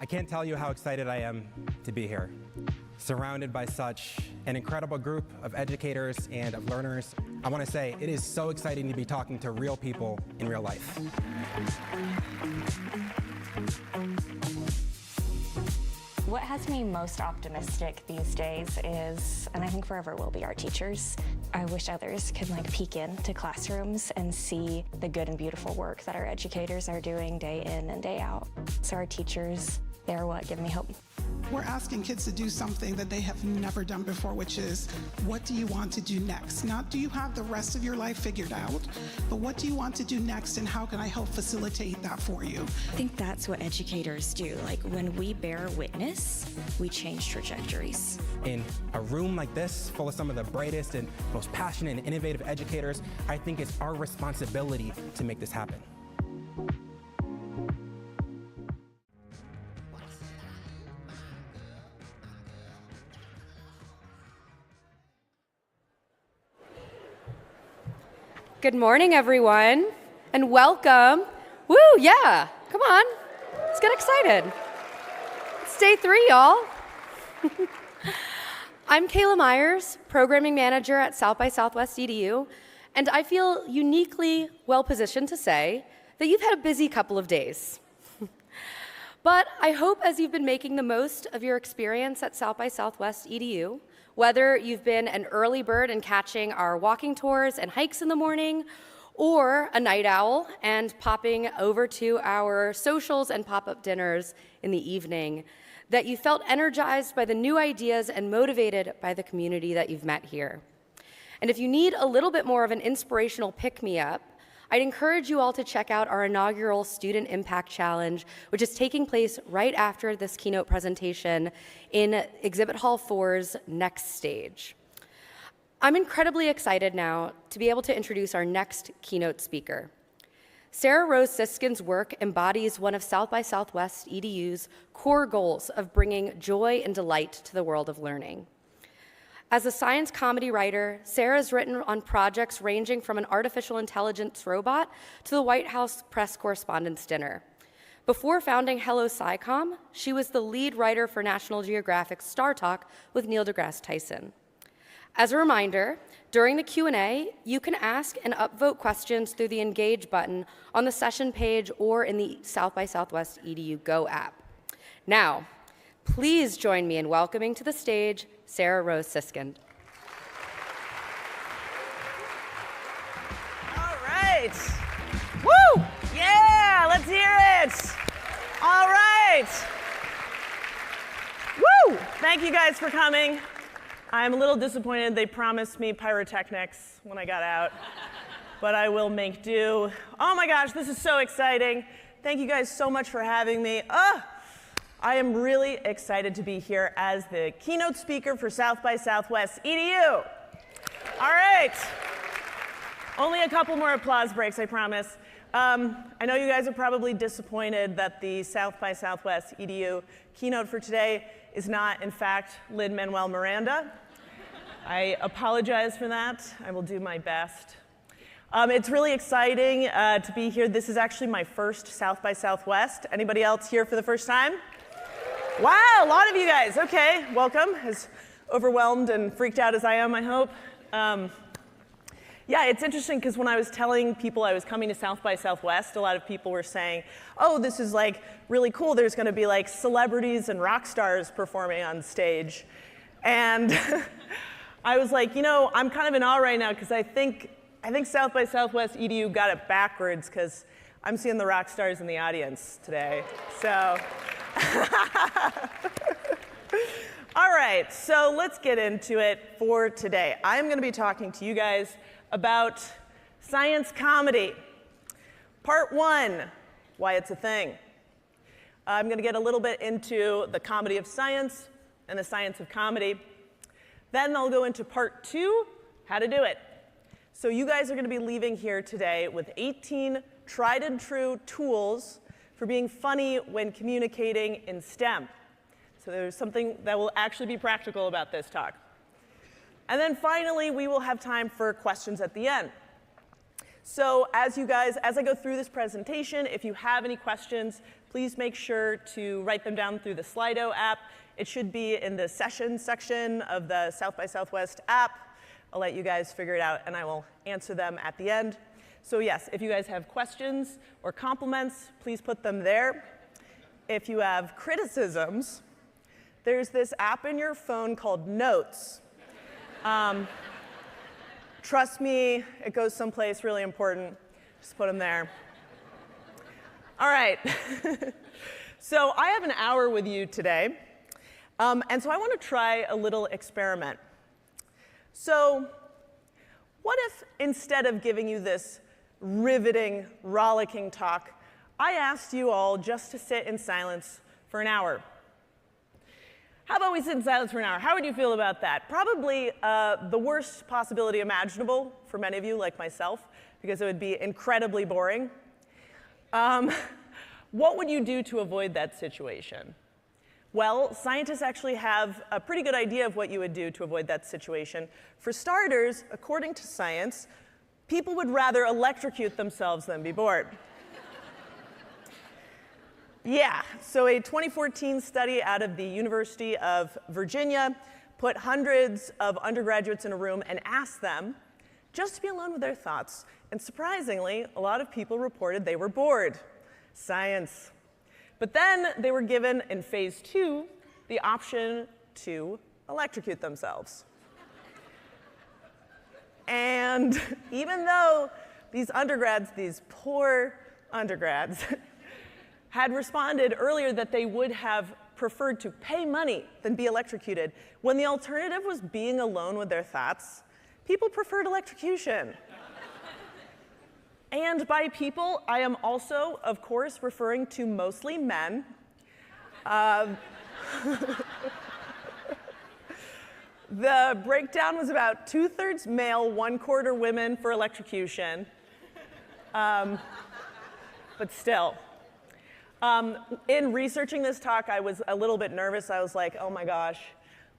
can't tell you how excited I am to be here, surrounded by such an incredible group of educators and of learners. I want to say it is so exciting to be talking to real people in real life. What has me most optimistic these days is, and I think forever will be, our teachers. I wish others could peek into classrooms and see the good and beautiful work that our educators are doing day in and day out. So our teachers, they're what give me hope. We're asking kids to do something that they have never done before, which is, what do you want to do next? Not do you have the rest of your life figured out, but what do you want to do next and how can I help facilitate that for you? I think that's what educators do. When we bear witness, we change trajectories. In a room like this, full of some of the brightest and most passionate and innovative educators, I think it's our responsibility to make this happen. Good morning, everyone, and welcome. Woo, yeah, come on, let's get excited. It's day 3, y'all. I'm Kayla Myers, Programming Manager at South by Southwest EDU, and I feel uniquely well-positioned to say that you've had a busy couple of days. But I hope as you've been making the most of your experience at South by Southwest EDU, whether you've been an early bird and catching our walking tours and hikes in the morning, or a night owl and popping over to our socials and pop-up dinners in the evening, that you felt energized by the new ideas and motivated by the community that you've met here. And if you need a little bit more of an inspirational pick-me-up, I'd encourage you all to check out our inaugural Student Impact Challenge, which is taking place right after this keynote presentation in Exhibit Hall 4's next stage. I'm incredibly excited now to be able to introduce our next keynote speaker. Sarah Rose Siskin's work embodies one of South by Southwest EDU's core goals of bringing joy and delight to the world of learning. As a science comedy writer, Sarah's written on projects ranging from an artificial intelligence robot to the White House press correspondence dinner. Before founding Hello SciComm, she was the lead writer for National Geographic's Star Talk with Neil deGrasse Tyson. As a reminder, during the Q&A, you can ask and upvote questions through the Engage button on the session page or in the South by Southwest EDU Go app. Now, please join me in welcoming to the stage Sarah Rose Siskin. All right. Woo! Yeah, let's hear it. All right. Woo! Thank you guys for coming. I'm a little disappointed they promised me pyrotechnics when I got out, but I will make do. Oh my gosh, this is so exciting. Thank you guys so much for having me. I am really excited to be here as the keynote speaker for South by Southwest EDU. All right. Only a couple more applause breaks, I promise. I know you guys are probably disappointed that the South by Southwest EDU keynote for today is not, in fact, Lin-Manuel Miranda. I apologize for that. I will do my best. It's really exciting to be here. This is actually my first South by Southwest. Anybody else here for the first time? Wow, a lot of you guys. Okay, welcome. As overwhelmed and freaked out as I am, I hope. Yeah, it's interesting because when I was telling people I was coming to South by Southwest, a lot of people were saying, oh, this is really cool. There's going to be celebrities and rock stars performing on stage. And I was like, I'm kind of in awe right now because I think South by Southwest EDU got it backwards because I'm seeing the rock stars in the audience today. So. All right, so let's get into it for today. I'm going to be talking to you guys about science comedy. Part 1, why it's a thing. I'm going to get a little bit into the comedy of science and the science of comedy. Then I'll go into part 2, how to do it. So you guys are going to be leaving here today with 18 tried and true tools for being funny when communicating in STEM. So there's something that will actually be practical about this talk. And then finally, we will have time for questions at the end. So as I go through this presentation, if you have any questions, please make sure to write them down through the Slido app. It should be in the sessions section of the South by Southwest app. I'll let you guys figure it out, and I will answer them at the end. So yes, if you guys have questions or compliments, please put them there. If you have criticisms, there's this app in your phone called Notes. Trust me, it goes someplace really important. Just put them there. All right. So I have an hour with you today. And so I want to try a little experiment. So what if instead of giving you this riveting, rollicking talk, I asked you all just to sit in silence for an hour? How about we sit in silence for an hour? How would you feel about that? Probably the worst possibility imaginable for many of you, like myself, because it would be incredibly boring. What would you do to avoid that situation? Well, scientists actually have a pretty good idea of what you would do to avoid that situation. For starters, according to science, people would rather electrocute themselves than be bored. Yeah, so a 2014 study out of the University of Virginia put hundreds of undergraduates in a room and asked them just to be alone with their thoughts. And surprisingly, a lot of people reported they were bored. Science. But then they were given, in phase 2, the option to electrocute themselves. And even though these undergrads, these poor undergrads, had responded earlier that they would have preferred to pay money than be electrocuted, when the alternative was being alone with their thoughts, people preferred electrocution. And by people, I am also, of course, referring to mostly men. The breakdown was about 2/3 male, 1/4 women for electrocution. But still. In researching this talk, I was a little bit nervous. I was like, oh my gosh,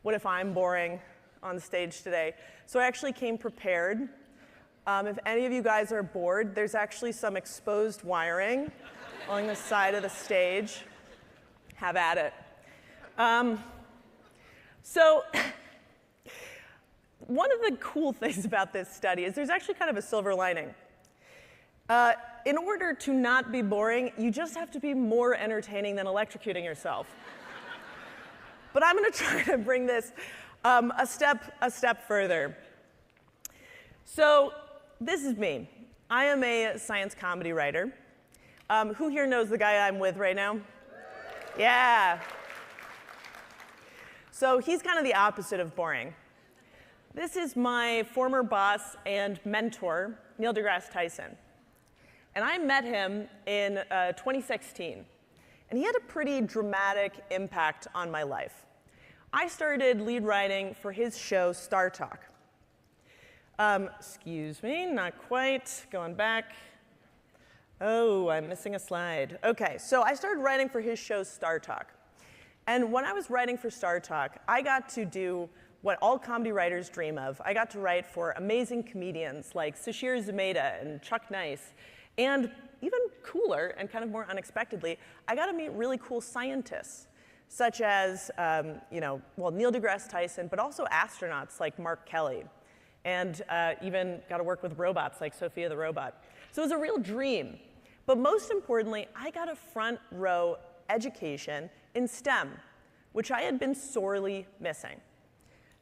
what if I'm boring on stage today? So I actually came prepared. If any of you guys are bored, there's actually some exposed wiring along the side of the stage. Have at it. So one of the cool things about this study is there's actually kind of a silver lining. In order to not be boring, you just have to be more entertaining than electrocuting yourself. But I'm going to try to bring this a step further. So this is me. I am a science comedy writer. Who here knows the guy I'm with right now? Yeah. So he's kind of the opposite of boring. This is my former boss and mentor, Neil deGrasse Tyson. And I met him in 2016. And he had a pretty dramatic impact on my life. I started lead writing for his show, Star Talk. Excuse me, not quite. Going back. Oh, I'm missing a slide. OK, so I started writing for his show, Star Talk. And when I was writing for Star Talk, I got to do what all comedy writers dream of. I got to write for amazing comedians like Sashir Zamata and Chuck Nice. And even cooler, and kind of more unexpectedly, I got to meet really cool scientists, such as Neil deGrasse Tyson, but also astronauts like Mark Kelly. And even got to work with robots like Sophia the robot. So it was a real dream. But most importantly, I got a front row education in STEM, which I had been sorely missing.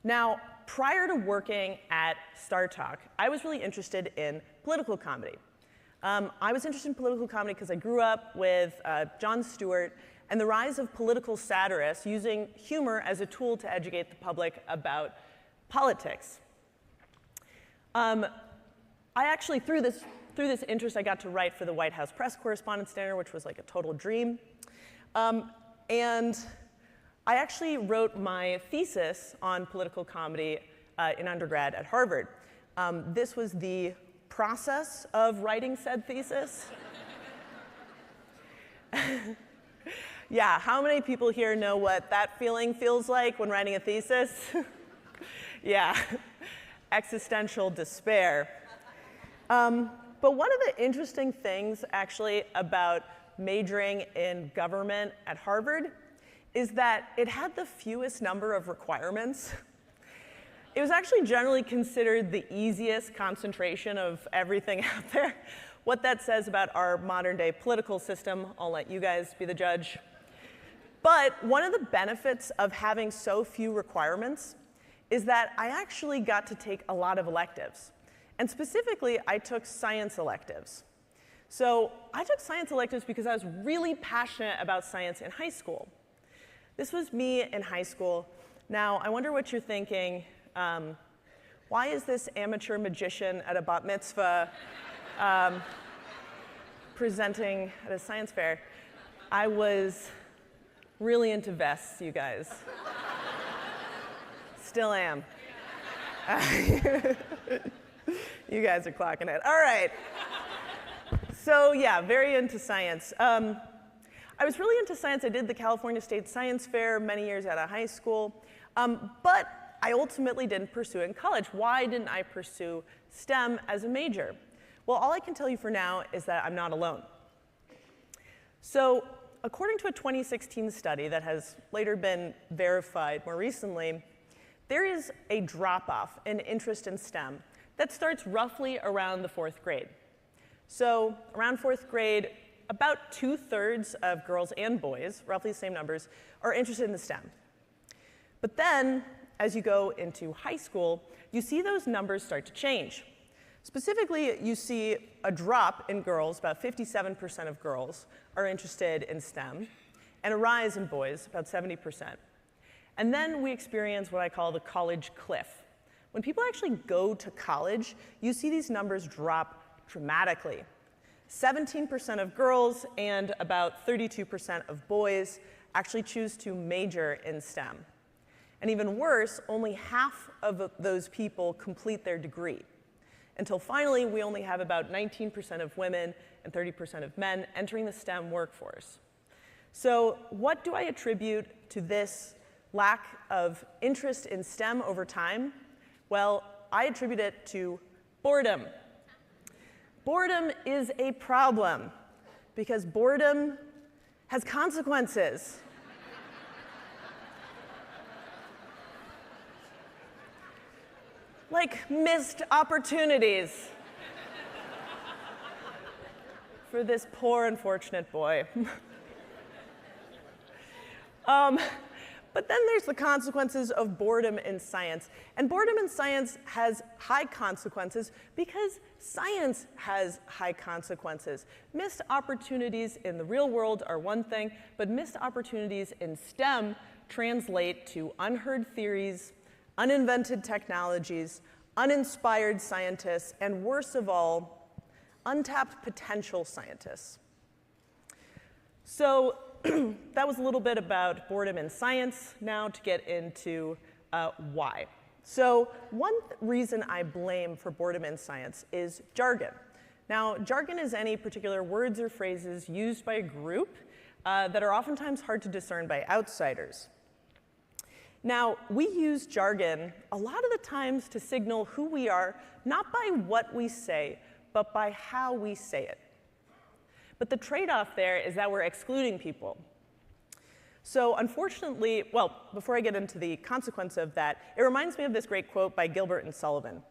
Now, prior to working at Star Talk, I was really interested in political comedy. I was interested in political comedy because I grew up with Jon Stewart and the rise of political satirists using humor as a tool to educate the public about politics. I actually, through this interest, I got to write for the White House Press Correspondence Dinner, which was like a total dream. And I actually wrote my thesis on political comedy in undergrad at Harvard. This was the process of writing said thesis. Yeah, how many people here know what that feeling feels like when writing a thesis? Yeah, existential despair. But one of the interesting things, actually, about majoring in government at Harvard is that it had the fewest number of requirements. It was actually generally considered the easiest concentration of everything out there. What that says about our modern day political system, I'll let you guys be the judge. But one of the benefits of having so few requirements is that I actually got to take a lot of electives. And specifically, I took science electives. So I took science electives because I was really passionate about science in high school. This was me in high school. Now, I wonder what you're thinking. Why is this amateur magician at a bat mitzvah presenting at a science fair? I was really into vests, you guys. Still am. You guys are clocking it. All right. So yeah, very into science. I was really into science. I did the California State Science Fair many years out of high school. But I ultimately didn't pursue it in college. Why didn't I pursue STEM as a major? Well, all I can tell you for now is that I'm not alone. So according to a 2016 study that has later been verified more recently, there is a drop-off in interest in STEM that starts roughly around the 4th grade. So around 4th grade, about 2/3 of girls and boys, roughly the same numbers, are interested in STEM. But then, as you go into high school, you see those numbers start to change. Specifically, you see a drop in girls, about 57% of girls are interested in STEM, and a rise in boys, about 70%. And then we experience what I call the college cliff. When people actually go to college, you see these numbers drop dramatically. 17% of girls and about 32% of boys actually choose to major in STEM. And even worse, only half of those people complete their degree. Until finally, we only have about 19% of women and 30% of men entering the STEM workforce. So what do I attribute to this lack of interest in STEM over time? Well, I attribute it to boredom. Boredom is a problem because boredom has consequences. Like missed opportunities for this poor, unfortunate boy. But then there's the consequences of boredom in science. And boredom in science has high consequences because science has high consequences. Missed opportunities in the real world are one thing, but missed opportunities in STEM translate to unheard theories, uninvented technologies, uninspired scientists, and worst of all, untapped potential scientists. So that was a little bit about boredom in science. Now to get into why. So one reason I blame for boredom in science is jargon. Now, jargon is any particular words or phrases used by a group that are oftentimes hard to discern by outsiders. Now, we use jargon a lot of the times to signal who we are, not by what we say, but by how we say it. But the trade-off there is that we're excluding people. So unfortunately, well, before I get into the consequence of that, it reminds me of this great quote by Gilbert and Sullivan.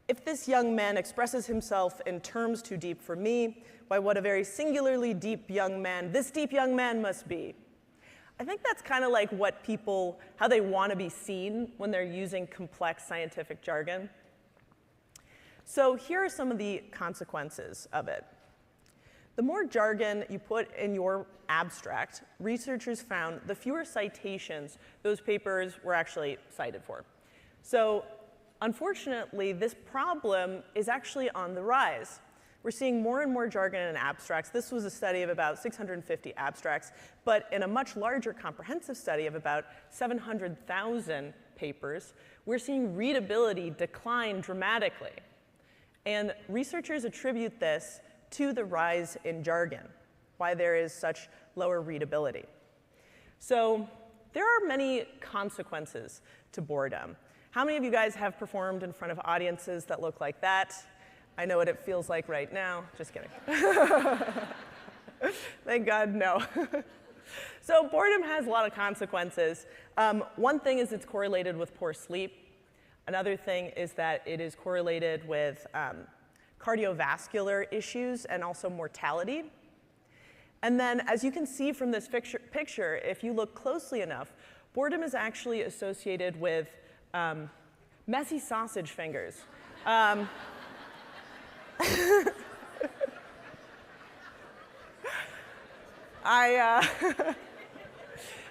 "If this young man expresses himself in terms too deep for me, why, what a very singularly deep young man this deep young man must be." I think that's kind of like what people, how they want to be seen when they're using complex scientific jargon. So here are some of the consequences of it. The more jargon you put in your abstract, researchers found the fewer citations those papers were actually cited for. So unfortunately, this problem is actually on the rise. We're seeing more and more jargon in abstracts. This was a study of about 650 abstracts, but in a much larger comprehensive study of about 700,000 papers, we're seeing readability decline dramatically. And researchers attribute this to the rise in jargon, why there is such lower readability. So there are many consequences to boredom. How many of you guys have performed in front of audiences that look like that? I know what it feels like right now. Just kidding. Thank God, no. So boredom has a lot of consequences. One thing is it's correlated with poor sleep. Another thing is that it is correlated with cardiovascular issues and also mortality. And then, as you can see from this picture, if you look closely enough, boredom is actually associated with messy sausage fingers.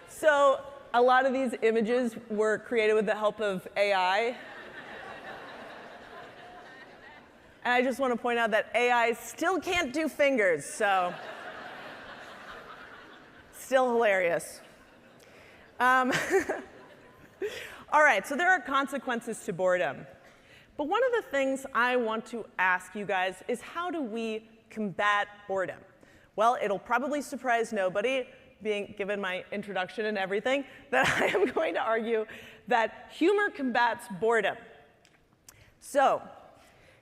So a lot of these images were created with the help of AI. And I just want to point out that AI still can't do fingers, so still hilarious. All right, so there are consequences to boredom. But one of the things I want to ask you guys is, how do we combat boredom? Well, it'll probably surprise nobody, being given my introduction and everything, that I am going to argue that humor combats boredom. So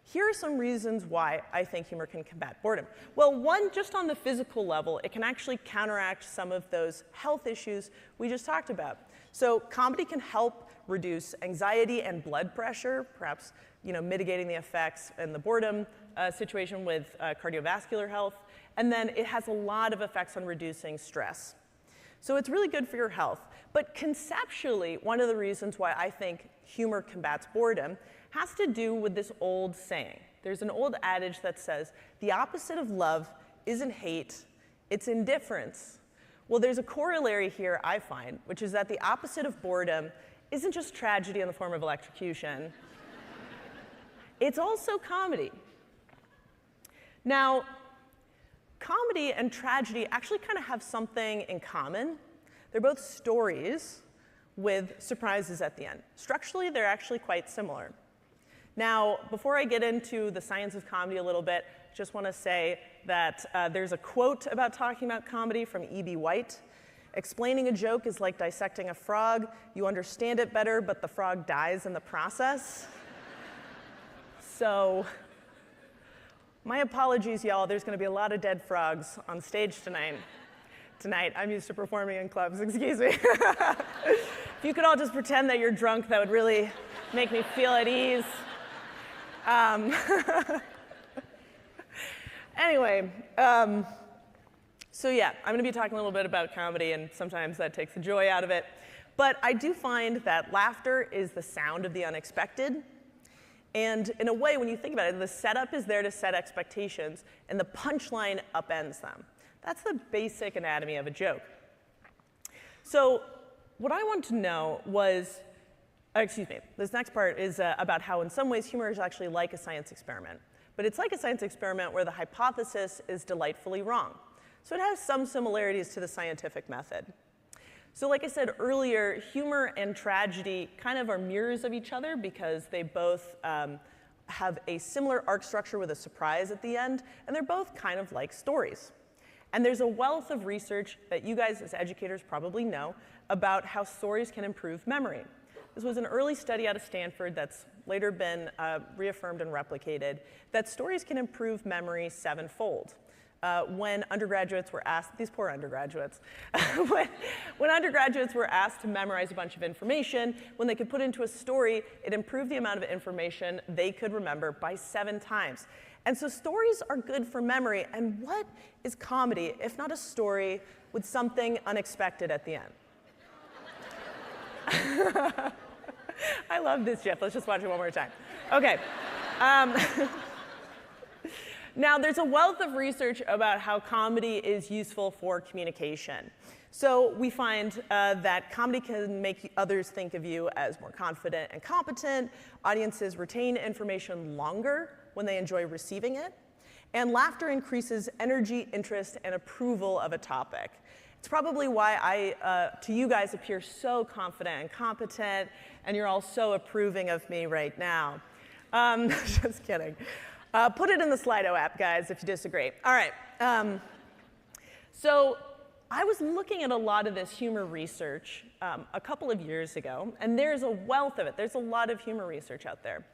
here are some reasons why I think humor can combat boredom. Well, one, just on the physical level, it can actually counteract some of those health issues we just talked about. So comedy can help reduce anxiety and blood pressure, perhaps mitigating the effects in the boredom situation with cardiovascular health. And then it has a lot of effects on reducing stress. So it's really good for your health. But conceptually, one of the reasons why I think humor combats boredom has to do with this old saying. There's an old adage that says, the opposite of love isn't hate, it's indifference. Well, there's a corollary here, I find, which is that the opposite of boredom isn't just tragedy in the form of electrocution. It's also comedy. Now, comedy and tragedy actually kind of have something in common. They're both stories with surprises at the end. Structurally, they're actually quite similar. Now, before I get into the science of comedy a little bit, I just want to say that there's a quote about talking about comedy from E.B. White. Explaining a joke is like dissecting a frog. You understand it better, but the frog dies in the process. So, my apologies, y'all. There's going to be a lot of dead frogs on stage tonight. I'm used to performing in clubs, excuse me. If you could all just pretend that you're drunk, that would really make me feel at ease. Anyway, so yeah, I'm going to be talking a little bit about comedy, and sometimes that takes the joy out of it. But I do find that laughter is the sound of the unexpected. And in a way, when you think about it, the setup is there to set expectations, and the punchline upends them. That's the basic anatomy of a joke. So what I wanted to know was, this next part is about how in some ways humor is actually like a science experiment. But it's like a science experiment where the hypothesis is delightfully wrong. So it has some similarities to the scientific method. So like I said earlier, humor and tragedy kind of are mirrors of each other because they both have a similar arc structure with a surprise at the end, and they're both kind of like stories. And there's a wealth of research that you guys as educators probably know about how stories can improve memory. This was an early study out of Stanford that's later been reaffirmed and replicated, that stories can improve memory 7-fold. When undergraduates were asked, these poor undergraduates, when undergraduates were asked to memorize a bunch of information, when they could put into a story, it improved the amount of information they could remember by 7 times. And so stories are good for memory, and what is comedy if not a story with something unexpected at the end? I love this GIF. Let's just watch it one more time. Okay. Now, there's a wealth of research about how comedy is useful for communication. So we find that comedy can make others think of you as more confident and competent. Audiences retain information longer when they enjoy receiving it. And laughter increases energy, interest, and approval of a topic. It's probably why I, to you guys, appear so confident and competent, and you're all so approving of me right now. Just kidding. Put it in the Slido app, guys, if you disagree. All right. So I was looking at a lot of this humor research a couple of years ago, and there's a wealth of it. There's a lot of humor research out there.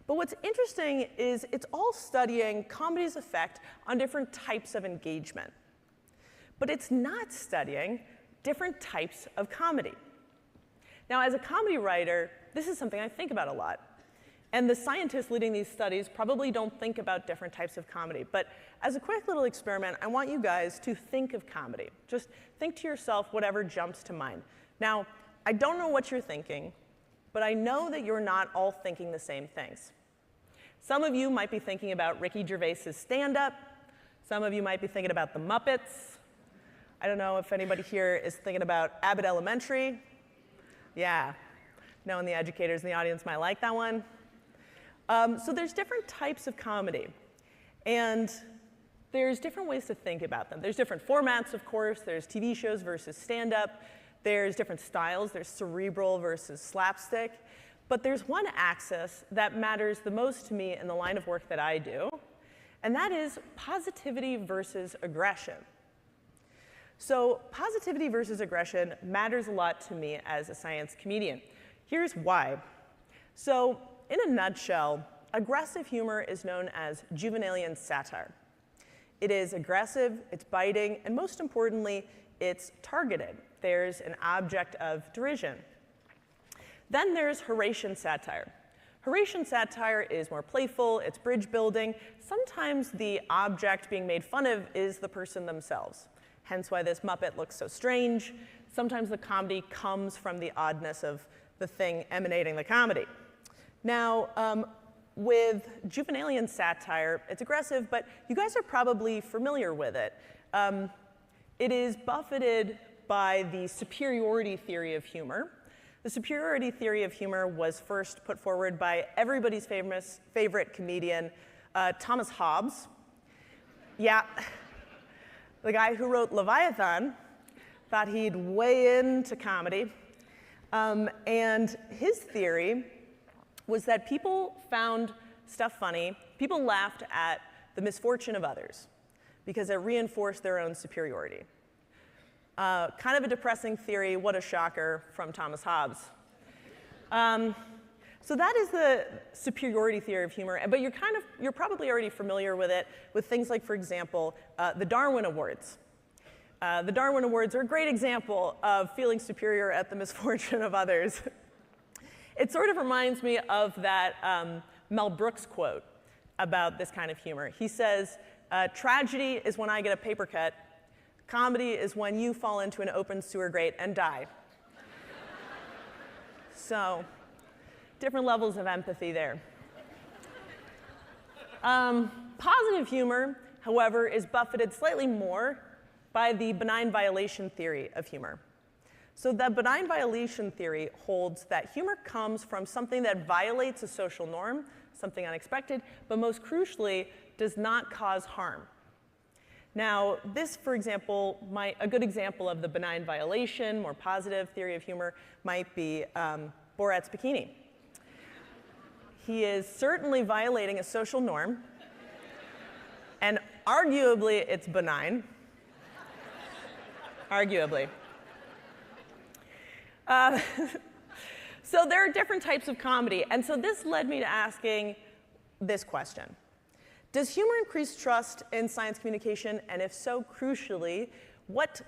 But what's interesting is it's all studying comedy's effect on different types of engagement. but it's not studying different types of comedy. Now, as a comedy writer, this is something I think about a lot. And the scientists leading these studies probably don't think about different types of comedy. But as a quick little experiment, I want you guys to think of comedy. Just think to yourself whatever jumps to mind. Now, I don't know what you're thinking, but I know that you're not all thinking the same things. Some of you might be thinking about Ricky Gervais's stand-up. Some of you might be thinking about the Muppets. I don't know if anybody here is thinking about Abbott Elementary. Yeah, knowing the educators in the audience might like that one. So there's different types of comedy, and there's different ways to think about them. There's different formats, of course. There's TV shows versus stand-up. There's different styles. There's cerebral versus slapstick. But there's one axis that matters the most to me in the line of work that I do, and that is positivity versus aggression. So positivity versus aggression matters a lot to me as a science comedian. Here's why. So in a nutshell, aggressive humor is known as Juvenalian satire. It is aggressive, it's biting, and most importantly, it's targeted. There's an object of derision. Then there's Horatian satire. Horatian satire is more playful, it's bridge building. Sometimes the object being made fun of is the person themselves. Hence why this Muppet looks so strange. Sometimes the comedy comes from the oddness of the thing emanating the comedy. Now, with Juvenalian satire, it's aggressive, but you guys are probably familiar with it. It is buffeted by the superiority theory of humor. The superiority theory of humor was first put forward by everybody's favorite comedian, Thomas Hobbes. Yeah, the guy who wrote Leviathan thought he'd weigh into comedy. And his theory was that people found stuff funny, people laughed at the misfortune of others because it reinforced their own superiority. Kind of a depressing theory, what a shocker, from Thomas Hobbes. So that is the superiority theory of humor, but you're probably already familiar with it with things like, for example, the Darwin Awards. The Darwin Awards are a great example of feeling superior at the misfortune of others. It sort of reminds me of that Mel Brooks quote about this kind of humor. He says, tragedy is when I get a paper cut. Comedy is when you fall into an open sewer grate and die. So, different levels of empathy there. Positive humor, however, is buffeted slightly more by the benign violation theory of humor. So the benign violation theory holds that humor comes from something that violates a social norm, something unexpected, but most crucially, does not cause harm. Now, this, for example, a good example of the benign violation, more positive theory of humor might be Borat's bikini. He is certainly violating a social norm, and arguably it's benign. Arguably. So there are different types of comedy, and so this led me to asking this question. Does humor increase trust in science communication, and if so, crucially, what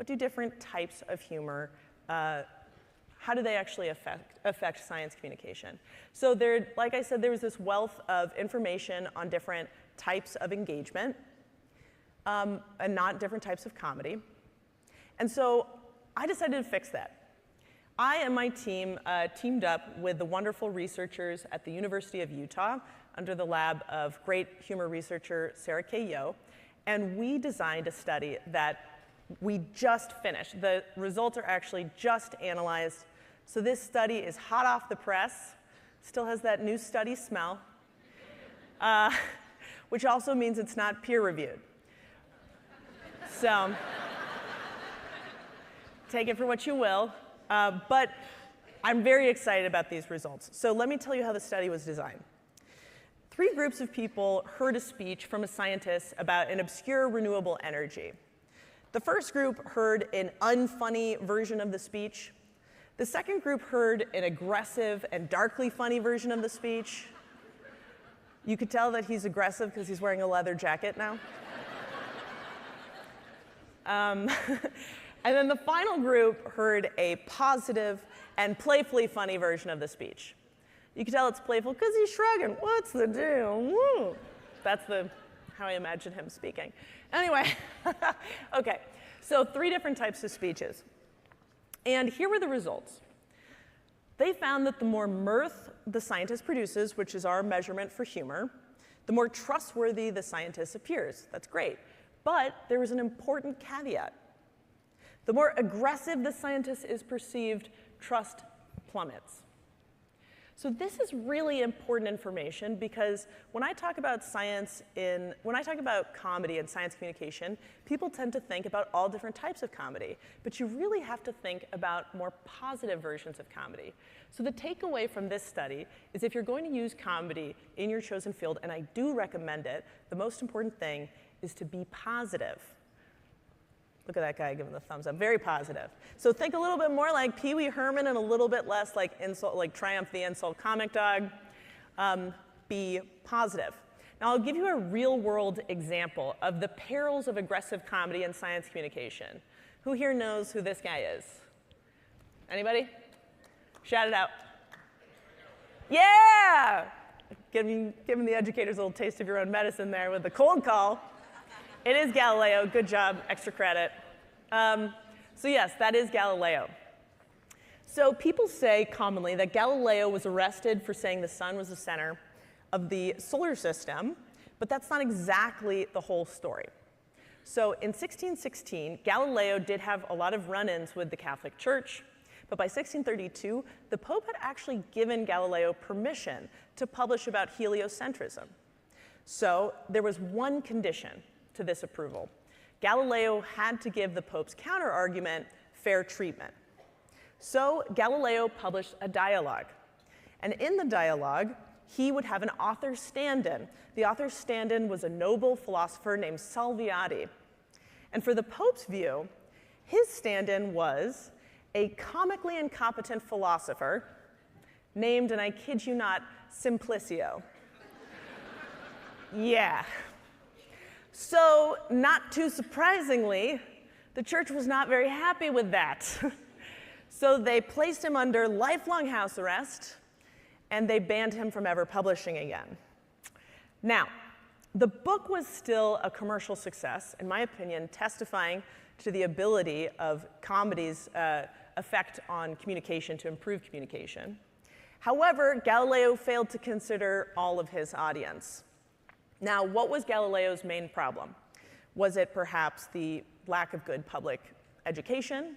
do different types of humor, how do they actually affect science communication? So like I said, there was this wealth of information on different types of engagement, and not different types of comedy. And so I decided to fix that. I and my team teamed up with the wonderful researchers at the University of Utah under the lab of great humor researcher Sarah K. Yo, and we designed a study that we just finished. The results are actually just analyzed. So this study is hot off the press, still has that new study smell, which also means it's not peer-reviewed. So take it for what you will. But I'm very excited about these results. So let me tell you how the study was designed. 3 groups of people heard a speech from a scientist about an obscure renewable energy. The first group heard an unfunny version of the speech. The second group heard an aggressive and darkly funny version of the speech. You could tell that he's aggressive because he's wearing a leather jacket now. And then the final group heard a positive and playfully funny version of the speech. You can tell it's playful because he's shrugging. What's the deal? Woo. That's how I imagine him speaking. Anyway, okay, so 3 different types of speeches. And here were the results. They found that the more mirth the scientist produces, which is our measurement for humor, the more trustworthy the scientist appears. That's great. But there was an important caveat. The more aggressive the scientist is perceived, trust plummets. So this is really important information because when I talk about comedy and science communication, people tend to think about all different types of comedy, but you really have to think about more positive versions of comedy. So the takeaway from this study is if you're going to use comedy in your chosen field, and I do recommend it, the most important thing is to be positive. Look at that guy giving the thumbs up, very positive. So think a little bit more like Pee Wee Herman and a little bit less like Triumph the Insult Comic Dog. Be positive. Now I'll give you a real world example of the perils of aggressive comedy and science communication. Who here knows who this guy is? Anybody? Shout it out. Yeah! Giving the educators a little taste of your own medicine there with the cold call. It is Galileo. Good job. Extra credit. So yes, that is Galileo. So people say commonly that Galileo was arrested for saying the sun was the center of the solar system, but that's not exactly the whole story. So in 1616, Galileo did have a lot of run-ins with the Catholic Church, but by 1632, the Pope had actually given Galileo permission to publish about heliocentrism. So there was one condition to this approval. Galileo had to give the Pope's counter-argument fair treatment. So Galileo published a dialogue. And in the dialogue, he would have an author stand-in. The author stand-in was a noble philosopher named Salviati. And for the Pope's view, his stand-in was a comically incompetent philosopher named, and I kid you not, Simplicio. Yeah. So, not too surprisingly, the church was not very happy with that. So they placed him under lifelong house arrest, and they banned him from ever publishing again. Now, the book was still a commercial success, in my opinion, testifying to the ability of comedy's effect on communication to improve communication. However, Galileo failed to consider all of his audience. Now, what was Galileo's main problem? Was it perhaps the lack of good public education?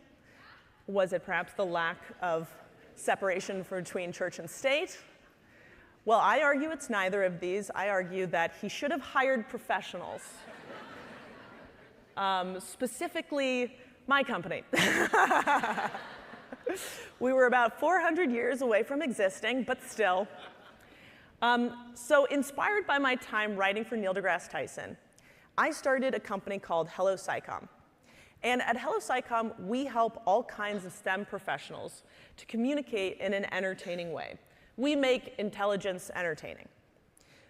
Was it perhaps the lack of separation between church and state? Well, I argue it's neither of these. I argue that he should have hired professionals, specifically my company. We were about 400 years away from existing, but still. So inspired by my time writing for Neil deGrasse Tyson, I started a company called Hello SciComm. And at Hello SciComm, we help all kinds of STEM professionals to communicate in an entertaining way. We make intelligence entertaining.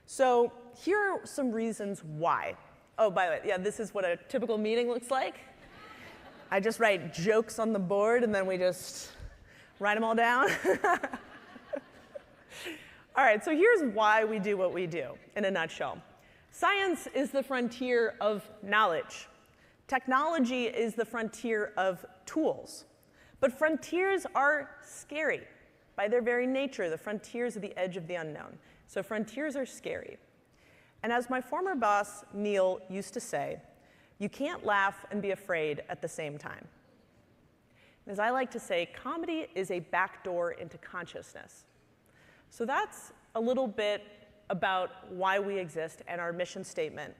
So here are some reasons why. Oh, by the way, yeah, this is what a typical meeting looks like. I just write jokes on the board, and then we just write them all down. All right, so here's why we do what we do, in a nutshell. Science is the frontier of knowledge. Technology is the frontier of tools. But frontiers are scary. By their very nature, the frontiers are the edge of the unknown. So frontiers are scary. And as my former boss, Neil, used to say, you can't laugh and be afraid at the same time. And as I like to say, comedy is a backdoor into consciousness. So that's a little bit about why we exist and our mission statement.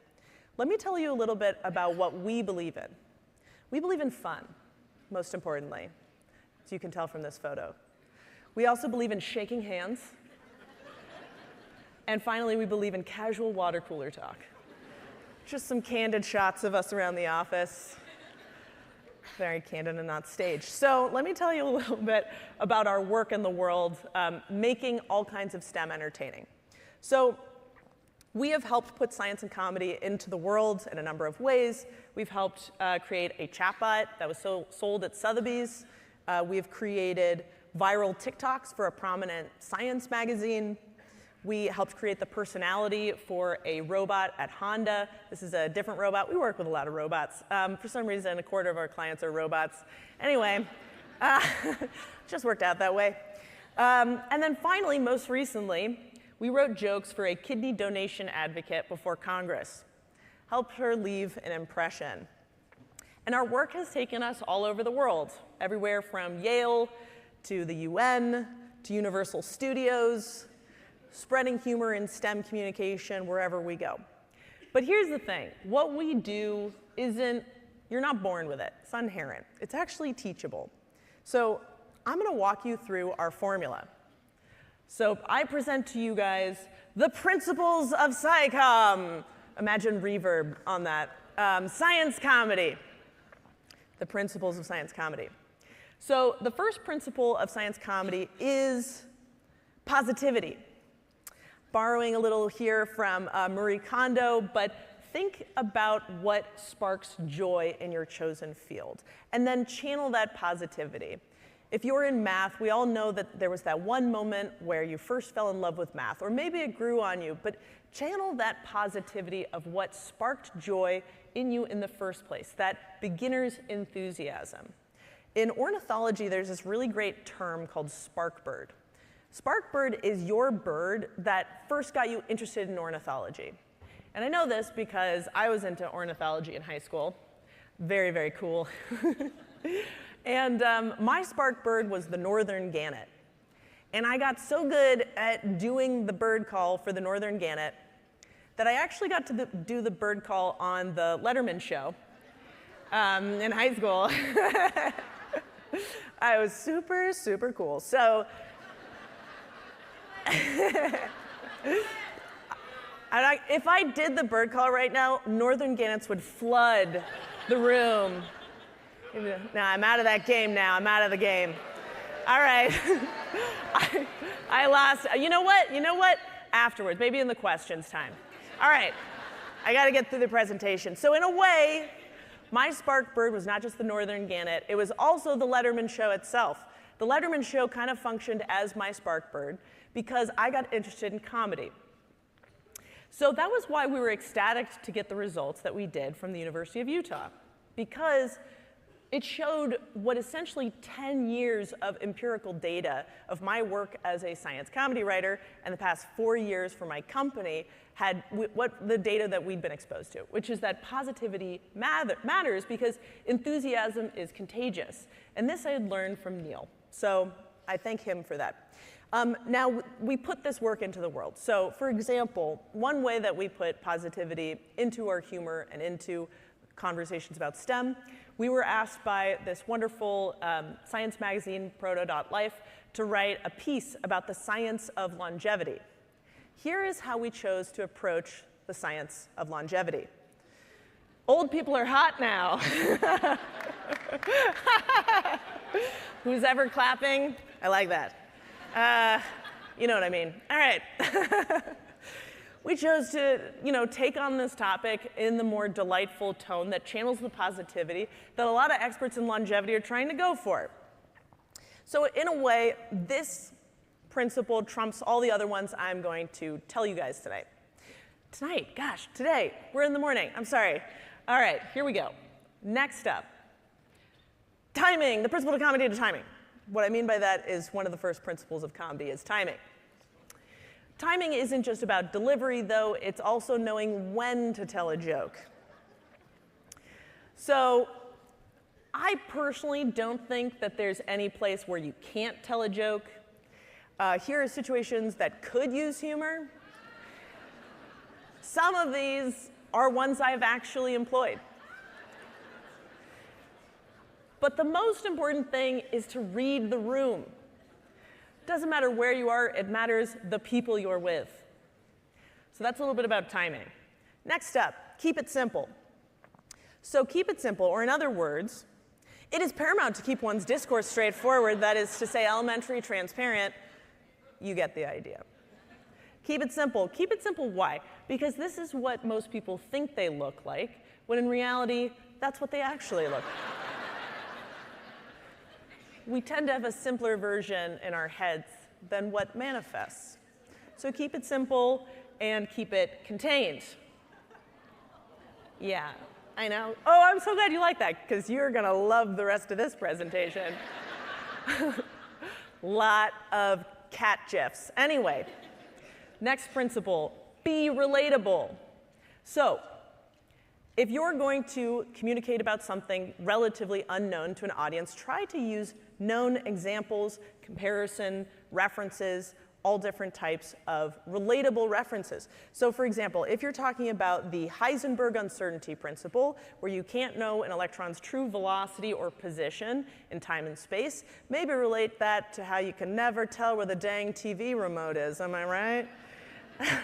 Let me tell you a little bit about what we believe in. We believe in fun, most importantly, as you can tell from this photo. We also believe in shaking hands. And finally, we believe in casual water cooler talk. Just some candid shots of us around the office. Very candid and not staged. So let me tell you a little bit about our work in the world, making all kinds of STEM entertaining. So We have helped put science and comedy into the world in a number of ways. We've helped create a chatbot that was sold at Sotheby's. We've created viral TikToks for a prominent science magazine. We helped create the personality for a robot at Honda. This is a different robot. We work with a lot of robots. For some reason, a quarter of our clients are robots. Anyway, just worked out that way. And then finally, most recently, we wrote jokes for a kidney donation advocate before Congress. Helped her leave an impression. And our work has taken us all over the world, everywhere from Yale to the UN to Universal Studios, spreading humor in STEM communication wherever we go. But here's the thing, what we do isn't, you're not born with it, it's inherent. It's actually teachable. So I'm gonna walk you through our formula. So I present to you guys the principles of SciComm. Imagine reverb on that. Science comedy. The principles of science comedy. So the first principle of science comedy is positivity. Borrowing a little here from Marie Kondo, but think about what sparks joy in your chosen field, and then channel that positivity. If you're in math, we all know that there was that one moment where you first fell in love with math, or maybe it grew on you, but channel that positivity of what sparked joy in you in the first place, that beginner's enthusiasm. In ornithology, there's this really great term called sparkbird. Sparkbird is your bird that first got you interested in ornithology. And I know this because I was into ornithology in high school. Very, very cool. And my sparkbird was the northern gannet. And I got so good at doing the bird call for the northern gannet that I actually got to do the bird call on the Letterman show in high school. I was super, super cool. So if I did the bird call right now, northern gannets would flood the room. No, I'm out of that game now. I'm out of the game. All right. I lost. You know what? You know what? Afterwards, maybe in the questions time. All right. I got to get through the presentation. So in a way, my sparkbird was not just the northern gannet. It was also the Letterman show itself. The Letterman show kind of functioned as my sparkbird because I got interested in comedy. So that was why we were ecstatic to get the results that we did from the University of Utah, because it showed what essentially 10 years of empirical data of my work as a science comedy writer and the past 4 years for my company had what the data that we'd been exposed to, which is that positivity matters because enthusiasm is contagious. And this I had learned from Neil. So I thank him for that. Now, we put this work into the world. So for example, one way that we put positivity into our humor and into conversations about STEM, we were asked by this wonderful science magazine, Proto.Life, to write a piece about the science of longevity. Here is how we chose to approach the science of longevity. Old people are hot now. Who's ever clapping? I like that. You know what I mean. All right. We chose to, take on this topic in the more delightful tone that channels the positivity that a lot of experts in longevity are trying to go for. So in a way, this principle trumps all the other ones I'm going to tell you guys today. Today, we're in the morning. I'm sorry. All right, here we go. Next up, timing, the principle of comedy to timing. What I mean by that is one of the first principles of comedy is timing. Timing isn't just about delivery, though. It's also knowing when to tell a joke. So I personally don't think that there's any place where you can't tell a joke. Here are situations that could use humor. Some of these are ones I've actually employed. But the most important thing is to read the room. Doesn't matter where you are, it matters the people you're with. So that's a little bit about timing. Next up, keep it simple. So keep it simple, or in other words, it is paramount to keep one's discourse straightforward, that is to say elementary, transparent. You get the idea. Keep it simple. Keep it simple, why? Because this is what most people think they look like, when in reality, that's what they actually look like. We tend to have a simpler version in our heads than what manifests. So keep it simple and keep it contained. Yeah, I know. Oh, I'm so glad you like that, because you're going to love the rest of this presentation. Lot of cat gifs. Anyway, next principle, be relatable. So, if you're going to communicate about something relatively unknown to an audience, try to use known examples, comparison, references, all different types of relatable references. So for example, if you're talking about the Heisenberg uncertainty principle, where you can't know an electron's true velocity or position in time and space, maybe relate that to how you can never tell where the dang TV remote is, am I right?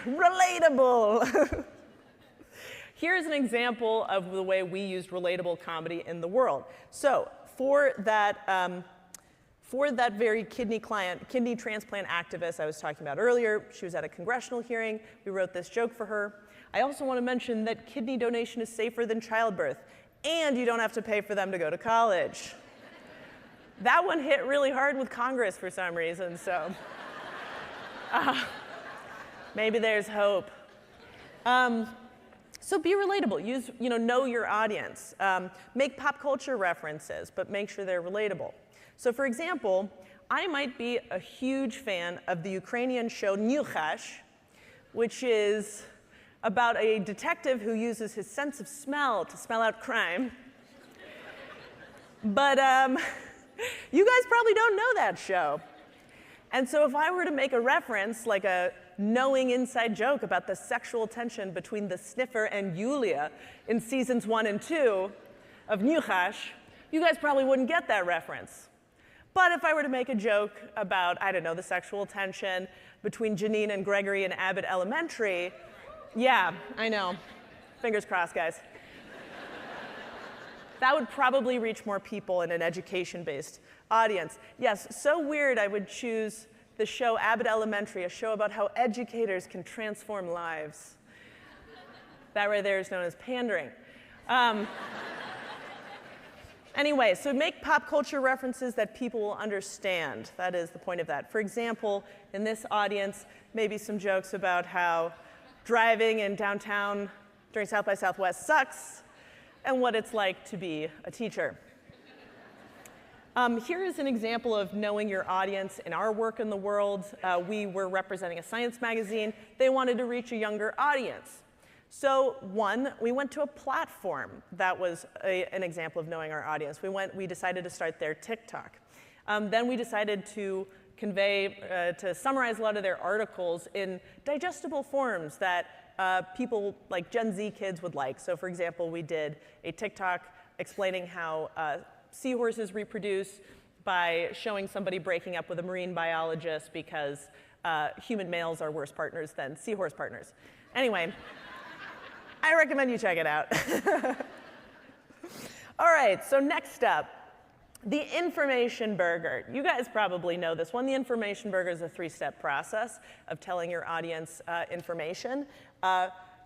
Relatable! Here's an example of the way we used relatable comedy in the world. So for that very kidney transplant activist I was talking about earlier, she was at a congressional hearing. We wrote this joke for her. I also want to mention that kidney donation is safer than childbirth, and you don't have to pay for them to go to college. That one hit really hard with Congress for some reason, so maybe there's hope. So be relatable. Use, know your audience. Make pop culture references, but make sure they're relatable. So for example, I might be a huge fan of the Ukrainian show Nyukhash, which is about a detective who uses his sense of smell to smell out crime. But you guys probably don't know that show. And so if I were to make a reference, like a knowing inside joke about the sexual tension between the sniffer and Yulia in seasons 1 and 2 of Nyukhash, you guys probably wouldn't get that reference. But if I were to make a joke about, I don't know, the sexual tension between Janine and Gregory in Abbott Elementary, yeah, I know. Fingers crossed, guys. That would probably reach more people in an education-based audience. Yes, so weird I would choose the show Abbott Elementary, a show about how educators can transform lives. That right there is known as pandering. Anyway, so make pop culture references that people will understand. That is the point of that. For example, in this audience, maybe some jokes about how driving in downtown during South by Southwest sucks, and what it's like to be a teacher. Here is an example of knowing your audience in our work in the world. We were representing a science magazine. They wanted to reach a younger audience. So we went to a platform that was an example of knowing our audience. We decided to start their TikTok. Then we decided to to summarize a lot of their articles in digestible forms that people like Gen Z kids would like. So for example, we did a TikTok explaining how seahorses reproduce by showing somebody breaking up with a marine biologist because human males are worse partners than seahorse partners. Anyway, I recommend you check it out. All right, so next up, the information burger. You guys probably know this one. The information burger is a 3-step process of telling your audience information.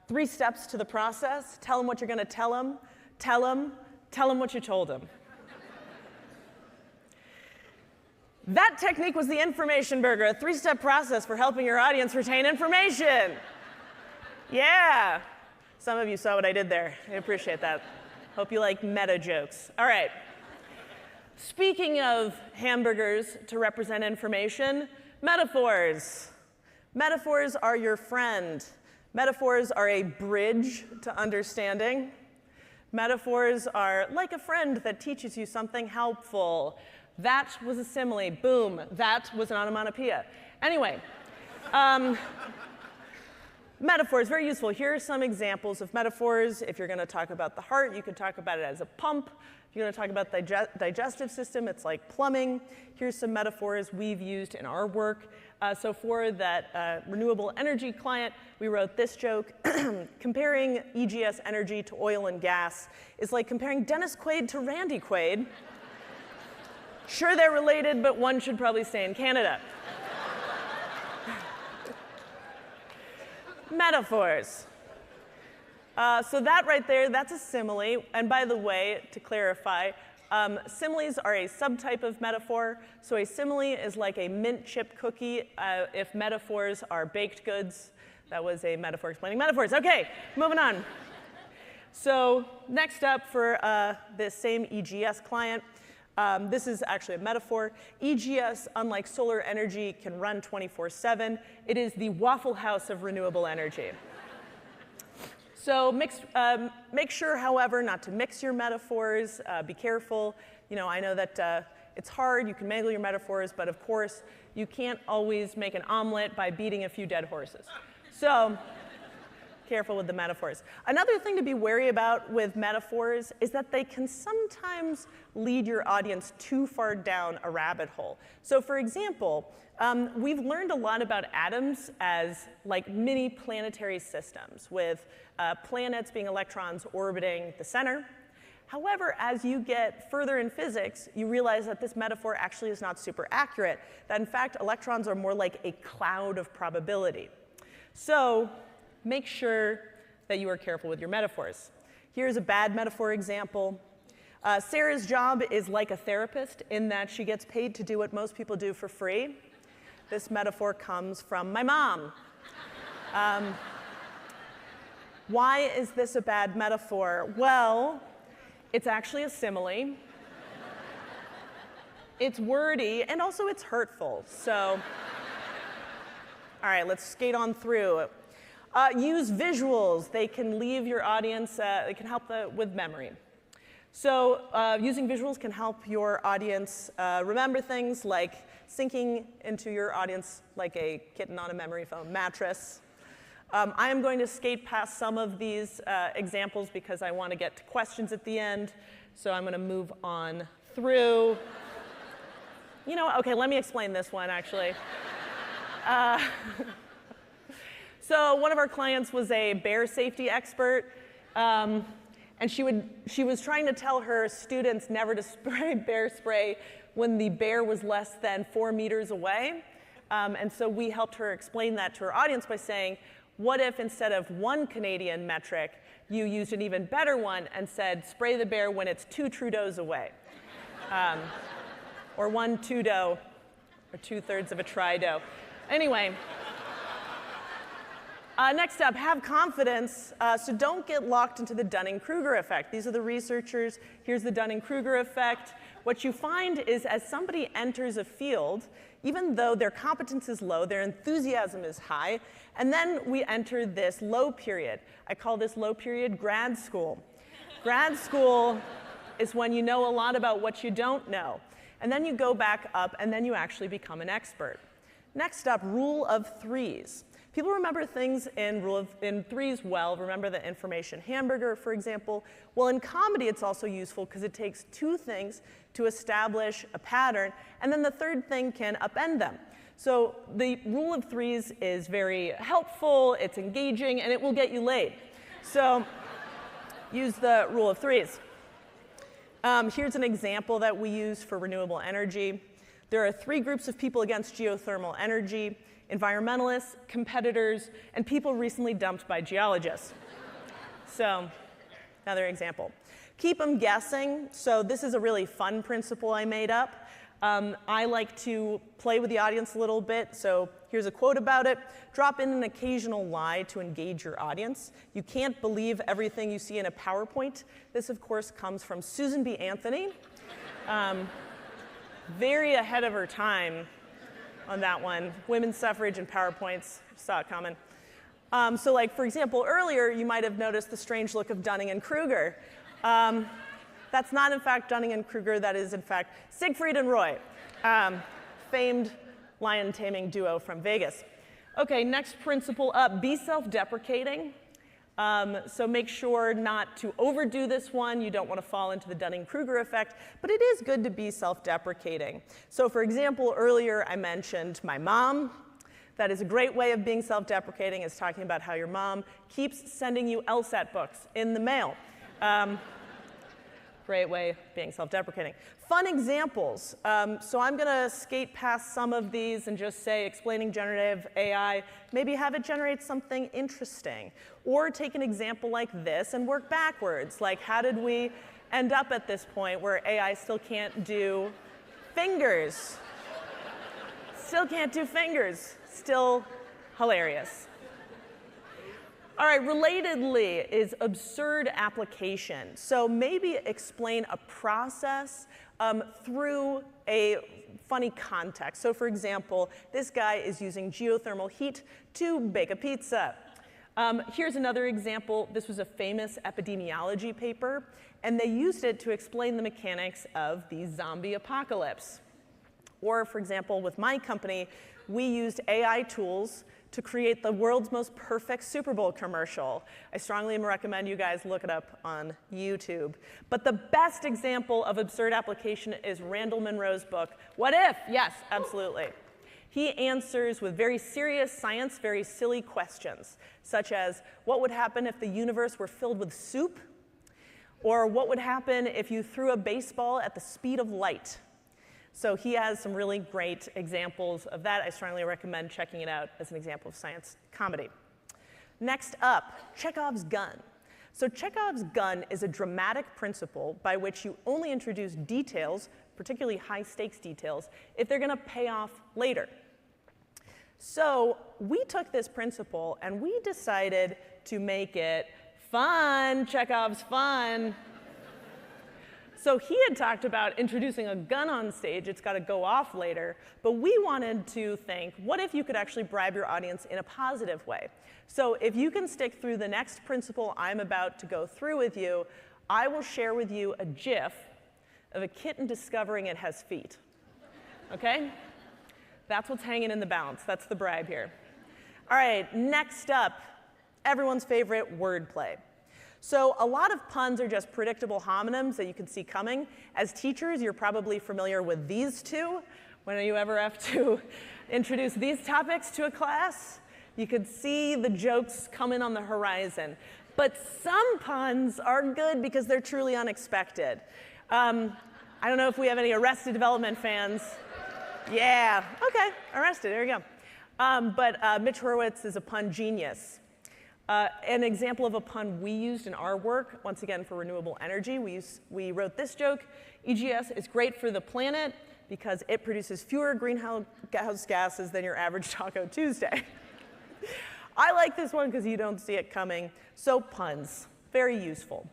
3 steps to the process. Tell them what you're going to tell them. Tell them what you told them. That technique was the information burger, a 3-step process for helping your audience retain information. Yeah. Some of you saw what I did there. I appreciate that. Hope you like meta jokes. All right. Speaking of hamburgers to represent information, metaphors. Metaphors are your friend. Metaphors are a bridge to understanding. Metaphors are like a friend that teaches you something helpful. That was a simile. Boom. That was an onomatopoeia. Anyway, metaphors, very useful. Here are some examples of metaphors. If you're going to talk about the heart, you could talk about it as a pump. If you're going to talk about the digestive system, it's like plumbing. Here's some metaphors we've used in our work. So for that renewable energy client, we wrote this joke. Comparing EGS energy to oil and gas is like comparing Dennis Quaid to Randy Quaid. Sure, they're related, but one should probably stay in Canada. Metaphors. So that right there, that's a simile. And by the way, to clarify, similes are a subtype of metaphor. So a simile is like a mint chip cookie if metaphors are baked goods. That was a metaphor explaining metaphors. OK, moving on. So next up for this same EGS client, this is actually a metaphor. EGS, unlike solar energy, can run 24/7. It is the Waffle House of renewable energy. So make sure, however, not to mix your metaphors. Be careful. You know, I know that it's hard. You can mangle your metaphors, but of course, you can't always make an omelet by beating a few dead horses. So careful with the metaphors. Another thing to be wary about with metaphors is that they can sometimes lead your audience too far down a rabbit hole. So for example, we've learned a lot about atoms as like mini planetary systems with planets being electrons orbiting the center. However, as you get further in physics, you realize that this metaphor actually is not super accurate, that in fact electrons are more like a cloud of probability. So make sure that you are careful with your metaphors. Here's a bad metaphor example. Sarah's job is like a therapist in that she gets paid to do what most people do for free. This metaphor comes from my mom. Why is this a bad metaphor? Well, it's actually a simile. It's wordy, and also it's hurtful. So, all right, let's skate on through. Use visuals. They can leave your audience, they can help with memory. So using visuals can help your audience remember things like sinking into your audience like a kitten on a memory foam mattress. I am going to skate past some of these examples because I want to get to questions at the end. So I'm going to move on through. You know, OK, let me explain this one, actually. So one of our clients was a bear safety expert, and she was trying to tell her students never to spray bear spray when the bear was less than 4 meters away. And so we helped her explain that to her audience by saying, what if instead of 1 Canadian metric, you used an even better one and said, spray the bear when it's 2 Trudeaus away, or 1 Tudo, or 2/3 of a Trido. Anyway. Next up, have confidence. So don't get locked into the Dunning-Kruger effect. These are the researchers. Here's the Dunning-Kruger effect. What you find is as somebody enters a field, even though their competence is low, their enthusiasm is high, and then we enter this low period. I call this low period grad school. Grad school is when you know a lot about what you don't know. And then you go back up, and then you actually become an expert. Next up, rule of threes. People remember things in threes well. Remember the information hamburger, for example. Well, in comedy, it's also useful because it takes 2 things to establish a pattern, and then the third thing can upend them. So the rule of threes is very helpful, it's engaging, and it will get you laid. So use the rule of threes. Here's an example that we use for renewable energy. There are 3 groups of people against geothermal energy: environmentalists, competitors, and people recently dumped by geologists. So, another example. Keep them guessing. So this is a really fun principle I made up. I like to play with the audience a little bit. So here's a quote about it. Drop in an occasional lie to engage your audience. You can't believe everything you see in a PowerPoint. This, of course, comes from Susan B. Anthony. Very ahead of her time on that one. Women's suffrage and PowerPoints, saw it coming. So like, for example, earlier you might have noticed the strange look of Dunning and Kruger. That's not in fact Dunning and Kruger, that is in fact Siegfried and Roy, famed lion taming duo from Vegas. Okay, next principle up, be self-deprecating. So make sure not to overdo this one. You don't want to fall into the Dunning-Kruger effect, but it is good to be self-deprecating. So for example, earlier I mentioned my mom. That is a great way of being self-deprecating, is talking about how your mom keeps sending you LSAT books in the mail. great way of being self-deprecating. Fun examples. So I'm going to skate past some of these and just say explaining generative AI, maybe have it generate something interesting. Or take an example like this and work backwards. Like, how did we end up at this point where AI still can't do fingers? Still can't do fingers. Still hilarious. All right, relatedly is absurd application. So maybe explain a process through a funny context. So for example, this guy is using geothermal heat to bake a pizza. Here's another example. This was a famous epidemiology paper, and they used it to explain the mechanics of the zombie apocalypse. Or for example, with my company, we used AI tools to create the world's most perfect Super Bowl commercial. I strongly recommend you guys look it up on YouTube. But the best example of absurd application is Randall Munroe's book, What If? Yes, absolutely. He answers with very serious science, very silly questions, such as, what would happen if the universe were filled with soup? Or what would happen if you threw a baseball at the speed of light? So he has some really great examples of that. I strongly recommend checking it out as an example of science comedy. Next up, Chekhov's gun. So Chekhov's gun is a dramatic principle by which you only introduce details, particularly high-stakes details, if they're going to pay off later. So we took this principle and we decided to make it fun, Chekhov's fun. So he had talked about introducing a gun on stage. It's got to go off later. But we wanted to think, what if you could actually bribe your audience in a positive way? So if you can stick through the next principle I'm about to go through with you, I will share with you a GIF of a kitten discovering it has feet. OK? That's what's hanging in the balance. That's the bribe here. All right, next up, everyone's favorite, wordplay. So a lot of puns are just predictable homonyms that you can see coming. As teachers, you're probably familiar with these two. When you ever have to introduce these topics to a class, you could see the jokes coming on the horizon. But some puns are good because they're truly unexpected. I don't know if we have any Arrested Development fans. Yeah, OK, Arrested, there you go. But Mitch Hurwitz is a pun genius. An example of a pun we used in our work, once again for renewable energy, we wrote this joke. EGS is great for the planet because it produces fewer greenhouse gases than your average Taco Tuesday. I like this one because you don't see it coming. So puns, very useful.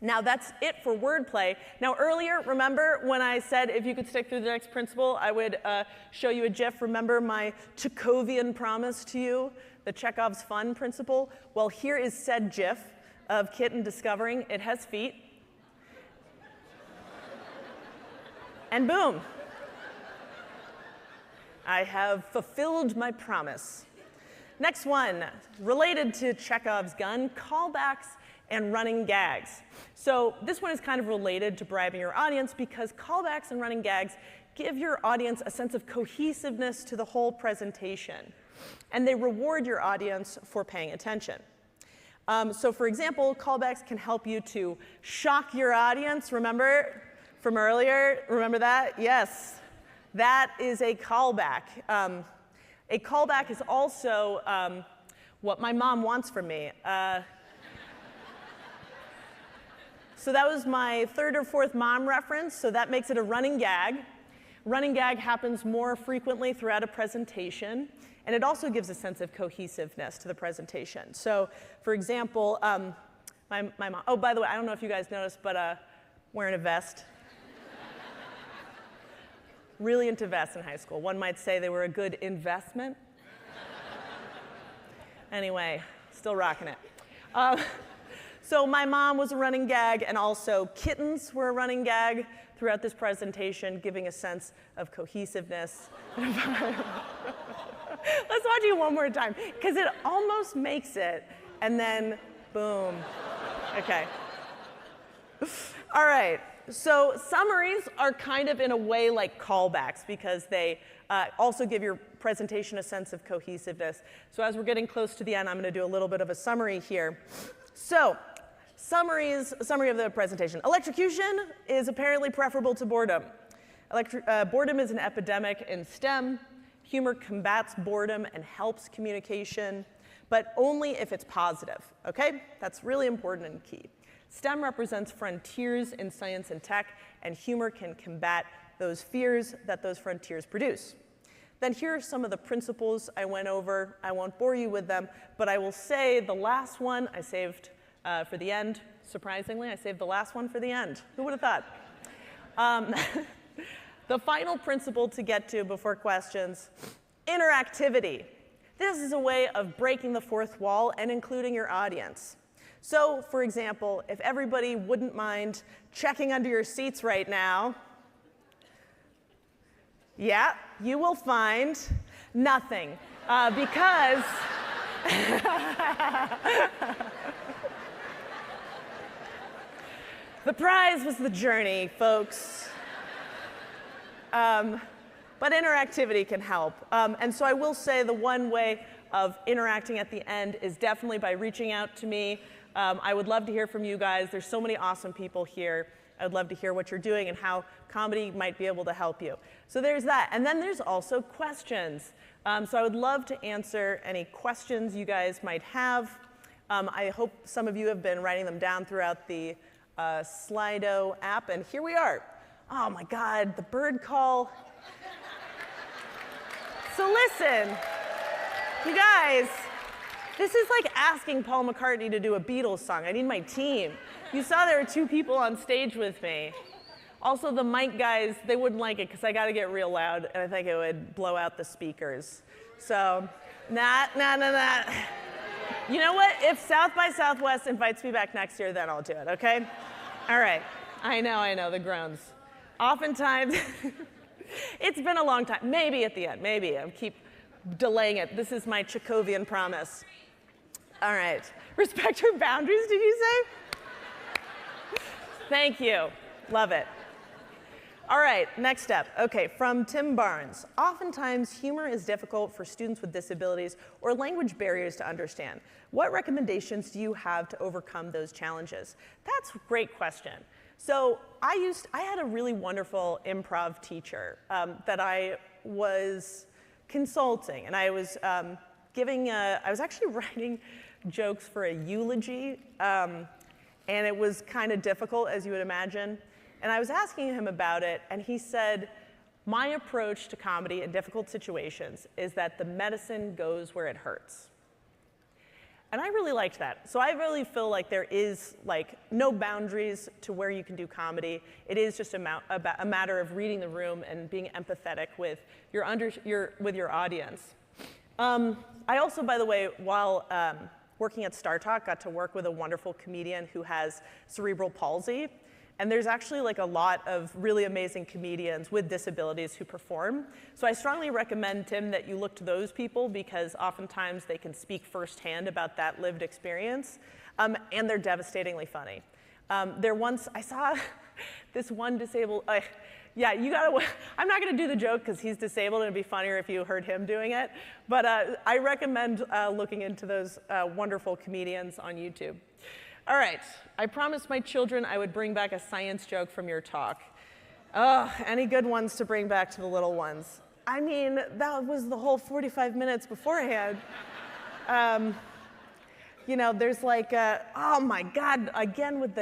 Now that's it for wordplay. Now earlier, remember when I said if you could stick through the next principle, I would show you a GIF. Remember my Chekhovian promise to you? The Chekhov's fun principle? Well, here is said GIF of kitten discovering it has feet. And boom. I have fulfilled my promise. Next one, related to Chekhov's gun, callbacks and running gags. So this one is kind of related to bribing your audience because callbacks and running gags give your audience a sense of cohesiveness to the whole presentation. And they reward your audience for paying attention. So for example, callbacks can help you to shock your audience. Remember from earlier? Remember that? Yes. That is a callback. A callback is also what my mom wants from me. So that was my third or fourth mom reference, so that makes it a running gag. Running gag happens more frequently throughout a presentation, and it also gives a sense of cohesiveness to the presentation. So for example, my mom, oh, by the way, I don't know if you guys noticed, but wearing a vest. Really into vests in high school. One might say they were a good investment. Anyway, still rocking it. So my mom was a running gag, and also kittens were a running gag throughout this presentation, giving a sense of cohesiveness. Let's watch it one more time, because it almost makes it, and then boom. OK. All right. So summaries are kind of in a way like callbacks because they also give your presentation a sense of cohesiveness. So as we're getting close to the end, I'm going to do a little bit of a summary here. So Summary of the presentation. Electrocution is apparently preferable to boredom. Boredom is an epidemic in STEM. Humor combats boredom and helps communication, but only if it's positive, okay? That's really important and key. STEM represents frontiers in science and tech, and humor can combat those fears that those frontiers produce. Then here are some of the principles I went over. I won't bore you with them, but I will say the last one I saved for the end. Surprisingly, I saved the last one for the end. Who would have thought? The final principle to get to before questions, interactivity. This is a way of breaking the fourth wall and including your audience. So, for example, if everybody wouldn't mind checking under your seats right now, yeah, you will find nothing, because the prize was the journey, folks. But interactivity can help. And so I will say the one way of interacting at the end is definitely by reaching out to me. I would love to hear from you guys. There's so many awesome people here. I would love to hear what you're doing and how comedy might be able to help you. So there's that. And then there's also questions. So I would love to answer any questions you guys might have. I hope some of you have been writing them down throughout the Slido app. And here we are. Oh my God, the bird call. So listen, you guys, this is like asking Paul McCartney to do a Beatles song. I need my team. You saw there were 2 people on stage with me. Also, the mic guys, they wouldn't like it because I got to get real loud, and I think it would blow out the speakers. So, nah. You know what? If South by Southwest invites me back next year, then I'll do it, okay? All right. I know, the groans. Oftentimes, it's been a long time. Maybe at the end, maybe. I'll keep delaying it. This is my Chekhovian promise. All right. Respect your boundaries, did you say? Thank you. Love it. All right, next step. Okay, from Tim Barnes. Oftentimes, humor is difficult for students with disabilities or language barriers to understand. What recommendations do you have to overcome those challenges? That's a great question. So I had a really wonderful improv teacher that I was consulting, and I was I was actually writing jokes for a eulogy, and it was kind of difficult, as you would imagine. And I was asking him about it, and he said, my approach to comedy in difficult situations is that the medicine goes where it hurts. And I really liked that. So I really feel like there is no boundaries to where you can do comedy. It is just a matter of reading the room and being empathetic with your audience. I also, by the way, while working at StarTalk, got to work with a wonderful comedian who has cerebral palsy. And there's actually a lot of really amazing comedians with disabilities who perform. So I strongly recommend, Tim, that you look to those people because oftentimes they can speak firsthand about that lived experience. And they're devastatingly funny. I saw this one disabled, I'm not gonna do the joke because he's disabled and it'd be funnier if you heard him doing it. But I recommend looking into those wonderful comedians on YouTube. All right, I promised my children I would bring back a science joke from your talk. Oh, any good ones to bring back to the little ones? I mean, that was the whole 45 minutes beforehand. There's oh my God, again with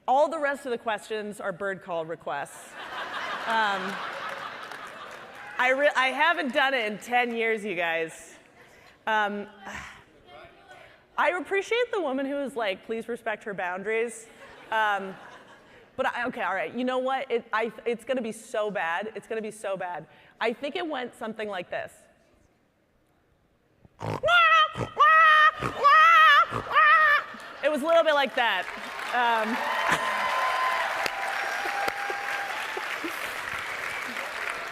all the rest of the questions are bird call requests. I haven't done it in 10 years, you guys. I appreciate the woman who was like, please respect her boundaries. Okay, all right, you know what? It's gonna be so bad. It's gonna be so bad. I think it went something like this. It was a little bit like that.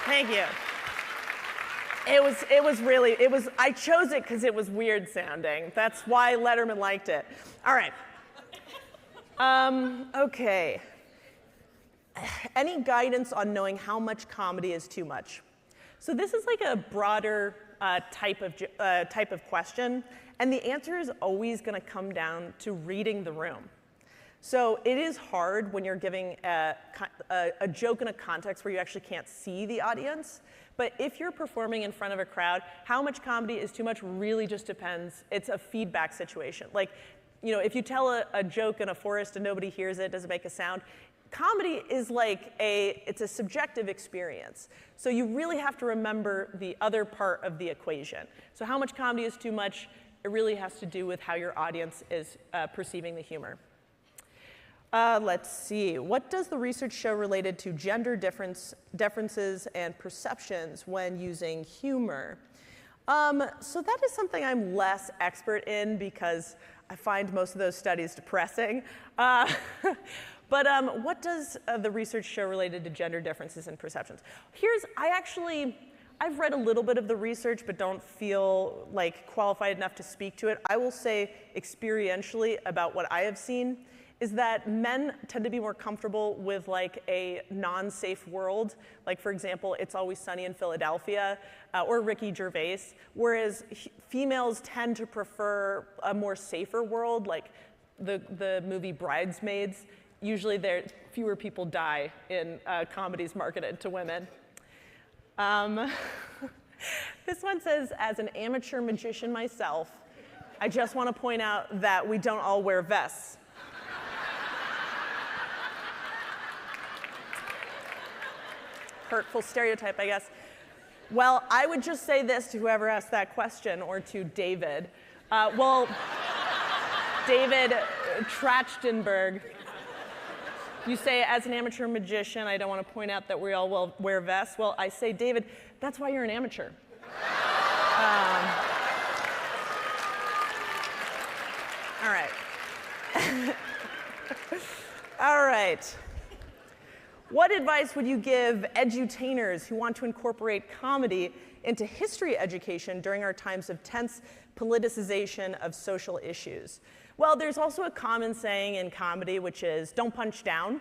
Thank you. I chose it because it was weird sounding. That's why Letterman liked it. All right. Okay. Any guidance on knowing how much comedy is too much? So this is like a broader type of question, and the answer is always going to come down to reading the room. So it is hard when you're giving a joke in a context where you actually can't see the audience. But if you're performing in front of a crowd, how much comedy is too much really just depends. It's a feedback situation. Like, you know, if you tell a joke in a forest and nobody hears it, doesn't make a sound, comedy is like it's a subjective experience. So you really have to remember the other part of the equation. So how much comedy is too much? It really has to do with how your audience is perceiving the humor. Let's see. What does the research show related to gender differences and perceptions when using humor? So that is something I'm less expert in because I find most of those studies depressing. But what does the research show related to gender differences and perceptions? I've read a little bit of the research, but don't feel like qualified enough to speak to it. I will say experientially about what I have seen is that men tend to be more comfortable with like a non-safe world. Like for example, It's Always Sunny in Philadelphia or Ricky Gervais, whereas females tend to prefer a more safer world, like the movie Bridesmaids. Usually fewer people die in comedies marketed to women. This one says, as an amateur magician myself, I just want to point out that we don't all wear vests. Hurtful stereotype, I guess. Well, I would just say this to whoever asked that question, or to David. David Trachtenberg. You say, as an amateur magician, I don't want to point out that we all wear vests. Well, I say, David, that's why you're an amateur. All right. All right. What advice would you give edutainers who want to incorporate comedy into history education during our times of tense politicization of social issues? Well, there's also a common saying in comedy, which is, don't punch down.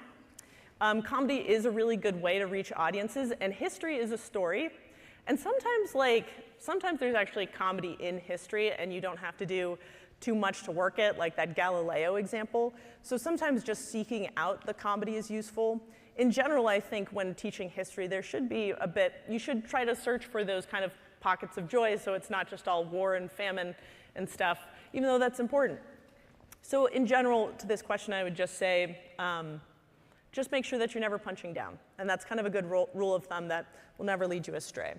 Comedy is a really good way to reach audiences, and history is a story. And sometimes there's actually comedy in history, and you don't have to do too much to work it, like that Galileo example. So sometimes just seeking out the comedy is useful. In general, I think when teaching history, there should be you should try to search for those kind of pockets of joy so it's not just all war and famine and stuff, even though that's important. So in general, to this question, I would just say, just make sure that you're never punching down. And that's kind of a good rule of thumb that will never lead you astray.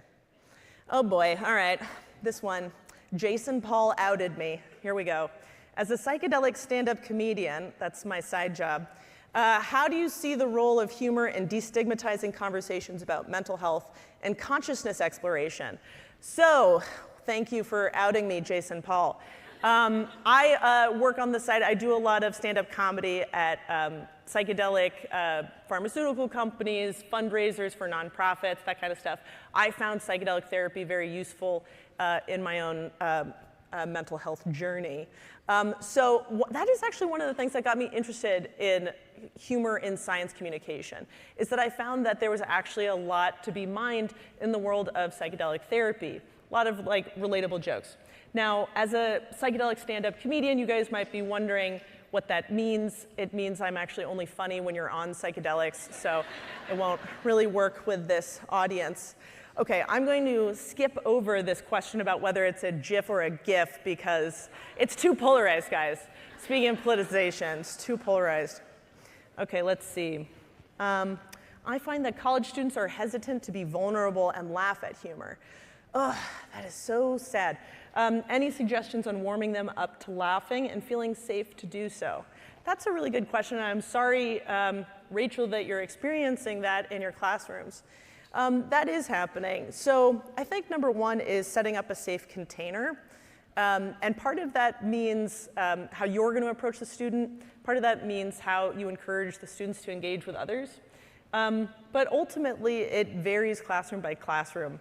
Oh boy, all right, this one. Jason Paul outed me. Here we go. As a psychedelic stand-up comedian, that's my side job, how do you see the role of humor in destigmatizing conversations about mental health and consciousness exploration? So, thank you for outing me, Jason Paul. I work on the side. I do a lot of stand-up comedy at psychedelic pharmaceutical companies, fundraisers for nonprofits, that kind of stuff. I found psychedelic therapy very useful in my own mental health journey. So that is actually one of the things that got me interested in humor in science communication, is that I found that there was actually a lot to be mined in the world of psychedelic therapy. A lot of like relatable jokes. Now, as a psychedelic stand-up comedian, you guys might be wondering what that means. It means I'm actually only funny when you're on psychedelics, so it won't really work with this audience. Okay, I'm going to skip over this question about whether it's a GIF or a GIF because it's too polarized, guys. Speaking of politicization, it's too polarized. Okay, let's see. I find that college students are hesitant to be vulnerable and laugh at humor. Ugh, that is so sad. Any suggestions on warming them up to laughing and feeling safe to do so? That's a really good question, and I'm sorry, Rachel, that you're experiencing that in your classrooms. That is happening. So I think number one is setting up a safe container. And part of that means how you're going to approach the student. Part of that means how you encourage the students to engage with others. But ultimately, it varies classroom by classroom.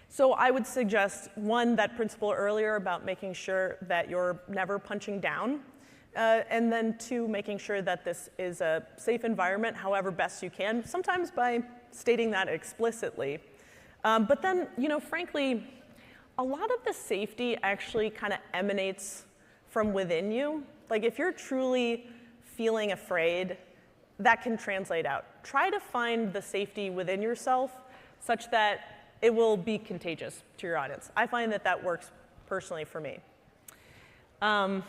So I would suggest, one, that principle earlier about making sure that you're never punching down. And then two, making sure that this is a safe environment, however best you can, sometimes by stating that explicitly. But then, frankly, a lot of the safety actually kind of emanates from within you. Like if you're truly feeling afraid, that can translate out. Try to find the safety within yourself such that it will be contagious to your audience. I find that that works personally for me. Oh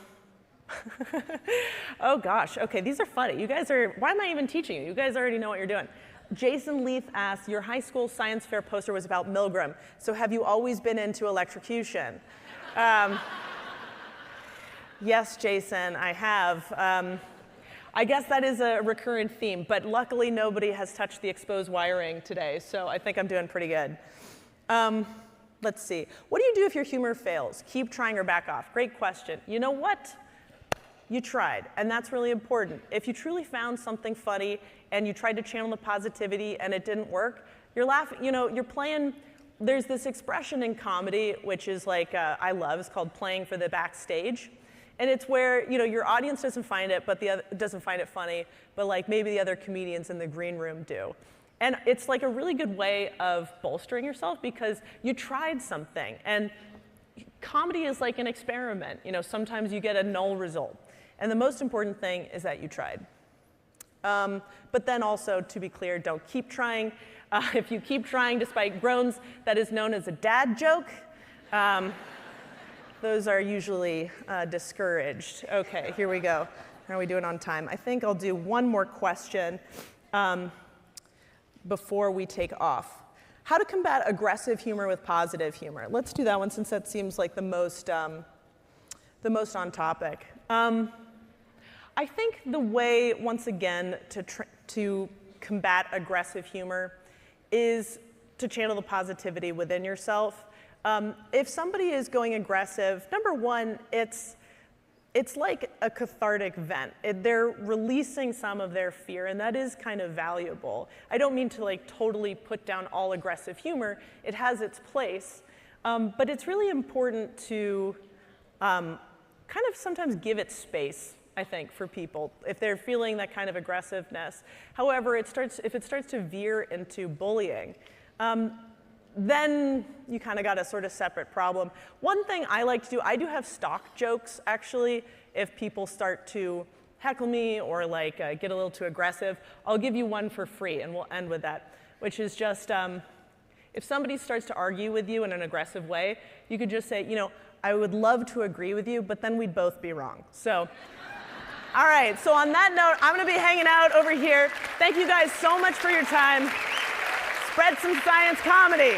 gosh, okay, these are funny. You guys are, why am I even teaching you? You guys already know what you're doing. Jason Leaf asks, your high school science fair poster was about Milgram, so have you always been into electrocution? Yes, Jason, I have. I guess that is a recurrent theme, but luckily nobody has touched the exposed wiring today, so I think I'm doing pretty good. Let's see. What do you do if your humor fails? Keep trying or back off? Great question. You know what? You tried, and that's really important. If you truly found something funny and you tried to channel the positivity and it didn't work, you're laughing, you know, you're playing. There's this expression in comedy, which is like, I love, it's called playing for the backstage. And it's where, you know, your audience doesn't find it, but doesn't find it funny, but like maybe the other comedians in the green room do. And it's like a really good way of bolstering yourself because you tried something. And comedy is like an experiment. You know, sometimes you get a null result. And the most important thing is that you tried. But then also, to be clear, don't keep trying. If you keep trying despite groans, that is known as a dad joke. Those are usually discouraged. Okay, here we go. How are we doing on time? I think I'll do one more question before we take off. How to combat aggressive humor with positive humor? Let's do that one since that seems like the most on topic. I think the way, once again, to combat aggressive humor is to channel the positivity within yourself. If somebody is going aggressive, number one, it's like a cathartic vent. They're releasing some of their fear, and that is kind of valuable. I don't mean to like totally put down all aggressive humor. It has its place, but it's really important to kind of sometimes give it space, I think, for people if they're feeling that kind of aggressiveness. However, if it starts to veer into bullying, then you kind of got a sort of separate problem. One thing I like to do, I do have stock jokes, actually. If people start to heckle me or like get a little too aggressive, I'll give you one for free, and we'll end with that, which is just if somebody starts to argue with you in an aggressive way, you could just say, you know, I would love to agree with you, but then we'd both be wrong. So, all right, so on that note, I'm going to be hanging out over here. Thank you guys so much for your time. Spread some science comedy.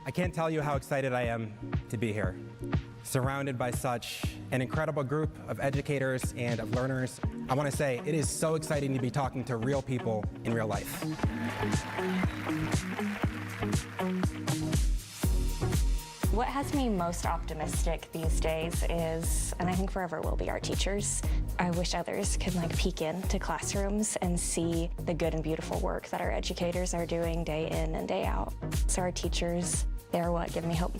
I can't tell you how excited I am to be here, surrounded by such an incredible group of educators and of learners. I want to say it is so exciting to be talking to real people in real life. What has me most optimistic these days is, and I think forever will be, our teachers. I wish others could peek into classrooms and see the good and beautiful work that our educators are doing day in and day out. So our teachers, they're what give me hope.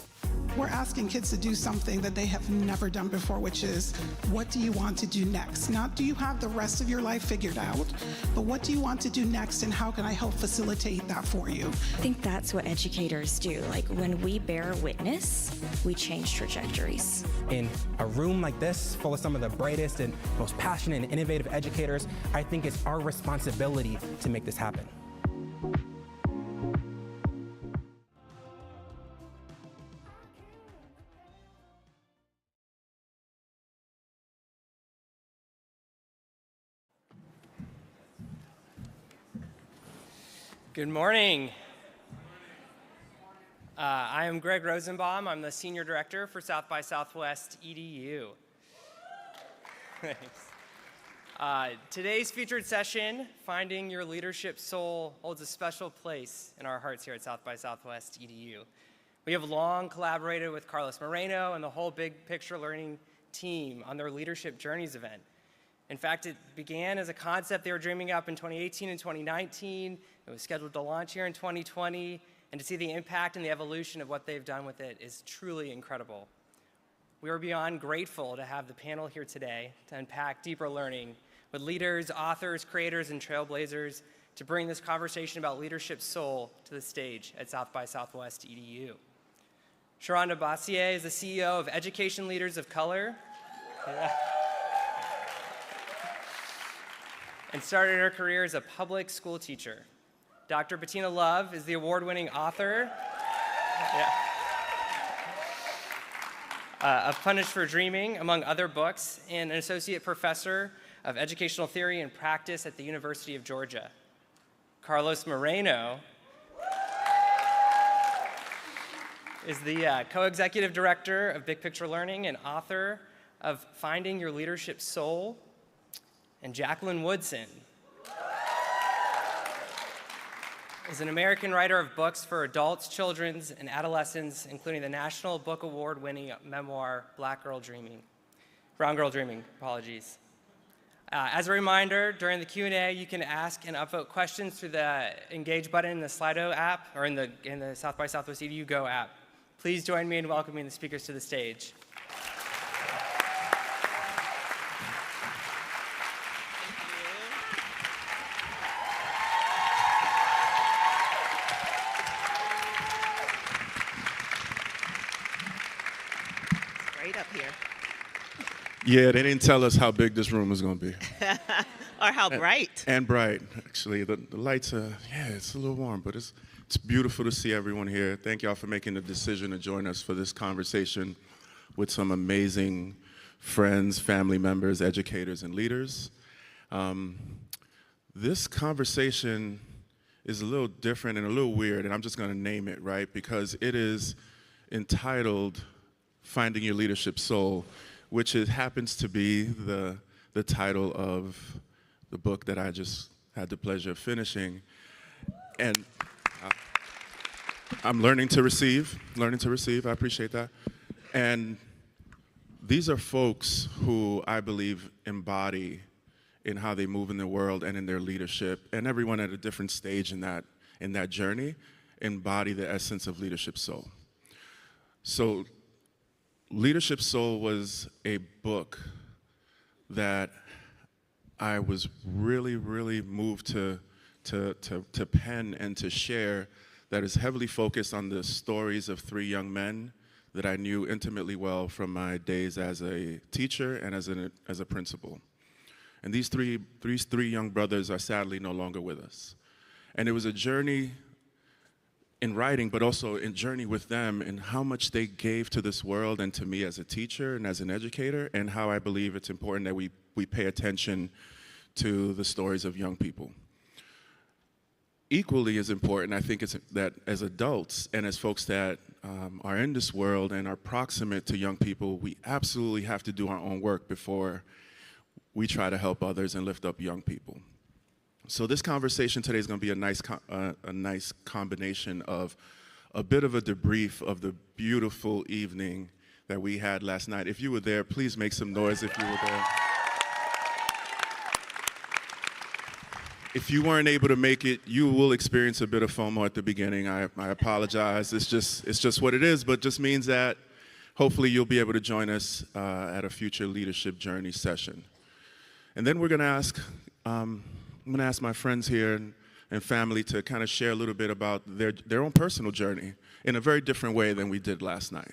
We're asking kids to do something that they have never done before, which is, what do you want to do next? Not do you have the rest of your life figured out, but what do you want to do next and how can I help facilitate that for you? I think that's what educators do. Like when we bear witness, we change trajectories. In a room like this, full of some of the brightest and most passionate and innovative educators, I think it's our responsibility to make this happen. Good morning. I am Greg Rosenbaum. I'm the Senior Director for South by Southwest EDU. Thanks. Today's featured session, Finding Your Leadership Soul, holds a special place in our hearts here at South by Southwest EDU. We have long collaborated with Carlos Moreno and the whole Big Picture Learning team on their Leadership Journeys event. In fact, it began as a concept they were dreaming up in 2018 and 2019. It was scheduled to launch here in 2020, and to see the impact and the evolution of what they've done with it is truly incredible. We are beyond grateful to have the panel here today to unpack deeper learning with leaders, authors, creators, and trailblazers to bring this conversation about leadership soul to the stage at South by Southwest EDU. Sharonda Bossier is the CEO of Education Leaders of Color. And started her career as a public school teacher. Dr. Bettina Love is the award-winning author of Punished for Dreaming, among other books, and an associate professor of educational theory and practice at the University of Georgia. Carlos Moreno is the co-executive director of Big Picture Learning and author of Finding Your Leadership Soul. And Jacqueline Woodson is an American writer of books for adults, children's, and adolescents, including the National Book Award-winning memoir, Brown Girl Dreaming, apologies. As a reminder, during the Q&A, you can ask and upvote questions through the Engage button in the Slido app, or in the South by Southwest EDU Go app. Please join me in welcoming the speakers to the stage. Yeah, they didn't tell us how big this room was going to be. Or how bright. And bright, actually. The lights are, it's a little warm, but it's beautiful to see everyone here. Thank y'all for making the decision to join us for this conversation with some amazing friends, family members, educators, and leaders. This conversation is a little different and a little weird, and I'm just going to name it, right? Because it is entitled Finding Your Leadership Soul, which happens to be the title of the book that I just had the pleasure of finishing. And I'm learning to receive, I appreciate that. And these are folks who I believe embody in how they move in the world and in their leadership, and everyone at a different stage in that journey embody the essence of leadership soul. So Leadership Soul was a book that I was really, really moved to pen and to share, that is heavily focused on the stories of three young men that I knew intimately well from my days as a teacher and as a principal. And these three young brothers are sadly no longer with us. And it was a journey in writing, but also in journey with them and how much they gave to this world and to me as a teacher and as an educator, and how I believe it's important that we pay attention to the stories of young people. Equally as important, I think, is that as adults and as folks that are in this world and are proximate to young people, we absolutely have to do our own work before we try to help others and lift up young people. So this conversation today is going to be a nice combination of a bit of a debrief of the beautiful evening that we had last night. If you were there, please make some noise if you were there. If you weren't able to make it, you will experience a bit of FOMO at the beginning. I apologize. It's just what it is, but just means that hopefully you'll be able to join us at a future leadership journey session. And then we're going to ask, I'm going to ask my friends here and family to kind of share a little bit about their own personal journey in a very different way than we did last night.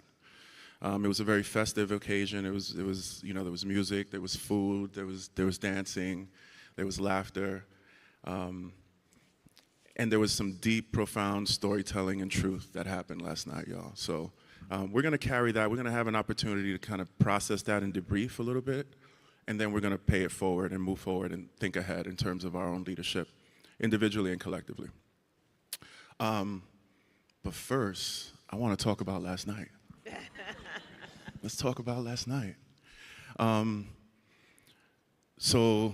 It was a very festive occasion. It was you know, there was music, there was food, there was dancing, there was laughter. And there was some deep, profound storytelling and truth that happened last night, y'all. So we're going to carry that. We're going to have an opportunity to kind of process that and debrief a little bit. And then we're going to pay it forward and move forward and think ahead in terms of our own leadership, individually and collectively. But first, I want to talk about last night. Let's talk about last night. So,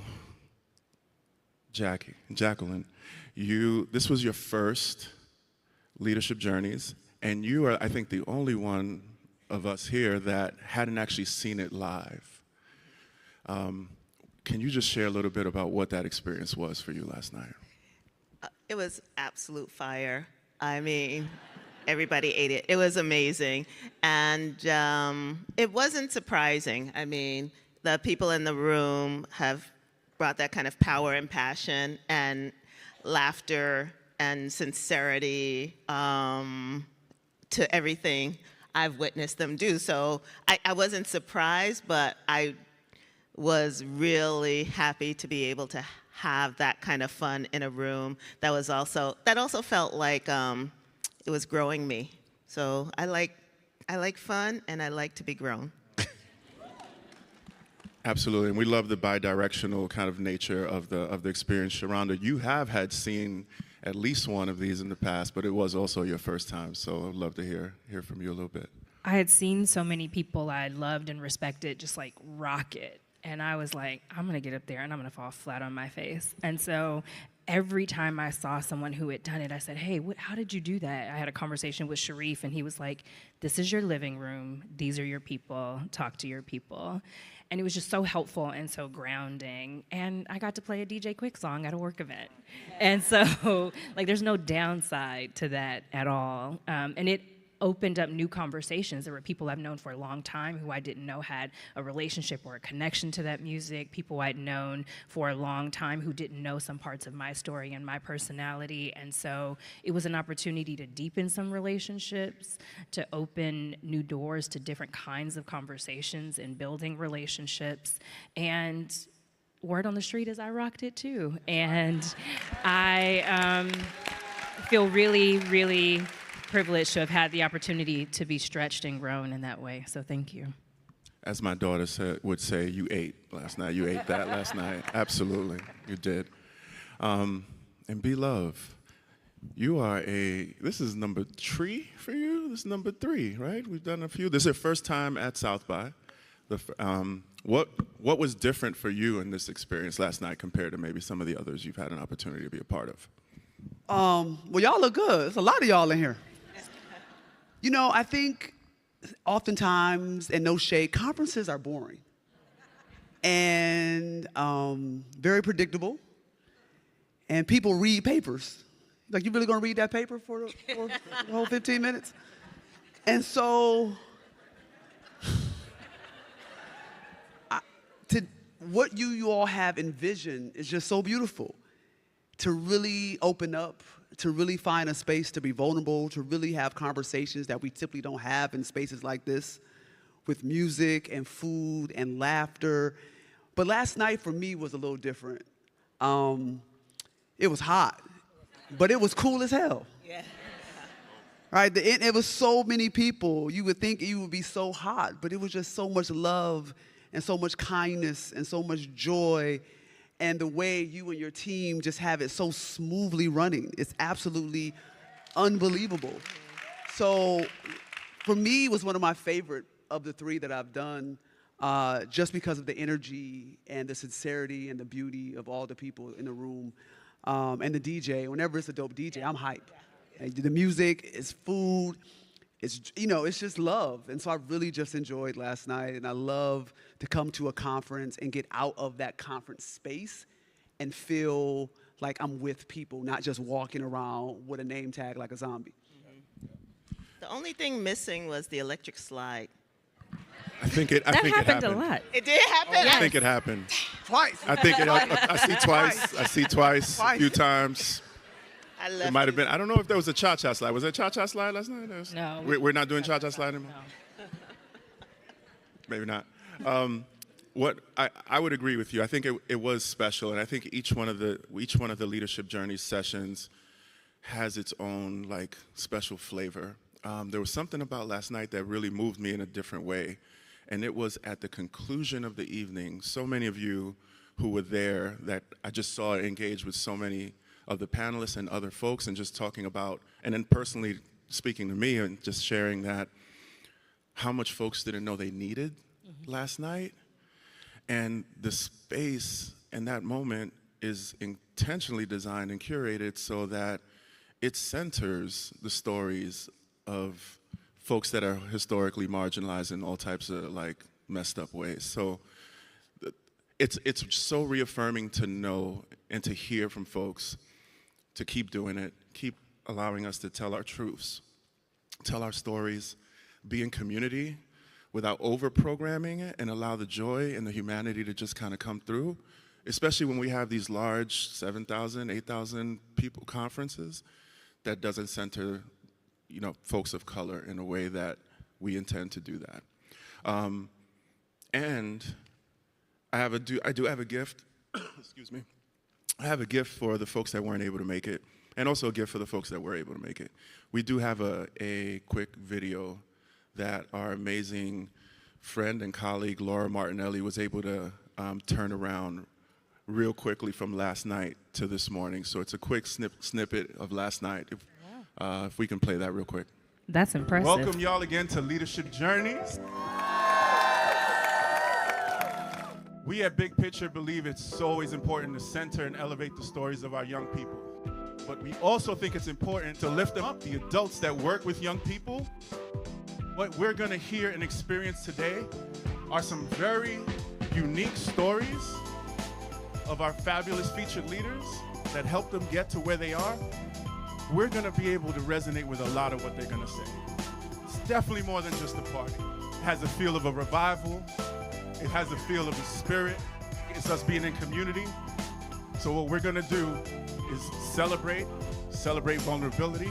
Jacqueline, this was your first leadership journeys, and you are, I think, the only one of us here that hadn't actually seen it live. Can you just share a little bit about what that experience was for you last night? It was absolute fire. I mean, everybody ate it. It was amazing. And it wasn't surprising. I mean, the people in the room have brought that kind of power and passion and laughter and sincerity to everything I've witnessed them do. So I wasn't surprised, but I was really happy to be able to have that kind of fun in a room that also felt like it was growing me. So I like fun and I like to be grown. Absolutely, and we love the bi-directional kind of nature of the experience. Sharonda, you have seen at least one of these in the past, but it was also your first time, so I'd love to hear from you a little bit. I had seen so many people I loved and respected just like rock it. And I was like, I'm going to get up there and I'm going to fall flat on my face. And so every time I saw someone who had done it, I said, hey, how did you do that? I had a conversation with Sharif, and he was like, this is your living room. These are your people. Talk to your people. And it was just so helpful and so grounding. And I got to play a DJ Quick song at a work event. And so, like, there's no downside to that at all. And it opened up new conversations. There were people I've known for a long time who I didn't know had a relationship or a connection to that music, people I'd known for a long time who didn't know some parts of my story and my personality. And so it was an opportunity to deepen some relationships, to open new doors to different kinds of conversations and building relationships. And word on the street is I rocked it too. And I feel really, really privileged to have had the opportunity to be stretched and grown in that way. So thank you. As my daughter would say, you ate last night. You ate that last night. Absolutely, you did. And Be Love, this is number 3 for you? This is number 3, right? We've done a few. This is your first time at South by. What was different for you in this experience last night compared to maybe some of the others you've had an opportunity to be a part of? Well, y'all look good. There's a lot of y'all in here. You know, I think oftentimes, and no shade, conferences are boring and very predictable, and people read papers. Like, you really gonna read that paper for the whole 15 minutes? And so, what you all have envisioned is just so beautiful. To really open up, to really find a space to be vulnerable, to really have conversations that we typically don't have in spaces like this, with music and food and laughter. But last night for me was a little different. It was hot, but it was cool as hell. Yeah. Right, it was so many people. You would think it would be so hot, but it was just so much love and so much kindness and so much joy. And the way you and your team just have it so smoothly running, it's absolutely unbelievable. So for me, was one of my favorite of the three that I've done, just because of the energy and the sincerity and the beauty of all the people in the room. And the DJ, whenever it's a dope DJ, I'm hyped. And the music is food. It's, you know, it's just love. And so I really just enjoyed last night. And I love to come to a conference and get out of that conference space and feel like I'm with people, not just walking around with a name tag like a zombie. The only thing missing was the electric slide. I think it happened a lot. It did happen? I think it happened. Twice. I see twice. I see twice a few times. I left It might have you. been. I don't know if there was a cha-cha slide. Was there a cha-cha slide last night? No. We're not doing cha-cha slide anymore? No. Maybe not. What I would agree with you. I think it was special, and I think each one of the Leadership Journey sessions has its own like special flavor. There was something about last night that really moved me in a different way, and it was at the conclusion of the evening. So many of you who were there that I just saw engage with so many of the panelists and other folks, and just talking about, and then personally speaking to me and just sharing that how much folks didn't know they needed last night. And the space and that moment is intentionally designed and curated so that it centers the stories of folks that are historically marginalized in all types of like messed up ways. So it's so reaffirming to know and to hear from folks to keep doing it, keep allowing us to tell our truths, tell our stories, be in community without over-programming it, and allow the joy and the humanity to just kind of come through, especially when we have these large 7,000, 8,000 people conferences that doesn't center, you know, folks of color in a way that we intend to do that. And I do have a gift, excuse me. I have a gift for the folks that weren't able to make it, and also a gift for the folks that were able to make it. We do have a quick video that our amazing friend and colleague, Laura Martinelli, was able to turn around real quickly from last night to this morning. So it's a quick snippet of last night, if we can play that real quick. That's impressive. Welcome y'all again to Leadership Journeys. We at Big Picture believe it's always important to center and elevate the stories of our young people. But we also think it's important to lift them up, the adults that work with young people. What we're gonna hear and experience today are some very unique stories of our fabulous featured leaders that help them get to where they are. We're gonna be able to resonate with a lot of what they're gonna say. It's definitely more than just a party. It has a feel of a revival. It has a feel of a spirit. It's us being in community. So what we're gonna do is celebrate vulnerability,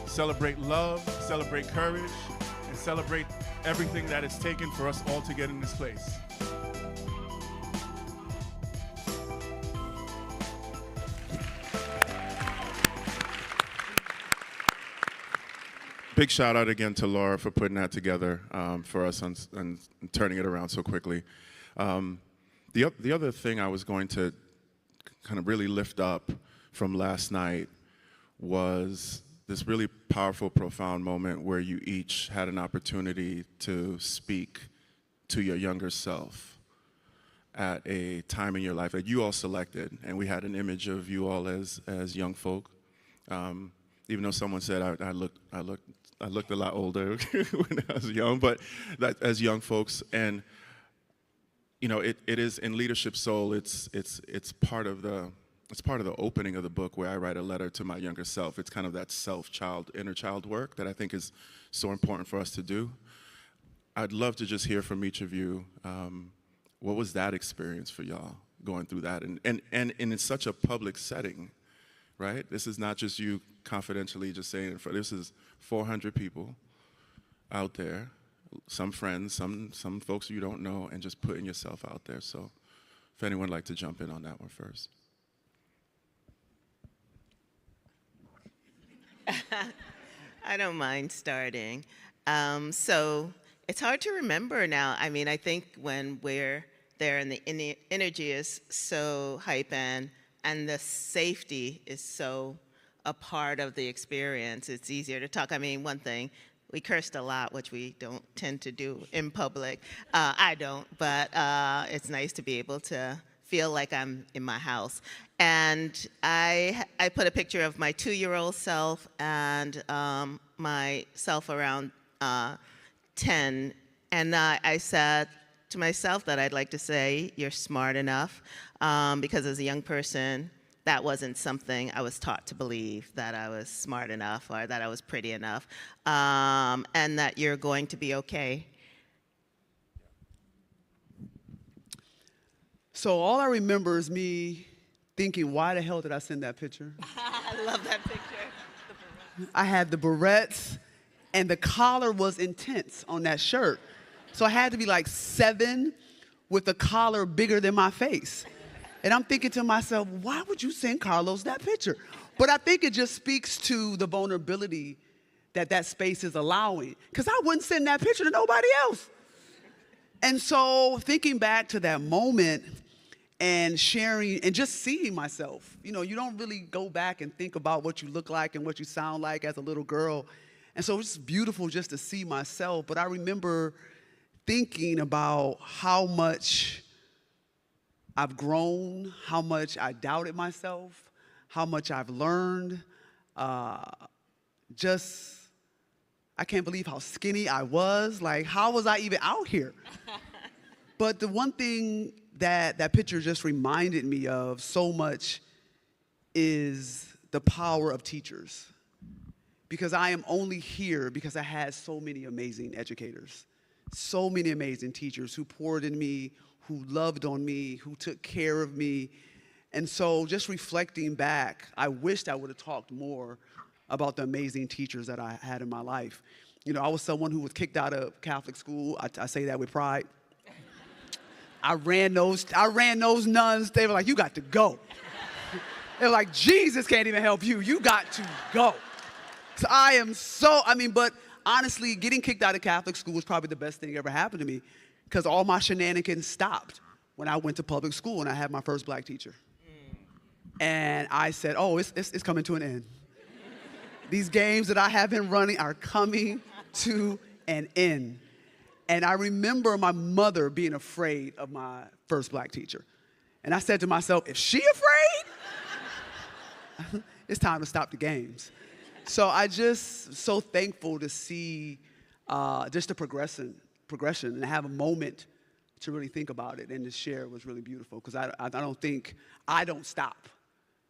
celebrate love, celebrate courage, and celebrate everything that it's taken for us all to get in this place. Big shout out again to Laura for putting that together for us and turning it around so quickly. The other thing I was going to kind of really lift up from last night was this really powerful, profound moment where you each had an opportunity to speak to your younger self at a time in your life that you all selected, and we had an image of you all as young folk. Even though someone said I looked a lot older when I was young, but that, as young folks, and you know, it is in Leadership Soul. It's part of the opening of the book where I write a letter to my younger self. It's kind of that inner child work that I think is so important for us to do. I'd love to just hear from each of you. What was that experience for y'all going through that, and in such a public setting, right? This is not just you confidentially just saying it. This is 400 people out there, some friends, some folks you don't know, and just putting yourself out there. So if anyone would like to jump in on that one first. I don't mind starting. So it's hard to remember now. I mean, I think when we're there and the energy is so hype and the safety is so a part of the experience, it's easier to talk. I mean, one thing, we cursed a lot, which we don't tend to do in public. I don't, but it's nice to be able to feel like I'm in my house. And I put a picture of my 2-year-old self and myself around 10. And I said to myself that I'd like to say, you're smart enough, because as a young person, that wasn't something I was taught to believe, that I was smart enough or that I was pretty enough, and that you're going to be okay. So all I remember is me thinking, why the hell did I send that picture? I love that picture. I had the barrettes, and the collar was intense on that shirt. So I had to be like 7 with a collar bigger than my face. And I'm thinking to myself, why would you send Carlos that picture? But I think it just speaks to the vulnerability that space is allowing. Because I wouldn't send that picture to nobody else. And so thinking back to that moment and sharing and just seeing myself, you know, you don't really go back and think about what you look like and what you sound like as a little girl. And so it's beautiful just to see myself. But I remember thinking about how much I've grown, how much I doubted myself, how much I've learned. I can't believe how skinny I was. Like, how was I even out here? But the one thing that picture just reminded me of so much is the power of teachers. Because I am only here because I had so many amazing educators, so many amazing teachers who poured in me, who loved on me, who took care of me. And so just reflecting back, I wished I would have talked more about the amazing teachers that I had in my life. You know, I was someone who was kicked out of Catholic school. I say that with pride. I ran those nuns. They were like, you got to go. They're like, Jesus can't even help you. You got to go. So but honestly, getting kicked out of Catholic school was probably the best thing that ever happened to me, because all my shenanigans stopped when I went to public school and I had my first black teacher. And I said, oh, it's coming to an end. These games that I have been running are coming to an end. And I remember my mother being afraid of my first black teacher. And I said to myself, if she afraid, it's time to stop the games. So I just so thankful to see just the progression and have a moment to really think about it and to share was really beautiful, because I don't stop.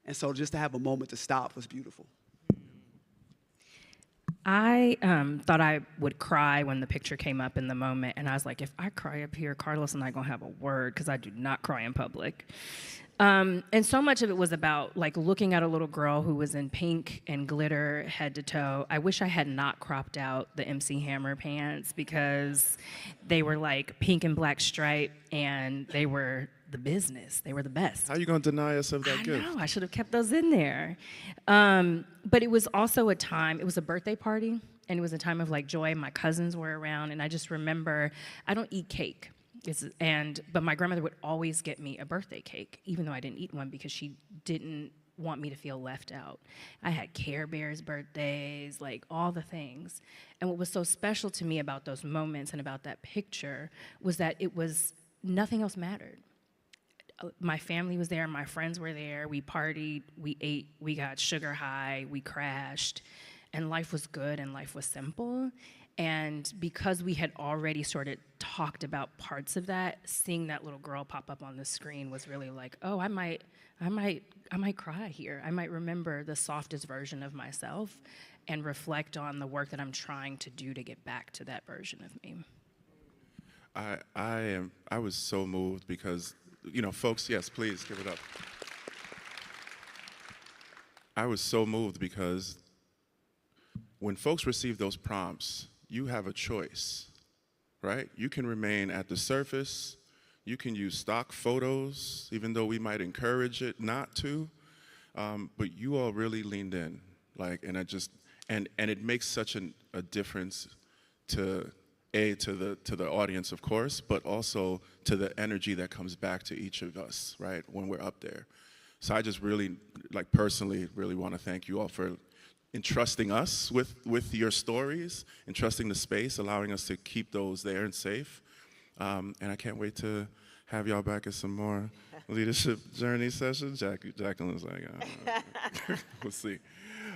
And so just to have a moment to stop was beautiful. I thought I would cry when the picture came up in the moment, and I was like, if I cry up here, Carlos and I gonna have a word, because I do not cry in public. And so much of it was about like looking at a little girl who was in pink and glitter head to toe. I wish I had not cropped out the MC Hammer pants, because they were like pink and black stripe, and they were the business. They were the best. How are you going to deny us of that gift? I know, I should have kept those in there. But it was also a time, it was a birthday party, and it was a time of like joy. My cousins were around, and I just remember, I don't eat cake. But my grandmother would always get me a birthday cake, even though I didn't eat one, because she didn't want me to feel left out. I had Care Bears birthdays, like all the things. And what was so special to me about those moments and about that picture was that it was, nothing else mattered. My family was there, my friends were there, we partied, we ate, we got sugar high, we crashed, and life was good and life was simple. And because we had already sort of talked about parts of that, seeing that little girl pop up on the screen was really like, oh, I might cry here. I might remember the softest version of myself and reflect on the work that I'm trying to do to get back to that version of me. I was so moved because, you know, folks, yes, please give it up. I was so moved because when folks receive those prompts, you have a choice, right? You can remain at the surface. You can use stock photos, even though we might encourage it not to. But you all really leaned in, like, and it makes such a difference to the audience, of course, but also to the energy that comes back to each of us, right, when we're up there. So I just really, like, personally, really want to thank you all for entrusting us with your stories, entrusting the space, allowing us to keep those there and safe. And I can't wait to have y'all back at some more leadership journey sessions. Jacqueline's like, we'll see.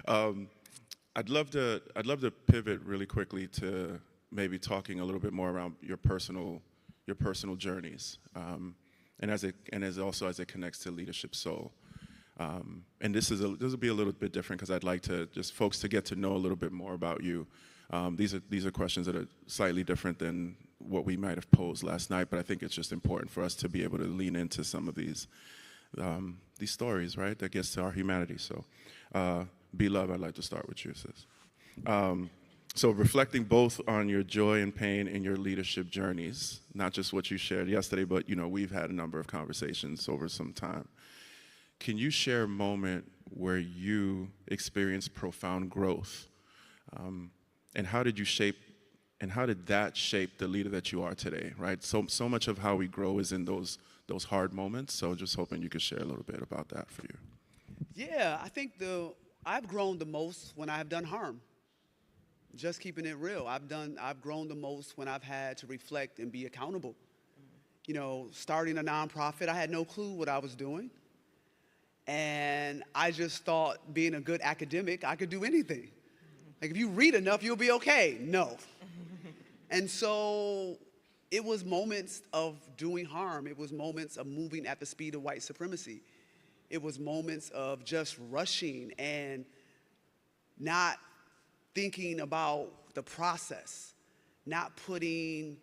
I'd love to pivot really quickly to maybe talking a little bit more around your personal journeys, and also as it connects to Leadership Soul. And this will be a little bit different because I'd like to just folks to get to know a little bit more about you. These are questions that are slightly different than what we might have posed last night, but I think it's just important for us to be able to lean into some of these stories, right? That gets to our humanity. So, B-Love, I'd like to start with you, sis. So reflecting both on your joy and pain in your leadership journeys, not just what you shared yesterday, but we've had a number of conversations over some time. Can you share a moment where you experienced profound growth? And how did that shape the leader that you are today, right? So much of how we grow is in those hard moments. So just hoping you could share a little bit about that for you. Yeah, I think I've grown the most when I have done harm. Just keeping it real. I've grown the most when I've had to reflect and be accountable. Starting a nonprofit, I had no clue what I was doing. And I just thought being a good academic, I could do anything. Like if you read enough, you'll be okay. No. And so it was moments of doing harm. It was moments of moving at the speed of white supremacy. It was moments of just rushing and not thinking about the process, not putting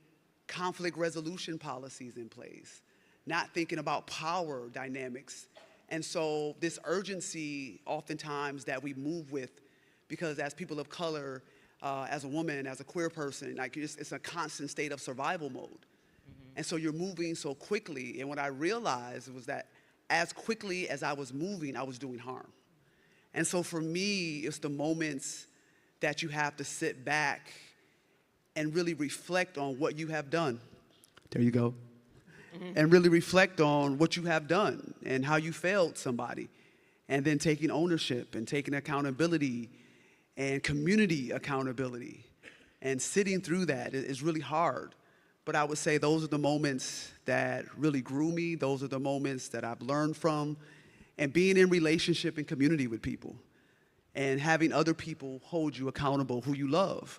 conflict resolution policies in place, not thinking about power dynamics. And so this urgency oftentimes that we move with, because as people of color, as a woman, as a queer person, like it's a constant state of survival mode. Mm-hmm. And so you're moving so quickly. And what I realized was that as quickly as I was moving, I was doing harm. And so for me, it's the moments that you have to sit back and really reflect on what you have done. There you go. Mm-hmm. And really reflect on what you have done and how you failed somebody. And then taking ownership and taking accountability and community accountability. And sitting through that is really hard. But I would say those are the moments that really grew me. Those are the moments that I've learned from. And being in relationship and community with people. And having other people hold you accountable, who you love,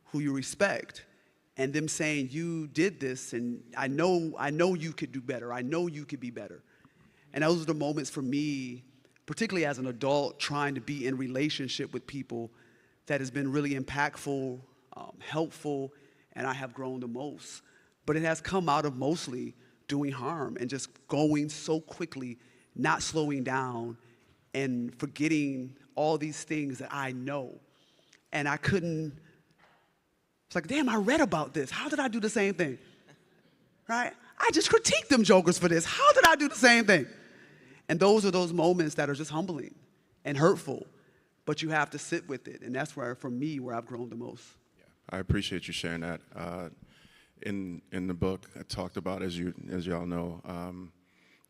who you respect, and them saying, you did this, and I know you could do better. I know you could be better. And those are the moments for me, particularly as an adult, trying to be in relationship with people that has been really impactful, helpful, and I have grown the most. But it has come out of mostly doing harm and just going so quickly, not slowing down, and forgetting all these things that I know. And I couldn't, it's like, damn, I read about this. How did I do the same thing? Right? I just critiqued them jokers for this. How did I do the same thing? And those are those moments that are just humbling and hurtful, but you have to sit with it. And that's where, for me, where I've grown the most. Yeah, I appreciate you sharing that. In the book, I talked about, as y'all know,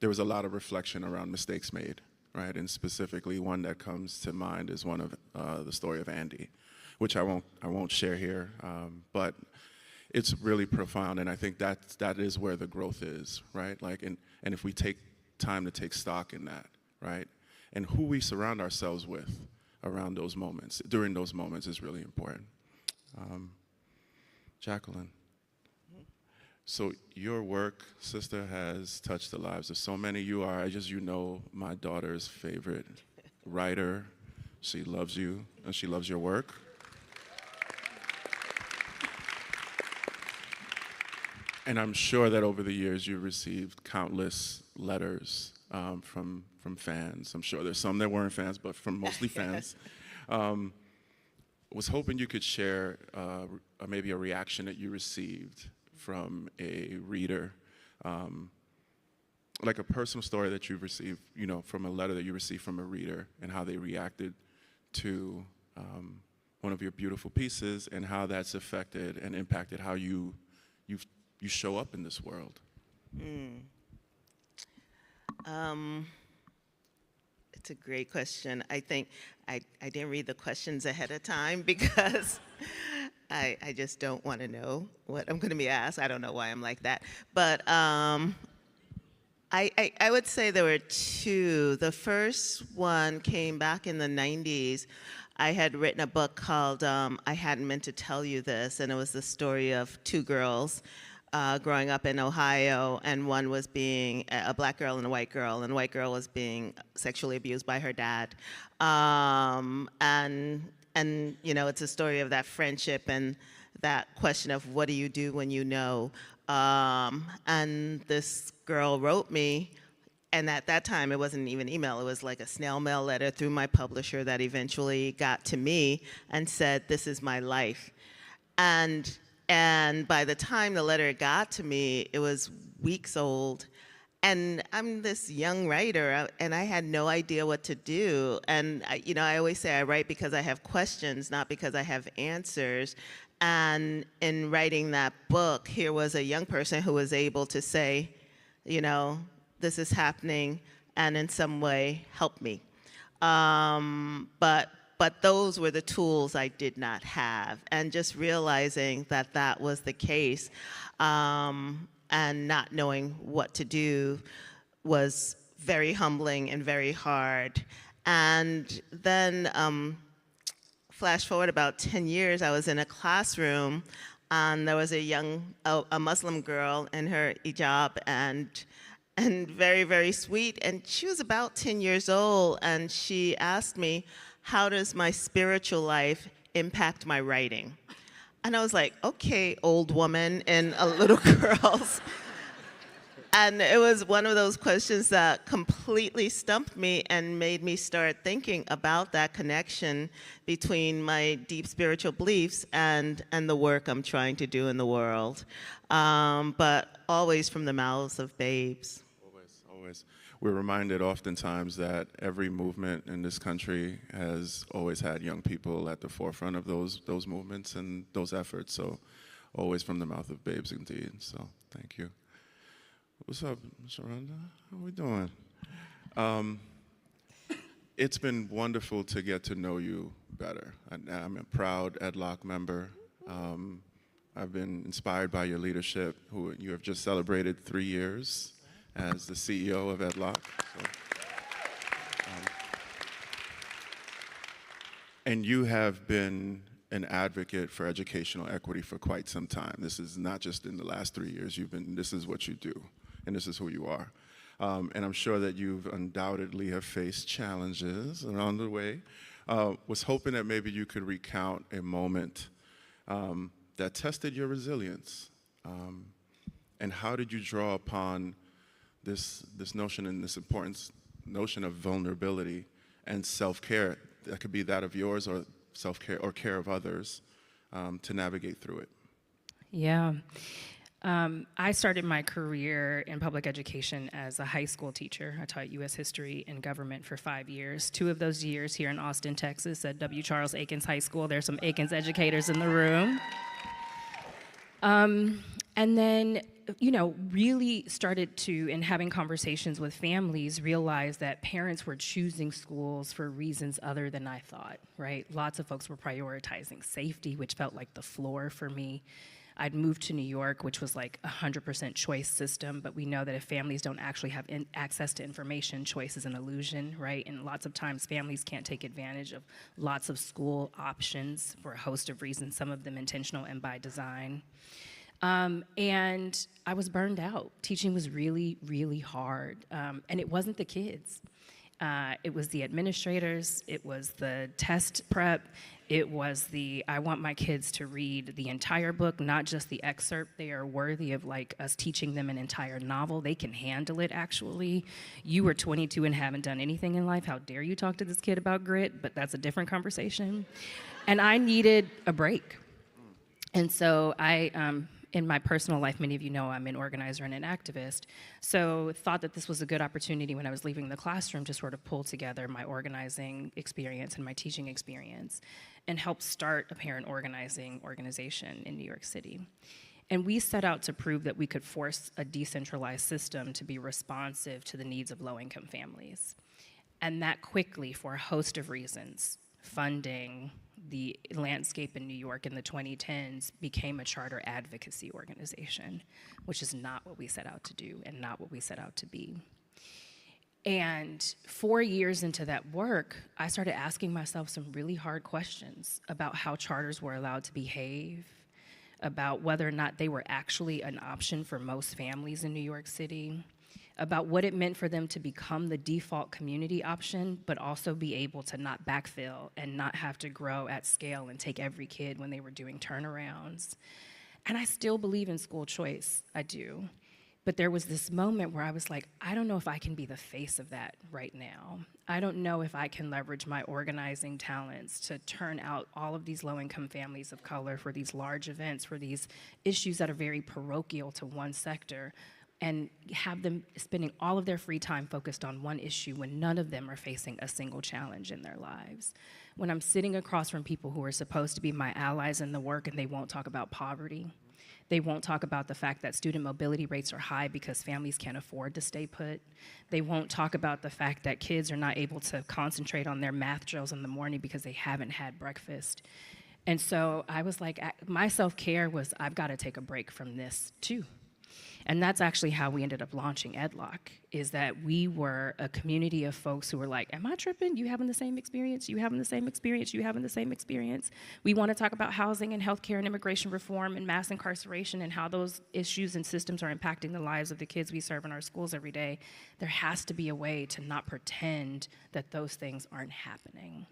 there was a lot of reflection around mistakes made. Right, and specifically one that comes to mind is one of the story of Andy, which I won't share here, but it's really profound, and I think that is where the growth is, right? Like, and if we take time to take stock in that, right, and who we surround ourselves with around those moments, during those moments, is really important. Jacqueline. So your work, sister, has touched the lives of so many. You are, as you know, my daughter's favorite writer. She loves you, and she loves your work. And I'm sure that over the years you've received countless letters from fans. I'm sure there's some that weren't fans, but from mostly fans. Was hoping you could share maybe a reaction that you received from a reader, like a personal story that you've received, from a letter that you received from a reader, and how they reacted to one of your beautiful pieces, and how that's affected and impacted how you show up in this world. It's a great question. I think I didn't read the questions ahead of time because I just don't want to know what I'm going to be asked. I don't know why I'm like that. But I would say there were two. The first one came back in the 90s. I had written a book called I Hadn't Meant to Tell You This, and it was the story of two girls growing up in Ohio, and one was being a black girl and a white girl, and the white girl was being sexually abused by her dad. And you know, it's a story of that friendship and that question of what do you do when you know. And this girl wrote me, and at that time it wasn't even email, it was like a snail mail letter through my publisher that eventually got to me and said, "This is my life." And by the time the letter got to me, it was weeks old. And I'm this young writer, and I had no idea what to do. And you know, I always say I write because I have questions, not because I have answers. And in writing that book, here was a young person who was able to say, you know, this is happening, and in some way help me. But those were the tools I did not have, and just realizing that that was the case, and not knowing what to do was very humbling and very hard. And then flash forward about 10 years, I was in a classroom, and there was a Muslim girl in her hijab, and very, very sweet, and she was about 10 years old, and she asked me, how does my spiritual life impact my writing? And I was like, okay, old woman in a little girl's. And it was one of those questions that completely stumped me and made me start thinking about that connection between my deep spiritual beliefs and the work I'm trying to do in the world. But always from the mouths of babes. Always. We're reminded oftentimes that every movement in this country has always had young people at the forefront of those movements and those efforts. So always from the mouth of babes indeed. So thank you. What's up, Sharonda? How are we doing? It's been wonderful to get to know you better. I'm a proud EdLoc member. I've been inspired by your leadership. You have just celebrated 3 years as the CEO of EdLoc. So, and you have been an advocate for educational equity for quite some time. This is not just in the last 3 years. This is what you do, and this is who you are. And I'm sure that you've undoubtedly have faced challenges along the way. Was hoping that maybe you could recount a moment that tested your resilience. And how did you draw upon this notion and this important notion of vulnerability and self-care, that could be that of yours or self-care or care of others, to navigate through it? Yeah. I started my career in public education as a high school teacher. I taught U.S. history and government for 5 years. 2 of those years here in Austin, Texas at W. Charles Aikens High School. There's some Aikens educators in the room. And then, you know, really started to, in having conversations with families, realize that parents were choosing schools for reasons other than I thought, right? Lots of folks were prioritizing safety, which felt like the floor for me. I'd moved to New York, which was like 100% choice system, but we know that if families don't actually have access to information, choice is an illusion, right? And lots of times families can't take advantage of lots of school options for a host of reasons, some of them intentional and by design. And I was burned out. Teaching was really, really hard. And it wasn't the kids. It was the administrators, it was the test prep, it was I want my kids to read the entire book, not just the excerpt. They are worthy of like us teaching them an entire novel. They can handle it, actually. You were 22 and haven't done anything in life. How dare you talk to this kid about grit? But that's a different conversation. And I needed a break. And so in my personal life, many of you know I'm an organizer and an activist, so thought that this was a good opportunity when I was leaving the classroom to sort of pull together my organizing experience and my teaching experience and help start a parent organizing organization in New York City. And we set out to prove that we could force a decentralized system to be responsive to the needs of low-income families. And that quickly, for a host of reasons, funding, the landscape in New York in the 2010s became a charter advocacy organization, which is not what we set out to do and not what we set out to be. And 4 years into that work, I started asking myself some really hard questions about how charters were allowed to behave, about whether or not they were actually an option for most families in New York City, about what it meant for them to become the default community option, but also be able to not backfill and not have to grow at scale and take every kid when they were doing turnarounds. And I still believe in school choice, I do. But there was this moment where I was like, I don't know if I can be the face of that right now. I don't know if I can leverage my organizing talents to turn out all of these low-income families of color for these large events, for these issues that are very parochial to one sector, and have them spending all of their free time focused on one issue when none of them are facing a single challenge in their lives. When I'm sitting across from people who are supposed to be my allies in the work and they won't talk about poverty, they won't talk about the fact that student mobility rates are high because families can't afford to stay put. They won't talk about the fact that kids are not able to concentrate on their math drills in the morning because they haven't had breakfast. And so I was like, my self-care was, I've got to take a break from this too. And that's actually how we ended up launching EdLock, is that we were a community of folks who were like, am I tripping? You having the same experience? You having the same experience? You having the same experience? We want to talk about housing and healthcare and immigration reform and mass incarceration and how those issues and systems are impacting the lives of the kids we serve in our schools every day. There has to be a way to not pretend that those things aren't happening.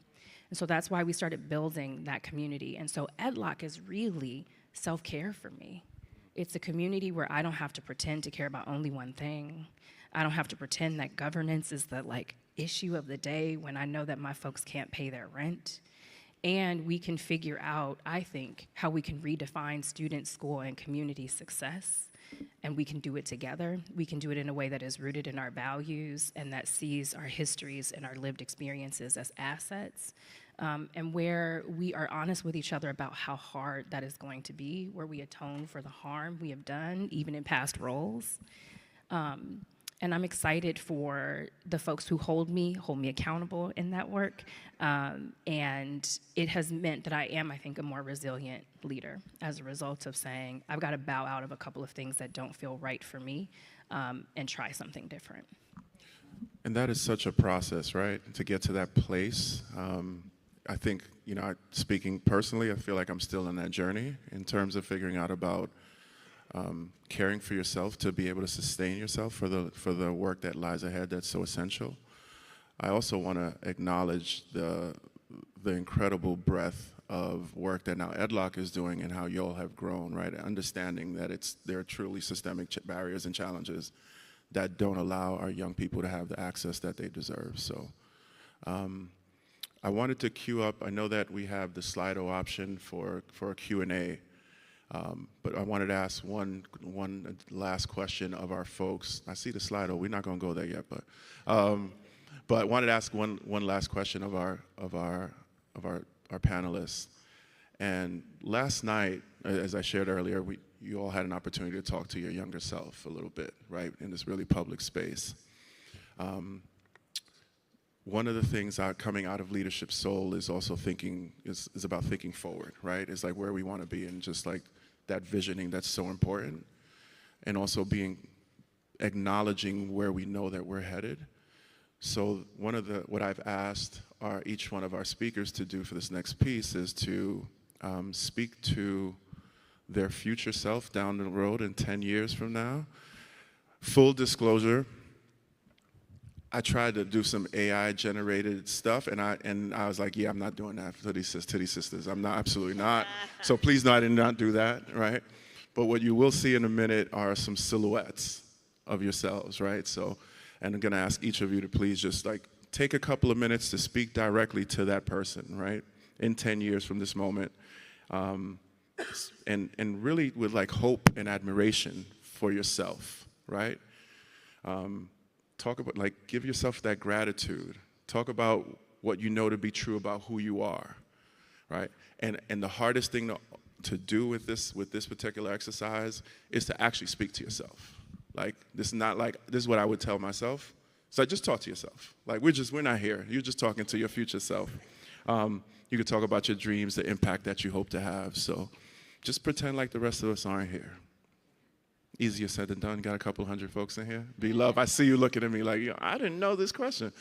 And so that's why we started building that community. And so EdLock is really self-care for me. It's a community where I don't have to pretend to care about only one thing. I don't have to pretend that governance is the issue of the day when I know that my folks can't pay their rent. And we can figure out, I think, how we can redefine student, school, and community success. And we can do it together. We can do it in a way that is rooted in our values and that sees our histories and our lived experiences as assets. And where we are honest with each other about how hard that is going to be, where we atone for the harm we have done, even in past roles. And I'm excited for the folks who hold me accountable in that work. And it has meant that I am, I think, a more resilient leader as a result of saying, I've got to bow out of a couple of things that don't feel right for me and try something different. And that is such a process, right? To get to that place. I think, speaking personally, I feel like I'm still on that journey in terms of figuring out about caring for yourself to be able to sustain yourself for the work that lies ahead that's so essential. I also want to acknowledge the incredible breadth of work that now EdLock is doing and how you all have grown, right? Understanding that there are truly systemic barriers and challenges that don't allow our young people to have the access that they deserve. So. I wanted to queue up, I know that we have the Slido option for a Q&A, but I wanted to ask one last question of our folks. I see the Slido, we're not gonna go there yet, but I wanted to ask one last question of our panelists. And last night, as I shared earlier, you all had an opportunity to talk to your younger self a little bit, right, in this really public space. One of the things coming out of Leadership Soul is also is about thinking forward, right? It's like where we want to be and just like that visioning that's so important. And also acknowledging where we know that we're headed. So what I've asked each one of our speakers to do for this next piece is to speak to their future self down the road in 10 years from now. Full disclosure, I tried to do some AI-generated stuff, and I was like, yeah, I'm not doing that to these sisters. I'm not, absolutely not. So please know I did not do that, right? But what you will see in a minute are some silhouettes of yourselves, right? So, and I'm gonna ask each of you to please just take a couple of minutes to speak directly to that person, right? In 10 years from this moment, and really with hope and admiration for yourself, right? Talk about, give yourself that gratitude. Talk about what you know to be true about who you are, right? And the hardest thing to do with this particular exercise is to actually speak to yourself. This is not this is what I would tell myself, So just talk to yourself. Like, we're not here. You're just talking to your future self. You could talk about your dreams, the impact that you hope to have. So just pretend like the rest of us aren't here. Easier said than done. Got a couple hundred folks in here. Be love. I see you looking at me like, I didn't know this question.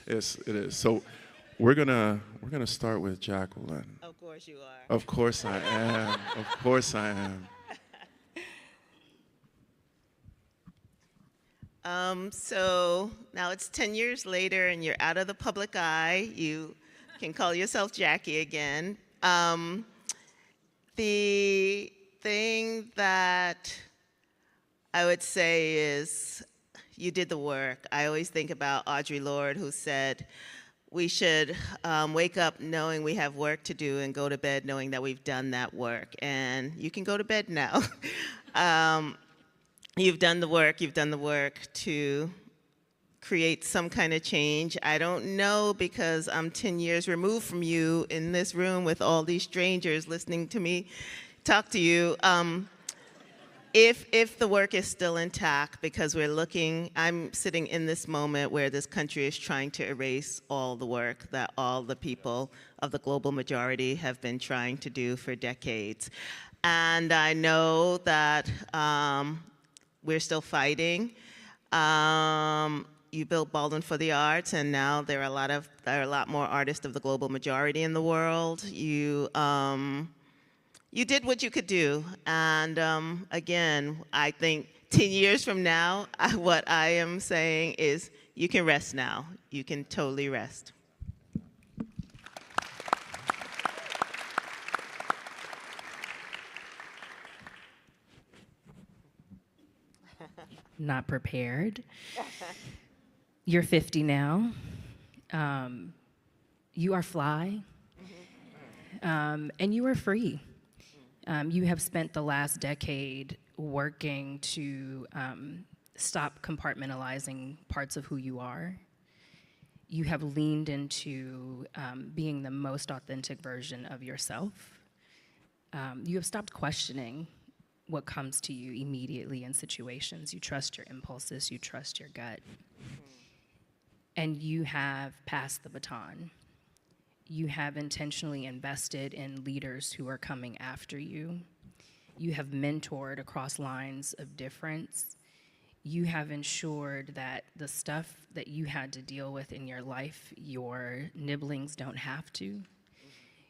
It is. So we're gonna start with Jacqueline. Of course you are. Of course I am. Of course I am. So now it's 10 years later and you're out of the public eye. You can call yourself Jackie again. The thing that I would say is you did the work. I always think about Audre Lorde, who said we should wake up knowing we have work to do and go to bed knowing that we've done that work. And you can go to bed now. You've done the work to create some kind of change. I don't know, because I'm 10 years removed from you in this room with all these strangers listening to me talk to you. If the work is still intact, because I'm sitting in this moment where this country is trying to erase all the work that all the people of the global majority have been trying to do for decades. And I know that we're still fighting. You built Baldwin for the Arts, and now there are a lot more artists of the global majority in the world. You did what you could do, and again, I think 10 years from now, what I am saying is you can rest now. You can totally rest. Not prepared. You're 50 now. You are fly, and you are free. You have spent the last decade working to stop compartmentalizing parts of who you are. You have leaned into being the most authentic version of yourself. You have stopped questioning what comes to you immediately in situations. You trust your impulses, you trust your gut. And you have passed the baton. You have intentionally invested in leaders who are coming after you. You have mentored across lines of difference. You have ensured that the stuff that you had to deal with in your life, your nibblings don't have to.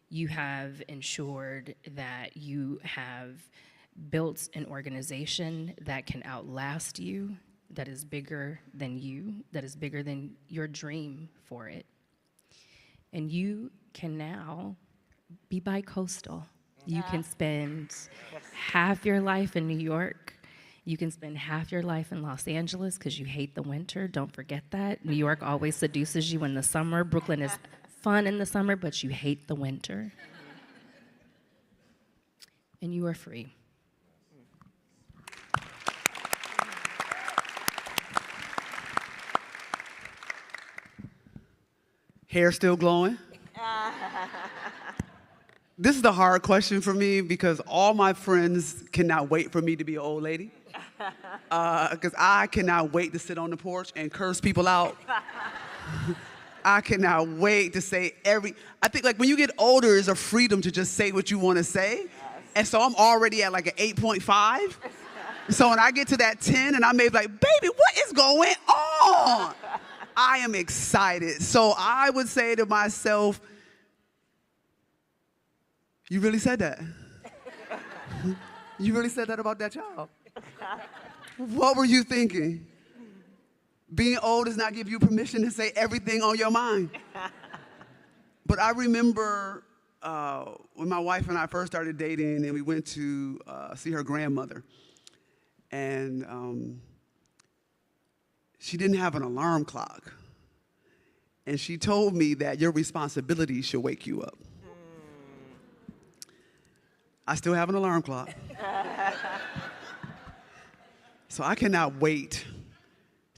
You have ensured that you have built an organization that can outlast you, that is bigger than you, that is bigger than your dream for it. And you can now be bi-coastal. You can spend half your life in New York. You can spend half your life in Los Angeles because you hate the winter. Don't forget that. New York always seduces you in the summer. Brooklyn is fun in the summer, but you hate the winter. And you are free. Hair still glowing? This is the hard question for me because all my friends cannot wait for me to be an old lady. Because I cannot wait to sit on the porch and curse people out. I cannot wait to say I think like when you get older, it's a freedom to just say what you want to say. Yes. And so I'm already at like an 8.5. So when I get to that 10 and I may be like, baby, what is going on? I am excited. So I would say to myself, you really said that? You really said that about that job? What were you thinking? Being old does not give you permission to say everything on your mind. But I remember when my wife and I first started dating and we went to see her grandmother. And she didn't have an alarm clock. And she told me that your responsibilities should wake you up. I still have an alarm clock. So I cannot wait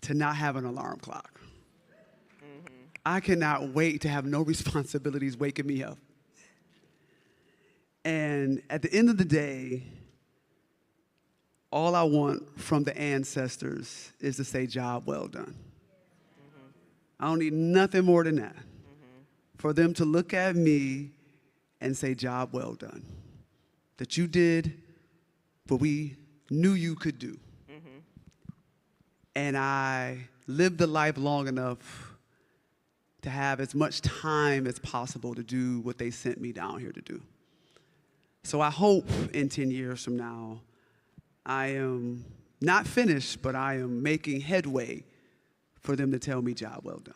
to not have an alarm clock. I cannot wait to have no responsibilities waking me up. And at the end of the day, all I want from the ancestors is to say, job well done. I don't need nothing more than that. For them to look at me and say, job well done. That you did what we knew you could do. And I lived the life long enough to have as much time as possible to do what they sent me down here to do. So I hope in 10 years from now, I am not finished, but I am making headway for them to tell me job well done.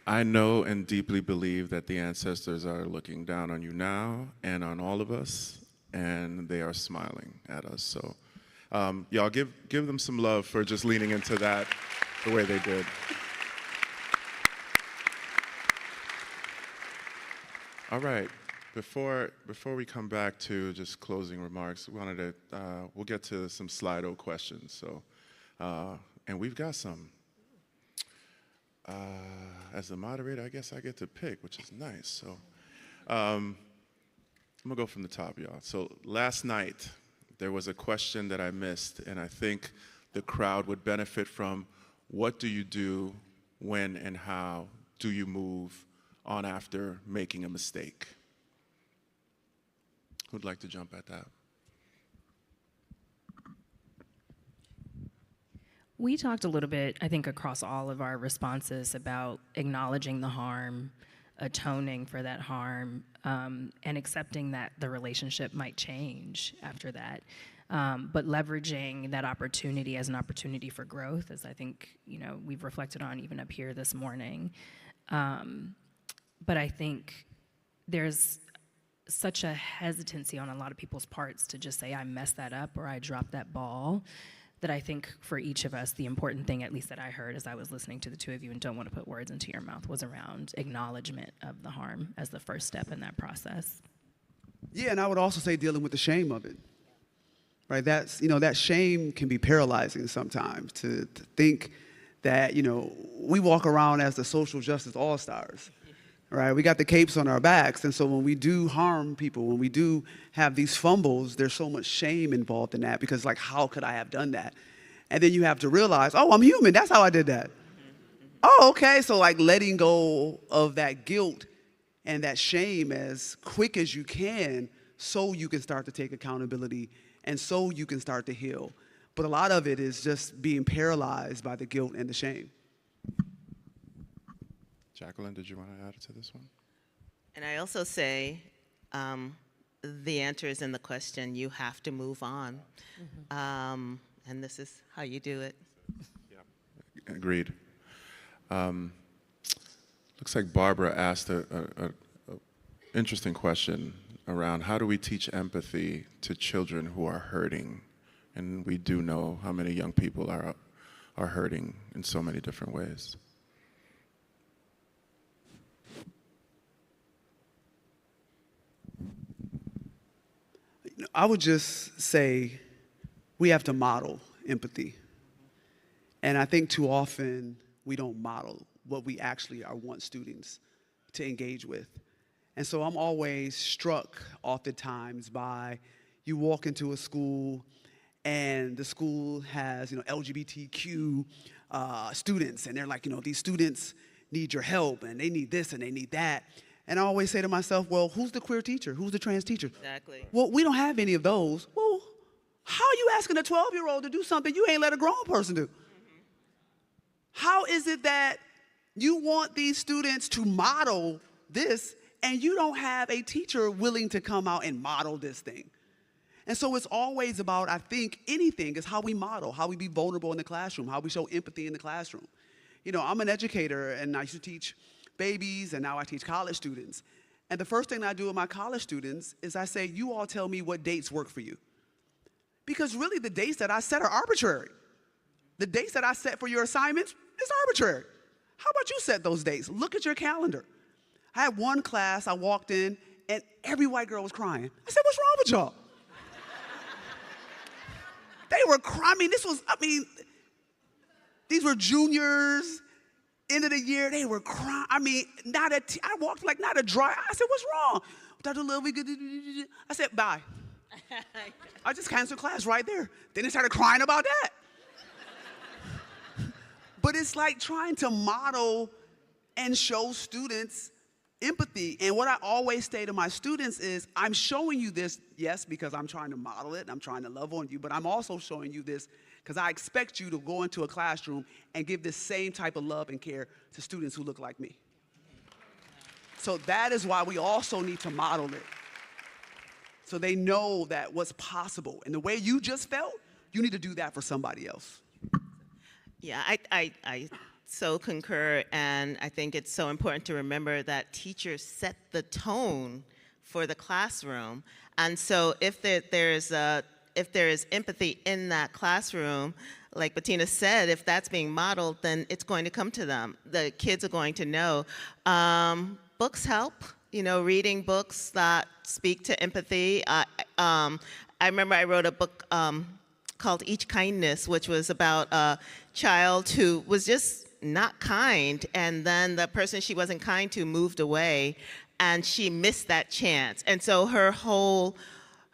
I know and deeply believe that the ancestors are looking down on you now and on all of us, and they are smiling at us. So y'all give them some love for just leaning into that the way they did. All right, before we come back to just closing remarks, we'll get to some Slido questions. So, and we've got some. As the moderator, I guess I get to pick, which is nice. So I'm gonna go from the top, y'all. So last night, there was a question that I missed, and I think the crowd would benefit from: what do you do, when and how do you move on after making a mistake? Who'd like to jump at that? We talked a little bit, I think, across all of our responses about acknowledging the harm, atoning for that harm, and accepting that the relationship might change after that. But leveraging that opportunity as an opportunity for growth, as I think, we've reflected on even up here this morning. But I think there's such a hesitancy on a lot of people's parts to just say, I messed that up or I dropped that ball, that I think for each of us, the important thing, at least that I heard as I was listening to the two of you and don't want to put words into your mouth, was around acknowledgement of the harm as the first step in that process. Yeah, and I would also say dealing with the shame of it. Right, that's, that shame can be paralyzing sometimes to think that, we walk around as the social justice all-stars. Right, we got the capes on our backs, and so when we do harm people, when we do have these fumbles, there's so much shame involved in that, because how could I have done that? And then you have to realize, oh, I'm human, that's how I did that. Oh, okay, so letting go of that guilt and that shame as quick as you can so you can start to take accountability and so you can start to heal. But a lot of it is just being paralyzed by the guilt and the shame. Jacqueline, did you want to add to this one? And I also say the answer is in the question: you have to move on. And this is how you do it. Yeah, agreed. Looks like Barbara asked an interesting question around how do we teach empathy to children who are hurting? And we do know how many young people are hurting in so many different ways. I would just say we have to model empathy. And I think too often we don't model what we actually want students to engage with. And so I'm always struck oftentimes by you walk into a school and the school has, LGBTQ students, and they're like, these students need your help and they need this and they need that. And I always say to myself, well, who's the queer teacher? Who's the trans teacher? Exactly. Well, we don't have any of those. Well, how are you asking a 12-year-old to do something you ain't let a grown person do? How is it that you want these students to model this and you don't have a teacher willing to come out and model this thing? And so it's always about, I think, anything is how we model, how we be vulnerable in the classroom, how we show empathy in the classroom. I'm an educator, and I used to teach babies, and now I teach college students. And the first thing I do with my college students is I say, you all tell me what dates work for you. Because really the dates that I set are arbitrary. The dates that I set for your assignments is arbitrary. How about you set those dates? Look at your calendar. I had one class, I walked in, and every white girl was crying. I said, what's wrong with y'all? They were crying. These were juniors, end of the year, they were crying. I walked not a dry. I said, what's wrong? Dr. Love, I said, bye. I just canceled class right there. Then they started crying about that. But it's like trying to model and show students empathy. And what I always say to my students is, I'm showing you this, yes, because I'm trying to model it, and I'm trying to love on you, but I'm also showing you this because I expect you to go into a classroom and give this same type of love and care to students who look like me. So that is why we also need to model it, so they know that what's possible. And the way you just felt, you need to do that for somebody else. Yeah, I so concur, and I think it's so important to remember that teachers set the tone for the classroom. And so if there is empathy in that classroom, like Bettina said, if that's being modeled, then it's going to come to them. The kids are going to know. Books help, reading books that speak to empathy. I remember I wrote a book called Each Kindness, which was about a child who was just not kind, and then the person she wasn't kind to moved away, and she missed that chance. And so her whole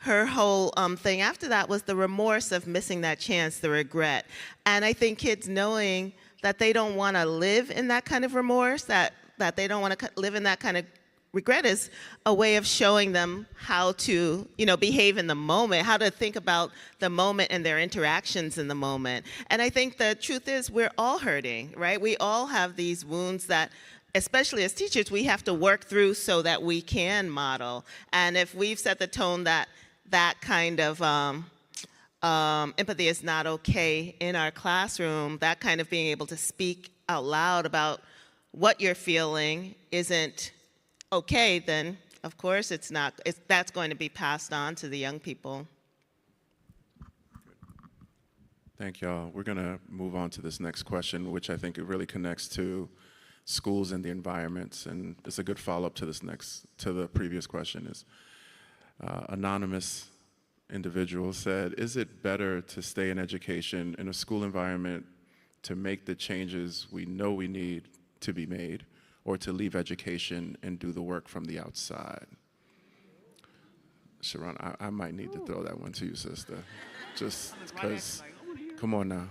thing after that was the remorse of missing that chance, the regret. And I think kids knowing that they don't want to live in that kind of remorse, that they don't want to live in that kind of regret, is a way of showing them how to, behave in the moment, how to think about the moment and their interactions in the moment. And I think the truth is we're all hurting, right? We all have these wounds that, especially as teachers, we have to work through so that we can model. And if we've set the tone that kind of empathy is not okay in our classroom, that kind of being able to speak out loud about what you're feeling isn't okay, then of course that's going to be passed on to the young people. Thank y'all. We're gonna move on to this next question, which I think it really connects to schools and the environments, and it's a good follow-up to the previous question. Is anonymous individual said, is it better to stay in education in a school environment to make the changes we know we need to be made, or to leave education and do the work from the outside? Sharon, I might need to throw that one to you, sister. Just because, come on now.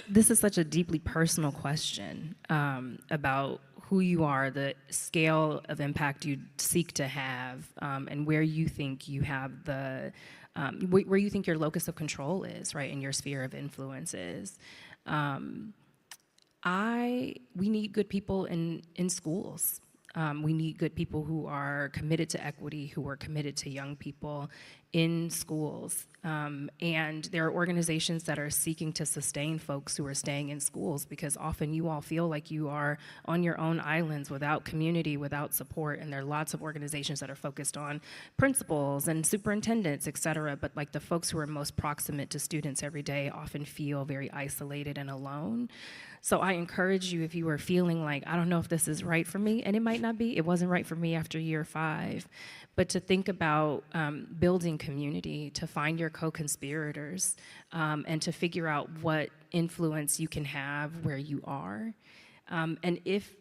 This is such a deeply personal question about who you are, the scale of impact you seek to have, and where you think you have where you think your locus of control is, right, and your sphere of influence is. We need good people in schools. We need good people who are committed to equity, who are committed to young people in schools. And there are organizations that are seeking to sustain folks who are staying in schools, because often you all feel like you are on your own islands without community, without support, and there are lots of organizations that are focused on principals and superintendents, et cetera, but like the folks who are most proximate to students every day often feel very isolated and alone. So I encourage you, if you are feeling like, I don't know if this is right for me, and it might not be, it wasn't right for me after year 5, but to think about building community, to find your co-conspirators, and to figure out what influence you can have where you are. And if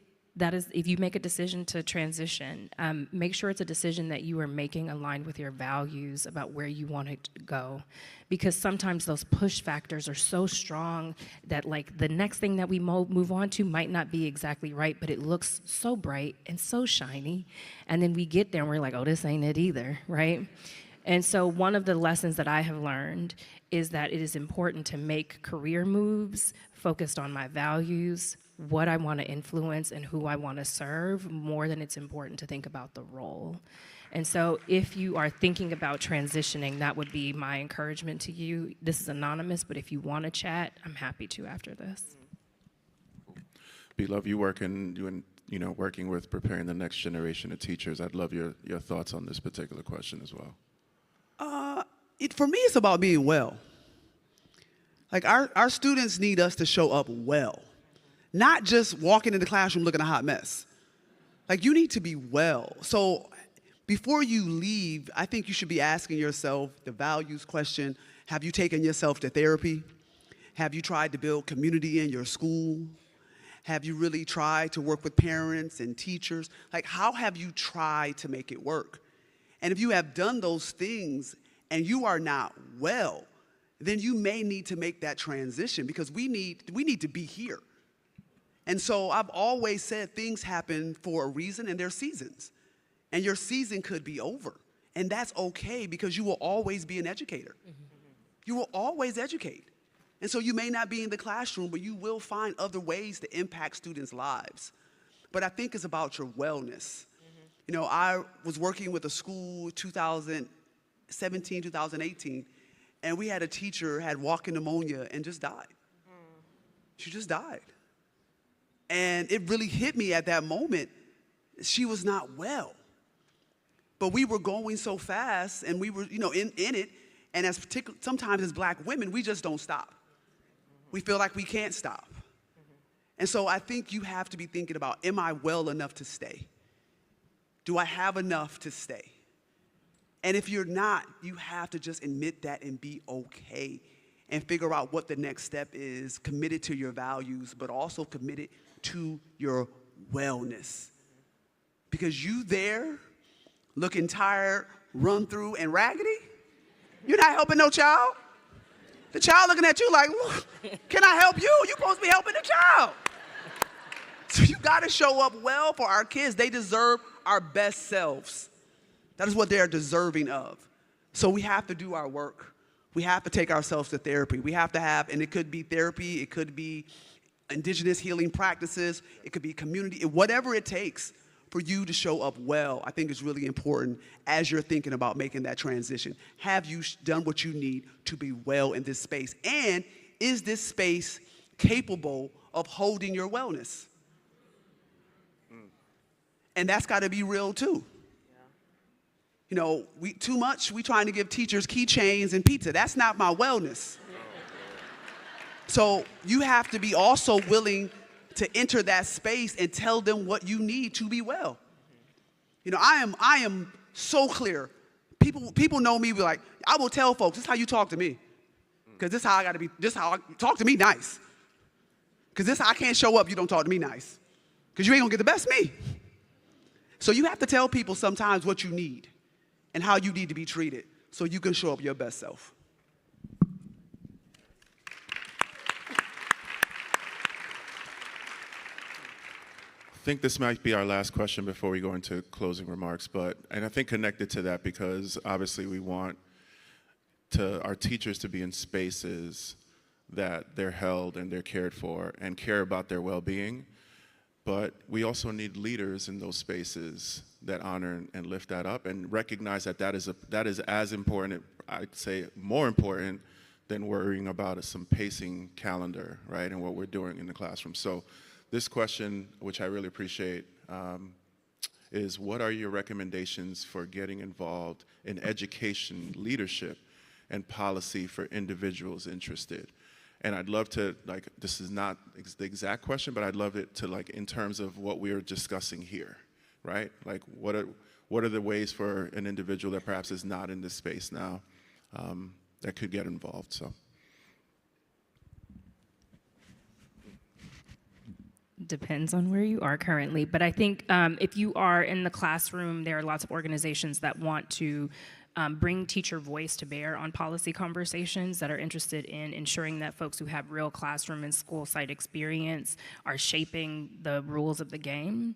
you make a decision to transition, make sure it's a decision that you are making aligned with your values about where you want it to go. Because sometimes those push factors are so strong that like the next thing that we move on to might not be exactly right, but it looks so bright and so shiny. And then we get there and we're like, oh, this ain't it either, right? And so one of the lessons that I have learned is that it is important to make career moves focused on my values, what I want to influence, and who I want to serve, more than it's important to think about the role. And so if you are thinking about transitioning, that would be my encouragement to you. This is anonymous, but if you want to chat, I'm happy to after this. Beloved, working with preparing the next generation of teachers. I'd love your thoughts on this particular question as well. For me, it's about being well. Like our students need us to show up well, not just walking in the classroom looking a hot mess. Like you need to be well. So before you leave, I think you should be asking yourself the values question. Have you taken yourself to therapy? Have you tried to build community in your school? Have you really tried to work with parents and teachers? Like, how have you tried to make it work? And if you have done those things and you are not well, then you may need to make that transition, because we need to be here. And so I've always said things happen for a reason, and there's seasons. And your season could be over. And that's okay, because you will always be an educator. You will always educate. And so you may not be in the classroom, but you will find other ways to impact students' lives. But I think it's about your wellness. You know, I was working with a school 2017, 2018, and we had a teacher had walking pneumonia and just died. She just died. And it really hit me at that moment. She was not well. But we were going so fast, and we were, you know, in it. And sometimes as black women, we just don't stop. We feel like we can't stop. And so I think you have to be thinking about, am I well enough to stay? Do I have enough to stay? And if you're not, you have to just admit that and be okay and figure out what the next step is, committed to your values, but also committed to your wellness. Because you there, looking tired, run through, and raggedy, you're not helping no child. The child looking at you like, can I help you? You're supposed to be helping the child. So you gotta show up well for our kids. They deserve our best selves. That is what they're deserving of. So we have to do our work. We have to take ourselves to therapy. We have to have, and it could be therapy, it could be indigenous healing practices, it could be community, whatever it takes for you to show up well, I think is really important as you're thinking about making that transition. Have you done what you need to be well in this space? And is this space capable of holding your wellness? And that's got to be real too. You know, we trying to give teachers keychains and pizza. That's not my wellness. So you have to be also willing to enter that space and tell them what you need to be well. You know, I am so clear. People know me, like, I will tell folks, this is how you talk to me. Because this is how I gotta be, this is how I talk to me nice. Because this, I can't show up, you don't talk to me nice. Because you ain't gonna get the best me. So you have to tell people sometimes what you need and how you need to be treated so you can show up your best self. I think this might be our last question before we go into closing remarks, and I think connected to that, because obviously we want our teachers to be in spaces that they're held and they're cared for and care about their well-being, but we also need leaders in those spaces that honor and lift that up and recognize that is as important, I'd say more important, than worrying about some pacing calendar, right, and what we're doing in the classroom. So this question, which I really appreciate, is what are your recommendations for getting involved in education, leadership, and policy for individuals interested? And I'd love to, like, this is not the exact question, but I'd love it to, like, in terms of what we are discussing here, right? Like, what are the ways for an individual that perhaps is not in this space now that could get involved, so. Depends on where you are currently, but I think if you are in the classroom, there are lots of organizations that want to bring teacher voice to bear on policy conversations, that are interested in ensuring that folks who have real classroom and school site experience are shaping the rules of the game.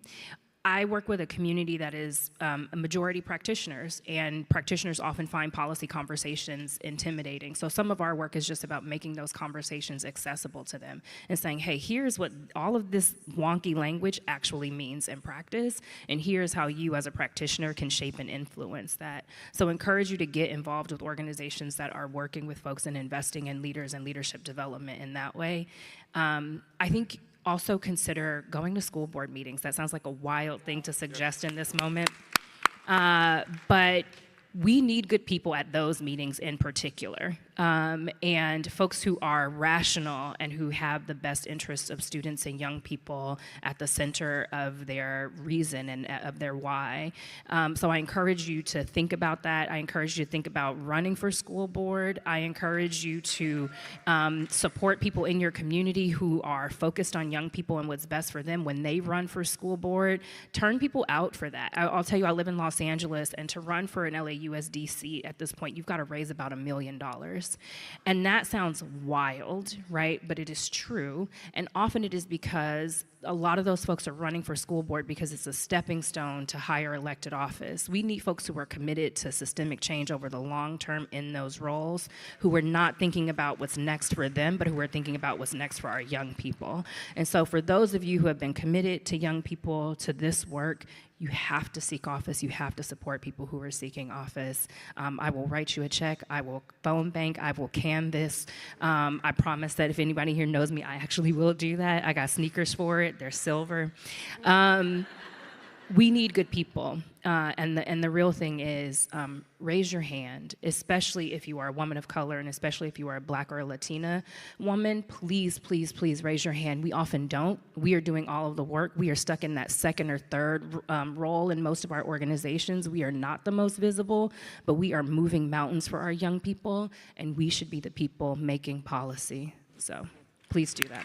I work with a community that is a majority practitioners, and practitioners often find policy conversations intimidating. So some of our work is just about making those conversations accessible to them and saying, hey, here's what all of this wonky language actually means in practice, and here's how you as a practitioner can shape and influence that. So encourage you to get involved with organizations that are working with folks and investing in leaders and leadership development in that way. I think also consider going to school board meetings. That sounds like a wild thing to suggest in this moment. But we need good people at those meetings in particular. and folks who are rational and who have the best interests of students and young people at the center of their reason and of their why. So I encourage you to think about that. I encourage you to think about running for school board. I encourage you to support people in your community who are focused on young people and what's best for them when they run for school board. Turn people out for that. I'll tell you, I live in Los Angeles, and to run for an LAUSD seat at this point, you've got to raise about $1 million. And that sounds wild, right? But it is true. And often it is because a lot of those folks are running for school board because it's a stepping stone to higher elected office. We need folks who are committed to systemic change over the long term in those roles, who are not thinking about what's next for them, but who are thinking about what's next for our young people. And so for those of you who have been committed to young people, to this work, you have to seek office. You have to support people who are seeking office. I will write you a check. I will phone bank. I will canvas. I promise that if anybody here knows me, I actually will do that. I got sneakers for it. They're silver. We need good people. And the real thing is raise your hand, especially if you are a woman of color and especially if you are a Black or a Latina woman. Please, please, please raise your hand. We often don't. We are doing all of the work. We are stuck in that second or third role in most of our organizations. We are not the most visible, but we are moving mountains for our young people, and we should be the people making policy. So please do that.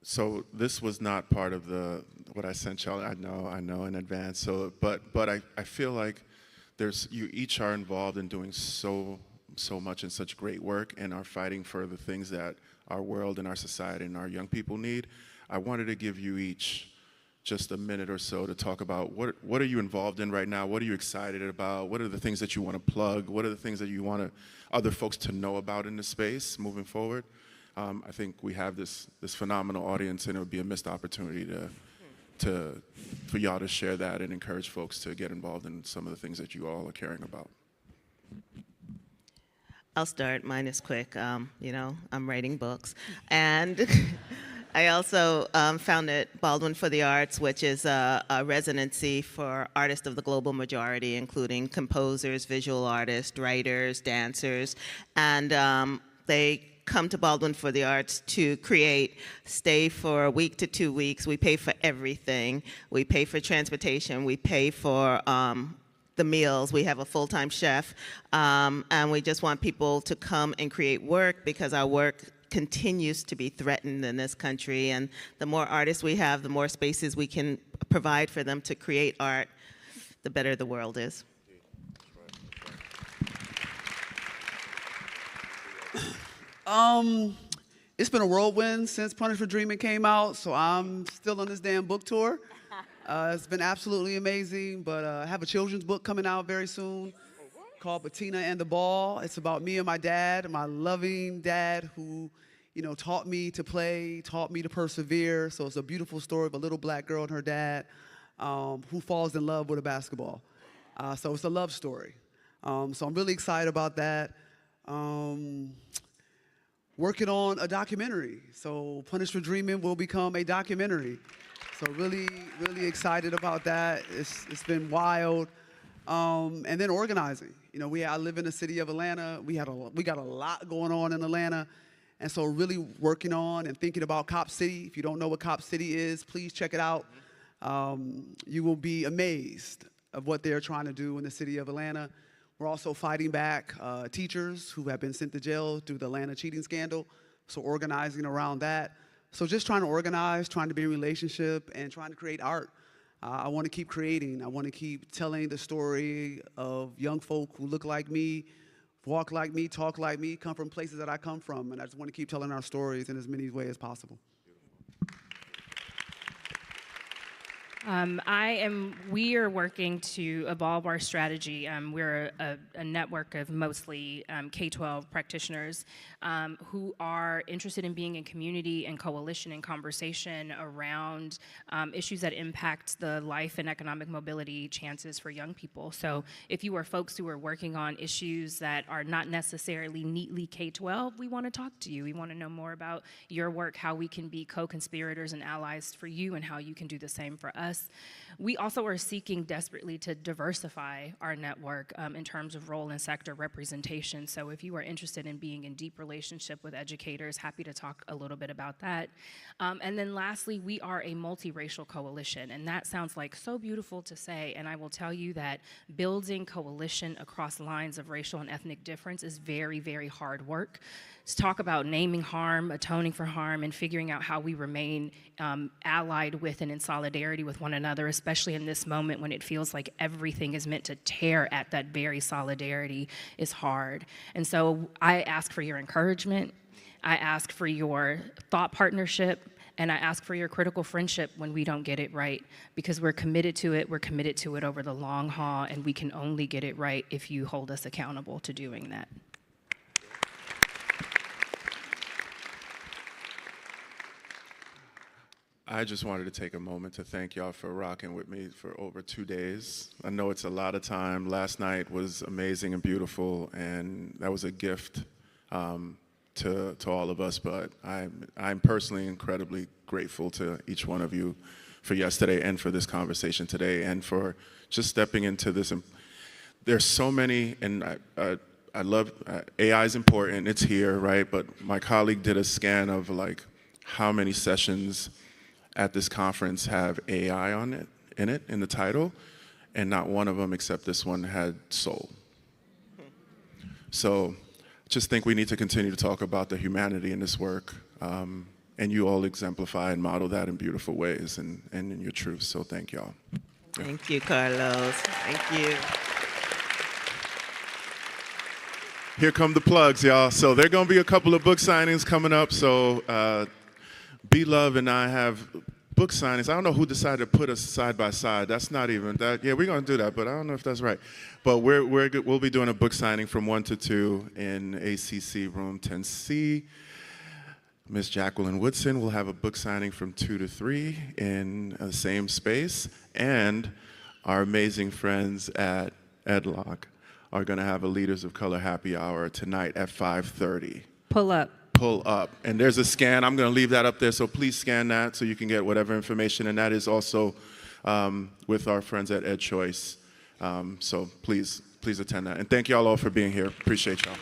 So this was not part of what I sent y'all. I know in advance. So, but I feel like you each are involved in doing so much and such great work, and are fighting for the things that our world and our society and our young people need. I wanted to give you each just a minute or so to talk about what are you involved in right now? What are you excited about? What are the things that you want to plug? What are the things that you want other folks to know about in the space moving forward? I think we have this phenomenal audience, and it would be a missed opportunity for y'all to share that and encourage folks to get involved in some of the things that you all are caring about. I'll start. Mine is quick. You know, I'm writing books. And I also founded Baldwin for the Arts, which is a residency for artists of the global majority, including composers, visual artists, writers, dancers. And they come to Baldwin for the Arts to stay for a week to 2 weeks. We pay for everything. We pay for transportation. We pay for the meals. We have a full-time chef. And we just want people to come and create work, because our work continues to be threatened in this country. And the more artists we have, the more spaces we can provide for them to create art, the better the world is. It's been a whirlwind since Punish for Dreaming came out, so I'm still on this damn book tour. It's been absolutely amazing, but I have a children's book coming out very soon called Bettina and the Ball. It's about me and my dad, my loving dad who, you know, taught me to play, taught me to persevere. So it's a beautiful story of a little Black girl and her dad who falls in love with a basketball. So it's a love story. So I'm really excited about that. Working on a documentary. So Punish for Dreaming will become a documentary. So really, really excited about that. It's been wild. And then organizing. You know, I live in the city of Atlanta. We got a lot going on in Atlanta. And so really working on and thinking about Cop City. If you don't know what Cop City is, please check it out. You will be amazed of what they're trying to do in the city of Atlanta. We're also fighting back teachers who have been sent to jail through the Atlanta cheating scandal, so organizing around that. So just trying to organize, trying to be in relationship, and trying to create art. I want to keep creating. I want to keep telling the story of young folk who look like me, walk like me, talk like me, come from places that I come from, and I just want to keep telling our stories in as many ways as possible. We are working to evolve our strategy. We're a network of mostly K-12 practitioners who are interested in being in community and coalition and conversation around issues that impact the life and economic mobility chances for young people. So if you are folks who are working on issues that are not necessarily neatly K-12, we want to talk to you. We want to know more about your work, how we can be co-conspirators and allies for you, and how you can do the same for us. us. We also are seeking desperately to diversify our network in terms of role and sector representation. So if you are interested in being in deep relationship with educators, happy to talk a little bit about that. And then lastly, we are a multiracial coalition, and that sounds like so beautiful to say, and I will tell you that building coalition across lines of racial and ethnic difference is very, very hard work. Let's talk about naming harm, atoning for harm, and figuring out how we remain allied with and in solidarity with one another, especially in this moment when it feels like everything is meant to tear at that very solidarity is hard. And so I ask for your encouragement, I ask for your thought partnership, and I ask for your critical friendship when we don't get it right, because we're committed to it over the long haul, and we can only get it right if you hold us accountable to doing that. I just wanted to take a moment to thank y'all for rocking with me for over 2 days. I know it's a lot of time. Last night was amazing and beautiful, and that was a gift to all of us, but I'm personally incredibly grateful to each one of you for yesterday and for this conversation today and for just stepping into this. There's so many, and I love, AI is important, it's here, right? But my colleague did a scan of like how many sessions at this conference have AI in the title, and not one of them except this one had soul. So just think we need to continue to talk about the humanity in this work, and you all exemplify and model that in beautiful ways and in your truth, so thank y'all. Thank you, Carlos. Thank you. Here come the plugs, y'all. So there are gonna be a couple of book signings coming up, so B-Love and I have book signings. I don't know who decided to put us side by side. That's not even that. Yeah, we're gonna do that, but I don't know if that's right. But we'll be doing a book signing from 1 to 2 in ACC room 10C. Miss Jacqueline Woodson will have a book signing from 2 to 3 in the same space, and our amazing friends at EdLock are gonna have a Leaders of Color happy hour tonight at 5:30. Pull up. Pull up. And there's a scan. I'm going to leave that up there, so please scan that so you can get whatever information. And that is also with our friends at EdChoice. So please attend that. And thank y'all all for being here. Appreciate y'all.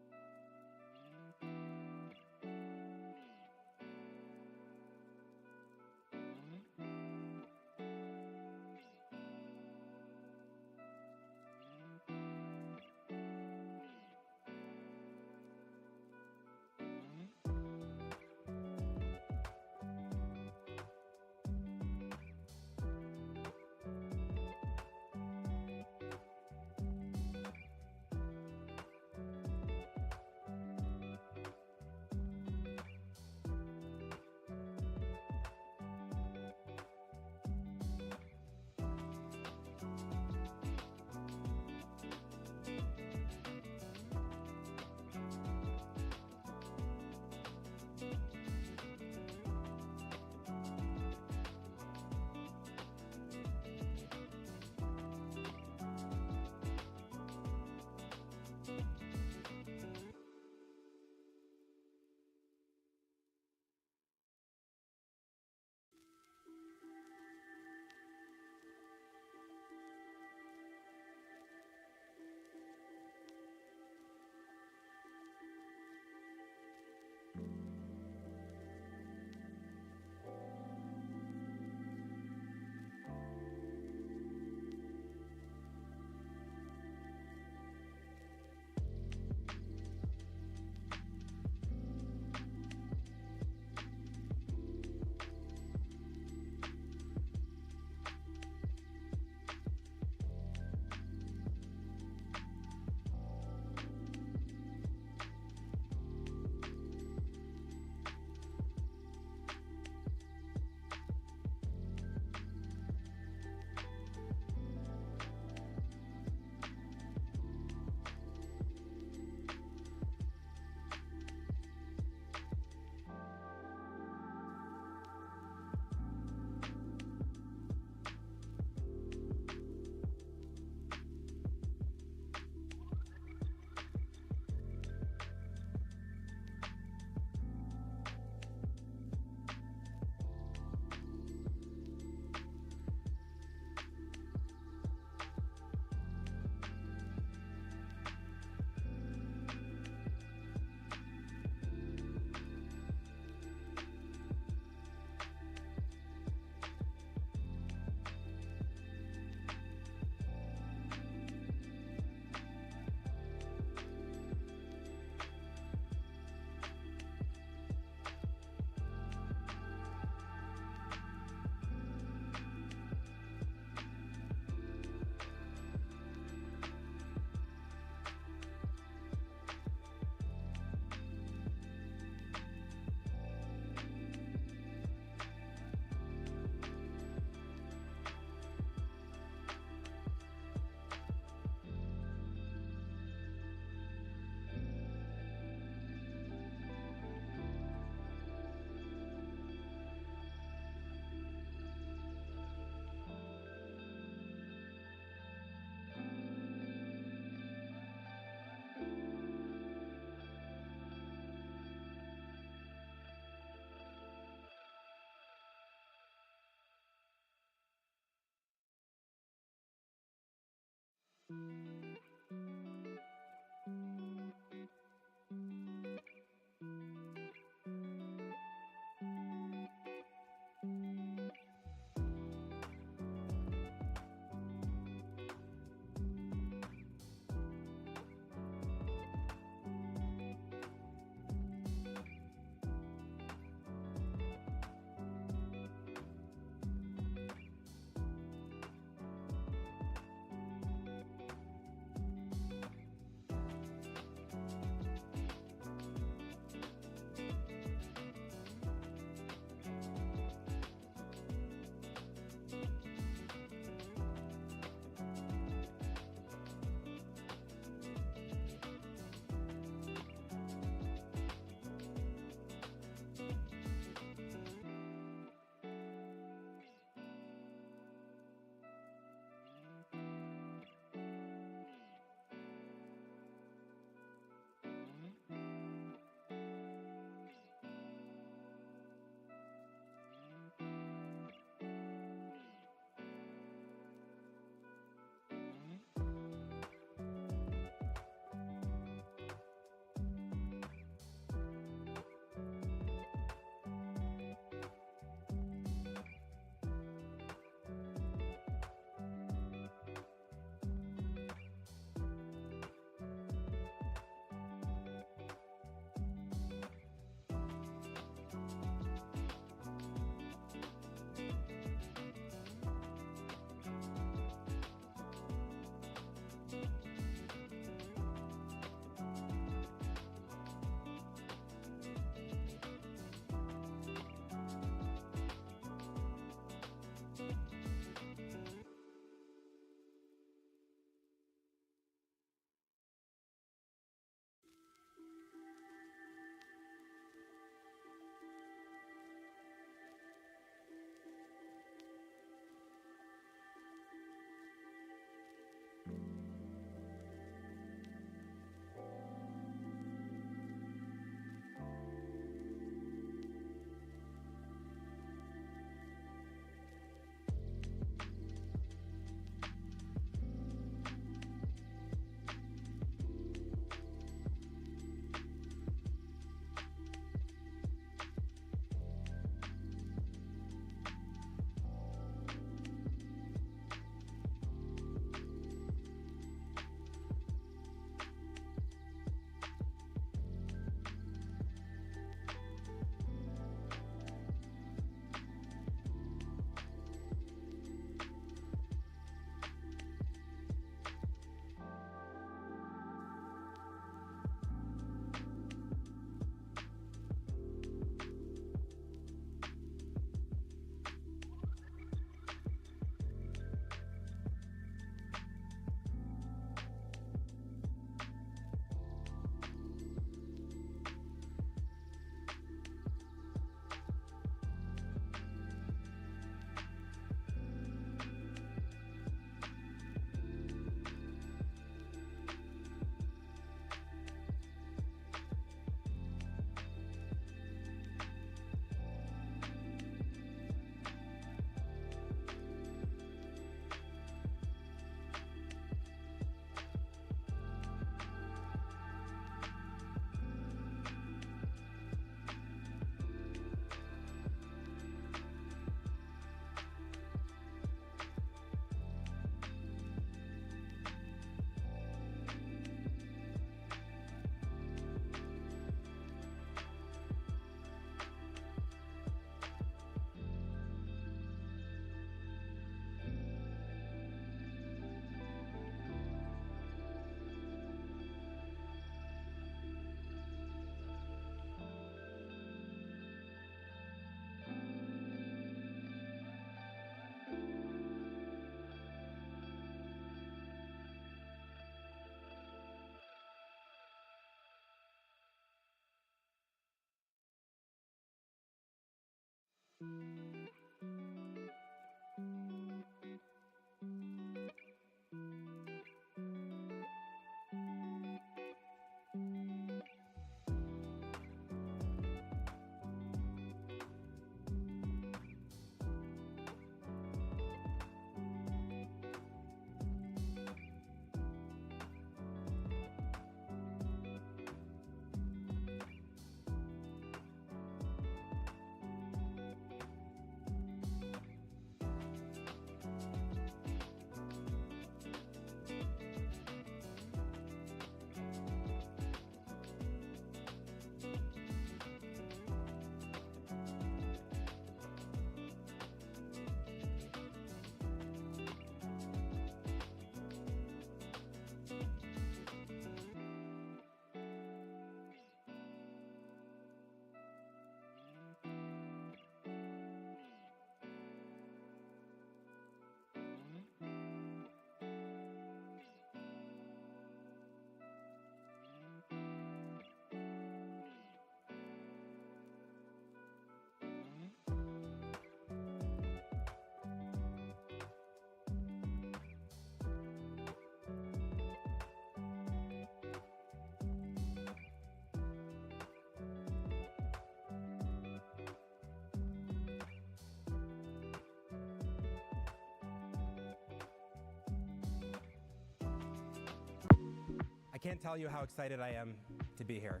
I can't tell you how excited I am to be here.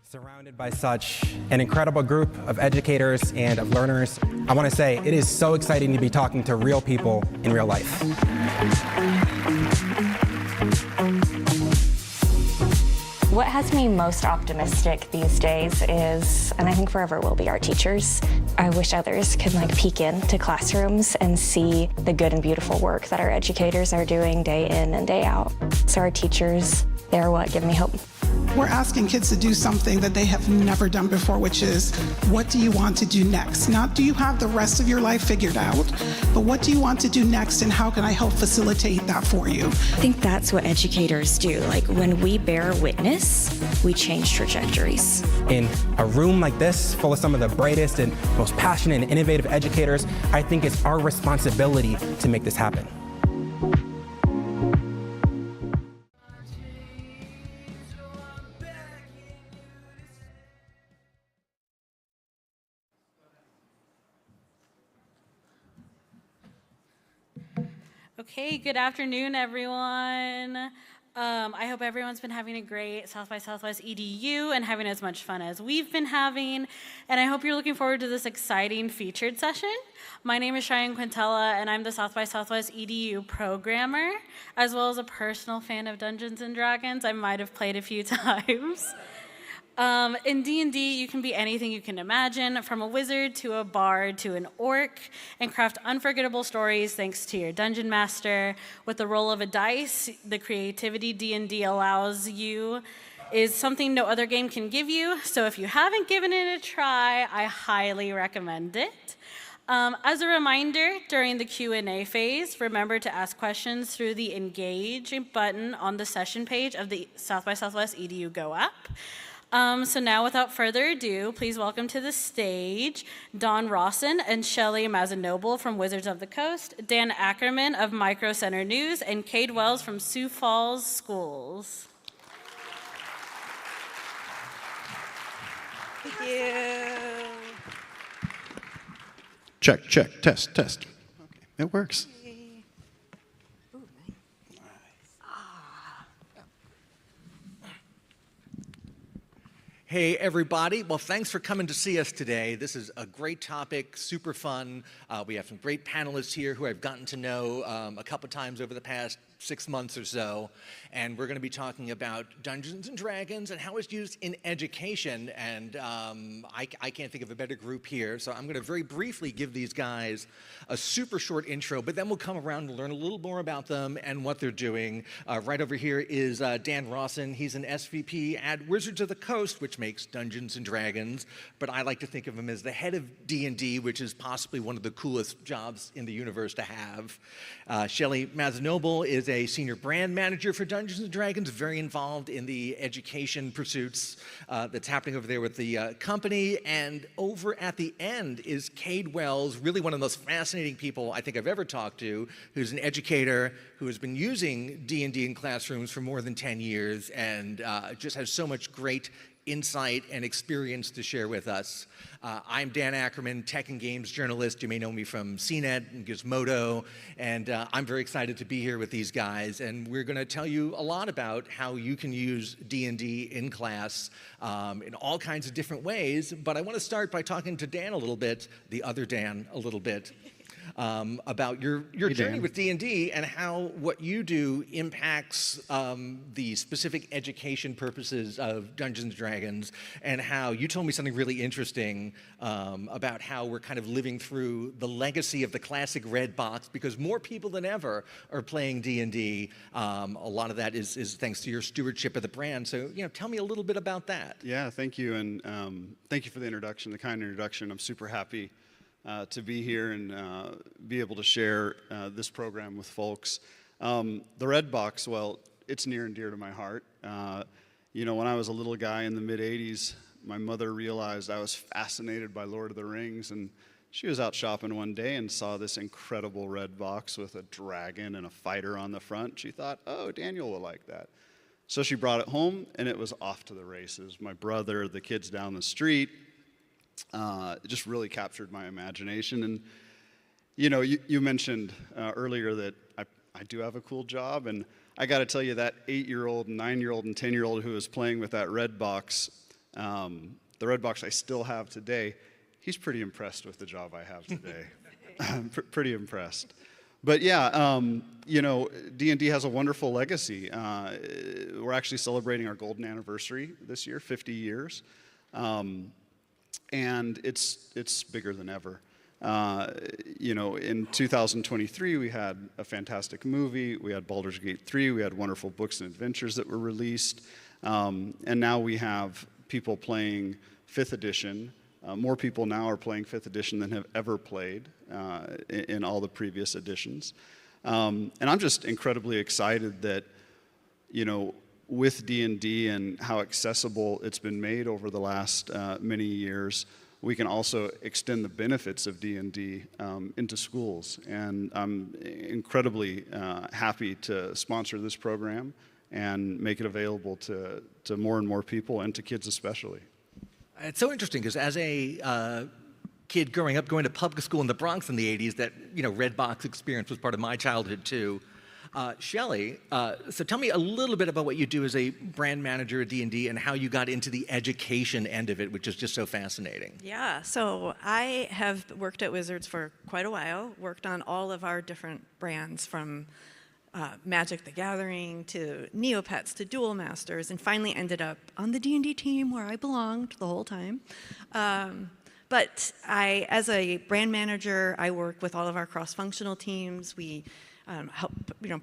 Surrounded by such an incredible group of educators and of learners, I want to say it is so exciting to be talking to real people in real life. What has me most optimistic these days is, and I think forever will be, our teachers. I wish others could peek into classrooms and see the good and beautiful work that our educators are doing day in and day out. So our teachers, they're what give me hope. We're asking kids to do something that they have never done before, which is, what do you want to do next? Not do you have the rest of your life figured out, but what do you want to do next and how can I help facilitate that for you? I think that's what educators do. Like when we bear witness, we change trajectories. In a room like this, full of some of the brightest and most passionate and innovative educators, I think it's our responsibility to make this happen. Okay, good afternoon, everyone. I hope everyone's been having a great South by Southwest EDU and having as much fun as we've been having. And I hope you're looking forward to this exciting featured session. My name is Cheyenne Quintella, and I'm the South by Southwest EDU programmer, as well as a personal fan of Dungeons & Dragons. I might have played a few times. In D&D, you can be anything you can imagine, from a wizard to a bard to an orc, and craft unforgettable stories thanks to your dungeon master. With the roll of a dice, the creativity D&D allows you is something no other game can give you. So if you haven't given it a try, I highly recommend it. As a reminder, during the Q&A phase, remember to ask questions through the Engage button on the session page of the South by Southwest EDU Go app. So now, without further ado, please welcome to the stage Don Rawson and Shelley Mazanoble from Wizards of the Coast, Dan Ackerman of Micro Center News, and Cade Wells from Sioux Falls Schools. Thank you. Check, check, test, test. Okay, it works. Hey, everybody. Well, thanks for coming to see us today. This is a great topic, super fun. We have some great panelists here who I've gotten to know a couple times over the past 6 months or so. And we're going to be talking about Dungeons & Dragons and how it's used in education. And I can't think of a better group here. So I'm going to very briefly give these guys a super short intro, but then we'll come around and learn a little more about them and what they're doing. Right over here is Dan Rawson. He's an SVP at Wizards of the Coast, which makes Dungeons & Dragons. But I like to think of him as the head of D&D, which is possibly one of the coolest jobs in the universe to have. Shelley Mazanoble is a senior brand manager for Dungeons & Dragons, very involved in the education pursuits that's happening over there with the company. And over at the end is Cade Wells, really one of the most fascinating people I think I've ever talked to, who's an educator who has been using D&D in classrooms for more than 10 years and just has so much great insight and experience to share with us. I'm Dan Ackerman, tech and games journalist. You may know me from CNET and Gizmodo, and I'm very excited to be here with these guys. And we're going to tell you a lot about how you can use D&D in class in all kinds of different ways. But I want to start by talking to Dan a little bit, the other Dan a little bit, about your journey with D&D and how what you do impacts the specific education purposes of Dungeons & Dragons, and how you told me something really interesting about how we're kind of living through the legacy of the classic red box because more people than ever are playing D&D. A lot of that is thanks to your stewardship of the brand. So, tell me a little bit about that. Yeah, thank you, and thank you for the introduction, the kind introduction. I'm super happy to be here and be able to share this program with folks. The red box, well, it's near and dear to my heart. When I was a little guy in the mid-'80s, my mother realized I was fascinated by Lord of the Rings, and she was out shopping one day and saw this incredible red box with a dragon and a fighter on the front. She thought, oh, Daniel will like that. So she brought it home, and it was off to the races. My brother, the kids down the street, it just really captured my imagination. And you mentioned earlier that I do have a cool job, and I got to tell you that 8-year-old, 9-year-old, and 10-year-old who was playing with that red box, the red box I still have today, he's pretty impressed with the job I have today. Pretty impressed. But yeah, D&D has a wonderful legacy. We're actually celebrating our golden anniversary this year, 50 years. And it's bigger than ever. In 2023, we had a fantastic movie. We had Baldur's Gate 3. We had wonderful books and adventures that were released. And now we have people playing 5th edition. More people now are playing 5th edition than have ever played in all the previous editions. And I'm just incredibly excited that, with D&D and how accessible it's been made over the last many years, we can also extend the benefits of D&D into schools. And I'm incredibly happy to sponsor this program and make it available to more and more people and to kids especially. It's so interesting because as a kid growing up, going to public school in the Bronx in the 80s, that red box experience was part of my childhood too. Shelley, so tell me a little bit about what you do as a brand manager at D&D and how you got into the education end of it, which is just so fascinating. Yeah, so I have worked at Wizards for quite a while, worked on all of our different brands from Magic the Gathering to Neopets to Duel Masters, and finally ended up on the D&D team where I belonged the whole time. But as a brand manager, I work with all of our cross-functional teams. We help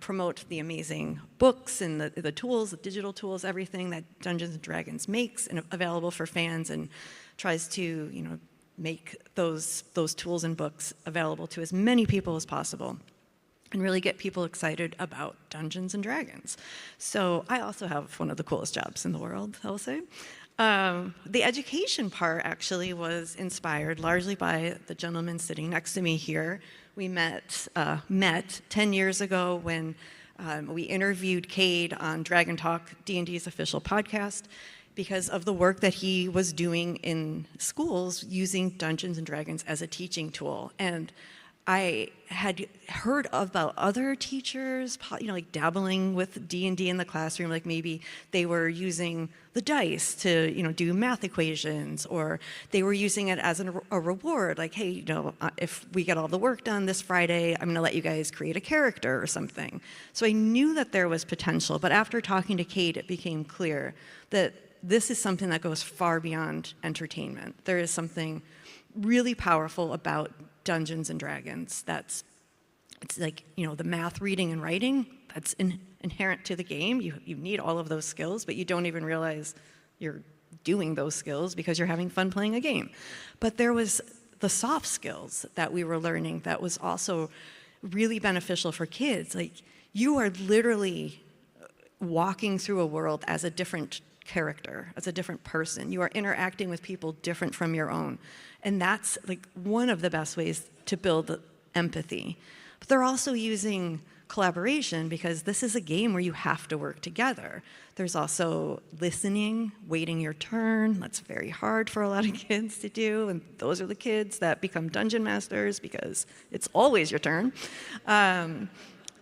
promote the amazing books and the tools, the digital tools, everything that Dungeons & Dragons makes and available for fans, and tries to make those tools and books available to as many people as possible and really get people excited about Dungeons & Dragons. So I also have one of the coolest jobs in the world, I'll say. The education part actually was inspired largely by the gentleman sitting next to me here. We met 10 years ago when we interviewed Cade on Dragon Talk, D&D's official podcast, because of the work that he was doing in schools using Dungeons & Dragons as a teaching tool. And I had heard about other teachers, like dabbling with D&D in the classroom, like maybe they were using the dice to, do math equations, or they were using it as a reward, like, hey, if we get all the work done this Friday, I'm gonna let you guys create a character or something. So I knew that there was potential, but after talking to Kate, it became clear that this is something that goes far beyond entertainment. There is something really powerful about Dungeons and Dragons. It's like, the math, reading, and writing, that's inherent to the game. You need all of those skills, but you don't even realize you're doing those skills because you're having fun playing a game. But there was the soft skills that we were learning that was also really beneficial for kids. Like, you are literally walking through a world as a different character, as a different person. You are interacting with people different from your own. And that's like one of the best ways to build empathy. But they're also using collaboration because this is a game where you have to work together. There's also listening, waiting your turn. That's very hard for a lot of kids to do. And those are the kids that become dungeon masters because it's always your turn.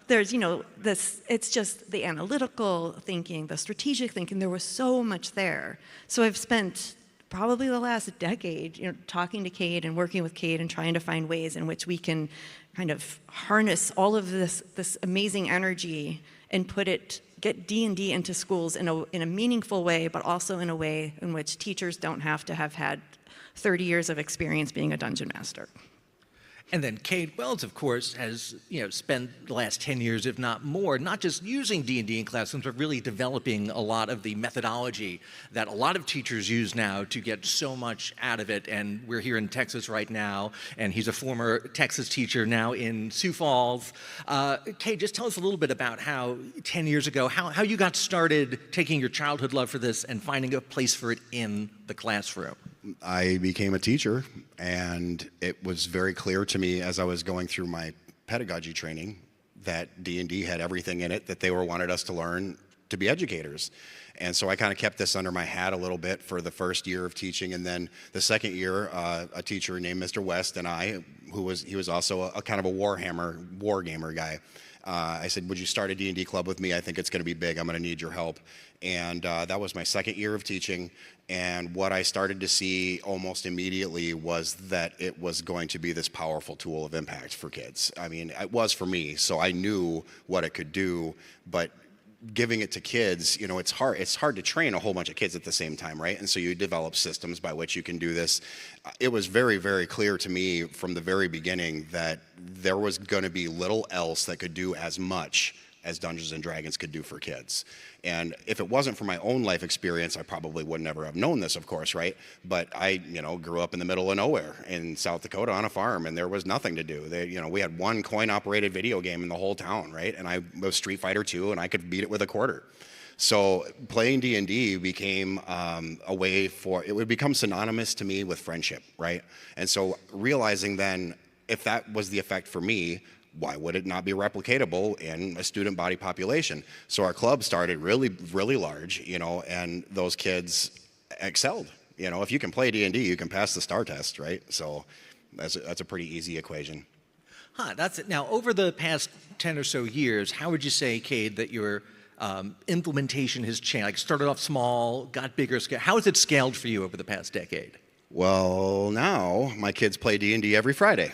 There's, it's just the analytical thinking, the strategic thinking. There was so much there. So I've spent probably the last decade, talking to Cade and working with Cade and trying to find ways in which we can kind of harness all of this amazing energy and get D&D into schools in a meaningful way, but also in a way in which teachers don't have to have had 30 years of experience being a dungeon master. And then Cade Wells, of course, has spent the last 10 years, if not more, not just using D&D in classrooms, but really developing a lot of the methodology that a lot of teachers use now to get so much out of it. And we're here in Texas right now, and he's a former Texas teacher now in Sioux Falls. Cade, just tell us a little bit about how 10 years ago, how you got started taking your childhood love for this and finding a place for it in the classroom. I became a teacher, and it was very clear to me as I was going through my pedagogy training that D&D had everything in it that they wanted us to learn to be educators. And so I kind of kept this under my hat a little bit for the first year of teaching, and then the second year, a teacher named Mr. West and I, he was also a kind of a war gamer guy. I said, would you start a D&D club with me? I think it's going to be big. I'm going to need your help. And that was my second year of teaching. And what I started to see almost immediately was that it was going to be this powerful tool of impact for kids. I mean, it was for me, so I knew what it could do, but giving it to kids, it's hard to train a whole bunch of kids at the same time, right? And so you develop systems by which you can do this. It was very, very clear to me from the very beginning that there was going to be little else that could do as much as Dungeons and Dragons could do for kids. And if it wasn't for my own life experience, I probably would never have known this, of course, right? But I, grew up in the middle of nowhere in South Dakota on a farm, and there was nothing to do. We had one coin-operated video game in the whole town, right? And I was Street Fighter II, and I could beat it with a quarter. So playing D&D became a way it would become synonymous to me with friendship, right? And so realizing then, if that was the effect for me, why would it not be replicatable in a student body population? So our club started really, really large, and those kids excelled. If you can play D&D, you can pass the STAR test, right? So that's a pretty easy equation. That's it. Now, over the past 10 or so years, how would you say, Cade, that your implementation has changed? Like, started off small, got bigger. How has it scaled for you over the past decade? Well, now my kids play D&D every Friday.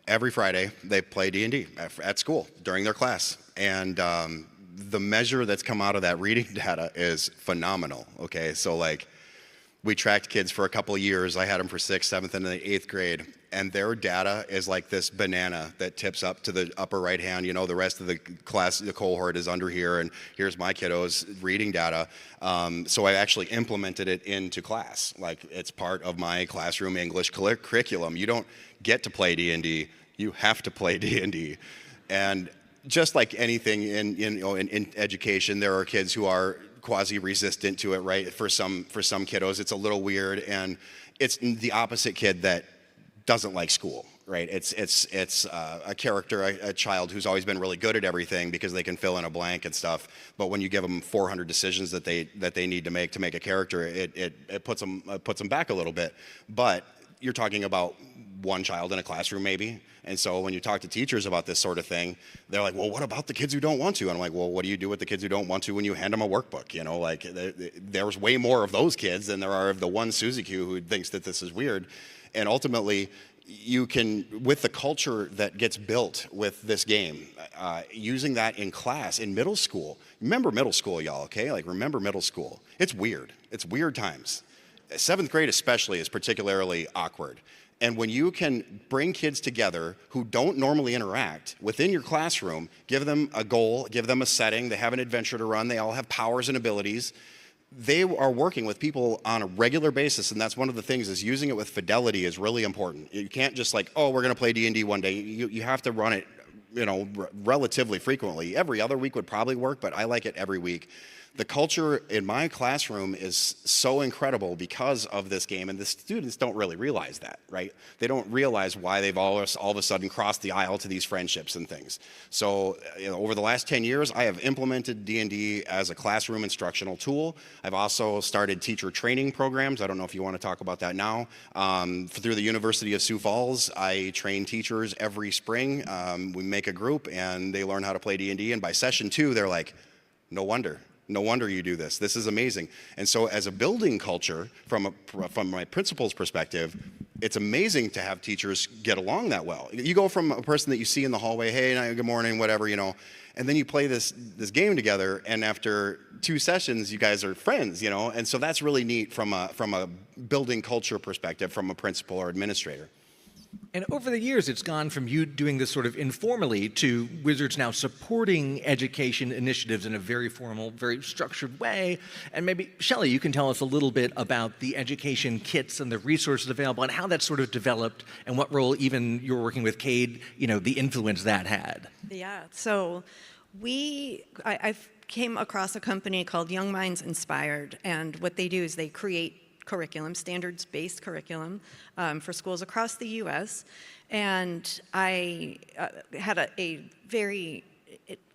Every Friday, they play D&D at school during their class. And the measure that's come out of that reading data is phenomenal, okay? So, we tracked kids for a couple of years. I had them for 6th, 7th, and the 8th grade. And their data is like this banana that tips up to the upper right hand. The rest of the class, the cohort is under here, and here's my kiddos' reading data. So I actually implemented it into class. It's part of my classroom English curriculum. You don't get to play D&D, you have to play D&D. And just like anything in education, there are kids who are quasi-resistant to it, right? For some kiddos, it's a little weird, and it's the opposite kid that doesn't like school, right? It's a character, a child who's always been really good at everything because they can fill in a blank and stuff. But when you give them 400 decisions that they need to make a character, it puts them back a little bit. But you're talking about one child in a classroom maybe. And so when you talk to teachers about this sort of thing, they're like, well, what about the kids who don't want to? And I'm like, well, what do you do with the kids who don't want to when you hand them a workbook? There's way more of those kids than there are of the one Susie Q who thinks that this is weird. And ultimately, you can, with the culture that gets built with this game, using that in class, in middle school. Remember middle school, y'all, okay? Remember middle school. It's weird. It's weird times. 7th grade especially is particularly awkward. And when you can bring kids together who don't normally interact within your classroom, give them a goal, give them a setting, they have an adventure to run, they all have powers and abilities, they are working with people on a regular basis, and that's one of the things is using it with fidelity is really important. You can't just we're going to play D&D one day. You have to run it relatively frequently. Every other week would probably work, but I like it every week. The culture in my classroom is so incredible because of this game, and the students don't really realize that, right? They don't realize why they've all of a sudden crossed the aisle to these friendships and things. So over the last 10 years, I have implemented D&D as a classroom instructional tool. I've also started teacher training programs. I don't know if you want to talk about that now. Through the University of Sioux Falls, I train teachers every spring. We make a group, and they learn how to play D&D, and by session 2, they're like, no wonder you do this. This is amazing. And so as a building culture, from my principal's perspective, it's amazing to have teachers get along that well. You go from a person that you see in the hallway, hey, good morning, whatever, and then you play this game together, and after 2 sessions, you guys are friends, and so that's really neat from a building culture perspective, from a principal or administrator. And over the years, it's gone from you doing this sort of informally to Wizards now supporting education initiatives in a very formal, very structured way. And maybe, Shelley, you can tell us a little bit about the education kits and the resources available and how that sort of developed and what role even you're working with Cade, the influence that had. Yeah, so I came across a company called Young Minds Inspired, and what they do is they create curriculum, standards-based curriculum for schools across the U.S. And I had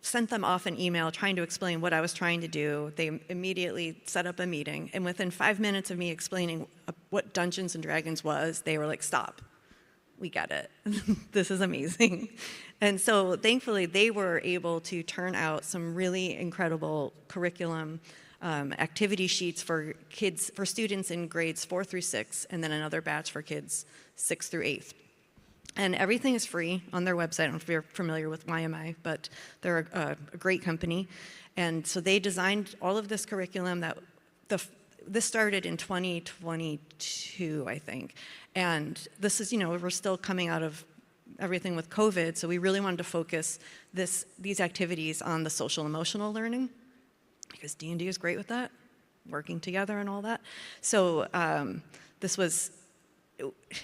sent them off an email trying to explain what I was trying to do. They immediately set up a meeting, and within 5 minutes of me explaining what Dungeons and Dragons was, they were like, stop, we get it. This is amazing. And so thankfully, they were able to turn out some really incredible curriculum activity sheets for students in grades 4 through 6, and then another batch for kids 6 through 8. And everything is free on their website. I don't know if you're familiar with YMI, but they're a great company. And so they designed all of this curriculum this started in 2022, I think. And this is, we're still coming out of everything with COVID, so we really wanted to focus these activities on the social emotional learning, because D&D is great with that, working together and all that. So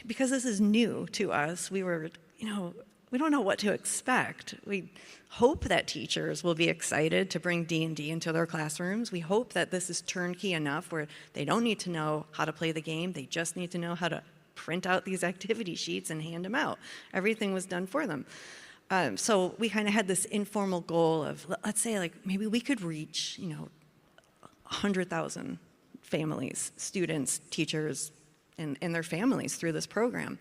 because this is new to us, we don't know what to expect. We hope that teachers will be excited to bring D&D into their classrooms. We hope that this is turnkey enough where they don't need to know how to play the game, they just need to know how to print out these activity sheets and hand them out. Everything was done for them. So we kind of had this informal goal of, let's say, maybe we could reach, 100,000 families, students, teachers, and their families through this program.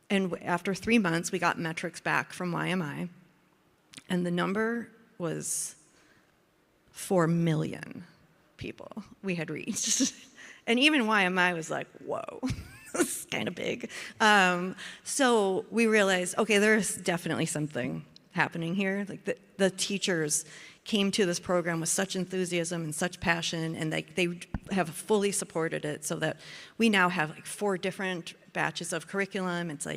And after 3 months, we got metrics back from YMI, and the number was 4 million people we had reached. And even YMI was like, whoa. This is kind of big. So we realized, okay, there's definitely something happening here. The teachers came to this program with such enthusiasm and such passion, and they have fully supported it, so that we now have 4 different batches of curriculum. It's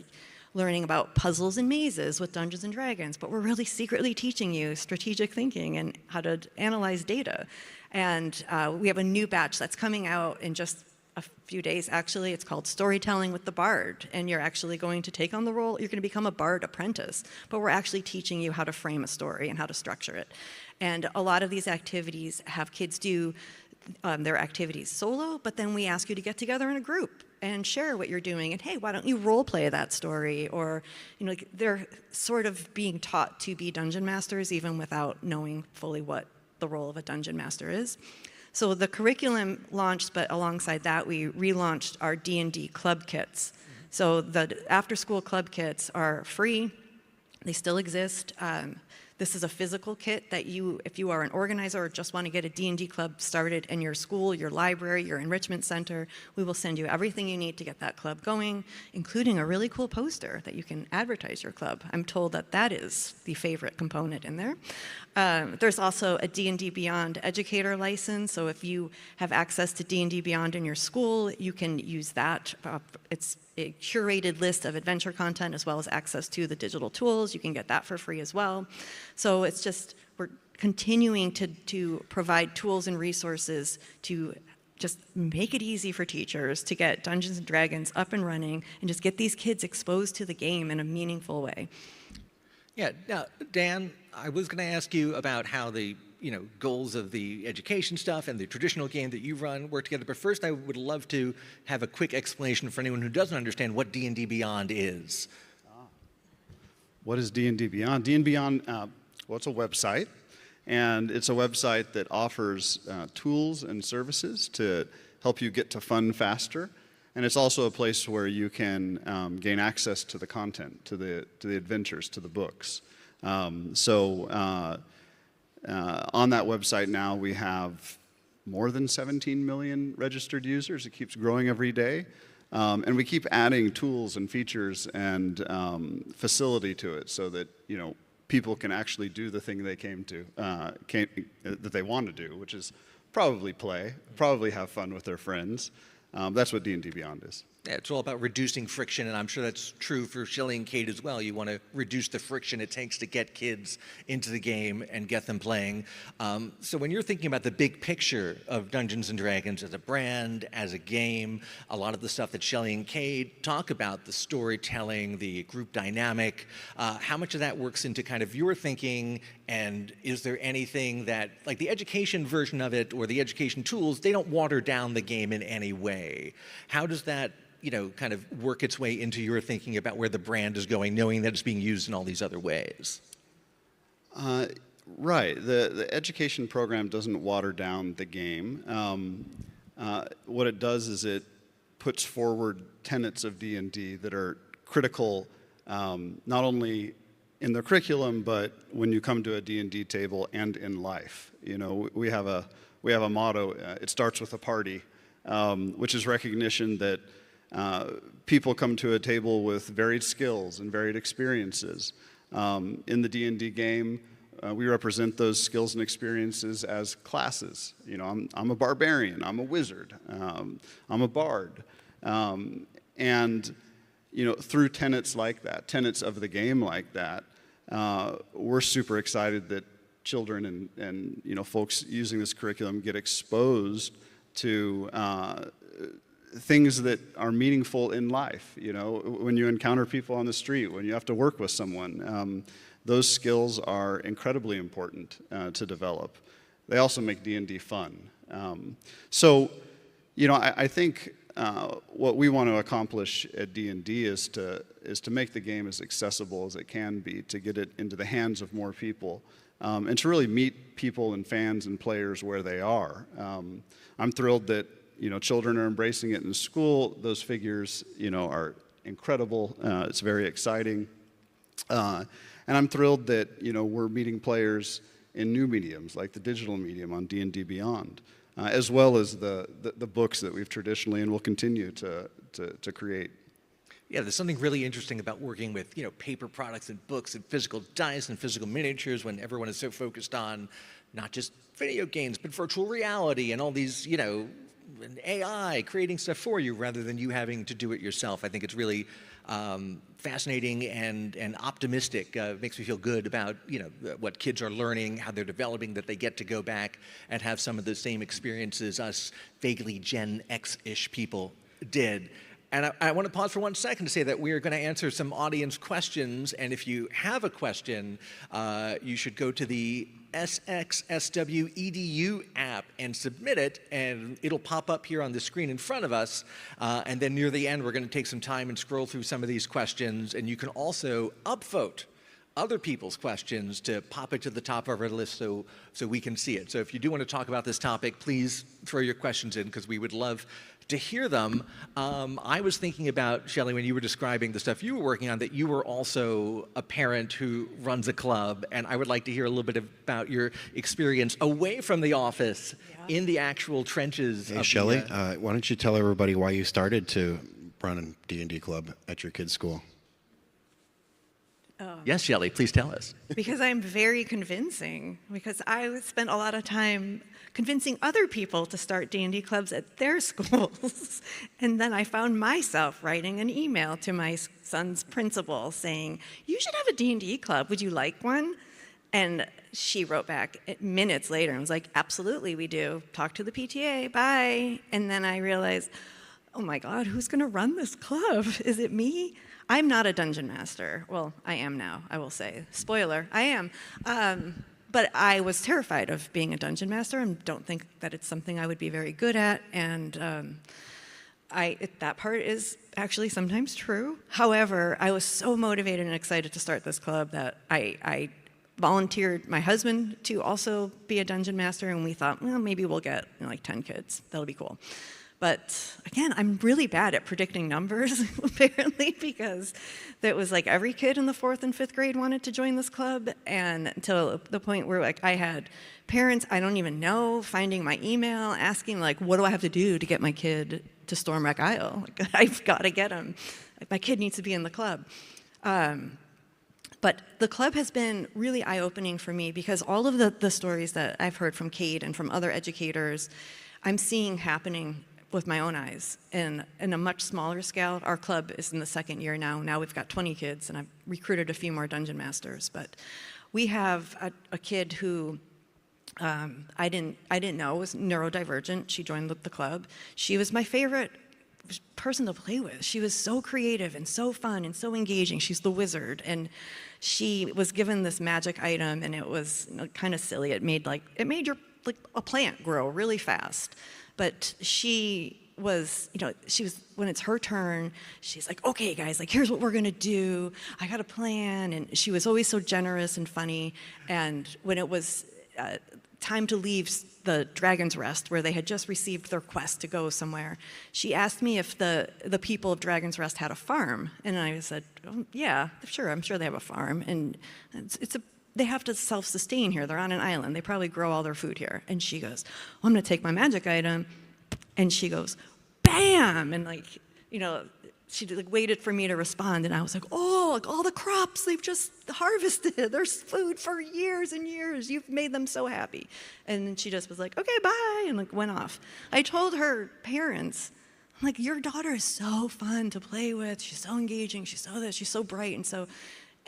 learning about puzzles and mazes with Dungeons and Dragons, but we're really secretly teaching you strategic thinking and how to analyze data. And we have a new batch that's coming out in just a few days, actually. It's called Storytelling with the Bard, and you're actually going to take on the role, you're going to become a Bard apprentice, but we're actually teaching you how to frame a story and how to structure it. And a lot of these activities have kids do their activities solo, but then we ask you to get together in a group and share what you're doing, and hey, why don't you role play that story? Or, they're sort of being taught to be dungeon masters even without knowing fully what the role of a dungeon master is. So the curriculum launched, but alongside that, we relaunched our D&D club kits. So the after-school club kits are free. They still exist. This is a physical kit that if you are an organizer or just want to get a D&D club started in your school, your library, your enrichment center, we will send you everything you need to get that club going, including a really cool poster that you can advertise your club. I'm told that is the favorite component in there. There's also a D&D Beyond educator license, so if you have access to D&D Beyond in your school, you can use that. It's a curated list of adventure content as well as access to the digital tools. You can get that for free as well. So it's just, we're continuing to provide tools and resources to just make it easy for teachers to get Dungeons & Dragons up and running and just get these kids exposed to the game in a meaningful way. Yeah, now, Dan, I was going to ask you about how the goals of the education stuff and the traditional game that you run work together, but first I would love to have a quick explanation for anyone who doesn't understand what D&D Beyond is. What is D&D Beyond? D&D Beyond, well, it's a website, and it's a website that offers tools and services to help you get to fun faster, and it's also a place where you can gain access to the content, to the adventures, to the books. On that website now, we have more than 17 million registered users. It keeps growing every day. And we keep adding tools and features and facility to it so that people can actually do the thing they that they want to do, which is probably play, probably have fun with their friends. That's what D&D Beyond is. Yeah, it's all about reducing friction, and I'm sure that's true for Shelley and Kate as well. You want to reduce the friction it takes to get kids into the game and get them playing. So when you're thinking about the big picture of Dungeons & Dragons as a brand, as a game, a lot of the stuff that Shelley and Kate talk about, the storytelling, the group dynamic, how much of that works into kind of your thinking, and is there anything that, like the education version of it or the education tools, they don't water down the game in any way. How does that kind of work its way into your thinking about where the brand is going, knowing that it's being used in all these other ways? Right. The education program doesn't water down the game. What it does is it puts forward tenets of D&D that are critical, not only in the curriculum, but when you come to a D&D table and in life. We have a motto. It starts with a party, which is recognition that people come to a table with varied skills and varied experiences. In the D&D game, we represent those skills and experiences as classes. I'm a barbarian, I'm a wizard, I'm a bard. And through tenets like that, tenets of the game like that, we're super excited that children and folks using this curriculum get exposed to things that are meaningful in life. When you encounter people on the street, when you have to work with someone, those skills are incredibly important to develop. They also make D&D fun. I think what we want to accomplish at D&D is to make the game as accessible as it can be, to get it into the hands of more people, and to really meet people and fans and players where they are. I'm thrilled that children are embracing it in school. Those figures, are incredible. It's very exciting. And I'm thrilled that, we're meeting players in new mediums, like the digital medium on D&D Beyond, as well as the books that we've traditionally and will continue to create. Yeah, there's something really interesting about working with, paper products and books and physical dice and physical miniatures when everyone is so focused on not just video games, but virtual reality and all these, and AI creating stuff for you rather than you having to do it yourself. I think it's really fascinating and optimistic. It makes me feel good about what kids are learning, how they're developing, that they get to go back and have some of the same experiences us vaguely Gen X-ish people did. And I want to pause for 1 second to say that we are going to answer some audience questions. And if you have a question, you should go to the SXSW EDU app and submit it, and it'll pop up here on the screen in front of us. And then near the end, we're going to take some time and scroll through some of these questions. And you can also upvote other people's questions to pop it to the top of our list so we can see it. So if you do want to talk about this topic, please throw your questions in because we would love to hear them. I was thinking about, Shelley, when you were describing the stuff you were working on, that you were also a parent who runs a club, and I would like to hear a little bit about your experience away from the office in the actual trenches. Hey, Shelley, why don't you tell everybody why you started to run a D&D club at your kid's school? Yes, Shelley, please tell us. Because I'm very convincing, because I spent a lot of time convincing other people to start D&D clubs at their schools. And then I found myself writing an email to my son's principal saying, you should have a D&D club, would you like one? And she wrote back minutes later and was like, absolutely we do, talk to the PTA, bye. And then I realized, oh my God, who's gonna run this club? Is it me? I'm not a dungeon master. Well, I am now, I will say. Spoiler, I am. But I was terrified of being a dungeon master and don't think that it's something I would be very good at. And that part is actually sometimes true. However, I was so motivated and excited to start this club that I volunteered my husband to also be a dungeon master, and we thought, well, maybe we'll get like 10 kids. That'll be cool. But again, I'm really bad at predicting numbers, apparently, because that was like every kid in the 4th and 5th grade wanted to join this club, and until the point where like I had parents I don't even know finding my email, asking like, what do I have to do to get my kid to Storm Wreck Isle? Like, I've got to get him. Like, my kid needs to be in the club. But the club has been really eye-opening for me because all of the stories that I've heard from Kate and from other educators, I'm seeing happening with my own eyes in a much smaller scale. Our club is in the 2nd year now. Now we've got 20 kids, and I've recruited a few more dungeon masters. But we have a kid who I didn't know was neurodivergent. She joined the club. She was my favorite person to play with. She was so creative and so fun and so engaging. She's the wizard, and she was given this magic item, and it was kind of silly. It made your like a plant grow really fast. But she was, when it's her turn, she's like, okay, guys, like, here's what we're gonna do. I got a plan. And she was always so generous and funny. And when it was time to leave the Dragon's Rest, where they had just received their quest to go somewhere, she asked me if the people of Dragon's Rest had a farm. And I said, oh, yeah, sure, I'm sure they have a farm. And they have to self-sustain here. They're on an island. They probably grow all their food here. And she goes, well, I'm gonna take my magic item. And she goes, bam! And she waited for me to respond. And I was like, oh, like all the crops they've just harvested. There's food for years and years. You've made them so happy. And then she just was like, okay, bye, and went off. I told her parents, I'm like, your daughter is so fun to play with. She's so engaging. She's so this. She's so bright.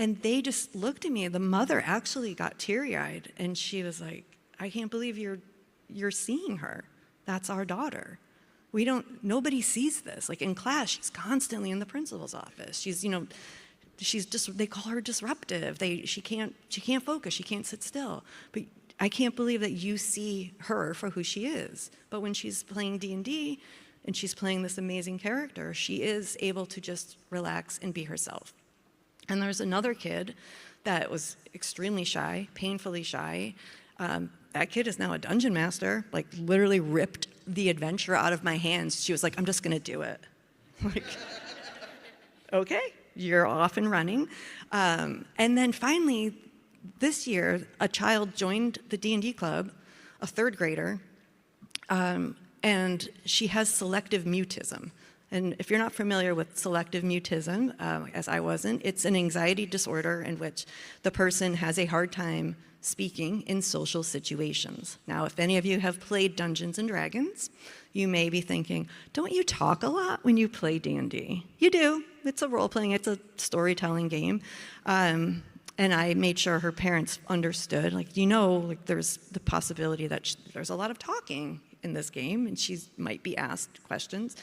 And they just looked at me. The mother actually got teary-eyed, and she was like, I can't believe you're seeing her. That's our daughter. Nobody sees this. Like in class, she's constantly in the principal's office. They call her disruptive. She can't focus. She can't sit still. But I can't believe that you see her for who she is. But when she's playing D&D and she's playing this amazing character, she is able to just relax and be herself. And there's another kid that was extremely shy, painfully shy. That kid is now a dungeon master, like literally ripped the adventure out of my hands. She was like, I'm just gonna do it. Like, okay, you're off and running. And then finally, this year, a child joined the D&D club, a 3rd grader, and she has selective mutism. And if you're not familiar with selective mutism, as I wasn't, it's an anxiety disorder in which the person has a hard time speaking in social situations. Now, if any of you have played Dungeons & Dragons, you may be thinking, don't you talk a lot when you play D&D? You do. It's a role-playing, it's a storytelling game. And I made sure her parents understood, there's the possibility that there's a lot of talking in this game, and she might be asked questions.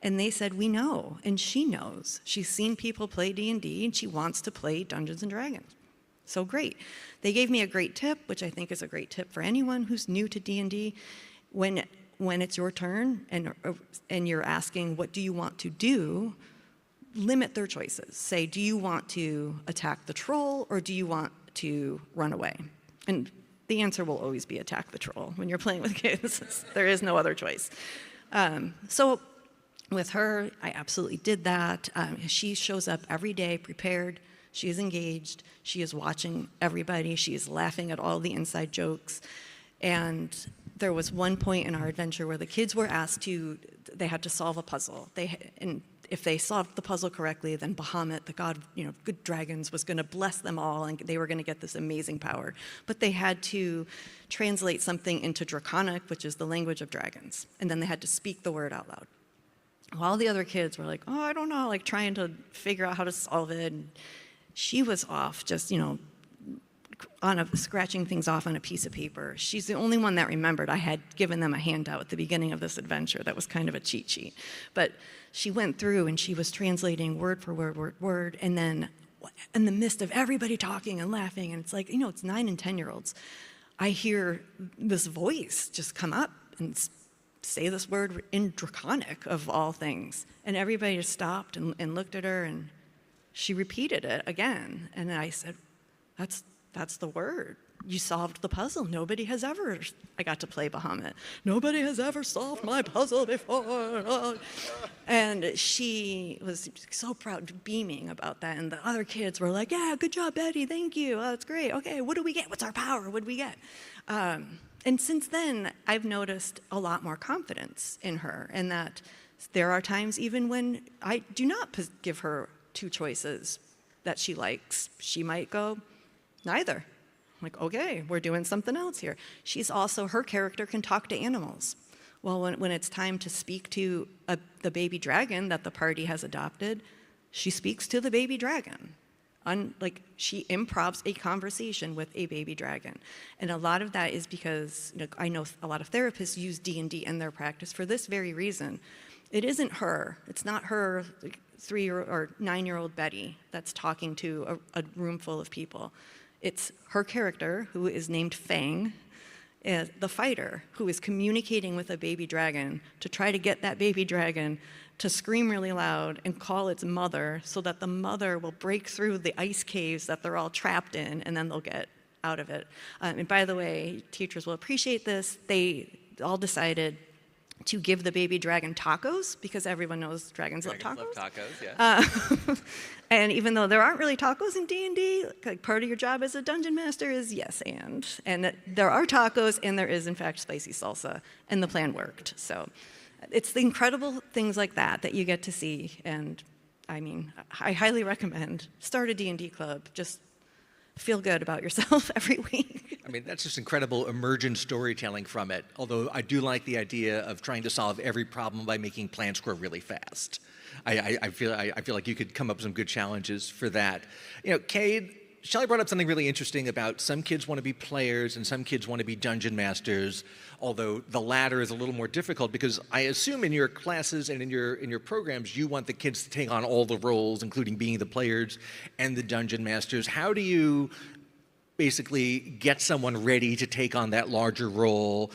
And they said, we know, and she knows. She's seen people play D&D, and she wants to play Dungeons & Dragons. So great. They gave me a great tip, which I think is a great tip for anyone who's new to D&D. When it's your turn and you're asking, what do you want to do, limit their choices. Say, do you want to attack the troll, or do you want to run away? And the answer will always be attack the troll when you're playing with kids. There is no other choice. So with her, I absolutely did that. She shows up every day prepared. She is engaged. She is watching everybody. She is laughing at all the inside jokes. And there was one point in our adventure where the kids were asked they had to solve a puzzle. And if they solved the puzzle correctly, then Bahamut, the god, good dragons, was going to bless them all, and they were going to get this amazing power. But they had to translate something into Draconic, which is the language of dragons. And then they had to speak the word out loud. All the other kids were like, oh, I don't know, trying to figure out how to solve it. And she was off just, scratching things off on a piece of paper. She's the only one that remembered I had given them a handout at the beginning of this adventure that was kind of a cheat sheet. But she went through and she was translating word for word, and then in the midst of everybody talking and laughing, and it's like, you know, it's 9 and 10-year-olds, I hear this voice just come up and say this word in Draconic, of all things. And everybody just stopped and looked at her, and she repeated it again. And I said, that's the word. You solved the puzzle. Nobody has ever, I got to play Bahamut. Nobody has ever solved my puzzle before. And she was so proud, beaming about that. And the other kids were like, yeah, good job, Betty, thank you. Oh, that's great. Okay, what do we get? What's our power? What do we get? And since then, I've noticed a lot more confidence in her, and that there are times even when I do not give her 2 choices that she likes. She might go, neither. I'm like, okay, we're doing something else here. She's also, her character can talk to animals. Well, when it's time to speak to the baby dragon that the party has adopted, she speaks to the baby dragon. She improvs a conversation with a baby dragon. And a lot of that is because, you know, I know a lot of therapists use D&D in their practice for this very reason. It isn't her. It's not her or 9-year-old Betty that's talking to a room full of people. It's her character, who is named Fang, the fighter, who is communicating with a baby dragon to try to get that baby dragon to scream really loud and call its mother, so that the mother will break through the ice caves that they're all trapped in, and then they'll get out of it. And by the way, teachers will appreciate this. They all decided to give the baby dragon tacos, because everyone knows dragons love tacos. Yeah. And even though there aren't really tacos in D&D, like, part of your job as a dungeon master is yes and there are tacos, and there is in fact spicy salsa, and the plan worked. So it's the incredible things like that you get to see, and I mean, I highly recommend start a D&D club. Just feel good about yourself every week. I mean, that's just incredible emergent storytelling from it. Although I do like the idea of trying to solve every problem by making plans grow really fast. I feel like you could come up with some good challenges for that. You know, Cade, Shelley brought up something really interesting about some kids want to be players and some kids want to be dungeon masters, although the latter is a little more difficult, because I assume in your classes and in your programs, you want the kids to take on all the roles, including being the players and the dungeon masters. How do you basically get someone ready to take on that larger role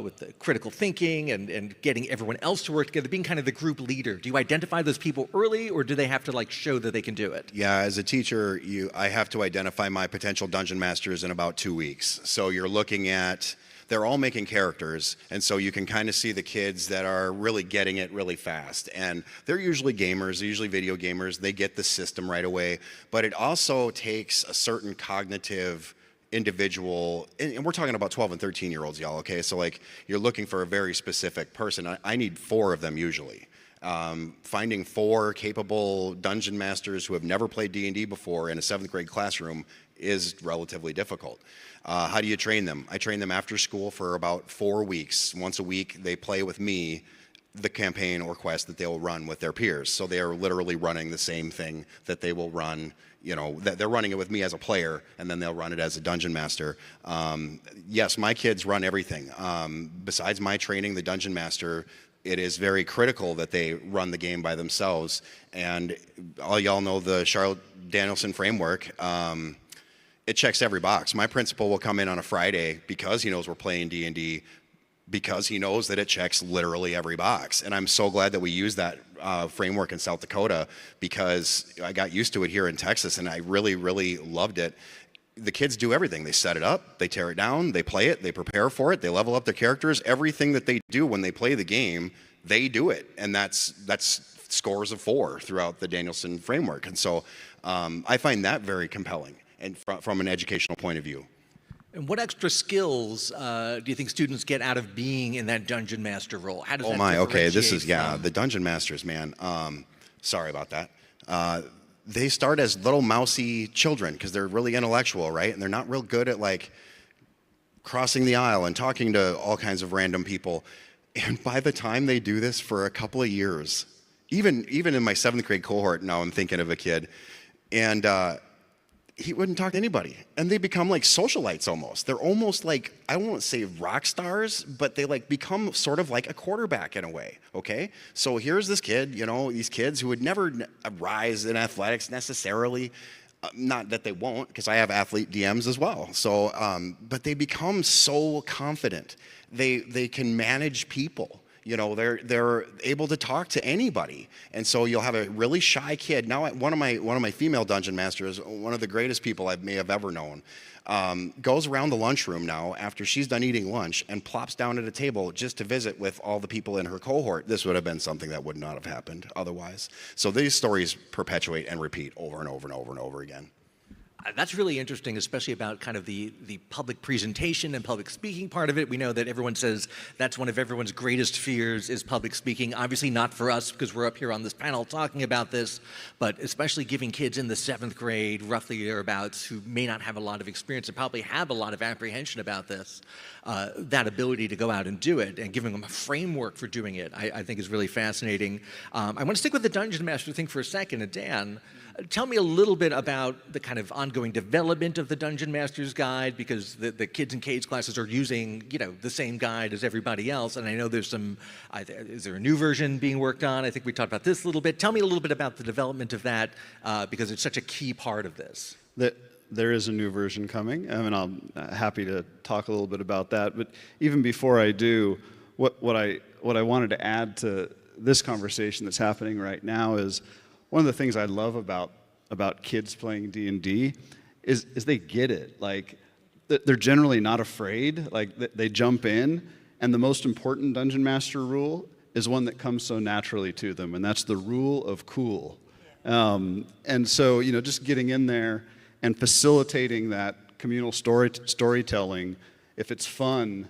with the critical thinking and getting everyone else to work together, being kind of the group leader? Do you identify those people early, or do they have to like show that they can do it? Yeah, as a teacher, I have to identify my potential dungeon masters in about 2 weeks. So you're looking at, they're all making characters, and so you can kind of see the kids that are really getting it really fast. And they're usually gamers, they're usually video gamers, they get the system right away, but it also takes a certain cognitive individual, and we're talking about 12 and 13-year-olds, y'all, okay? So like, you're looking for a very specific person. I need 4 of them usually. Finding 4 capable dungeon masters who have never played D&D before in a 7th grade classroom is relatively difficult. How do you train them? I train them after school for about 4 weeks. Once a week, they play with me the campaign or quest that they will run with their peers. So they are literally running the same thing that they will run, you know, that they're running it with me as a player, and then they'll run it as a dungeon master. Yes, my kids run everything. Besides my training the dungeon master, it is very critical that they run the game by themselves. And all y'all know the Charlotte Danielson framework. It checks every box. My principal will come in on a Friday because he knows we're playing D&D, because he knows that it checks literally every box. And I'm so glad that we use that framework in South Dakota, because I got used to it here in Texas, and I really, really loved it. The kids do everything. They set it up, they tear it down, they play it, they prepare for it, they level up their characters. Everything that they do when they play the game, they do it. And that's scores of 4 throughout the Danielson framework. And so I find that very compelling, and from an educational point of view. And what extra skills do you think students get out of being in that dungeon master role? How does that Okay, this is, differentiate the dungeon masters, man. Sorry about that. They start as little mousy children because they're really intellectual, right? And they're not real good at like crossing the aisle and talking to all kinds of random people. And by the time they do this for a couple of years, even in my 7th grade cohort, now I'm thinking of a kid, and he wouldn't talk to anybody. And they become like socialites almost. They're almost like, I won't say rock stars, but they like become sort of like a quarterback in a way, okay? So here's this kid, you know, these kids who would never rise in athletics necessarily, not that they won't, because I have athlete DMs as well. So, but they become so confident. They can manage people. You know, they're able to talk to anybody, and so you'll have a really shy kid. Now, one of my female dungeon masters, one of the greatest people I may have ever known, goes around the lunchroom now after she's done eating lunch and plops down at a table just to visit with all the people in her cohort. This would have been something that would not have happened otherwise. So these stories perpetuate and repeat over and over and over and over again. That's really interesting, especially about kind of the public presentation and public speaking part of it. We know that everyone says that's one of everyone's greatest fears is public speaking. Obviously not for us because we're up here on this panel talking about this, but especially giving kids in the 7th grade, roughly thereabouts, who may not have a lot of experience and probably have a lot of apprehension about this, that ability to go out and do it and giving them a framework for doing it, I think is really fascinating. I want to stick with the Dungeon Master thing for a second. And Dan, tell me a little bit about the kind of ongoing development of the Dungeon Master's Guide, because the kids in Kate's classes are using, you know, the same guide as everybody else, and I know there's some, is there a new version being worked on? I think we talked about this a little bit. Tell me a little bit about the development of that, because it's such a key part of this. There is a new version coming, and I'm happy to talk a little bit about that. But even before I do, what I wanted to add to this conversation that's happening right now is one of the things I love about kids playing D&D is they get it. Like, they're generally not afraid. Like, they jump in, and the most important Dungeon Master rule is one that comes so naturally to them, and that's the rule of cool. And so, you know, just getting in there and facilitating that communal storytelling, if it's fun,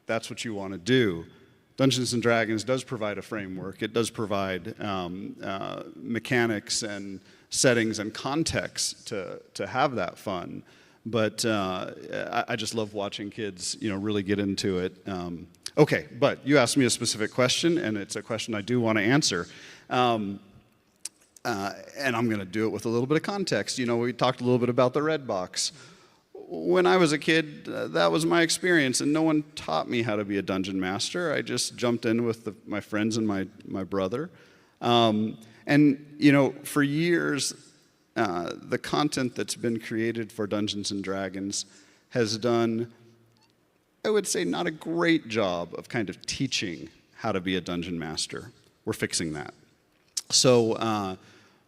that's what you want to do. Dungeons & Dragons does provide a framework. It does provide mechanics and settings and context to have that fun. But I just love watching kids, you know, really get into it. Okay, but you asked me a specific question, and it's a question I do want to answer. And I'm going to do it with a little bit of context. You know, we talked a little bit about the red box. When I was a kid, that was my experience, and no one taught me how to be a dungeon master. I just jumped in with my friends and my brother. And, you know, for years, the content that's been created for Dungeons & Dragons has done, I would say, not a great job of kind of teaching how to be a dungeon master. We're fixing that. So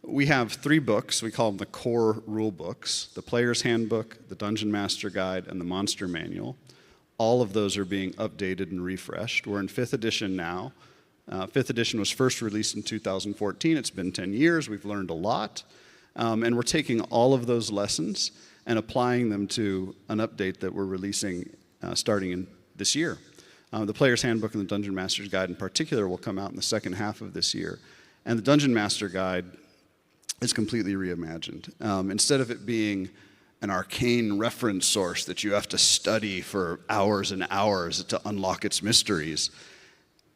we have 3 books. We call them the core rule books: the Player's Handbook, the Dungeon Master Guide, and the Monster Manual. All of those are being updated and refreshed. We're in 5th edition now. 5th edition was first released in 2014. It's been 10 years. We've learned a lot. And we're taking all of those lessons and applying them to an update that we're releasing starting in this year. The Player's Handbook and the Dungeon Master's Guide in particular will come out in the second half of this year. And the Dungeon Master Guide is completely reimagined. Instead of it being an arcane reference source that you have to study for hours and hours to unlock its mysteries,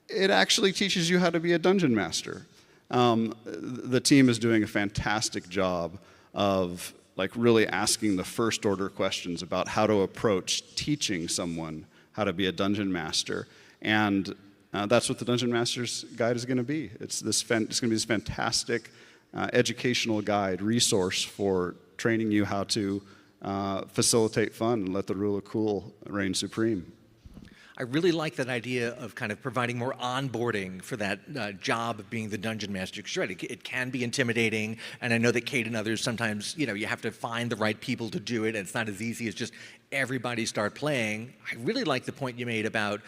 it actually teaches you how to be a dungeon master. The team is doing a fantastic job of like really asking the first order questions about how to approach teaching someone how to be a dungeon master. And that's what the Dungeon Master's Guide is going to be. It's going to be this fantastic educational guide, resource for training you how to facilitate fun and let the rule of cool reign supreme. I really like that idea of kind of providing more onboarding for that job of being the dungeon master. Because you're right, it can be intimidating, and I know that Kate and others sometimes, you know, you have to find the right people to do it, and it's not as easy as just everybody start playing. I really like the point you made about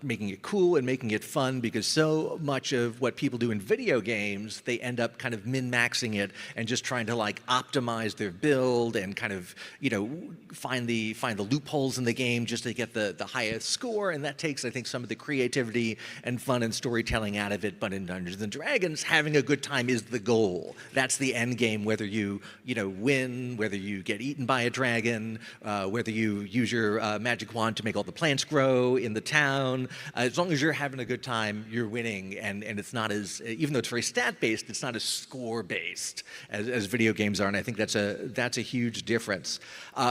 making it cool and making it fun, because so much of what people do in video games, they end up kind of min-maxing it and just trying to like optimize their build and kind of, you know, find the loopholes in the game just to get the highest score, and that takes, I think, some of the creativity and fun and storytelling out of it. But in Dungeons and Dragons, having a good time is the goal. That's the end game, whether you win, whether you get eaten by a dragon, whether you use your magic wand to make all the plants grow in the town. As long as you're having a good time, you're winning, and it's not as, even though it's very stat-based, it's not as score-based as video games are, and I think that's a huge difference.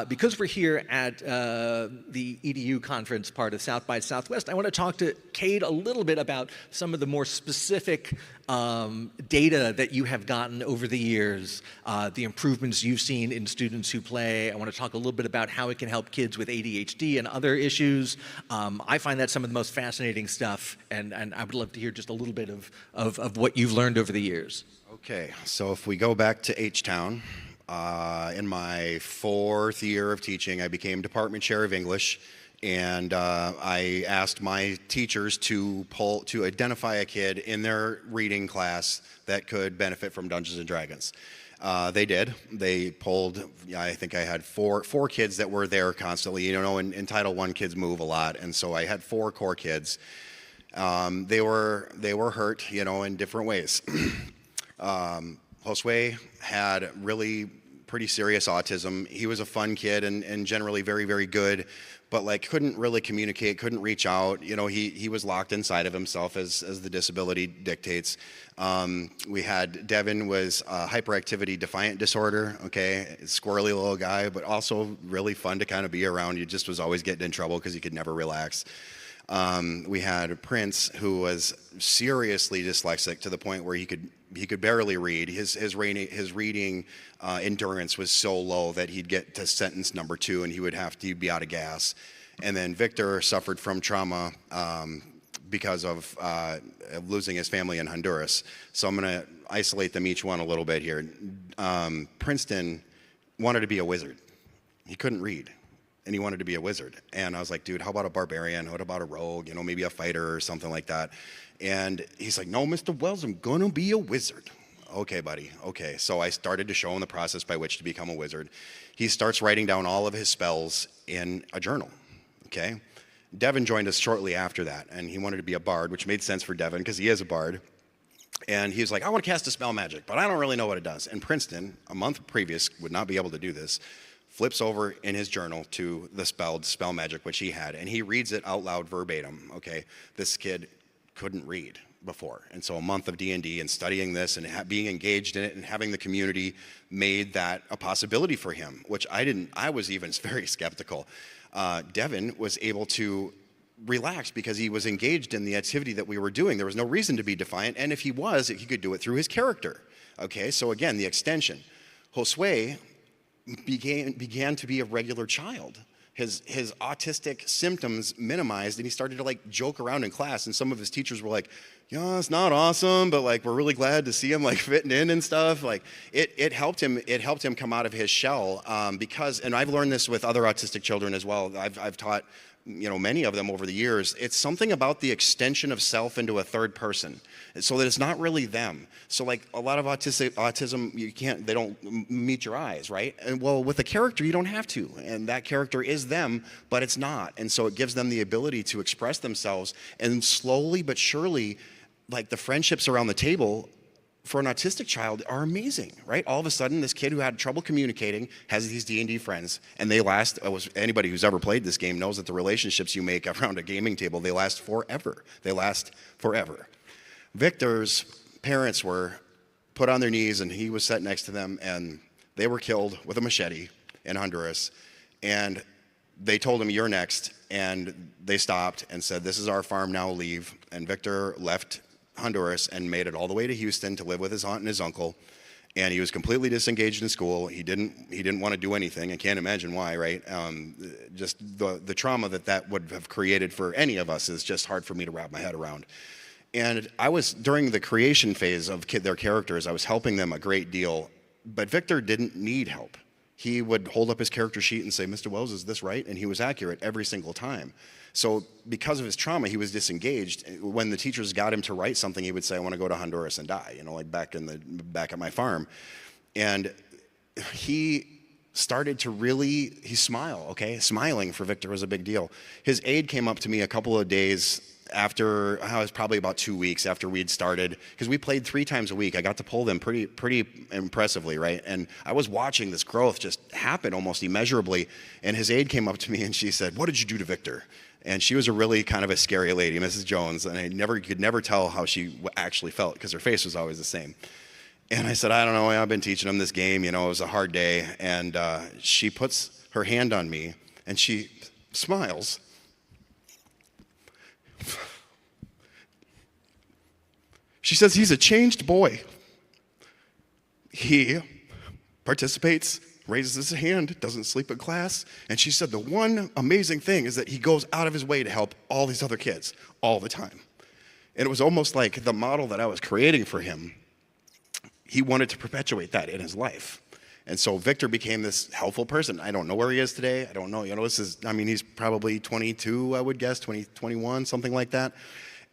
Because we're here at the EDU conference part of South by Southwest, I want to talk to Cade a little bit about some of the more specific data that you have gotten over the years, the improvements you've seen in students who play. I want to talk a little bit about how it can help kids with ADHD and other issues. I find that some of the most fascinating stuff, and I would love to hear just a little bit of what you've learned over the years. Okay, so if we go back to H-Town, in my 4th year of teaching, I became department chair of English, and I asked my teachers to identify a kid in their reading class that could benefit from Dungeons and Dragons. They did. They pulled, I think I had four kids that were there constantly. In Title I, kids move a lot, and so I had 4 core kids. They were hurt, in different ways. Josue had really pretty serious autism. He was a fun kid and generally very, very good, but couldn't really communicate, couldn't reach out. He was locked inside of himself as the disability dictates. We had Devin was hyperactivity defiant disorder, okay, squirrely little guy, but also really fun to kind of be around. He just was always getting in trouble because he could never relax. We had Prince, who was seriously dyslexic to the point where he could barely read. His reading endurance was so low that he'd get to sentence number 2 and he'd be out of gas. And then Victor suffered from trauma because of losing his family in Honduras. So I'm going to isolate them each one a little bit here. Princeton wanted to be a wizard. He couldn't read, and he wanted to be a wizard. And I was like, dude, how about a barbarian? What about a rogue? Maybe a fighter or something like that. And he's like, no, Mr. Wells, I'm going to be a wizard. Okay, buddy. Okay. So I started to show him the process by which to become a wizard. He starts writing down all of his spells in a journal. Okay. Devin joined us shortly after that, and he wanted to be a bard, which made sense for Devin because he is a bard. And he was like, I want to cast a spell magic, but I don't really know what it does. And Princeton, a month previous, would not be able to do this, flips over in his journal to the spell magic, which he had, and he reads it out loud verbatim, okay? This kid couldn't read before, and so a month of D&D and studying this and being engaged in it and having the community made that a possibility for him, which I was even very skeptical. Devin was able to relax because he was engaged in the activity that we were doing. There was no reason to be defiant, and if he was, he could do it through his character, okay? So again, the extension. Josue began to be a regular child. His autistic symptoms minimized, and he started to joke around in class, and some of his teachers were like, yeah, it's not awesome, but we're really glad to see him fitting in and stuff. It helped him come out of his shell, because, and I've learned this with other autistic children as well. I've taught many of them over the years. It's something about the extension of self into a third person, so that it's not really them. So a lot of autism, they don't meet your eyes, right? And well, with a character, you don't have to, and that character is them, but it's not. And so it gives them the ability to express themselves, and slowly but surely, the friendships around the table for an autistic child are amazing, right? All of a sudden, this kid who had trouble communicating has these D&D friends, and they last, anybody who's ever played this game knows that the relationships you make around a gaming table, they last forever. They last forever. Victor's parents were put on their knees, and he was sat next to them, and they were killed with a machete in Honduras, and they told him, you're next, and they stopped and said, this is our farm, now leave. And Victor left Honduras and made it all the way to Houston to live with his aunt and his uncle, and he was completely disengaged in school. He didn't want to do anything. I can't imagine why, right? Just the trauma that would have created for any of us is just hard for me to wrap my head around. And I was, during the creation phase of their characters, I was helping them a great deal, but Victor didn't need help. He would hold up his character sheet and say, Mr. Wells, is this right? And he was accurate every single time. So because of his trauma, he was disengaged. When the teachers got him to write something, he would say, I want to go to Honduras and die, back at my farm. And he started to really, smile, okay? Smiling for Victor was a big deal. His aide came up to me a couple of days after, it was probably about 2 weeks after we'd started, because we played 3 times a week. I got to pull them pretty impressively, right? And I was watching this growth just happen almost immeasurably. And his aide came up to me and she said, "What did you do to Victor?" And she was a really kind of a scary lady, Mrs. Jones, and I could never tell how she actually felt because her face was always the same. And I said, "I don't know, I've been teaching him this game, it was a hard day." And she puts her hand on me and she smiles. She says, "He's a changed boy. He participates, raises his hand, doesn't sleep at class." And she said the one amazing thing is that he goes out of his way to help all these other kids all the time. And it was almost like the model that I was creating for him, he wanted to perpetuate that in his life. And so Victor became this helpful person. I don't know where he is today. I don't know. He's probably 22, I would guess, 21, something like that.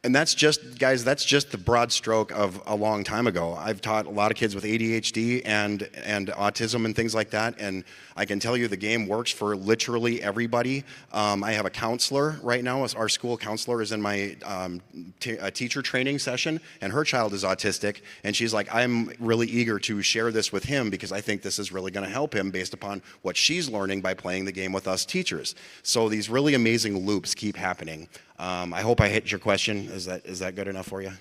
And that's just, guys, that's just the broad stroke of a long time ago. I've taught a lot of kids with ADHD and autism and things like that, and I can tell you the game works for literally everybody. I have a counselor right now. Our school counselor is in my teacher training session, and her child is autistic, and she's like, "I'm really eager to share this with him because I think this is really going to help him based upon what she's learning by playing the game with us teachers." So these really amazing loops keep happening. I hope I hit your question. Is that good enough for you?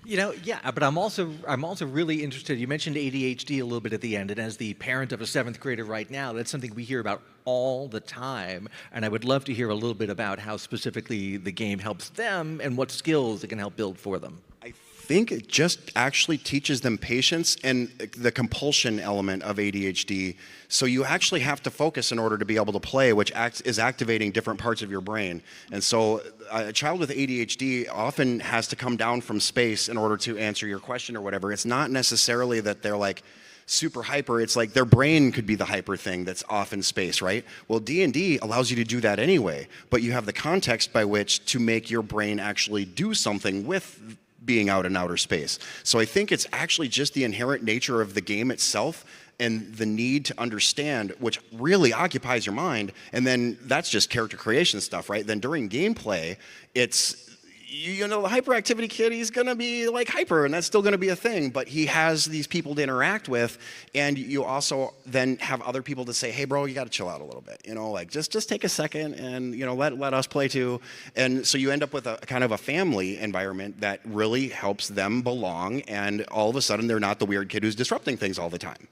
Yeah, but I'm also really interested. You mentioned ADHD a little bit at the end, and as the parent of a 7th grader right now, that's something we hear about all the time. And I would love to hear a little bit about how specifically the game helps them and what skills it can help build for them. I think it just actually teaches them patience and the compulsion element of ADHD. So you actually have to focus in order to be able to play, which is activating different parts of your brain. And so a child with ADHD often has to come down from space in order to answer your question or whatever. It's not necessarily that they're like super hyper. It's like their brain could be the hyper thing that's off in space, right? Well, D&D allows you to do that anyway, but you have the context by which to make your brain actually do something with being out in outer space. So I think it's actually just the inherent nature of the game itself and the need to understand, which really occupies your mind. And then that's just character creation stuff, right? Then during gameplay, it's, the hyperactivity kid, he's going to be like hyper, and that's still going to be a thing, but he has these people to interact with, and you also then have other people to say, "Hey, bro, you got to chill out a little bit, just take a second and, let us play too." And so you end up with a kind of a family environment that really helps them belong, and all of a sudden they're not the weird kid who's disrupting things all the time.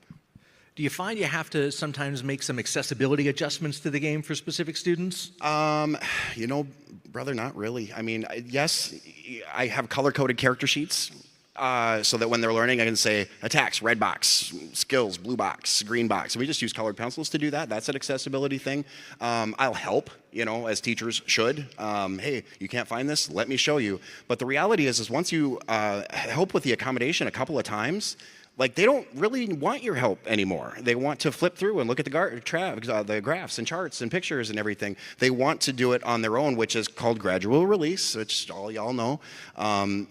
Do you find you have to sometimes make some accessibility adjustments to the game for specific students? Brother, not really. Yes, I have color-coded character sheets so that when they're learning, I can say attacks, red box, skills, blue box, green box. And we just use colored pencils to do that. That's an accessibility thing. I'll help, as teachers should. Hey, you can't find this? Let me show you. But the reality is once you help with the accommodation a couple of times, they don't really want your help anymore. They want to flip through and look at the graphs and charts and pictures and everything. They want to do it on their own, which is called gradual release, which all y'all know. And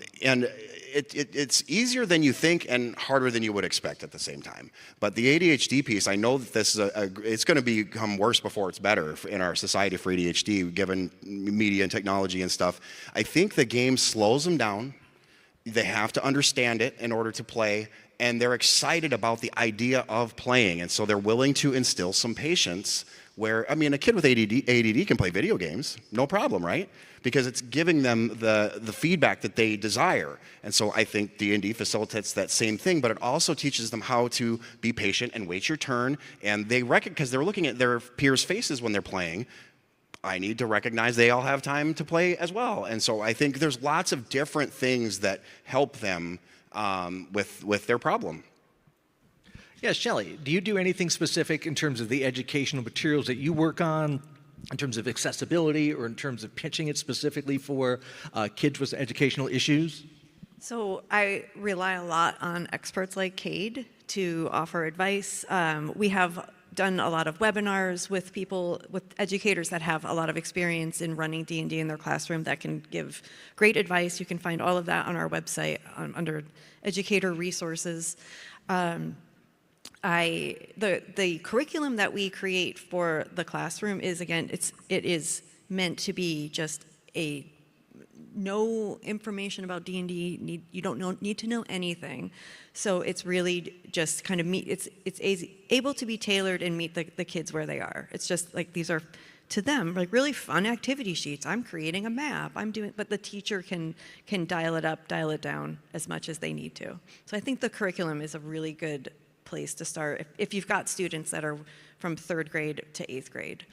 it's easier than you think and harder than you would expect at the same time. But the ADHD piece, I know that this is it's going to become worse before it's better in our society for ADHD, given media and technology and stuff. I think the game slows them down. They have to understand it in order to play. And they're excited about the idea of playing, and so they're willing to instill some patience where, a kid with ADD can play video games, no problem, right? Because it's giving them the feedback that they desire. And so I think D&D facilitates that same thing, but it also teaches them how to be patient and wait your turn, and they because they're looking at their peers' faces when they're playing. I need to recognize they all have time to play as well. And so I think there's lots of different things that help them with their problem. Yeah, Shelley, do you do anything specific in terms of the educational materials that you work on, in terms of accessibility, or in terms of pitching it specifically for kids with educational issues? So I rely a lot on experts like Cade to offer advice. We have done a lot of webinars with educators that have a lot of experience in running D&D in their classroom that can give great advice. You can find all of that on our website under educator resources. the curriculum that we create for the classroom is, again, it is meant to be just no information about D&D. You don't need to know anything. So it's really just kind of it's able to be tailored and meet the kids where they are. It's just like these are, to them, like really fun activity sheets. I'm creating a map. But the teacher can dial it up, dial it down as much as they need to. So I think the curriculum is a really good place to start if you've got students that are from 3rd grade to 8th grade.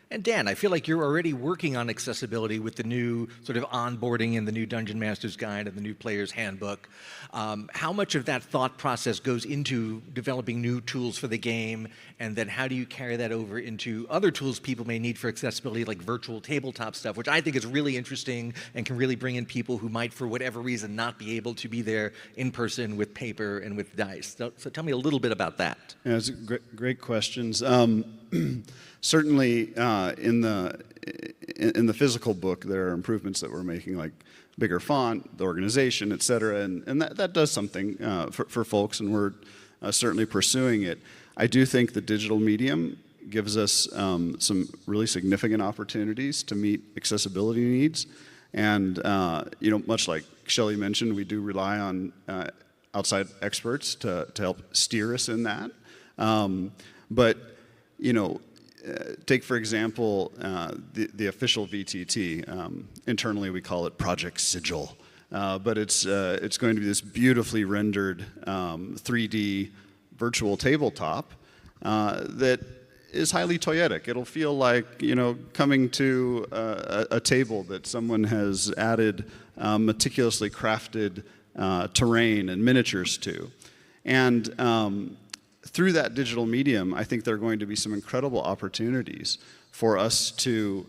And Dan, I feel like you're already working on accessibility with the new sort of onboarding and the new Dungeon Master's Guide and the new Player's Handbook. How much of that thought process goes into developing new tools for the game, and then how do you carry that over into other tools people may need for accessibility, like virtual tabletop stuff, which I think is really interesting and can really bring in people who might, for whatever reason, not be able to be there in person with paper and with dice. So tell me a little bit about that. Yeah, it's great questions. Certainly, in the physical book, there are improvements that we're making, like bigger font, the organization, et cetera, and that does something for folks, and we're certainly pursuing it. I do think the digital medium gives us some really significant opportunities to meet accessibility needs, and much like Shelley mentioned, we do rely on outside experts to help steer us in that. Take, for example, the official VTT. Internally, we call it Project Sigil. But it's going to be this beautifully rendered 3D virtual tabletop that is highly toyetic. It'll feel like, coming to a table that someone has added meticulously crafted terrain and miniatures to. And through that digital medium, I think there are going to be some incredible opportunities for us to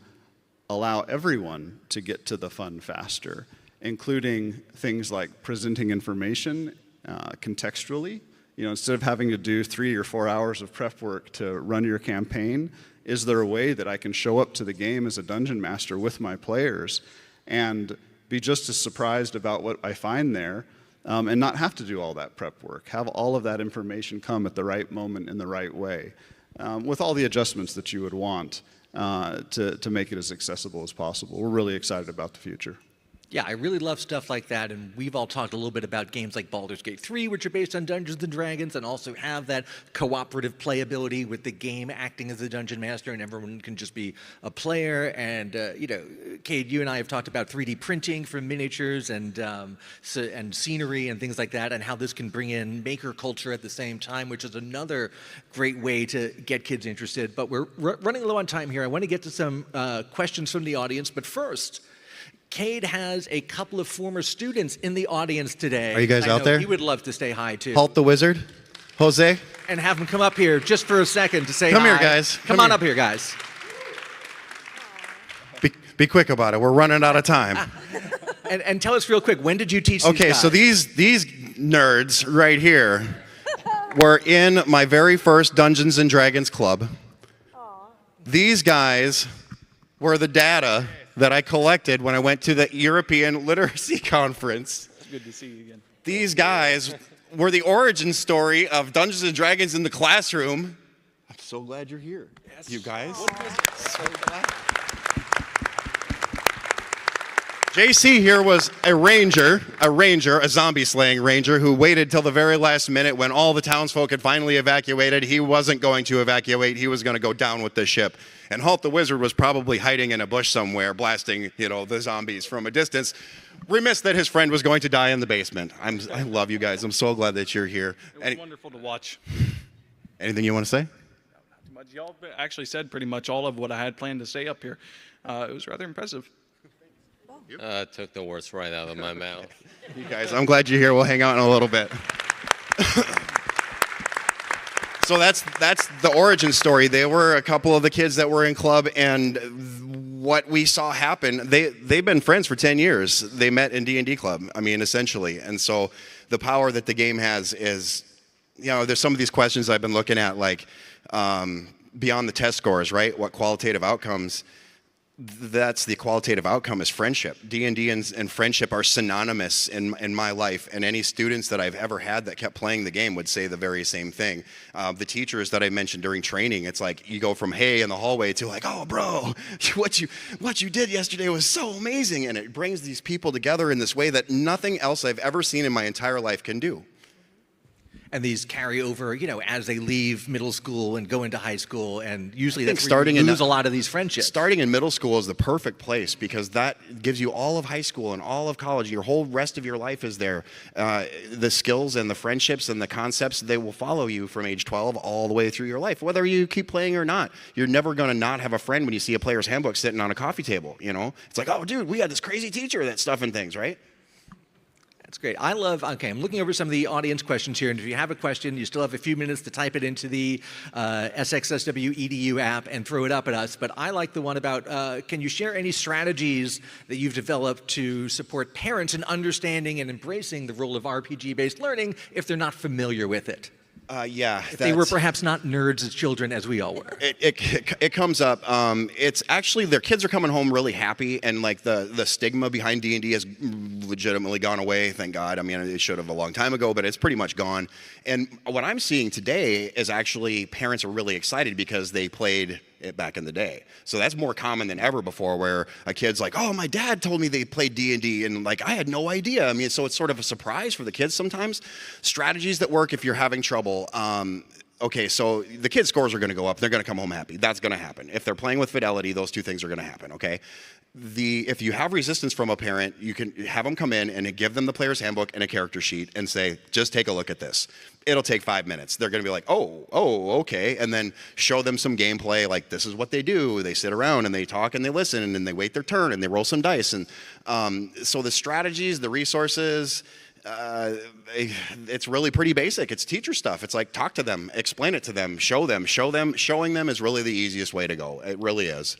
allow everyone to get to the fun faster, including things like presenting information contextually. Instead of having to do 3 or 4 hours of prep work to run your campaign, is there a way that I can show up to the game as a dungeon master with my players and be just as surprised about what I find there, and not have to do all that prep work, have all of that information come at the right moment in the right way, with all the adjustments that you would want to make it as accessible as possible. We're really excited about the future. Yeah, I really love stuff like that, and we've all talked a little bit about games like Baldur's Gate 3, which are based on Dungeons & Dragons, and also have that cooperative playability with the game acting as the Dungeon Master, and everyone can just be a player. And, Cade, you and I have talked about 3D printing for miniatures and scenery and things like that, and how this can bring in maker culture at the same time, which is another great way to get kids interested. But we're running low on time here. I want to get to some questions from the audience, but first, Cade has a couple of former students in the audience today. Are you guys out there? He would love to say hi, too. Halt the Wizard, Jose. And have him come up here just for a second to say hi. Come here, guys. Come on up here, guys. Be quick about it. We're running out of time. And tell us real quick, when did you teach these guys? So these nerds right here were in my very first Dungeons & Dragons club. These guys were the data that I collected when I went to the European Literacy Conference. It's good to see you again. These guys were the origin story of Dungeons & Dragons in the classroom. I'm so glad you're here, you guys. So glad. JC here was a ranger, a zombie-slaying ranger who waited till the very last minute when all the townsfolk had finally evacuated. He wasn't going to evacuate. He was going to go down with the ship. And Halt the Wizard was probably hiding in a bush somewhere, blasting, the zombies from a distance, remiss that his friend was going to die in the basement. I love you guys. I'm so glad that you're here. It was wonderful to watch. Anything you want to say? Not too much. Y'all actually said pretty much all of what I had planned to say up here. It was rather impressive. Took the words right out of my mouth. You guys, I'm glad you're here. We'll hang out in a little bit. So that's the origin story. There were a couple of the kids that were in club, and what we saw happen, they've been friends for 10 years. They met in D&D club, essentially. And so the power that the game has is, there's some of these questions I've been looking at, like beyond the test scores, right? What qualitative outcomes? that's the qualitative outcome is friendship. D&D and friendship are synonymous in my life, and any students that I've ever had that kept playing the game would say the very same thing. The teachers that I mentioned during training, it's like you go from hey in the hallway to like, oh bro, what you did yesterday was so amazing, and it brings these people together in this way that nothing else I've ever seen in my entire life can do. And these carry over, as they leave middle school and go into high school, and usually that's where starting you lose a lot of these friendships. Starting in middle school is the perfect place because that gives you all of high school and all of college. Your whole rest of your life is there. The skills and the friendships and the concepts, they will follow you from age 12 all the way through your life, whether you keep playing or not. You're never going to not have a friend when you see a player's handbook sitting on a coffee table, It's like, oh, dude, we had this crazy teacher that's stuffing things, right? That's great. I'm looking over some of the audience questions here, and if you have a question, you still have a few minutes to type it into the SXSW EDU app and throw it up at us. But I like the one about, can you share any strategies that you've developed to support parents in understanding and embracing the role of RPG-based learning if they're not familiar with it? Yeah. If they were perhaps not nerds as children as we all were. It comes up. It's actually their kids are coming home really happy, and like the stigma behind D&D has legitimately gone away. Thank God. I mean, it should have a long time ago, but it's pretty much gone. And what I'm seeing today is actually parents are really excited because they played it back in the day. So that's more common than ever before, where a kid's like, oh, my dad told me they played D&D, and like I had no idea. I mean, so it's sort of a surprise for the kids sometimes. Strategies that work if you're having trouble. Okay, so the kids' scores are going to go up. They're going to come home happy. That's going to happen. If they're playing with fidelity, those two things are going to happen, okay? If you have resistance from a parent, you can have them come in and give them the player's handbook and a character sheet and say, just take a look at this. It'll take 5 minutes. They're going to be like, oh, okay. And then show them some gameplay, like this is what they do. They sit around and they talk and they listen and then they wait their turn and they roll some dice. And so the strategies, the resources, it's really pretty basic. It's teacher stuff. It's like talk to them, explain it to them, show them. Showing them is really the easiest way to go. It really is.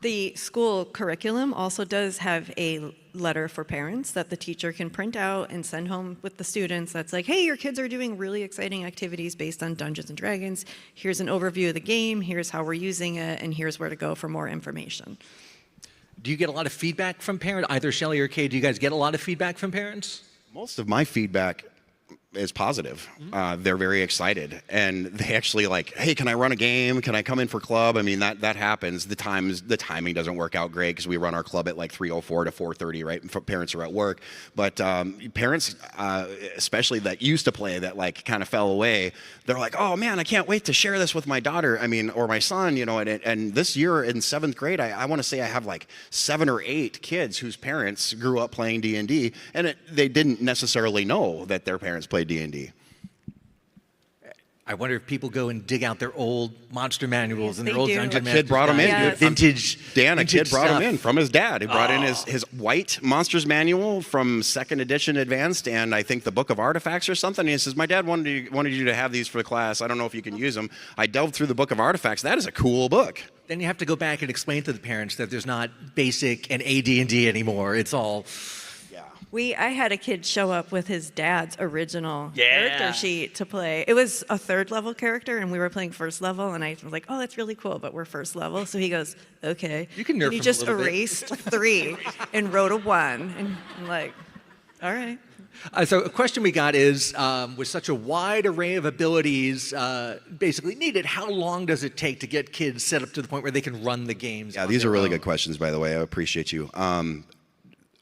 The school curriculum also does have a letter for parents that the teacher can print out and send home with the students that's like, hey, your kids are doing really exciting activities based on Dungeons and Dragons. Here's an overview of the game, here's how we're using it, and here's where to go for more information. Do you get a lot of feedback from parents? Either Shelley or Kay, do you guys get a lot of feedback from parents? Most of my feedback is positive. They're very excited, and they actually like, hey, can I run a game? Can I come in for club? I mean, that happens. The timing doesn't work out great because we run our club at like 3:04 to 4:30, right? Parents are at work, but parents, especially that used to play, that like kind of fell away, they're like, oh man, I can't wait to share this with my daughter. I mean, or my son, And this year in 7th grade, I want to say I have like 7 or 8 kids whose parents grew up playing D&D, and they didn't necessarily know that their parents played D&D. I wonder if people go and dig out their old monster manuals and their old dungeon manuals. A kid brought them in. Yes. A kid brought them in from his dad. He brought in his white monsters manual from 2nd edition advanced, and I think the Book of Artifacts or something. And he says, my dad wanted you to have these for the class. I don't know if you can use them. I delved through the Book of Artifacts. That is a cool book. Then you have to go back and explain to the parents that there's not basic and AD&D anymore. It's all... I had a kid show up with his dad's original character sheet to play. It was a 3rd level character, and we were playing 1st level, and I was like, oh, that's really cool, but we're 1st level. So he goes, okay. You can nerf and he him just a little erased 3 and wrote a 1. And I'm like, all right. So a question we got is, with such a wide array of abilities basically needed, how long does it take to get kids set up to the point where they can run the games? Yeah, these are really good questions, by the way. I appreciate you.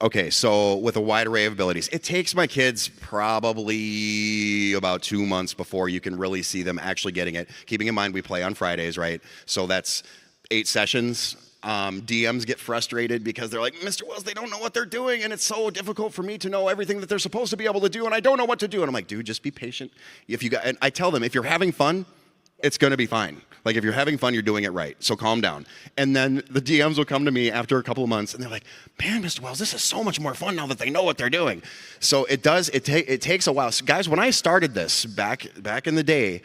Okay, so with a wide array of abilities, it takes my kids probably about 2 months before you can really see them actually getting it. Keeping in mind we play on Fridays, right? So that's 8 sessions. DMs get frustrated because they're like, Mr. Wells, they don't know what they're doing, and it's so difficult for me to know everything that they're supposed to be able to do, and I don't know what to do. And I'm like, dude, just be patient. And I tell them, if you're having fun, it's going to be fine. Like, if you're having fun, you're doing it right. So calm down. And then the DMs will come to me after a couple of months, and they're like, man, Mr. Wells, this is so much more fun now that they know what they're doing. So it takes a while. So guys, when I started this back in the day,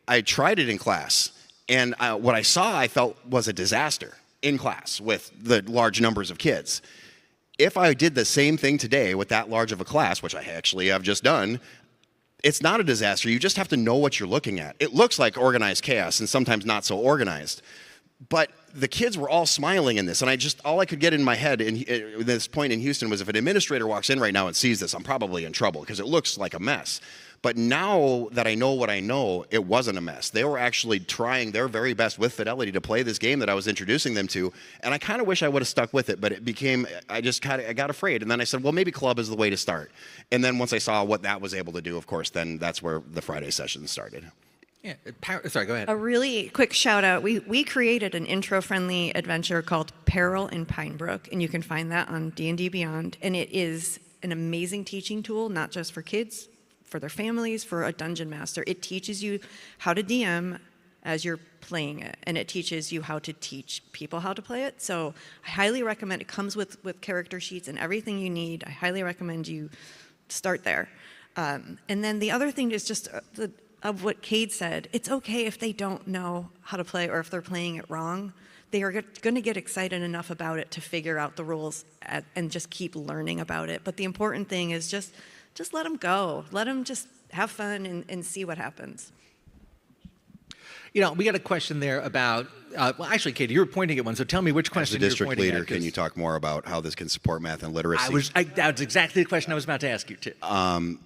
I tried it in class. And what I saw, I felt was a disaster in class with the large numbers of kids. If I did the same thing today with that large of a class, which I actually have just done, it's not a disaster. You just have to know what you're looking at. It looks like organized chaos and sometimes not so organized. But the kids were all smiling in this, and all I could get in my head at this point in Houston was, if an administrator walks in right now and sees this, I'm probably in trouble because it looks like a mess. But now that I know what I know, it wasn't a mess. They were actually trying their very best with fidelity to play this game that I was introducing them to, and I kind of wish I would have stuck with it, but it became, I got afraid, and then I said, well, maybe club is the way to start. And then once I saw what that was able to do, of course, then that's where the Friday sessions started. Yeah, sorry, go ahead. A really quick shout out. We created an intro-friendly adventure called Peril in Pinebrook, and you can find that on D&D Beyond. And it is an amazing teaching tool, not just for kids, for their families, for a dungeon master. It teaches you how to DM as you're playing it, and it teaches you how to teach people how to play it. So I highly recommend, it comes with character sheets and everything you need. I highly recommend you start there. And then the other thing is just of what Cade said, it's okay if they don't know how to play or if they're playing it wrong. They are going to get excited enough about it to figure out the rules and just keep learning about it. But the important thing is just let them go. Let them just have fun and see what happens. You know, we got a question there about, well, actually, Katie, you were pointing at one, so tell me which question As the you're pointing district leader, at. can you talk more about how this can support math and literacy? That's exactly the question I was about to ask you, too.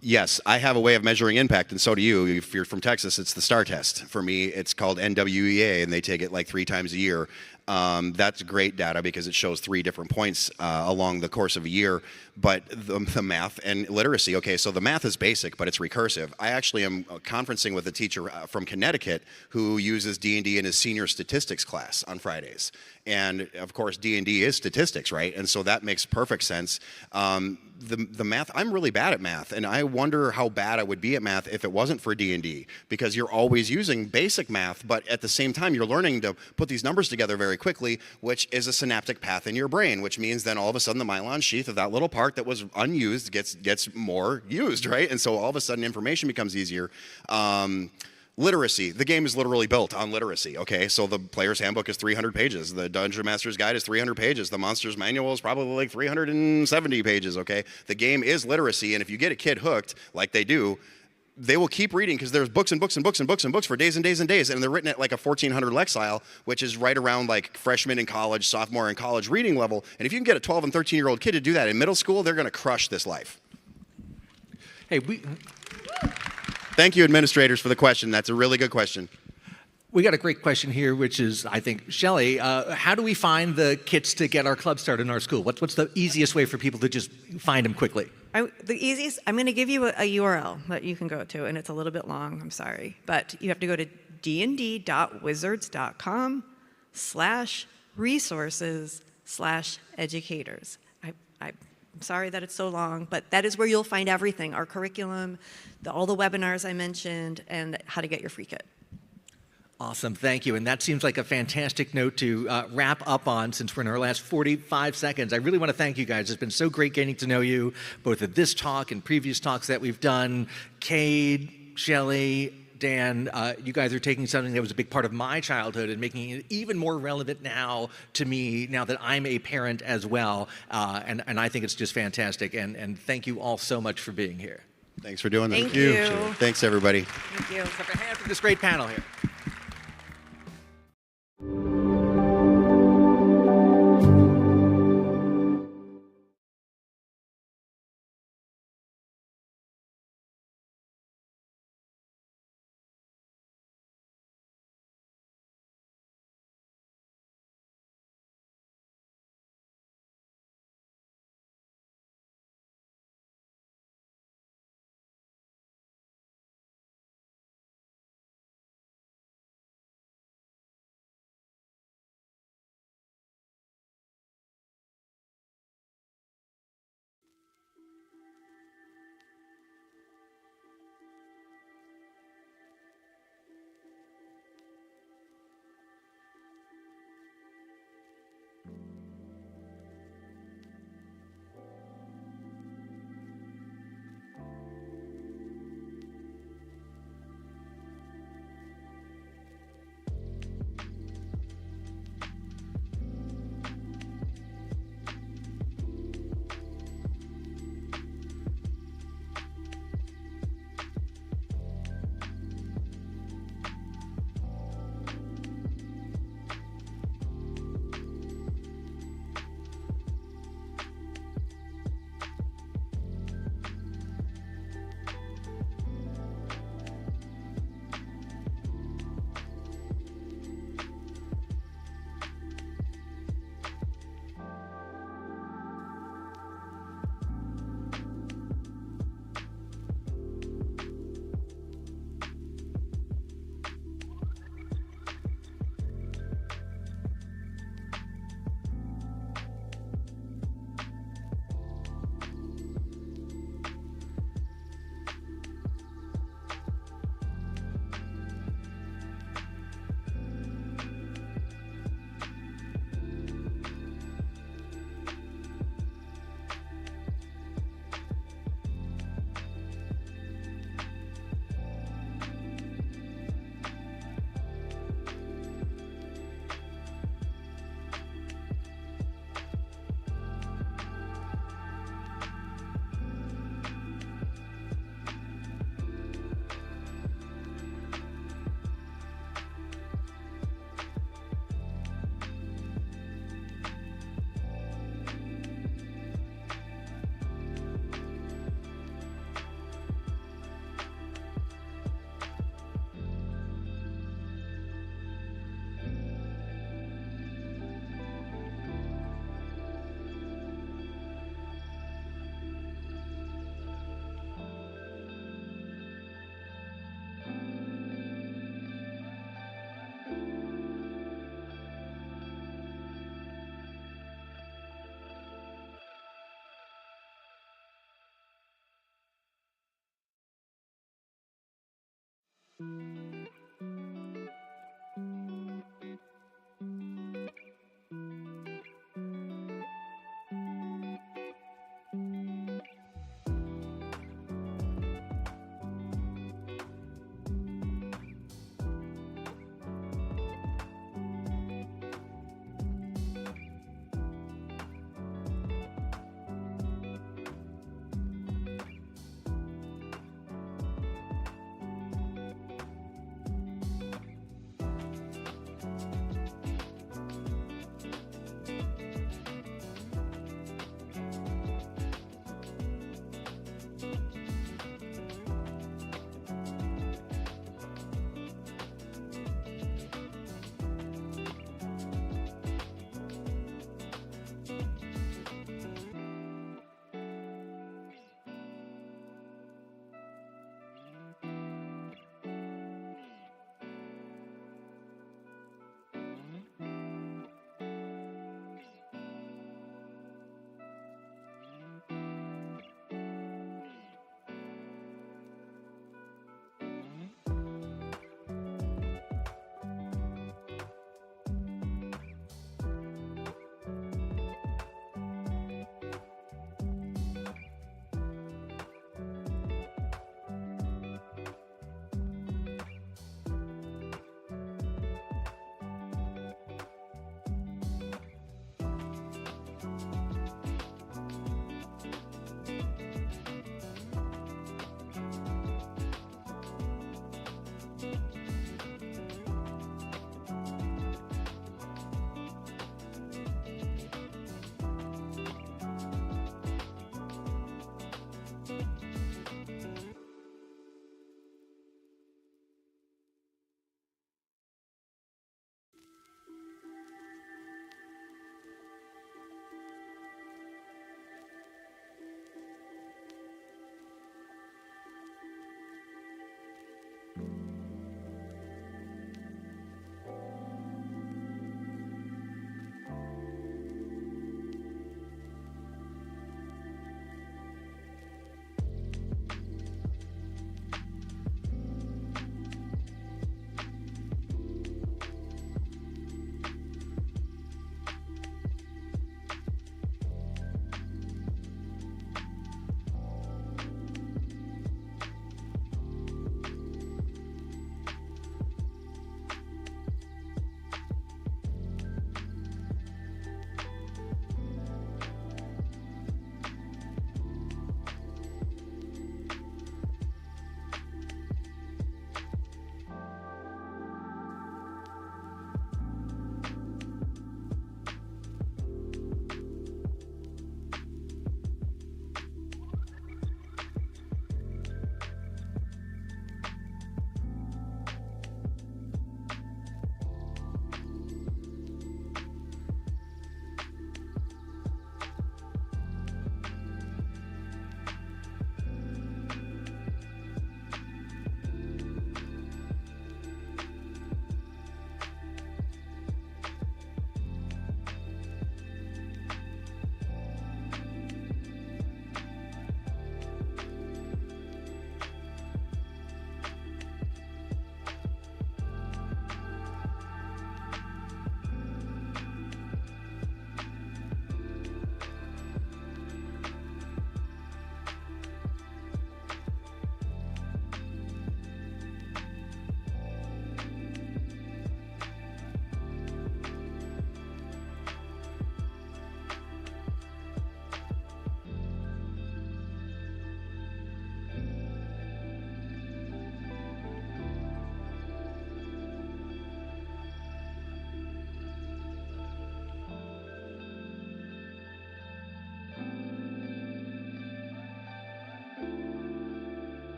Yes, I have a way of measuring impact, and so do you. If you're from Texas, it's the STAR test. For me, it's called NWEA, and they take it like 3 times a year. That's great data because it shows 3 different points along the course of a year. But the math and literacy, okay, so the math is basic, but it's recursive. I actually am conferencing with a teacher from Connecticut who uses D&D in his senior statistics class on Fridays. And of course, D&D is statistics, right? And so that makes perfect sense. The math, I'm really bad at math, and I wonder how bad I would be at math if it wasn't for D&D, because you're always using basic math, but at the same time, you're learning to put these numbers together very quickly, which is a synaptic path in your brain, which means then all of a sudden the myelin sheath of that little part that was unused gets more used, right? And so all of a sudden information becomes easier. Literacy, the game is literally built on literacy, okay? So the player's handbook is 300 pages. The Dungeon Master's Guide is 300 pages. The Monster's Manual is probably like 370 pages, okay? The game is literacy, and if you get a kid hooked, like they do, they will keep reading because there's books and books and books and books and books for days and days and days, and they're written at like a 1400 Lexile, which is right around like freshman in college, sophomore in college reading level. And if you can get a 12 and 13-year-old kid to do that in middle school, they're gonna crush this life. Hey, Thank you, administrators, for the question. That's a really good question. We got a great question here, which is, I think, Shelley, how do we find the kits to get our club started in our school? What's the easiest way for people to just find them quickly? The easiest, I'm going to give you a URL that you can go to, and it's a little bit long, I'm sorry. But you have to go to dnd.wizards.com/resources/educators. I'm sorry that it's so long, but that is where you'll find everything, our curriculum, all the webinars I mentioned, and how to get your free kit. Awesome, thank you. And that seems like a fantastic note to wrap up on since we're in our last 45 seconds. I really want to thank you guys. It's been so great getting to know you, both at this talk and previous talks that we've done. Cade, Shelley, Dan, you guys are taking something that was a big part of my childhood and making it even more relevant now to me, now that I'm a parent as well. And I think it's just fantastic. And thank you all so much for being here. Thanks for doing that. Thank you. Thanks, everybody. Thank you. Let's have a hand for this great panel here.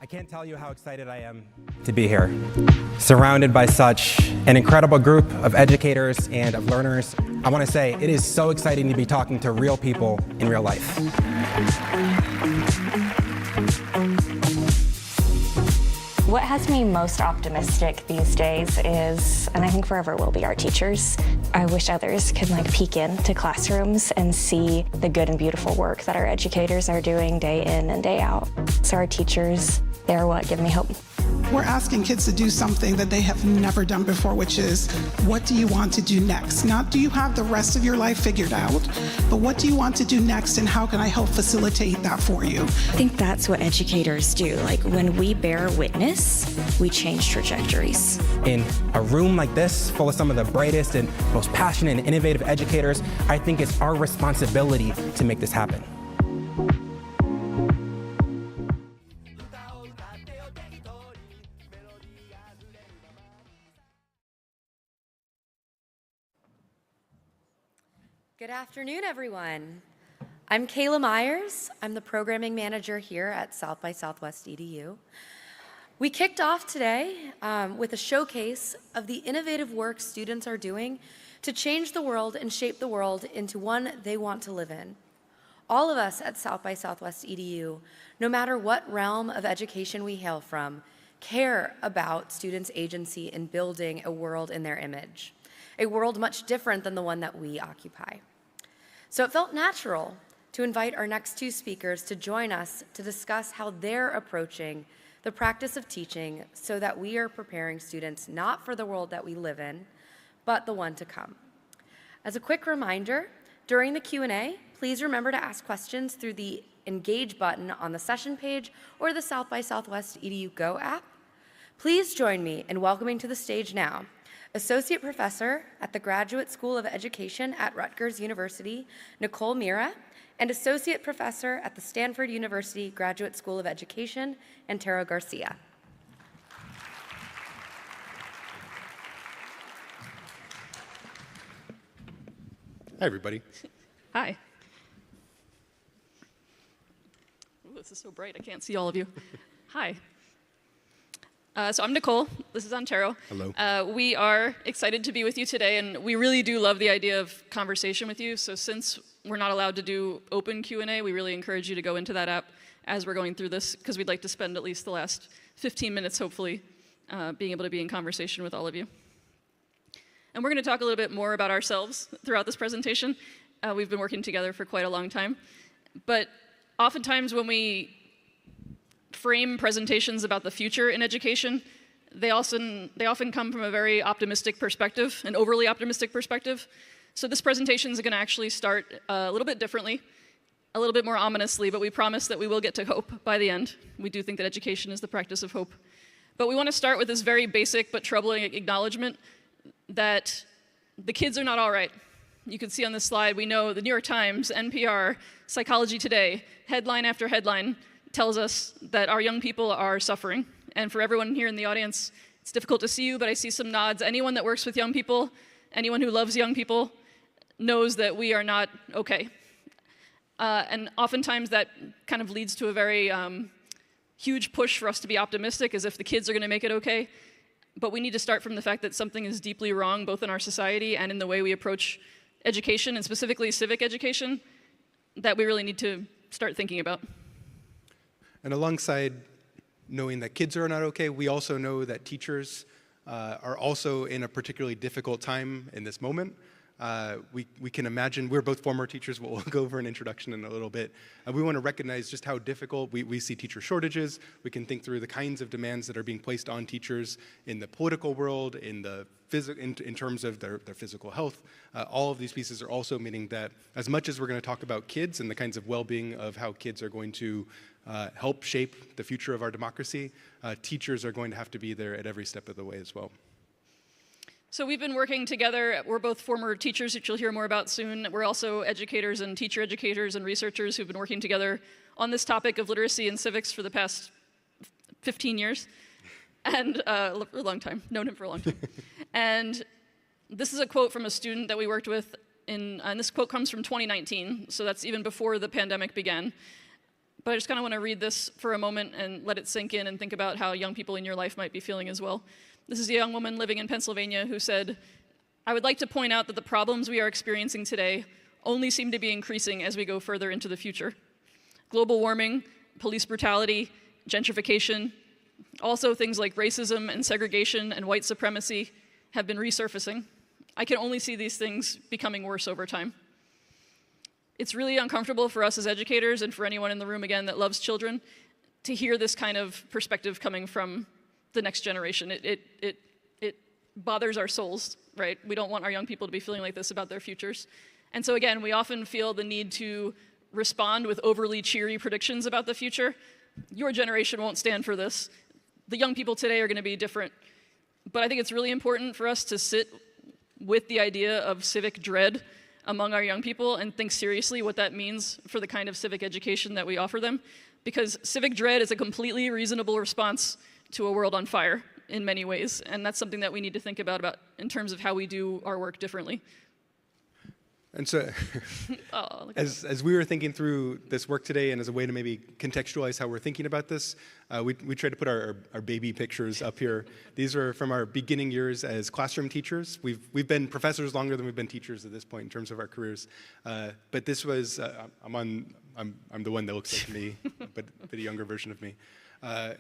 I can't tell you how excited I am to be here, surrounded by such an incredible group of educators and of learners. I want to say it is so exciting to be talking to real people in real life. What has me most optimistic these days is, and I think forever will be, our teachers. I wish others could peek into classrooms and see the good and beautiful work that our educators are doing day in and day out. So our teachers, they're what give me hope. We're asking kids to do something that they have never done before, which is, what do you want to do next? Not do you have the rest of your life figured out, but what do you want to do next and how can I help facilitate that for you? I think that's what educators do. Like when we bear witness, we change trajectories. In a room like this, full of some of the brightest and most passionate and innovative educators, I think it's our responsibility to make this happen. Good afternoon, everyone. I'm Kayla Myers. I'm the programming manager here at South by Southwest EDU. We kicked off today with a showcase of the innovative work students are doing to change the world and shape the world into one they want to live in. All of us at South by Southwest EDU, no matter what realm of education we hail from, care about students' agency in building a world in their image, a world much different than the one that we occupy. So it felt natural to invite our next two speakers to join us to discuss how they're approaching the practice of teaching so that we are preparing students not for the world that we live in, but the one to come. As a quick reminder, during the Q&A, please remember to ask questions through the Engage button on the session page or the South by Southwest EDU Go app. Please join me in welcoming to the stage now Associate Professor at the Graduate School of Education at Rutgers University, Nicole Mira, and Associate Professor at the Stanford University Graduate School of Education, Antero Garcia. Hi, everybody. Hi. Ooh, this is so bright, I can't see all of you. Hi. So I'm Nicole, this is Antero. Hello. We are excited to be with you today, and we really do love the idea of conversation with you. So since we're not allowed to do open Q&A, we really encourage you to go into that app as we're going through this, because we'd like to spend at least the last 15 minutes, hopefully, being able to be in conversation with all of you. And we're going to talk a little bit more about ourselves throughout this presentation. We've been working together for quite a long time. But oftentimes when we frame presentations about the future in education, they often come from a very optimistic perspective, an overly optimistic perspective. So this presentation is going to actually start a little bit differently, a little bit more ominously, but we promise that we will get to hope by the end. We do think that education is the practice of hope. But we want to start with this very basic but troubling acknowledgement that the kids are not all right. You can see on this slide, we know the New York Times, NPR, Psychology Today, headline after headline tells us that our young people are suffering. And for everyone here in the audience, it's difficult to see you, but I see some nods. Anyone that works with young people, anyone who loves young people, knows that we are not okay. And oftentimes that kind of leads to a very huge push for us to be optimistic, as if the kids are going to make it okay. But we need to start from the fact that something is deeply wrong, both in our society and in the way we approach education, and specifically civic education, that we really need to start thinking about. And alongside knowing that kids are not okay, we also know that teachers are also in a particularly difficult time in this moment. We can imagine, we're both former teachers, we'll go over an introduction in a little bit. We want to recognize just how difficult we see teacher shortages. We can think through the kinds of demands that are being placed on teachers in the political world, in the in terms of their physical health. All of these pieces are also meaning that as much as we're going to talk about kids and the kinds of well-being of how kids are going to help shape the future of our democracy, teachers are going to have to be there at every step of the way as well. So we've been working together. We're both former teachers, which you'll hear more about soon. We're also educators and teacher educators and researchers who've been working together on this topic of literacy and civics for the past 15 years. And a long time, known him for a long time. And this is a quote from a student that we worked with, and this quote comes from 2019, so that's even before the pandemic began. but I just kind of want to read this for a moment and let it sink in and think about how young people in your life might be feeling as well. This is a young woman living in Pennsylvania who said, "I would like to point out that the problems we are experiencing today only seem to be increasing as we go further into the future. Global warming, police brutality, gentrification, also things like racism and segregation and white supremacy have been resurfacing. I can only see these things becoming worse over time." It's really uncomfortable for us as educators and for anyone in the room, again, that loves children, to hear this kind of perspective coming from the next generation. It bothers our souls, right? We don't want our young people to be feeling like this about their futures. And so again, we often feel the need to respond with overly cheery predictions about the future. Your generation won't stand for this. The young people today are going to be different. But I think it's really important for us to sit with the idea of civic dread among our young people and think seriously what that means for the kind of civic education that we offer them. Because civic dread is a completely reasonable response to a world on fire in many ways. And that's something that we need to think about in terms of how we do our work differently. And so, as we were thinking through this work today, and as a way to maybe contextualize how we're thinking about this, we tried to put our baby pictures up here. These are from our beginning years as classroom teachers. We've been professors longer than we've been teachers at this point in terms of our careers. But this was I'm the one that looks like me, but a younger version of me.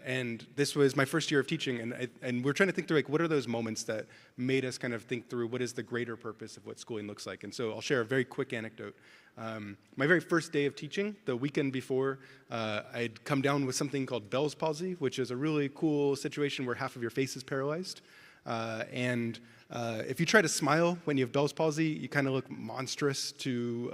And this was my first year of teaching, and we're trying to think through, like, what are those moments that made us kind of think through what is the greater purpose of what schooling looks like. And so I'll share a very quick anecdote. My very first day of teaching, the weekend before, I'd come down with something called Bell's palsy, which is a really cool situation where half of your face is paralyzed. If you try to smile when you have Bell's palsy, you kind of look monstrous to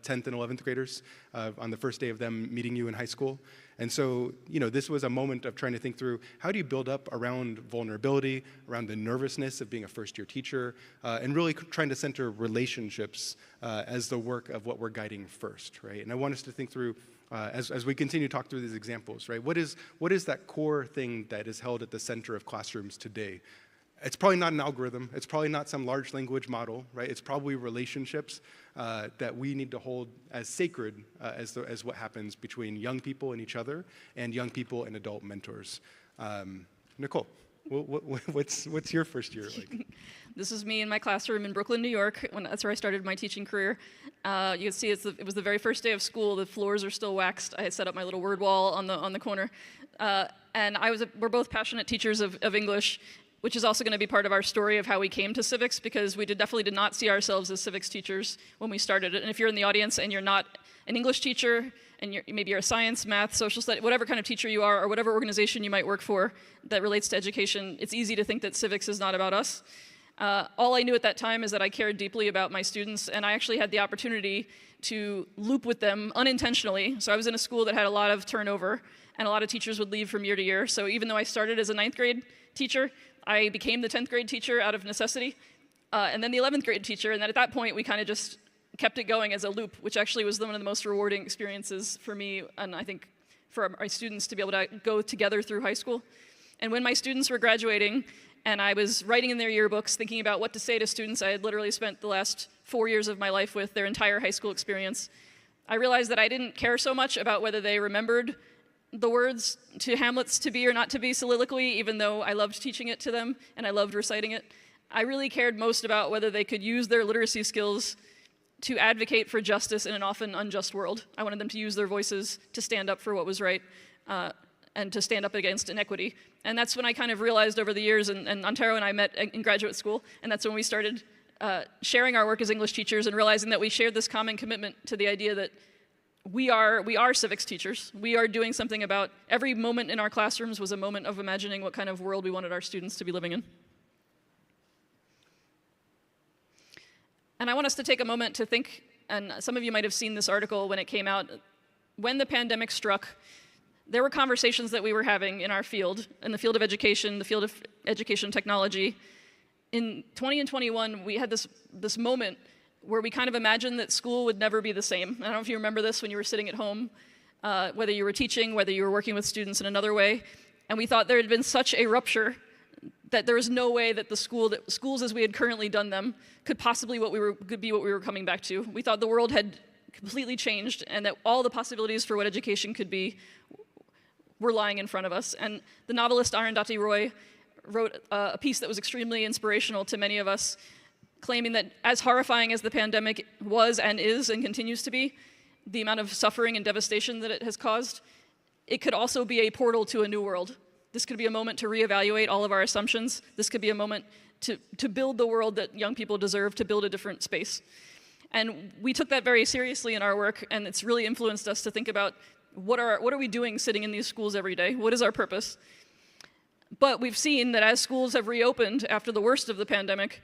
10th and 11th graders on the first day of them meeting you in high school. And so, this was a moment of trying to think through, how do you build up around vulnerability, around the nervousness of being a first-year teacher, and really trying to center relationships as the work of what we're guiding first, right? And I want us to think through, as we continue to talk through these examples, right? What is that core thing that is held at the center of classrooms today? It's probably not an algorithm. It's probably not some large language model, right? It's probably relationships that we need to hold as sacred as what happens between young people and each other and young people and adult mentors. Nicole, what's your first year like? This is me in my classroom in Brooklyn, New York. That's where I started my teaching career. You can see it was the very first day of school. The floors are still waxed. I had set up my little word wall on the corner. And we're both passionate teachers of English, which is also going to be part of our story of how we came to civics, because we definitely did not see ourselves as civics teachers when we started it. And if you're in the audience and you're not an English teacher, and maybe you're a science, math, social studies, whatever kind of teacher you are, or whatever organization you might work for that relates to education, it's easy to think that civics is not about us. All I knew at that time is that I cared deeply about my students, and I actually had the opportunity to loop with them unintentionally. So I was in a school that had a lot of turnover, and a lot of teachers would leave from year to year. So even though I started as a 9th grade teacher, I became the 10th grade teacher out of necessity, and then the 11th grade teacher, and then at that point we kind of just kept it going as a loop, which actually was one of the most rewarding experiences for me, and I think for my students, to be able to go together through high school. And when my students were graduating, and I was writing in their yearbooks, thinking about what to say to students I had literally spent the last 4 years of my life with, their entire high school experience, I realized that I didn't care so much about whether they remembered the words to Hamlet's "to be or not to be" soliloquy, even though I loved teaching it to them and I loved reciting it. I really cared most about whether they could use their literacy skills to advocate for justice in an often unjust world. I wanted them to use their voices to stand up for what was right and to stand up against inequity. And that's when I kind of realized over the years, and Antero and I met in graduate school, and that's when we started sharing our work as English teachers and realizing that we shared this common commitment to the idea that we are civics teachers. We are doing something about every moment in our classrooms was a moment of imagining what kind of world we wanted our students to be living in. And I want us to take a moment to think, and some of you might have seen this article when it came out. When the pandemic struck, there were conversations that we were having in our field, in the field of education, the field of education technology. In 20 and 21, we had this moment where we kind of imagined that school would never be the same. I don't know if you remember this when you were sitting at home, whether you were teaching, whether you were working with students in another way. And we thought there had been such a rupture that there was no way that schools as we had currently done them could possibly be what we were coming back to. We thought the world had completely changed, and that all the possibilities for what education could be were lying in front of us. And the novelist Arundhati Roy wrote a piece that was extremely inspirational to many of us, claiming that as horrifying as the pandemic was and is and continues to be, the amount of suffering and devastation that it has caused, it could also be a portal to a new world. This could be a moment to reevaluate all of our assumptions. This could be a moment to build the world that young people deserve, to build a different space. And we took that very seriously in our work, and it's really influenced us to think about what are we doing sitting in these schools every day? What is our purpose? But we've seen that as schools have reopened after the worst of the pandemic,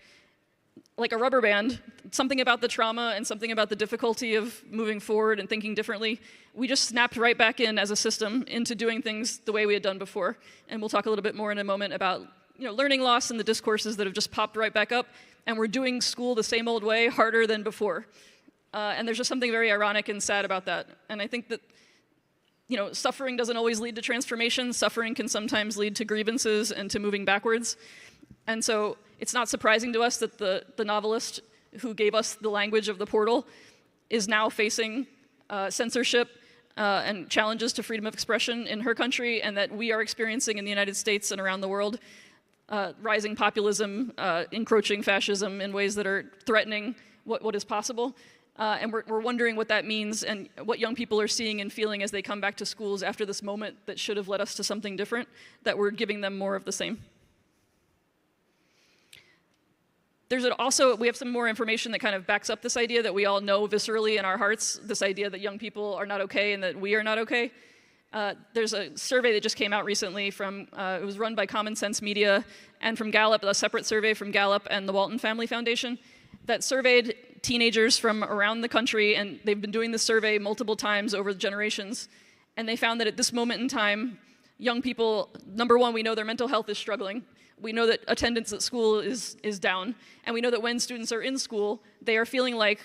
like a rubber band, something about the trauma and something about the difficulty of moving forward and thinking differently, we just snapped right back in as a system into doing things the way we had done before. And we'll talk a little bit more in a moment about learning loss and the discourses that have just popped right back up, and we're doing school the same old way, harder than before. And there's just something very ironic and sad about that. And I think that suffering doesn't always lead to transformation. Suffering can sometimes lead to grievances and to moving backwards. And so it's not surprising to us that the novelist who gave us the language of the portal is now facing censorship and challenges to freedom of expression in her country, and that we are experiencing in the United States and around the world rising populism, encroaching fascism in ways that are threatening what is possible. And we're wondering what that means and what young people are seeing and feeling as they come back to schools after this moment that should have led us to something different, that we're giving them more of the same. We have some more information that kind of backs up this idea that we all know viscerally in our hearts, this idea that young people are not okay and that we are not okay. There's a survey that just came out recently it was run by Common Sense Media and from Gallup, a separate survey from Gallup and the Walton Family Foundation that surveyed teenagers from around the country, and they've been doing this survey multiple times over the generations, and they found that at this moment in time, young people, number one, we know their mental health is struggling. We know that attendance at school is down, and we know that when students are in school, they are feeling like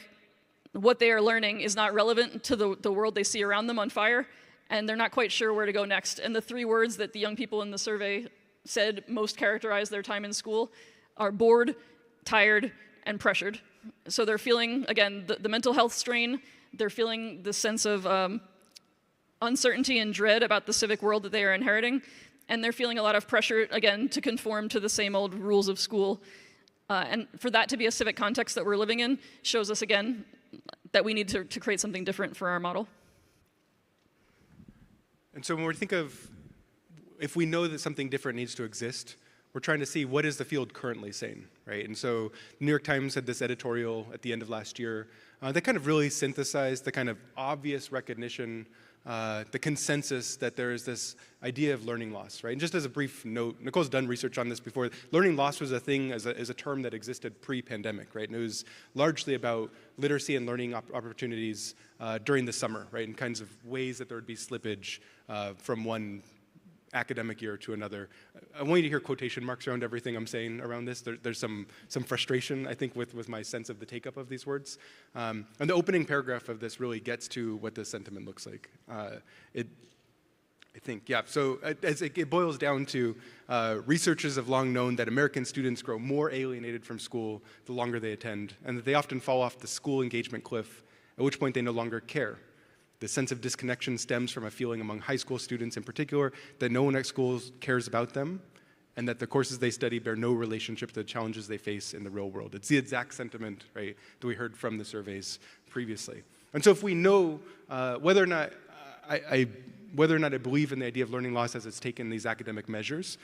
what they are learning is not relevant to the world they see around them on fire, and they're not quite sure where to go next. And the three words that the young people in the survey said most characterize their time in school are bored, tired, and pressured. So they're feeling, again, the mental health strain. They're feeling the sense of uncertainty and dread about the civic world that they are inheriting. And they're feeling a lot of pressure, again, to conform to the same old rules of school. And for that to be a civic context that we're living in shows us, again, that we need to create something different for our model. And so when we think of, if we know that something different needs to exist, we're trying to see what is the field currently saying, right? And so the New York Times had this editorial at the end of last year that kind of really synthesized the kind of obvious recognition, the consensus that there is this idea of learning loss, right? And just as a brief note, Nicole's done research on this before. Learning loss was a thing as a term that existed pre-pandemic, right? And it was largely about literacy and learning opportunities during the summer, right? And kinds of ways that there would be slippage from one academic year to another. I want you to hear quotation marks around everything I'm saying around this. There's some frustration, I think, with my sense of the take-up of these words. And the opening paragraph of this really gets to what this sentiment looks like. So as it boils down to, researchers have long known that American students grow more alienated from school the longer they attend, and that they often fall off the school engagement cliff, at which point they no longer care. The sense of disconnection stems from a feeling among high school students in particular that no one at school cares about them, and that the courses they study bear no relationship to the challenges they face in the real world. It's the exact sentiment, right, that we heard from the surveys previously. And so if we know whether or not I believe in the idea of learning loss as it's taken these academic measures,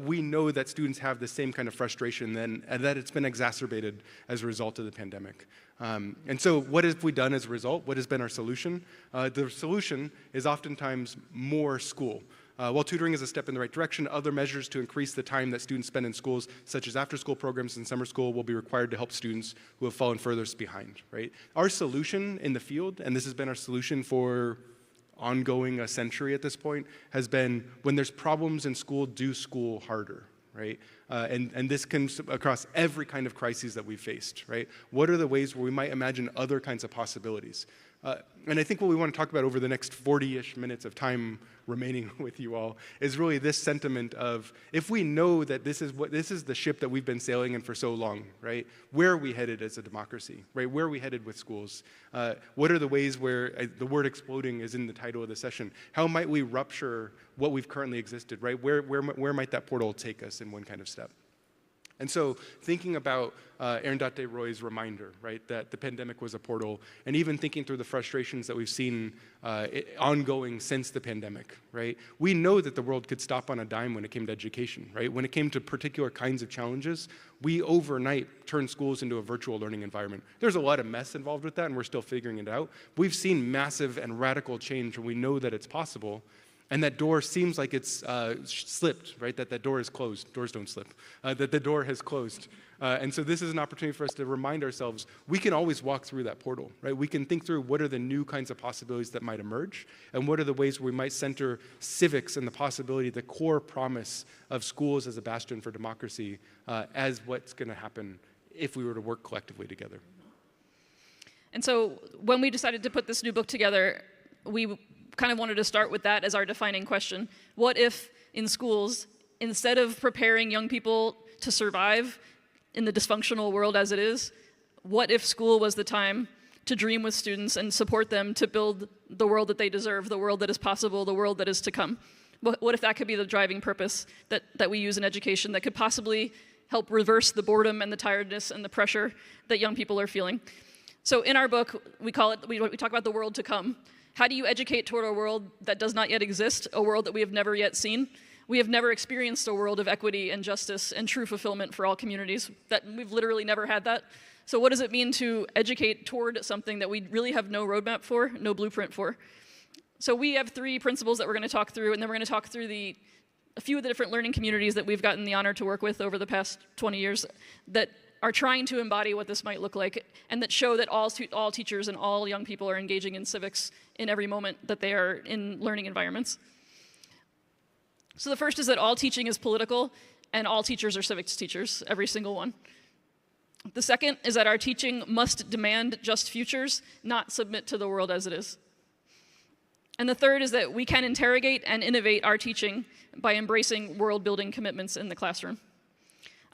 we know that students have the same kind of frustration and that it's been exacerbated as a result of the pandemic. And so what have we done as a result? What has been our solution? The solution is oftentimes more school. While tutoring is a step in the right direction, other measures to increase the time that students spend in schools, such as after-school programs and summer school, will be required to help students who have fallen furthest behind, right? Our solution in the field, and this has been our solution for ongoing a century at this point, has been when there's problems in school, do school harder, right? And this comes across every kind of crisis that we've faced, right? What are the ways where we might imagine other kinds of possibilities? And I think what we want to talk about over the next 40-ish minutes of time remaining with you all is really this sentiment of, if we know that this is the ship that we've been sailing in for so long, right? Where are we headed as a democracy, right? Where are we headed with schools? What are the ways where the word exploding is in the title of the session? How might we rupture what we've currently existed, right? Where might that portal take us in one kind of step? And so thinking about Arundhati Roy's reminder, right, that the pandemic was a portal, and even thinking through the frustrations that we've seen ongoing since the pandemic, right, we know that the world could stop on a dime when it came to education, right? When it came to particular kinds of challenges, we overnight turned schools into a virtual learning environment. There's a lot of mess involved with that, and we're still figuring it out. We've seen massive and radical change, and we know that it's possible. And that door seems like it's slipped, right? That door is closed. Doors don't slip. That the door has closed. And so this is an opportunity for us to remind ourselves we can always walk through that portal, right? We can think through what are the new kinds of possibilities that might emerge, and what are the ways we might center civics and the possibility, the core promise of schools as a bastion for democracy as what's going to happen if we were to work collectively together. And so when we decided to put this new book together, we kind of wanted to start with that as our defining question. What if in schools, instead of preparing young people to survive in the dysfunctional world as it is, what if school was the time to dream with students and support them to build the world that they deserve, the world that is possible, the world that is to come? What if that could be the driving purpose that we use in education that could possibly help reverse the boredom and the tiredness and the pressure that young people are feeling? So in our book, we talk about the world to come. How do you educate toward a world that does not yet exist, a world that we have never yet seen? We have never experienced a world of equity and justice and true fulfillment for all communities. We've literally never had that. So what does it mean to educate toward something that we really have no roadmap for, no blueprint for? So we have 3 principles that we're going to talk through, and then we're going to talk through a few of the different learning communities that we've gotten the honor to work with over the past 20 years that are trying to embody what this might look like, and that show that all teachers and all young people are engaging in civics in every moment that they are in learning environments. So the first is that all teaching is political, and all teachers are civics teachers, every single one. The second is that our teaching must demand just futures, not submit to the world as it is. And the third is that we can interrogate and innovate our teaching by embracing world-building commitments in the classroom.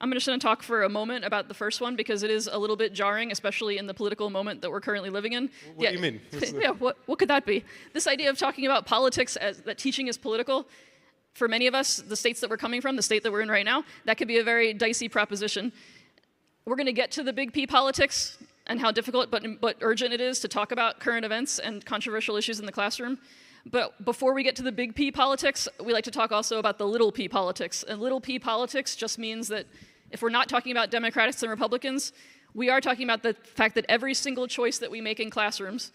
I'm just going to talk for a moment about the first one because it is a little bit jarring, especially in the political moment that we're currently living in. What do you mean? Yeah, what could that be? This idea of talking about politics as that teaching is political, for many of us, the states that we're coming from, the state that we're in right now, that could be a very dicey proposition. We're going to get to the big P politics and how difficult but urgent it is to talk about current events and controversial issues in the classroom. But before we get to the big P politics, we like to talk also about the little p politics. And little p politics just means that if we're not talking about Democrats and Republicans, we are talking about the fact that every single choice that we make in classrooms,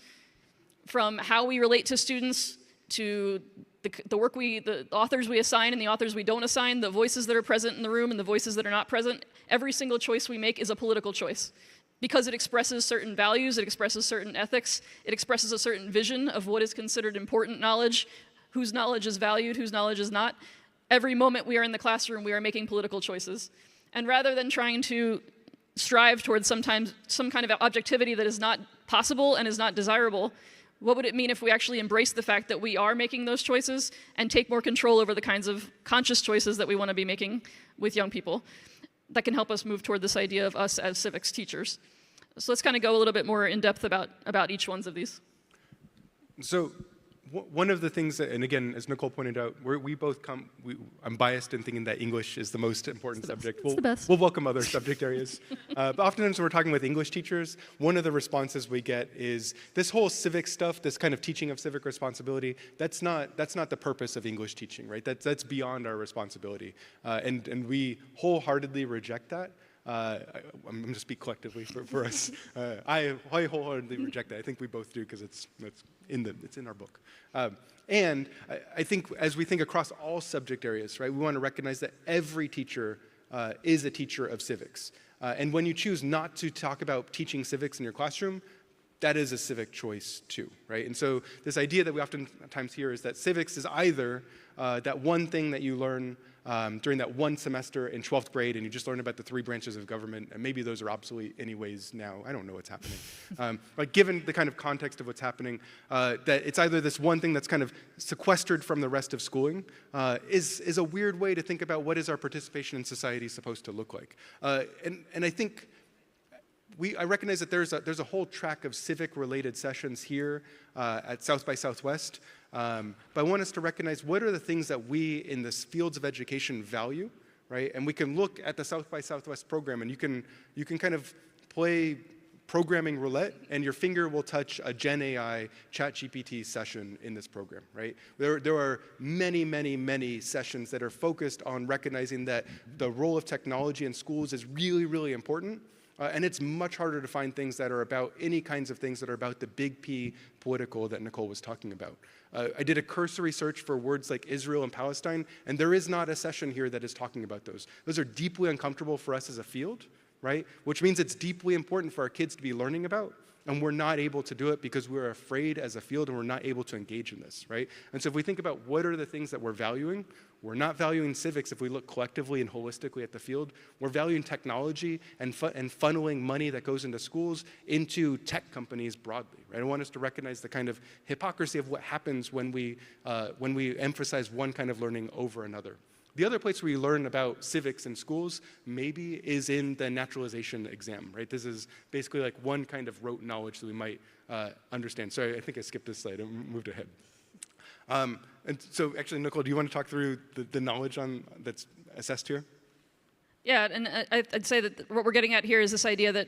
from how we relate to students to the authors we assign and the authors we don't assign, the voices that are present in the room and the voices that are not present, every single choice we make is a political choice. Because it expresses certain values, it expresses certain ethics, it expresses a certain vision of what is considered important knowledge, whose knowledge is valued, whose knowledge is not. Every moment we are in the classroom, we are making political choices. And rather than trying to strive towards sometimes some kind of objectivity that is not possible and is not desirable, what would it mean if we actually embrace the fact that we are making those choices and take more control over the kinds of conscious choices that we want to be making with young people that can help us move toward this idea of us as civics teachers? So let's kind of go a little bit more in depth about each one of these. So one of the things that, and again, as Nicole pointed out, I'm biased in thinking that English is the most important subject. It's the best. We'll welcome other subject areas. But oftentimes when we're talking with English teachers, one of the responses we get is this whole civic stuff, this kind of teaching of civic responsibility, that's not the purpose of English teaching, right? That's beyond our responsibility. And we wholeheartedly reject that. I'm going to speak collectively for us. I wholeheartedly reject that. I think we both do because it's in our book. And I think as we think across all subject areas, right, we want to recognize that every teacher is a teacher of civics. And when you choose not to talk about teaching civics in your classroom, that is a civic choice too, right? And so this idea that we oftentimes hear is that civics is either that one thing that you learn during that one semester in 12th grade, and you just learn about the 3 branches of government, and maybe those are obsolete anyways now. I don't know what's happening. But given the kind of context of what's happening, that it's either this one thing that's kind of sequestered from the rest of schooling is a weird way to think about what is our participation in society supposed to look like. And I think I recognize that there's a whole track of civic-related sessions here at South by Southwest, but I want us to recognize what are the things that we in the fields of education value, right? And we can look at the South by Southwest program, and you can kind of play programming roulette, and your finger will touch a Gen AI ChatGPT session in this program, right? There are many, many, many sessions that are focused on recognizing that the role of technology in schools is really, really important. And it's much harder to find things that are about any kinds of things that are about the big P political that Nicole was talking about. I did a cursory search for words like Israel and Palestine, and there is not a session here that is talking about those. Those are deeply uncomfortable for us as a field, right? Which means it's deeply important for our kids to be learning about, and we're not able to do it because we're afraid as a field and we're not able to engage in this, right? And so if we think about what are the things that we're valuing, we're not valuing civics if we look collectively and holistically at the field. We're valuing technology and funneling money that goes into schools into tech companies broadly, right? I want us to recognize the kind of hypocrisy of what happens when we emphasize one kind of learning over another. The other place where you learn about civics in schools maybe is in the naturalization exam, right? This is basically like one kind of rote knowledge that we might understand. Sorry, I think I skipped this slide. I moved ahead. And so actually, Nicole, do you want to talk through the knowledge that's assessed here? Yeah, and I'd say that what we're getting at here is this idea that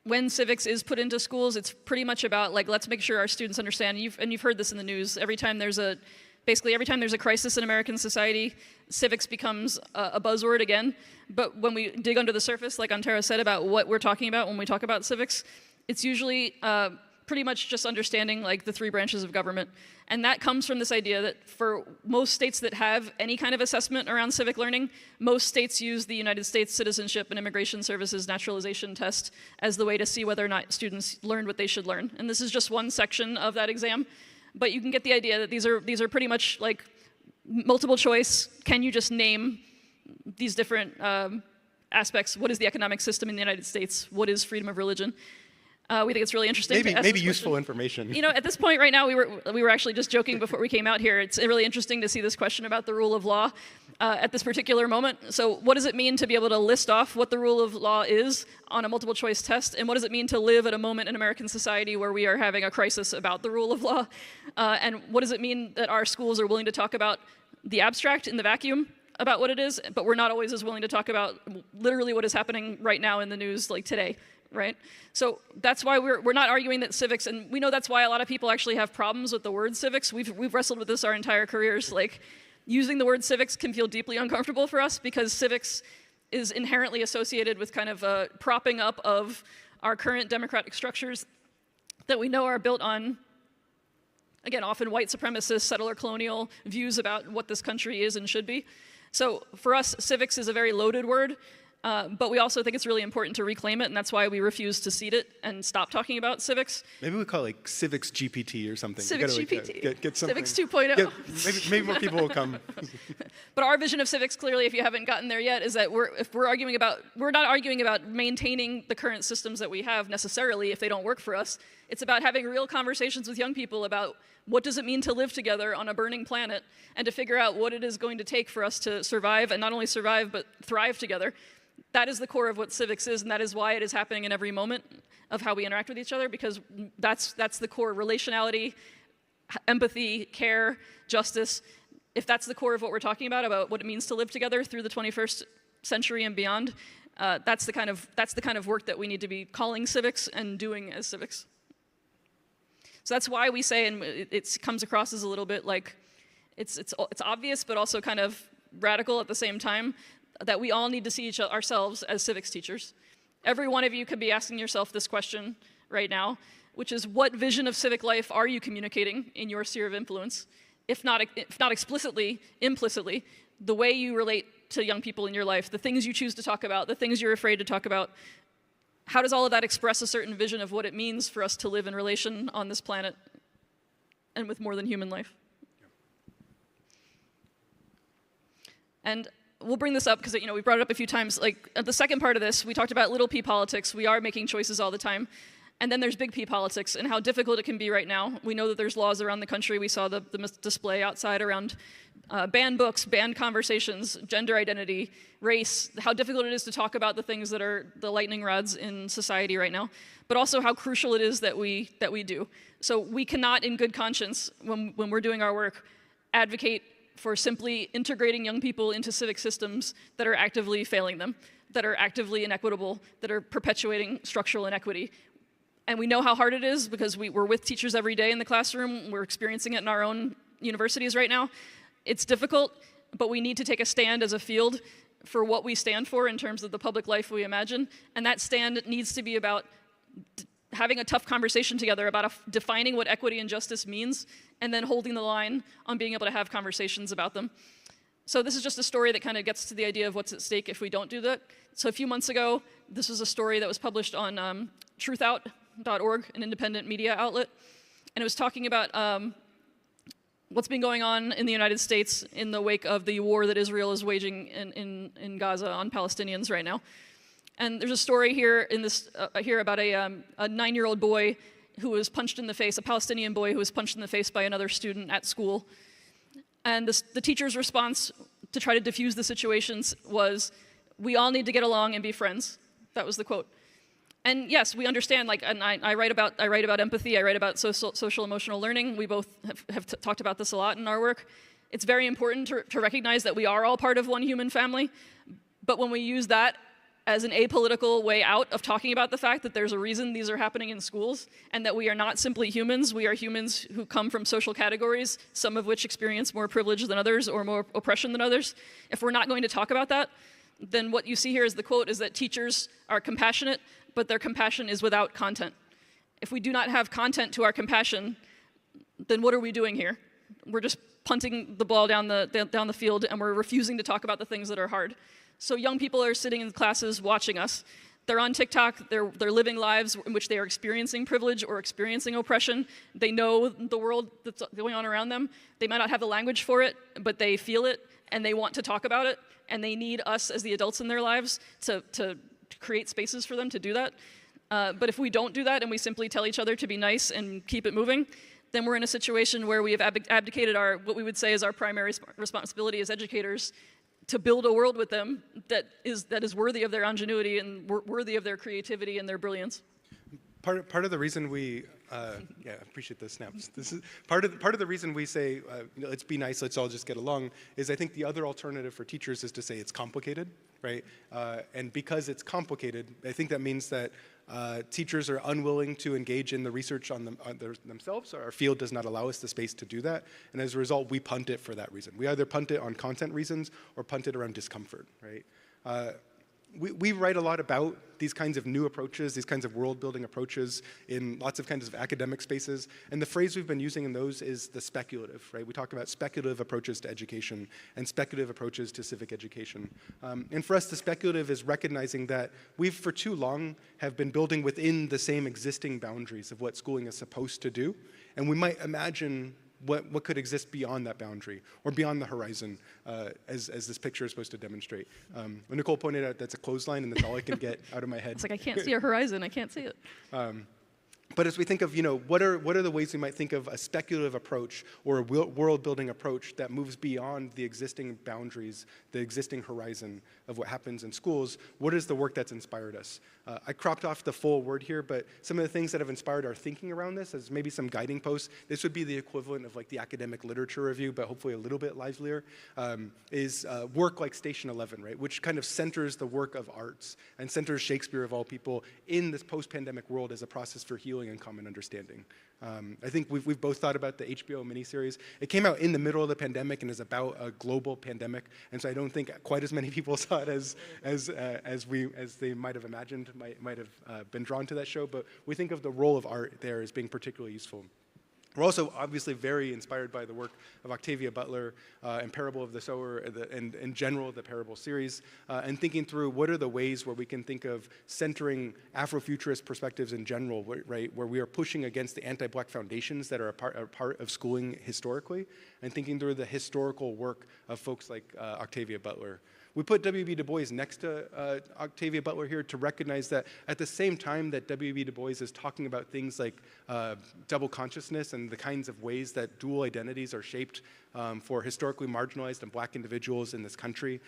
when civics is put into schools, it's pretty much about, like, let's make sure our students understand, and you've heard this in the news, basically every time there's a crisis in American society, civics becomes a buzzword again. But when we dig under the surface, like Antara said about what we're talking about when we talk about civics, it's usually pretty much just understanding like the 3 branches of government. And that comes from this idea that for most states that have any kind of assessment around civic learning, most states use the United States Citizenship and Immigration Services naturalization test as the way to see whether or not students learned what they should learn. And this is just one section of that exam. But you can get the idea that these are pretty much like multiple choice. Can you just name these different aspects? What is the economic system in the United States? What is freedom of religion? We think it's really interesting. Maybe useful information. You know, at this point right now, we were actually just joking before we came out here. It's really interesting to see this question about the rule of law at this particular moment. So what does it mean to be able to list off what the rule of law is on a multiple choice test? And what does it mean to live at a moment in American society where we are having a crisis about the rule of law? And what does it mean that our schools are willing to talk about the abstract in the vacuum about what it is, but we're not always as willing to talk about literally what is happening right now in the news, like today? Right? So that's why we're not arguing that civics, and we know that's why a lot of people actually have problems with the word civics. We've wrestled with this our entire careers. Like, using the word civics can feel deeply uncomfortable for us because civics is inherently associated with kind of a propping up of our current democratic structures that we know are built on, again, often white supremacist, settler colonial views about what this country is and should be. So for us, civics is a very loaded word. But we also think it's really important to reclaim it, and that's why we refuse to cede it and stop talking about civics. Maybe we call it like Civics GPT or something. Civics GPT. Get something. Civics 2.0. Maybe more people will come. But our vision of civics, clearly, if you haven't gotten there yet, is that we're not arguing about maintaining the current systems that we have necessarily if they don't work for us. It's about having real conversations with young people about what does it mean to live together on a burning planet and to figure out what it is going to take for us to survive, and not only survive, but thrive together. That is the core of what civics is, and that is why it is happening in every moment of how we interact with each other, because that's the core: relationality, empathy, care, justice. If that's the core of what we're talking about what it means to live together through the 21st century and beyond, that's the kind of work that we need to be calling civics and doing as civics. So that's why we say, and it comes across as a little bit like it's obvious, but also kind of radical at the same time, that we all need to see ourselves as civics teachers. Every one of you could be asking yourself this question right now, which is, what vision of civic life are you communicating in your sphere of influence? If not explicitly, implicitly, the way you relate to young people in your life, the things you choose to talk about, the things you're afraid to talk about, how does all of that express a certain vision of what it means for us to live in relation on this planet and with more than human life? And we'll bring this up because we brought it up a few times. Like at the second part of this, we talked about little p politics. We are making choices all the time. And then there's big P politics and how difficult it can be right now. We know that there's laws around the country. We saw the display outside around banned books, banned conversations, gender identity, race, how difficult it is to talk about the things that are the lightning rods in society right now, but also how crucial it is that we do. So we cannot, in good conscience, when we're doing our work, advocate for simply integrating young people into civic systems that are actively failing them, that are actively inequitable, that are perpetuating structural inequity. And we know how hard it is because we're with teachers every day in the classroom. We're experiencing it in our own universities right now. It's difficult, but we need to take a stand as a field for what we stand for in terms of the public life we imagine. And that stand needs to be about having a tough conversation together about defining what equity and justice means, and then holding the line on being able to have conversations about them. So this is just a story that kind of gets to the idea of what's at stake if we don't do that. So a few months ago, this was a story that was published on truthout.org, an independent media outlet, and it was talking about what's been going on in the United States in the wake of the war that Israel is waging in Gaza on Palestinians right now. And there's a story here here about a 9-year-old boy who was punched in the face, a Palestinian boy who was punched in the face by another student at school. And the teacher's response to try to diffuse the situations was, "We all need to get along and be friends." That was the quote. And yes, we understand, and I write about empathy, I write about social emotional learning. We both have talked about this a lot in our work. It's very important to recognize that we are all part of one human family, but when we use that as an apolitical way out of talking about the fact that there's a reason these are happening in schools, and that we are not simply humans, we are humans who come from social categories, some of which experience more privilege than others or more oppression than others. If we're not going to talk about that, then what you see here is the quote is that teachers are compassionate, but their compassion is without content. If we do not have content to our compassion, then what are we doing here? We're just punting the ball down the field, and we're refusing to talk about the things that are hard. So young people are sitting in classes watching us. They're on TikTok, they're living lives in which they are experiencing privilege or experiencing oppression. They know the world that's going on around them. They might not have the language for it, but they feel it, and they want to talk about it, and they need us as the adults in their lives to create spaces for them to do that. But if we don't do that and we simply tell each other to be nice and keep it moving, then we're in a situation where we have abdicated what we would say is our primary responsibility as educators, to build a world with them that is worthy of their ingenuity and worthy of their creativity and their brilliance. Part of the reason we, yeah, I appreciate the snaps. This is part of the reason we say, let's be nice, let's all just get along, is I think the other alternative for teachers is to say it's complicated, right? And because it's complicated, I think that means that teachers are unwilling to engage in the research on themselves. Our field does not allow us the space to do that, and as a result, we punt it for that reason. We either punt it on content reasons or punt it around discomfort, right? We write a lot about these kinds of new approaches, these kinds of world-building approaches in lots of kinds of academic spaces, and the phrase we've been using in those is the speculative, right? We talk about speculative approaches to education and speculative approaches to civic education. And for us, the speculative is recognizing that we've, for too long, have been building within the same existing boundaries of what schooling is supposed to do, and we might imagine what could exist beyond that boundary or beyond the horizon, as this picture is supposed to demonstrate. When Nicole pointed out that's a clothesline, and that's all I can get out of my head. It's like I can't see a horizon. I can't see it. But as we think of, what are the ways we might think of a speculative approach or a world-building approach that moves beyond the existing boundaries, the existing horizon of what happens in schools? What is the work that's inspired us? I cropped off the full word here, but some of the things that have inspired our thinking around this as maybe some guiding posts, this would be the equivalent of like the academic literature review, but hopefully a little bit livelier, is work like Station 11, right? Which kind of centers the work of arts and centers Shakespeare of all people in this post-pandemic world as a process for healing and common understanding. I think we've both thought about the HBO miniseries. It came out in the middle of the pandemic and is about a global pandemic, and so I don't think quite as many people saw it as they might have imagined, might have been drawn to that show. But we think of the role of art there as being particularly useful. We're also obviously very inspired by the work of Octavia Butler and Parable of the Sower and in general the Parable series, and thinking through what are the ways where we can think of centering Afrofuturist perspectives in general, right, where we are pushing against the anti-Black foundations that are a part of schooling historically, and thinking through the historical work of folks like Octavia Butler. We put W.B. Du Bois next to Octavia Butler here to recognize that at the same time that W.B. Du Bois is talking about things like double consciousness and the kinds of ways that dual identities are shaped for historically marginalized and Black individuals in this country,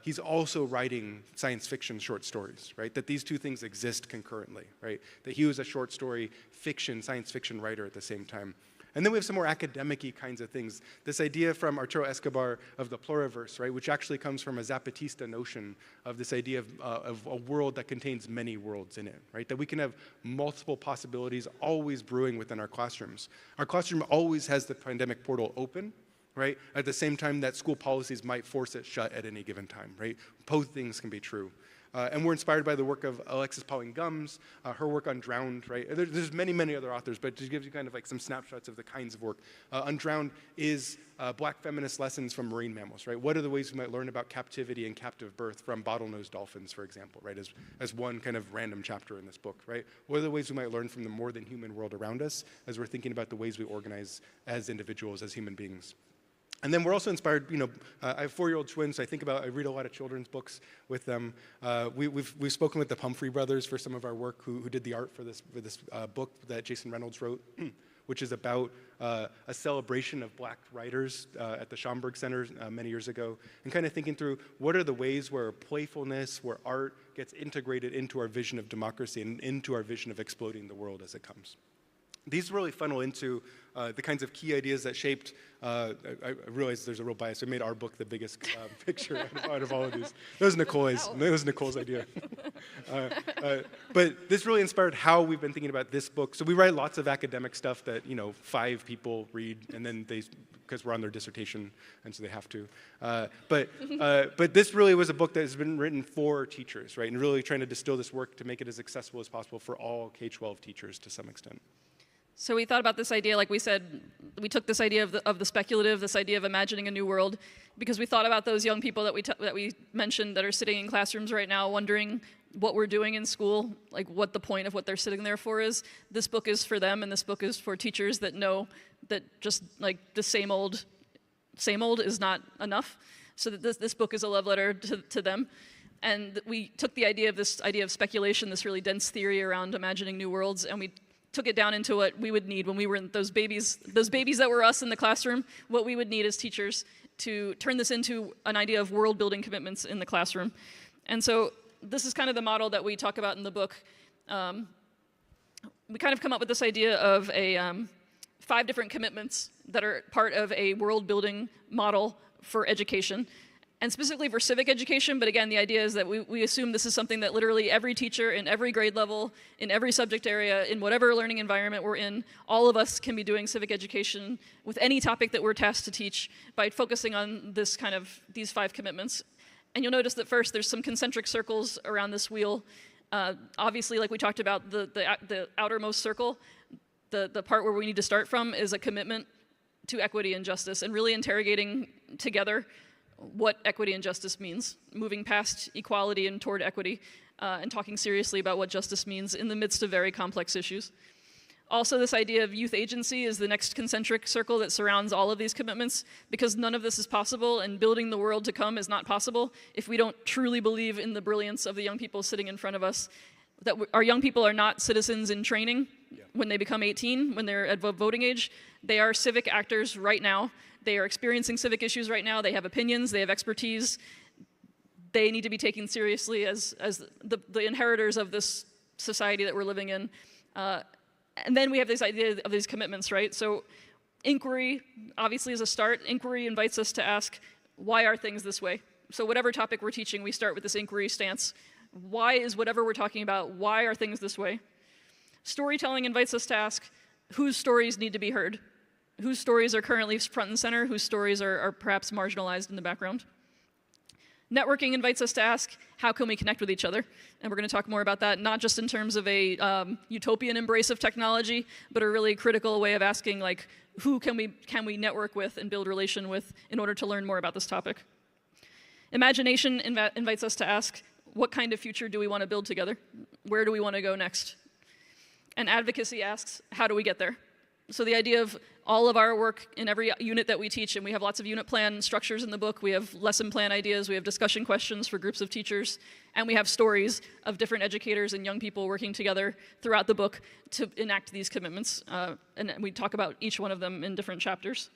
he's also writing science fiction short stories, right? That these two things exist concurrently, right? That he was a short story fiction, science fiction writer at the same time. And then we have some more academic-y kinds of things. This idea from Arturo Escobar of the pluriverse, right, which actually comes from a Zapatista notion of this idea of a world that contains many worlds in it, right? That we can have multiple possibilities always brewing within our classrooms. Our classroom always has the pandemic portal open, right? At the same time that school policies might force it shut at any given time, right? Both things can be true. And we're inspired by the work of Alexis Pauline Gumbs, her work on Drowned, right? There's many, many other authors, but it just gives you kind of like some snapshots of the kinds of work. On Drowned is Black feminist lessons from marine mammals, right? What are the ways we might learn about captivity and captive birth from bottlenose dolphins, for example, right? As one kind of random chapter in this book, right? What are the ways we might learn from the more than human world around us as we're thinking about the ways we organize as individuals, as human beings? And then we're also inspired, I have 4-year-old twins, so I read a lot of children's books with them. We've spoken with the Pumphrey brothers for some of our work, who did the art for this book that Jason Reynolds wrote, which is about a celebration of Black writers at the Schomburg Center many years ago, and kind of thinking through what are the ways where playfulness, where art gets integrated into our vision of democracy and into our vision of exploding the world as it comes. These really funnel into the kinds of key ideas that shaped, I realize there's a real bias. I made our book the biggest picture out of all of these. That was Nicole's idea. But this really inspired how we've been thinking about this book. So we write lots of academic stuff that 5 people read, and then because we're on their dissertation, and so they have to. But this really was a book that has been written for teachers, right? And really trying to distill this work to make it as accessible as possible for all K-12 teachers to some extent. So we thought about this idea, like we said, we took this idea of the speculative, this idea of imagining a new world, because we thought about those young people that we mentioned that are sitting in classrooms right now wondering what we're doing in school, like what the point of what they're sitting there for is. This book is for them, and this book is for teachers that know that just like the same old is not enough. So that this book is a love letter to them. And we took the idea of this idea of speculation, this really dense theory around imagining new worlds, and we took it down into what we would need when we were in those babies that were us in the classroom, what we would need as teachers to turn this into an idea of world building commitments in the classroom. And so this is kind of the model that we talk about in the book. We kind of come up with this idea of 5 different commitments that are part of a world building model for education. And specifically for civic education, but again, the idea is that we assume this is something that literally every teacher in every grade level, in every subject area, in whatever learning environment we're in, all of us can be doing civic education with any topic that we're tasked to teach by focusing on these 5 commitments. And you'll notice that first there's some concentric circles around this wheel. Obviously, like we talked about, the outermost circle, the part where we need to start from is a commitment to equity and justice and really interrogating together what equity and justice means, moving past equality and toward equity, and talking seriously about what justice means in the midst of very complex issues. Also, this idea of youth agency is the next concentric circle that surrounds all of these commitments, because none of this is possible, and building the world to come is not possible if we don't truly believe in the brilliance of the young people sitting in front of us, that our young people are not citizens in training when they become 18, when they're at voting age. They are civic actors right now. They are experiencing civic issues right now. They have opinions. They have expertise. They need to be taken seriously as the inheritors of this society that we're living in. And then we have this idea of these commitments, right? So inquiry, obviously, is a start. Inquiry invites us to ask, why are things this way? So whatever topic we're teaching, we start with this inquiry stance. Why is whatever we're talking about, why are things this way? Storytelling invites us to ask, whose stories need to be heard? Whose stories are currently front and center? Whose stories are perhaps marginalized in the background? Networking invites us to ask, how can we connect with each other? And we're going to talk more about that, not just in terms of a utopian embrace of technology, but a really critical way of asking, like, who can we network with and build relation with in order to learn more about this topic? Imagination invites us to ask, what kind of future do we want to build together? Where do we want to go next? And advocacy asks, how do we get there? So the idea of all of our work in every unit that we teach, and we have lots of unit plan structures in the book, we have lesson plan ideas, we have discussion questions for groups of teachers, and we have stories of different educators and young people working together throughout the book to enact these commitments. And we talk about each one of them in different chapters.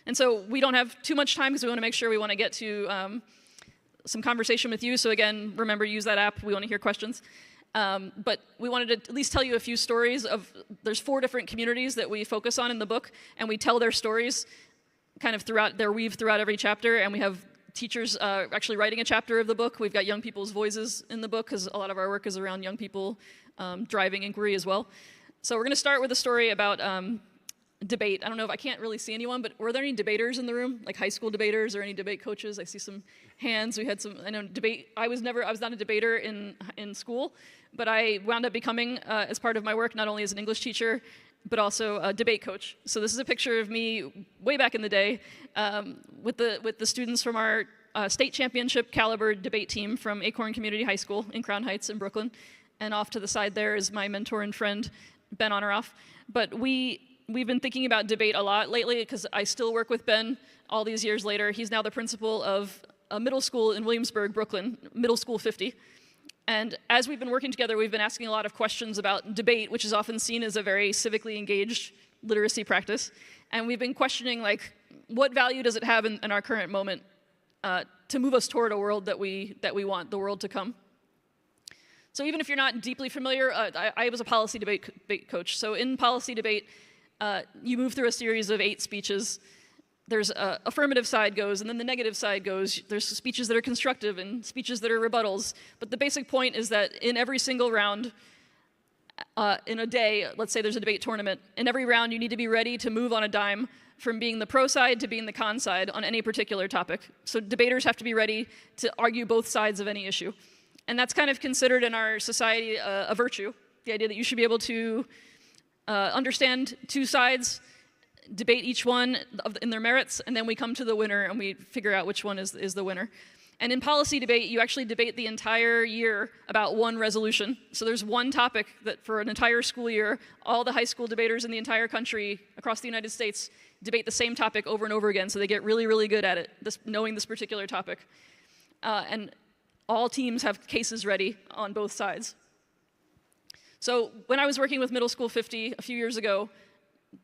And so we don't have too much time because we want to make sure we want to get to some conversation with you. So again, remember, use that app. We want to hear questions. But we wanted to at least tell you a few stories of, there's 4 different communities that we focus on in the book, and we tell their stories kind of throughout, they're weaved throughout every chapter, and we have teachers actually writing a chapter of the book. We've got young people's voices in the book, because a lot of our work is around young people driving inquiry as well. So we're going to start with a story about debate. I don't know if I can't really see anyone, but were there any debaters in the room, like high school debaters or any debate coaches? I see some hands. We had some. I know debate. I was not a debater in school, but I wound up becoming, as part of my work, not only as an English teacher, but also a debate coach. So this is a picture of me way back in the day with the students from our state championship caliber debate team from Acorn Community High School in Crown Heights in Brooklyn, and off to the side there is my mentor and friend Ben Honoraff. But We've been thinking about debate a lot lately because I still work with Ben all these years later. He's now the principal of a middle school in Williamsburg, Brooklyn, Middle School 50. And as we've been working together, we've been asking a lot of questions about debate, which is often seen as a very civically engaged literacy practice. And we've been questioning, like, what value does it have in our current moment to move us toward a world that we want, the world to come? So even if you're not deeply familiar, I was a policy debate coach. So in policy debate, you move through a series of 8 speeches. There's affirmative side goes, and then the negative side goes. There's speeches that are constructive and speeches that are rebuttals. But the basic point is that in every single round, in a day, let's say there's a debate tournament, in every round you need to be ready to move on a dime from being the pro side to being the con side on any particular topic. So debaters have to be ready to argue both sides of any issue. And that's kind of considered in our society a virtue, the idea that you should be able to understand 2 sides, debate each one in their merits, and then we come to the winner and we figure out which one is the winner. And in policy debate, you actually debate the entire year about one resolution. So there's one topic that for an entire school year, all the high school debaters in the entire country across the United States debate the same topic over and over again, so they get really, really good at it, knowing this particular topic. And all teams have cases ready on both sides. So when I was working with Middle School 50 a few years ago,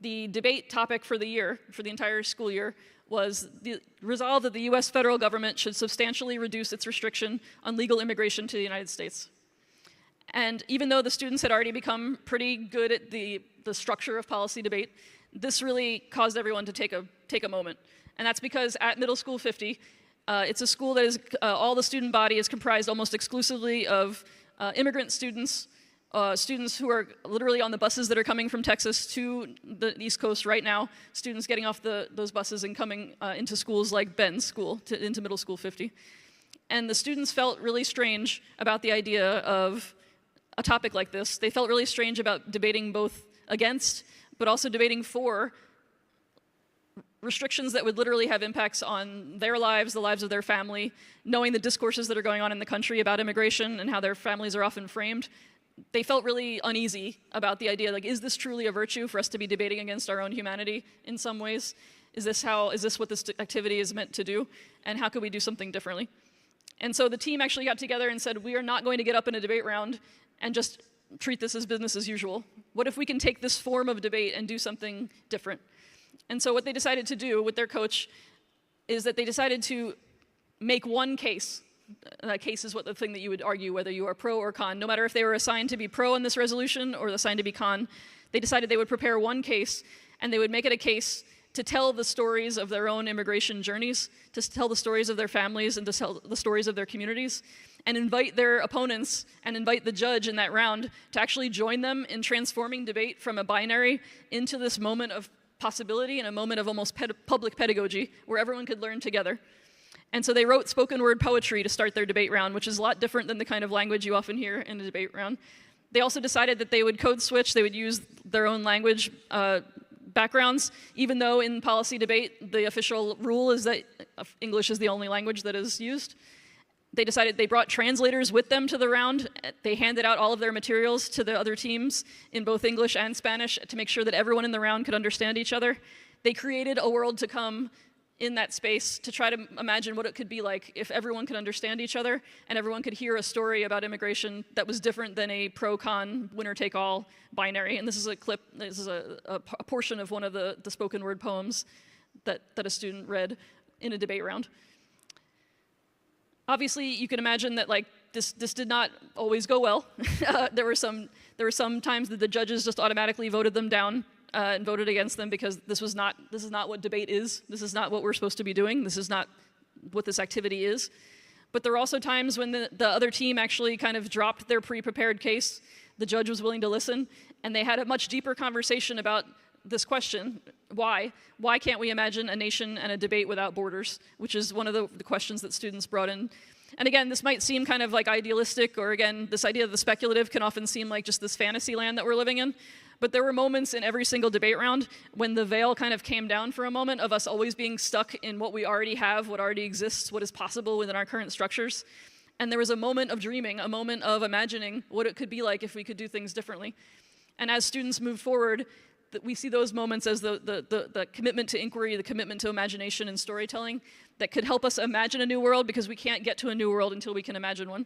the debate topic for the year, for the entire school year, was the resolve that the US federal government should substantially reduce its restriction on legal immigration to the United States. And even though the students had already become pretty good at the structure of policy debate, this really caused everyone to take a moment. And that's because at Middle School 50, it's a school that is, all the student body is comprised almost exclusively of immigrant students, students who are literally on the buses that are coming from Texas to the East Coast right now, students getting off those buses and coming into schools like Ben's school, into Middle School 50. And the students felt really strange about the idea of a topic like this. They felt really strange about debating both against, but also debating for restrictions that would literally have impacts on their lives, the lives of their family, knowing the discourses that are going on in the country about immigration and how their families are often framed. They felt really uneasy about the idea, like, is this truly a virtue for us to be debating against our own humanity in some ways? Is this what this activity is meant to do? And how could we do something differently? And so the team actually got together and said, we are not going to get up in a debate round and just treat this as business as usual. What if we can take this form of debate and do something different? And so what they decided to do with their coach is that they decided to make one case. That case is the thing that you would argue whether you are pro or con. No matter if they were assigned to be pro in this resolution or assigned to be con, they decided they would prepare one case, and they would make it a case to tell the stories of their own immigration journeys, to tell the stories of their families and to tell the stories of their communities, and invite their opponents and invite the judge in that round to actually join them in transforming debate from a binary into this moment of possibility and a moment of almost public pedagogy where everyone could learn together. And so they wrote spoken word poetry to start their debate round, which is a lot different than the kind of language you often hear in a debate round. They also decided that they would code switch, they would use their own language backgrounds, even though in policy debate, the official rule is that English is the only language that is used. They decided they brought translators with them to the round. They handed out all of their materials to the other teams in both English and Spanish to make sure that everyone in the round could understand each other. They created a world to come in that space to try to imagine what it could be like if everyone could understand each other and everyone could hear a story about immigration that was different than a pro-con, winner-take-all binary. And this is a clip, this is a portion of one of the spoken word poems that a student read in a debate round. Obviously, you can imagine that like this did not always go well. There were some times that the judges just automatically voted them down and voted against them because this is not what debate is. This is not what we're supposed to be doing. This is not what this activity is. But there were also times when the other team actually kind of dropped their pre-prepared case. The judge was willing to listen, and they had a much deeper conversation about this question: why? Why can't we imagine a nation and a debate without borders? Which is one of the questions that students brought in. And again, this might seem kind of like idealistic, or again, this idea of the speculative can often seem like just this fantasy land that we're living in. But there were moments in every single debate round when the veil kind of came down for a moment of us always being stuck in what we already have, what already exists, what is possible within our current structures. And there was a moment of dreaming, a moment of imagining what it could be like if we could do things differently. And as students move forward, we see those moments as the commitment to inquiry, the commitment to imagination and storytelling that could help us imagine a new world, because we can't get to a new world until we can imagine one.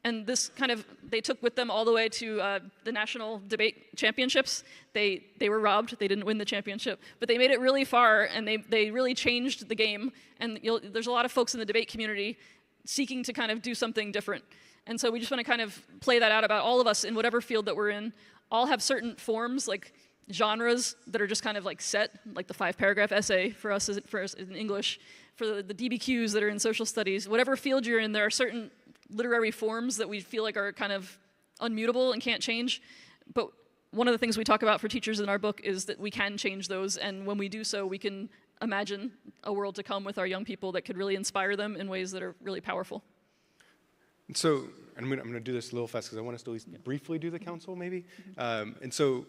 And this kind of, they took with them all the way to the national debate championships. They were robbed, they didn't win the championship, but they made it really far, and they really changed the game. And there's a lot of folks in the debate community seeking to kind of do something different. And so we just want to kind of play that out about all of us in whatever field that we're in. All have certain forms, like genres that are just kind of like set, like the 5-paragraph essay for us in English, for the DBQs that are in social studies. Whatever field you're in, there are certain literary forms that we feel like are kind of unmutable and can't change. But one of the things we talk about for teachers in our book is that we can change those, and when we do so, we can imagine a world to come with our young people that could really inspire them in ways that are really powerful. So, I'm going to do this a little fast because I want us to at least briefly do the council, maybe. And so,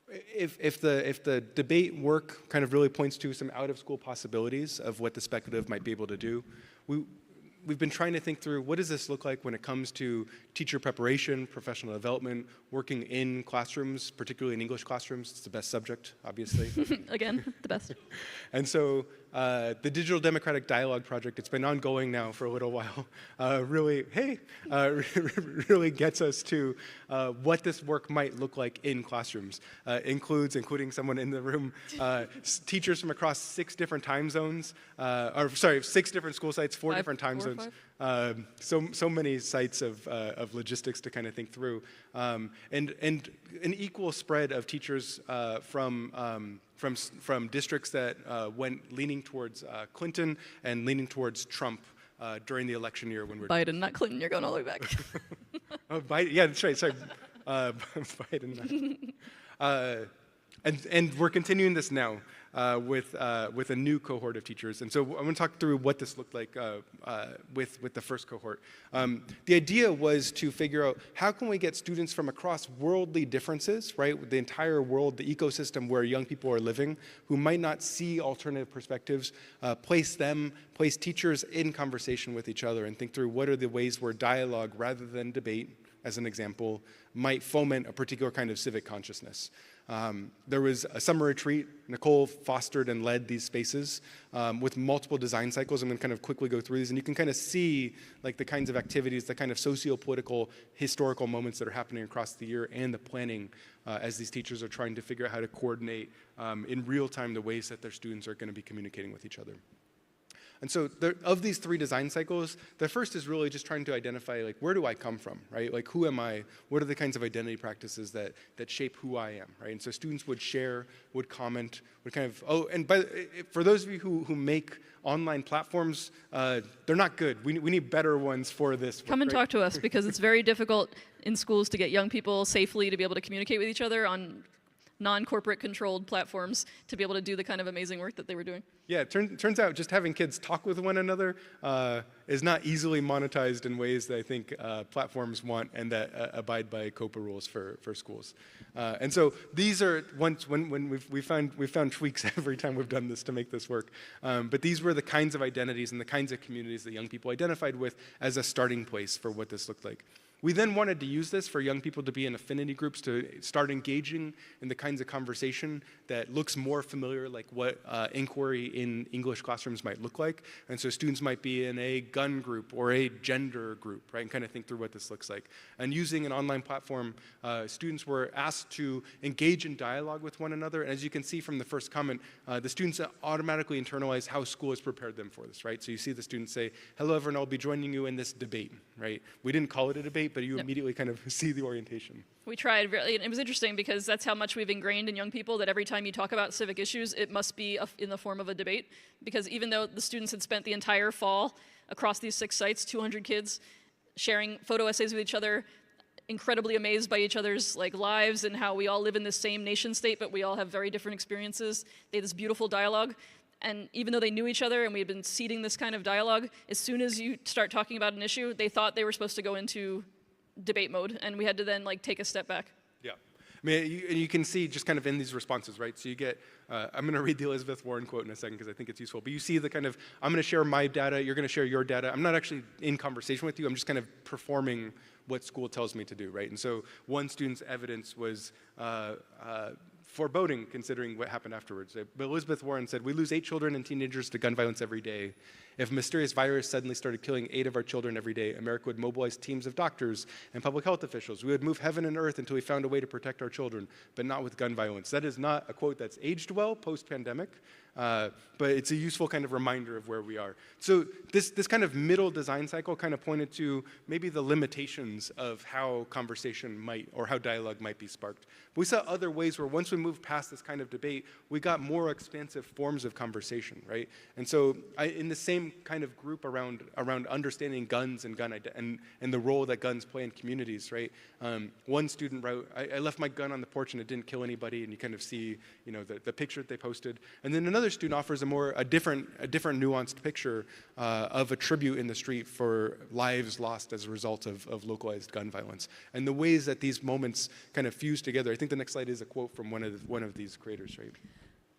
if the debate work kind of really points to some out-of-school possibilities of what the speculative might be able to do, we've been trying to think through what does this look like when it comes to teacher preparation, professional development, working in classrooms, particularly in English classrooms. It's the best subject, obviously. Again, the best. And so the Digital Democratic Dialogue Project, it's been ongoing now for a little while, really gets us to what this work might look like in classrooms. Including someone in the room, teachers from across 6 different time zones, 6 different school sites, 4 different time zones. So many sites of logistics to kind of think through, and an equal spread of teachers from districts that went leaning towards Clinton and leaning towards Trump during the election year when we're Biden, not Clinton. You're going all the way back. Oh, Biden. Yeah, that's right. Sorry, Biden. And we're continuing this now with a new cohort of teachers. And so I'm going to talk through what this looked like with the first cohort. The idea was to figure out how can we get students from across worldly differences, right, the entire world, the ecosystem where young people are living, who might not see alternative perspectives, place teachers in conversation with each other and think through what are the ways where dialogue rather than debate, as an example, might foment a particular kind of civic consciousness. There was a summer retreat. Nicole fostered and led these spaces with multiple design cycles. I'm going to kind of quickly go through these, and you can kind of see like the kinds of activities, the kind of socio-political, historical moments that are happening across the year, and the planning as these teachers are trying to figure out how to coordinate in real time the ways that their students are going to be communicating with each other. And so of these 3 design cycles, the first is really just trying to identify, like, where do I come from, right? Like, who am I? What are the kinds of identity practices that shape who I am, right? And so students would share, would comment, would kind of, for those of you who make online platforms, they're not good. We need better ones for this. Come and talk to us, because it's very difficult in schools to get young people safely to be able to communicate with each other on non-corporate controlled platforms to be able to do the kind of amazing work that they were doing. Yeah, it turns out just having kids talk with one another is not easily monetized in ways that I think platforms want and that abide by COPA rules for schools. And so these are when we found tweaks every time we've done this to make this work. But these were the kinds of identities and the kinds of communities that young people identified with as a starting place for what this looked like. We then wanted to use this for young people to be in affinity groups, to start engaging in the kinds of conversation that looks more familiar, like what inquiry in English classrooms might look like. And so students might be in a gun group or a gender group, right, and kind of think through what this looks like. And using an online platform, students were asked to engage in dialogue with one another. And as you can see from the first comment, the students automatically internalize how school has prepared them for this, right? So you see the students say, hello everyone, I'll be joining you in this debate, right? We didn't call it a debate, but you immediately kind of see the orientation. We tried, it was interesting because that's how much we've ingrained in young people that every time you talk about civic issues, it must be in the form of a debate. Because even though the students had spent the entire fall across these 6 sites, 200 kids, sharing photo essays with each other, incredibly amazed by each other's lives and how we all live in this same nation state, but we all have very different experiences. They had this beautiful dialogue. And even though they knew each other and we had been seeding this kind of dialogue, as soon as you start talking about an issue, they thought they were supposed to go into debate mode, and we had to then take a step back. Yeah. I mean, you can see just kind of in these responses, right? So you get, I'm going to read the Elizabeth Warren quote in a second because I think it's useful, but you see the kind of, I'm going to share my data, you're going to share your data. I'm not actually in conversation with you, I'm just kind of performing what school tells me to do, right? And so one student's evidence was foreboding considering what happened afterwards. But Elizabeth Warren said, we lose 8 children and teenagers to gun violence every day. If a mysterious virus suddenly started killing 8 of our children every day, America would mobilize teams of doctors and public health officials. We would move heaven and earth until we found a way to protect our children, but not with gun violence. That is not a quote that's aged well post-pandemic, but it's a useful kind of reminder of where we are. So this kind of middle design cycle kind of pointed to maybe the limitations of how conversation might, or how dialogue might be sparked. But we saw other ways where once we moved past this kind of debate, we got more expansive forms of conversation, right? And so in the same kind of group around understanding guns and and the role that guns play in communities, right? One student wrote, I left my gun on the porch and it didn't kill anybody, and you kind of see, the picture that they posted. And then another student offers a different nuanced picture of a tribute in the street for lives lost as a result of localized gun violence. And the ways that these moments kind of fuse together. I think the next slide is a quote from one of these creators, right?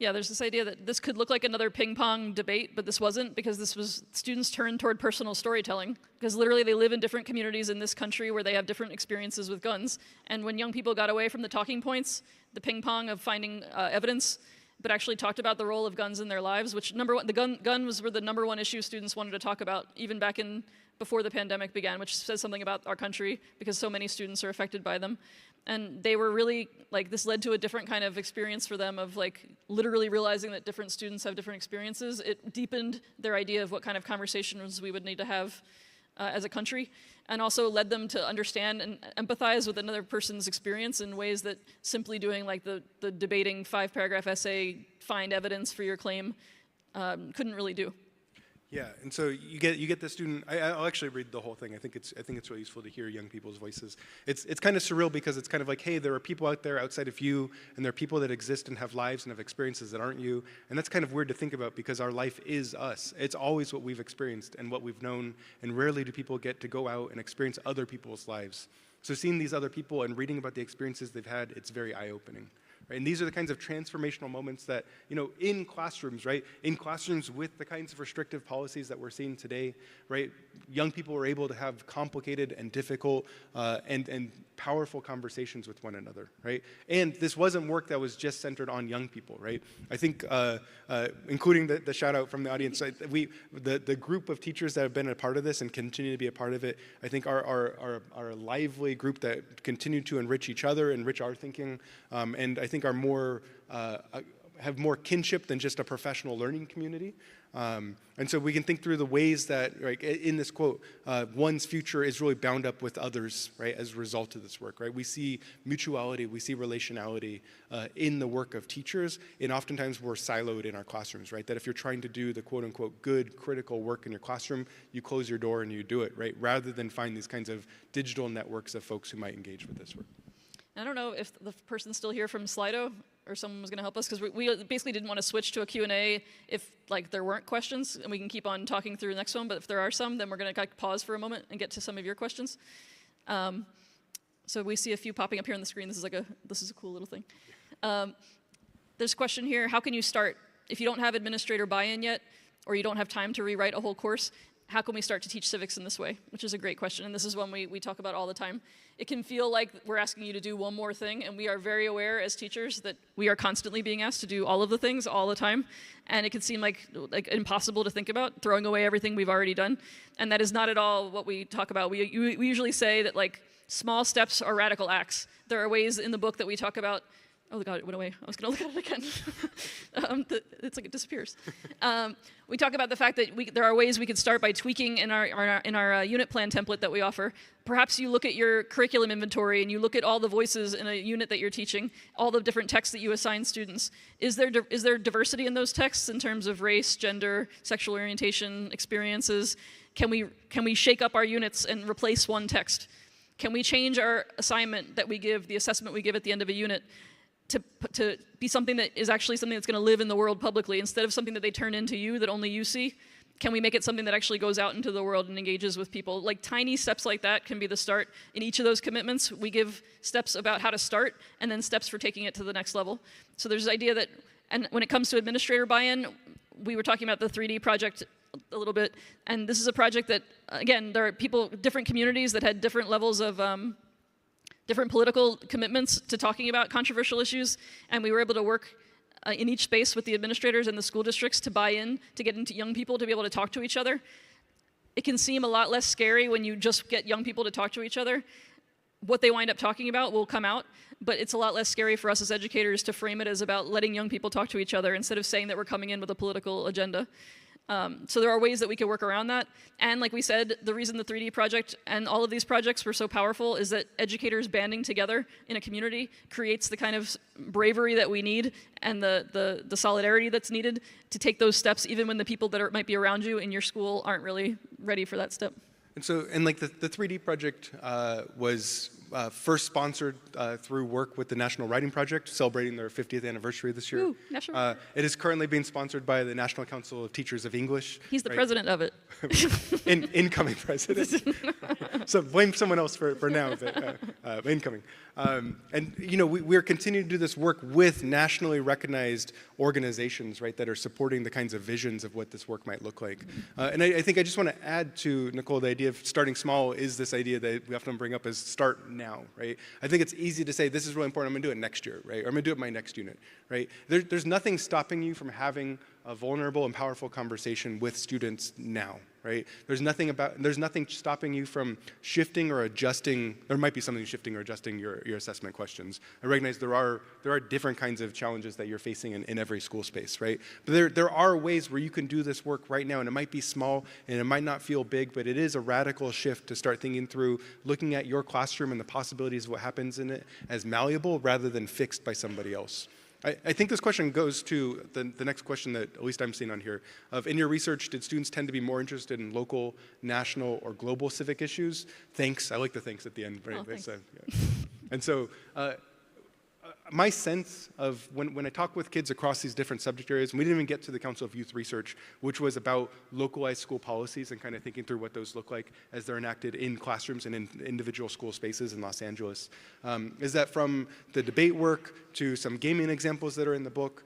Yeah, there's this idea that this could look like another ping pong debate, but this wasn't, because this was students turned toward personal storytelling, because literally they live in different communities in this country where they have different experiences with guns. And when young people got away from the talking points, the ping pong of finding evidence, but actually talked about the role of guns in their lives, which guns were the #1 issue students wanted to talk about, even back before the pandemic began, which says something about our country because so many students are affected by them. And they were really, this led to a different kind of experience for them of literally realizing that different students have different experiences. It deepened their idea of what kind of conversations we would need to have as a country, and also led them to understand and empathize with another person's experience in ways that simply doing the debating 5-paragraph essay, find evidence for your claim, couldn't really do. Yeah, and so you get the student. I'll actually read the whole thing. I think it's really useful to hear young people's voices. It's kind of surreal because it's kind of like, hey, there are people out there outside of you, and there are people that exist and have lives and have experiences that aren't you. And that's kind of weird to think about because our life is us. It's always what we've experienced and what we've known, and rarely do people get to go out and experience other people's lives. So seeing these other people and reading about the experiences they've had, it's very eye-opening. Right? And these are the kinds of transformational moments that, in classrooms, right? In classrooms with the kinds of restrictive policies that we're seeing today, right? Young people were able to have complicated and difficult and powerful conversations with one another, right? And this wasn't work that was just centered on young people, right? I think, including the shout out from the audience, the group of teachers that have been a part of this and continue to be a part of it, I think are a lively group that continue to enrich each other, enrich our thinking, and I think are more, have more kinship than just a professional learning community. And so we can think through the ways that, in this quote, one's future is really bound up with others, right, as a result of this work, right? We see mutuality, we see relationality in the work of teachers, and oftentimes we're siloed in our classrooms, right? That if you're trying to do the quote-unquote good, critical work in your classroom, you close your door and you do it, right? Rather than find these kinds of digital networks of folks who might engage with this work. And I don't know if the person's still here from Slido or someone was going to help us, because we basically didn't want to switch to a Q&A if like there weren't questions, and we can keep on talking through the next one. But if there are some, then we're going to pause for a moment and get to some of your questions. So we see a few popping up here on the screen. This is a cool little thing. There's a question here: how can you start if you don't have administrator buy-in yet, or you don't have time to rewrite a whole course? How can we start to teach civics in this way? Which is a great question, and this is one we talk about all the time. It can feel like we're asking you to do one more thing, and we are very aware as teachers that we are constantly being asked to do all of the things all the time, and it can seem like impossible to think about, throwing away everything we've already done, and that is not at all what we talk about. We usually say that like small steps are radical acts. There are ways in the book that we talk about. Oh God, it went away. I was going to look at it again. It's like it disappears. We talk about the fact that there are ways we could start by tweaking in our unit plan template that we offer. Perhaps you look at your curriculum inventory and you look at all the voices in a unit that you're teaching, all the different texts that you assign students. Is there diversity in those texts in terms of race, gender, sexual orientation, experiences? Can we shake up our units and replace one text? Can we change our assignment that we give, the assessment we give at the end of a unit, to be something that is actually something that's going to live in the world publicly, instead of something that they turn into you that only you see? Can we make it something that actually goes out into the world and engages with people? Like tiny steps like that can be the start. In each of those commitments, we give steps about how to start and then steps for taking it to the next level. So there's this idea that, and when it comes to administrator buy-in, we were talking about the 3D project a little bit, and this is a project that, again, there are people, different communities that had different levels of different political commitments to talking about controversial issues, and we were able to work in each space with the administrators and the school districts to buy in, to get into young people to be able to talk to each other. It can seem a lot less scary when you just get young people to talk to each other. What they wind up talking about will come out, but it's a lot less scary for us as educators to frame it as about letting young people talk to each other instead of saying that we're coming in with a political agenda. So there are ways that we can work around that. And like we said, the reason the 3D project and all of these projects were so powerful is that educators banding together in a community creates the kind of bravery that we need and the solidarity that's needed to take those steps, even when the people that might be around you in your school aren't really ready for that step. And so, and like the 3D project was first sponsored through work with the National Writing Project, celebrating their 50th anniversary this year. Ooh, national. It is currently being sponsored by the National Council of Teachers of English. He's the president of it. Incoming president. So blame someone else for now, but incoming. And you know, we're continuing to do this work with nationally recognized organizations, right, that are supporting the kinds of visions of what this work might look like. And I think I just want to add to Nicole, the idea of starting small is this idea that we often bring up as start now, right? I think it's easy to say, this is really important, I'm going to do it next year, right? Or I'm going to do it in my next unit, right? There's nothing stopping you from having a vulnerable and powerful conversation with students now, right? There's nothing stopping you from shifting or adjusting. There might be something shifting or adjusting your assessment questions. I recognize there are different kinds of challenges that you're facing in every school space, right? But there are ways where you can do this work right now, and it might be small and it might not feel big, but it is a radical shift to start thinking through looking at your classroom and the possibilities of what happens in it as malleable rather than fixed by somebody else. I think this question goes to the next question that at least I'm seeing on here. In your research, did students tend to be more interested in local, national, or global civic issues? Thanks. I like the thanks at the end. Right? Oh, thanks. And so my sense of when I talk with kids across these different subject areas, and we didn't even get to the Council of Youth Research, which was about localized school policies and kind of thinking through what those look like as they're enacted in classrooms and in individual school spaces in Los Angeles, is that from the debate work to some gaming examples that are in the book,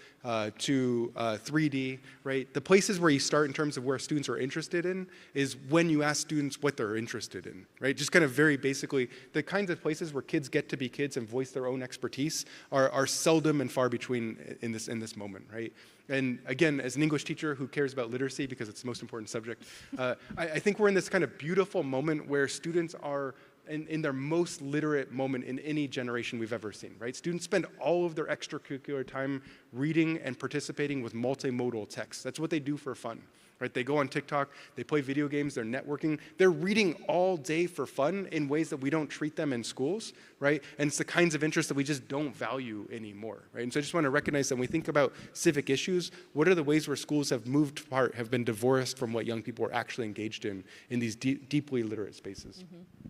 to 3D, right? The places where you start in terms of where students are interested in is when you ask students what they're interested in, right? Just kind of very basically, the kinds of places where kids get to be kids and voice their own expertise are seldom and far between in this moment, right? And again, as an English teacher who cares about literacy because it's the most important subject, I think we're in this kind of beautiful moment where students are in their most literate moment in any generation we've ever seen, right? Students spend all of their extracurricular time reading and participating with multimodal text. That's what they do for fun, right? They go on TikTok, they play video games, they're networking. They're reading all day for fun in ways that we don't treat them in schools, right? And it's the kinds of interests that we just don't value anymore, right? And so I just want to recognize that when we think about civic issues, what are the ways where schools have moved apart, have been divorced from what young people are actually engaged in these deeply literate spaces? Mm-hmm.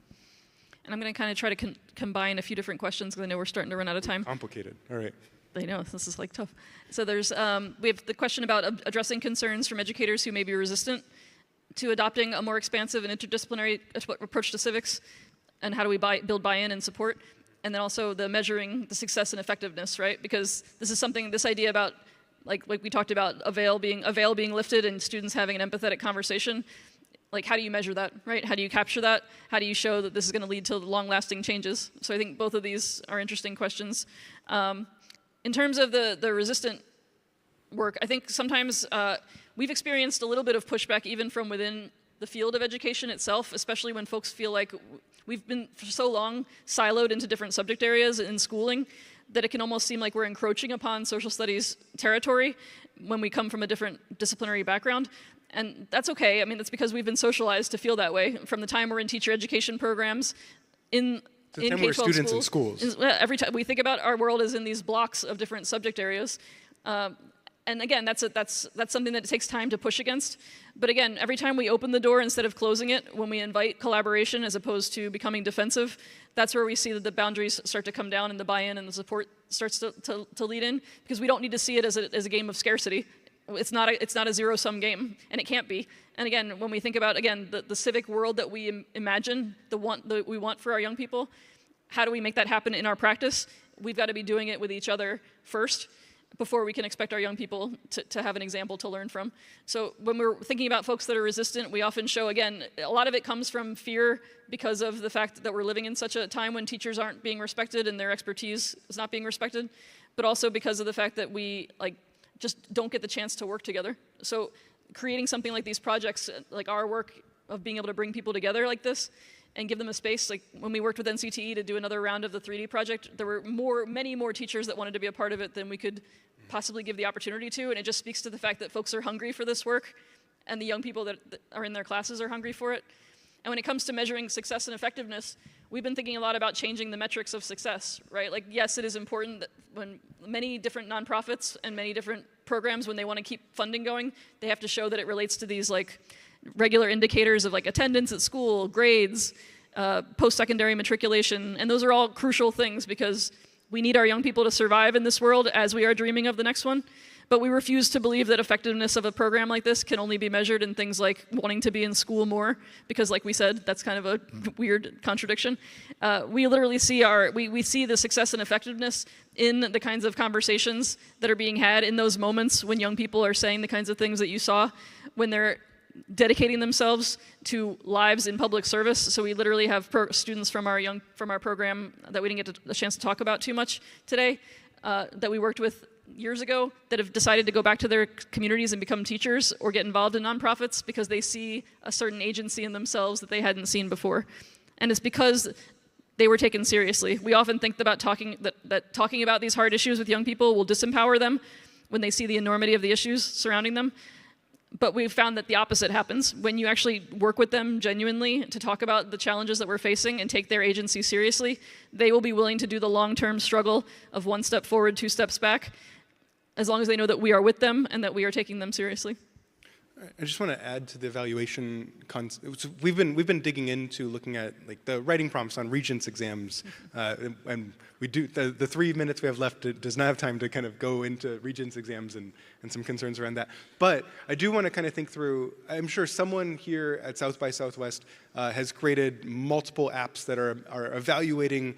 And I'm going to kind of try to combine a few different questions because I know we're starting to run out of time. Complicated. All right. I know, this is like tough. So we have the question about addressing concerns from educators who may be resistant to adopting a more expansive and interdisciplinary approach to civics, and how do we build buy-in and support, and then also the measuring the success and effectiveness, right? Because this idea about, like we talked about, a veil being lifted and students having an empathetic conversation, like how do you measure that, right? How do you capture that? How do you show that this is going to lead to long-lasting changes? So I think both of these are interesting questions. In terms of the resistant work, I think sometimes we've experienced a little bit of pushback even from within the field of education itself, especially when folks feel like we've been for so long siloed into different subject areas in schooling that it can almost seem like we're encroaching upon social studies territory when we come from a different disciplinary background. And that's okay. I mean, that's because we've been socialized to feel that way from the time we're in teacher education programs, in K-12 students in schools. Every time we think about our world as in these blocks of different subject areas. And again, that's something that it takes time to push against. But again, every time we open the door instead of closing it, when we invite collaboration as opposed to becoming defensive, that's where we see that the boundaries start to come down and the buy-in and the support starts to lead in, because we don't need to see it as a game of scarcity. It's not a zero-sum game, and it can't be. And again, when we think about, again, the civic world that we imagine, that we want for our young people, how do we make that happen in our practice? We've got to be doing it with each other first before we can expect our young people to have an example to learn from. So when we're thinking about folks that are resistant, we often show, again, a lot of it comes from fear because of the fact that we're living in such a time when teachers aren't being respected and their expertise is not being respected, but also because of the fact that we just don't get the chance to work together. So creating something like these projects, like our work of being able to bring people together like this and give them a space, like when we worked with NCTE to do another round of the 3D project, there were many more teachers that wanted to be a part of it than we could possibly give the opportunity to, and it just speaks to the fact that folks are hungry for this work, and the young people that are in their classes are hungry for it. And when it comes to measuring success and effectiveness, we've been thinking a lot about changing the metrics of success, right? Like, yes, it is important that when many different nonprofits and many different programs, when they want to keep funding going, they have to show that it relates to these like regular indicators of like attendance at school, grades, post-secondary matriculation, and those are all crucial things because we need our young people to survive in this world as we are dreaming of the next one. But we refuse to believe that effectiveness of a program like this can only be measured in things like wanting to be in school more, because like we said, that's kind of a weird contradiction. We literally see we see the success and effectiveness in the kinds of conversations that are being had in those moments when young people are saying the kinds of things that you saw, when they're dedicating themselves to lives in public service. So we literally have students from our program that we didn't get a chance to talk about too much today, that we worked with years ago, that have decided to go back to their communities and become teachers or get involved in nonprofits because they see a certain agency in themselves that they hadn't seen before. And it's because they were taken seriously. We often think about talking about these hard issues with young people will disempower them when they see the enormity of the issues surrounding them. But we've found that the opposite happens. When you actually work with them genuinely to talk about the challenges that we're facing and take their agency seriously, they will be willing to do the long-term struggle of 1 step forward, 2 steps back, as long as they know that we are with them and that we are taking them seriously. I just want to add to the evaluation concept. We've been digging into looking at like the writing prompts on Regents exams, and we do the 3 minutes we have left does not have time to kind of go into Regents exams and some concerns around that. But I do want to kind of think through. I'm sure someone here at South by Southwest has created multiple apps that are evaluating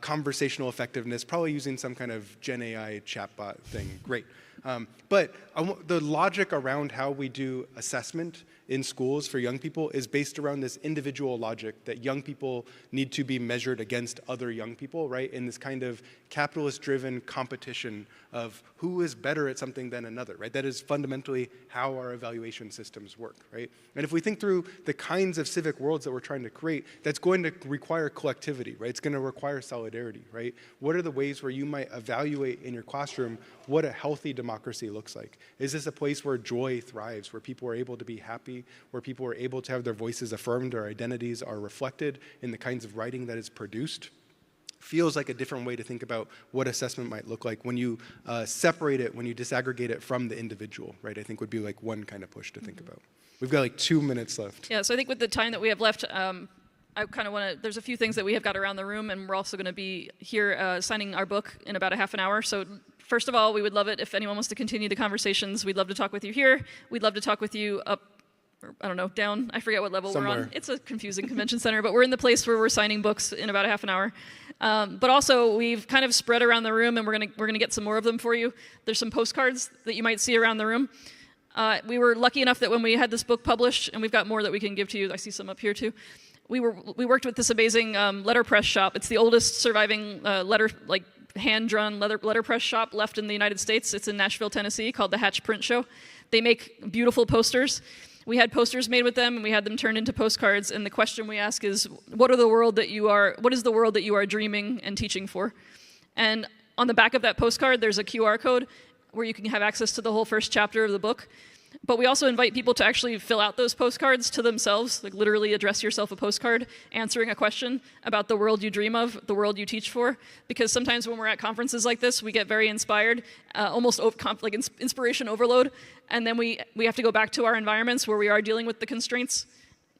conversational effectiveness, probably using some kind of Gen AI chatbot thing. Great. But the logic around how we do assessment in schools for young people is based around this individual logic that young people need to be measured against other young people, right? In this kind of capitalist-driven competition of who is better at something than another, right? That is fundamentally how our evaluation systems work, right? And if we think through the kinds of civic worlds that we're trying to create, that's going to require collectivity, right? It's going to require solidarity, right? What are the ways where you might evaluate in your classroom what a healthy democracy looks like? Is this a place where joy thrives, where people are able to be happy, where people are able to have their voices affirmed, or identities are reflected in the kinds of writing that is produced? Feels like a different way to think about what assessment might look like when you separate it, when you disaggregate it from the individual, right? I think would be like one kind of push to think about. We've got like 2 minutes left. Yeah, so I think with the time that we have left, I kind of want to, there's a few things that we have got around the room, and we're also going to be here signing our book in about a half an hour. So first of all, we would love it if anyone wants to continue the conversations. We'd love to talk with you here. We'd love to talk with you up, or, I don't know, down. I forget what level we're Somewhere. on. It's a confusing convention center, but we're in the place where we're signing books in about a half an hour. But also, we've kind of spread around the room, and we're gonna get some more of them for you. There's some postcards that you might see around the room. We were lucky enough that when we had this book published, and we've got more that we can give to you. I see some up here too. We worked with this amazing letterpress shop. It's the oldest surviving hand-drawn letterpress shop left in the United States. It's in Nashville, Tennessee, called the Hatch Print Show. They make beautiful posters. We had posters made with them, and we had them turned into postcards. And the question we ask is, what is the world that you are dreaming and teaching for? And on the back of that postcard, there's a QR code where you can have access to the whole first chapter of the book. But we also invite people to actually fill out those postcards to themselves, like literally address yourself a postcard, answering a question about the world you dream of, the world you teach for. Because sometimes when we're at conferences like this, we get very inspired, almost like inspiration overload, and then we have to go back to our environments where we are dealing with the constraints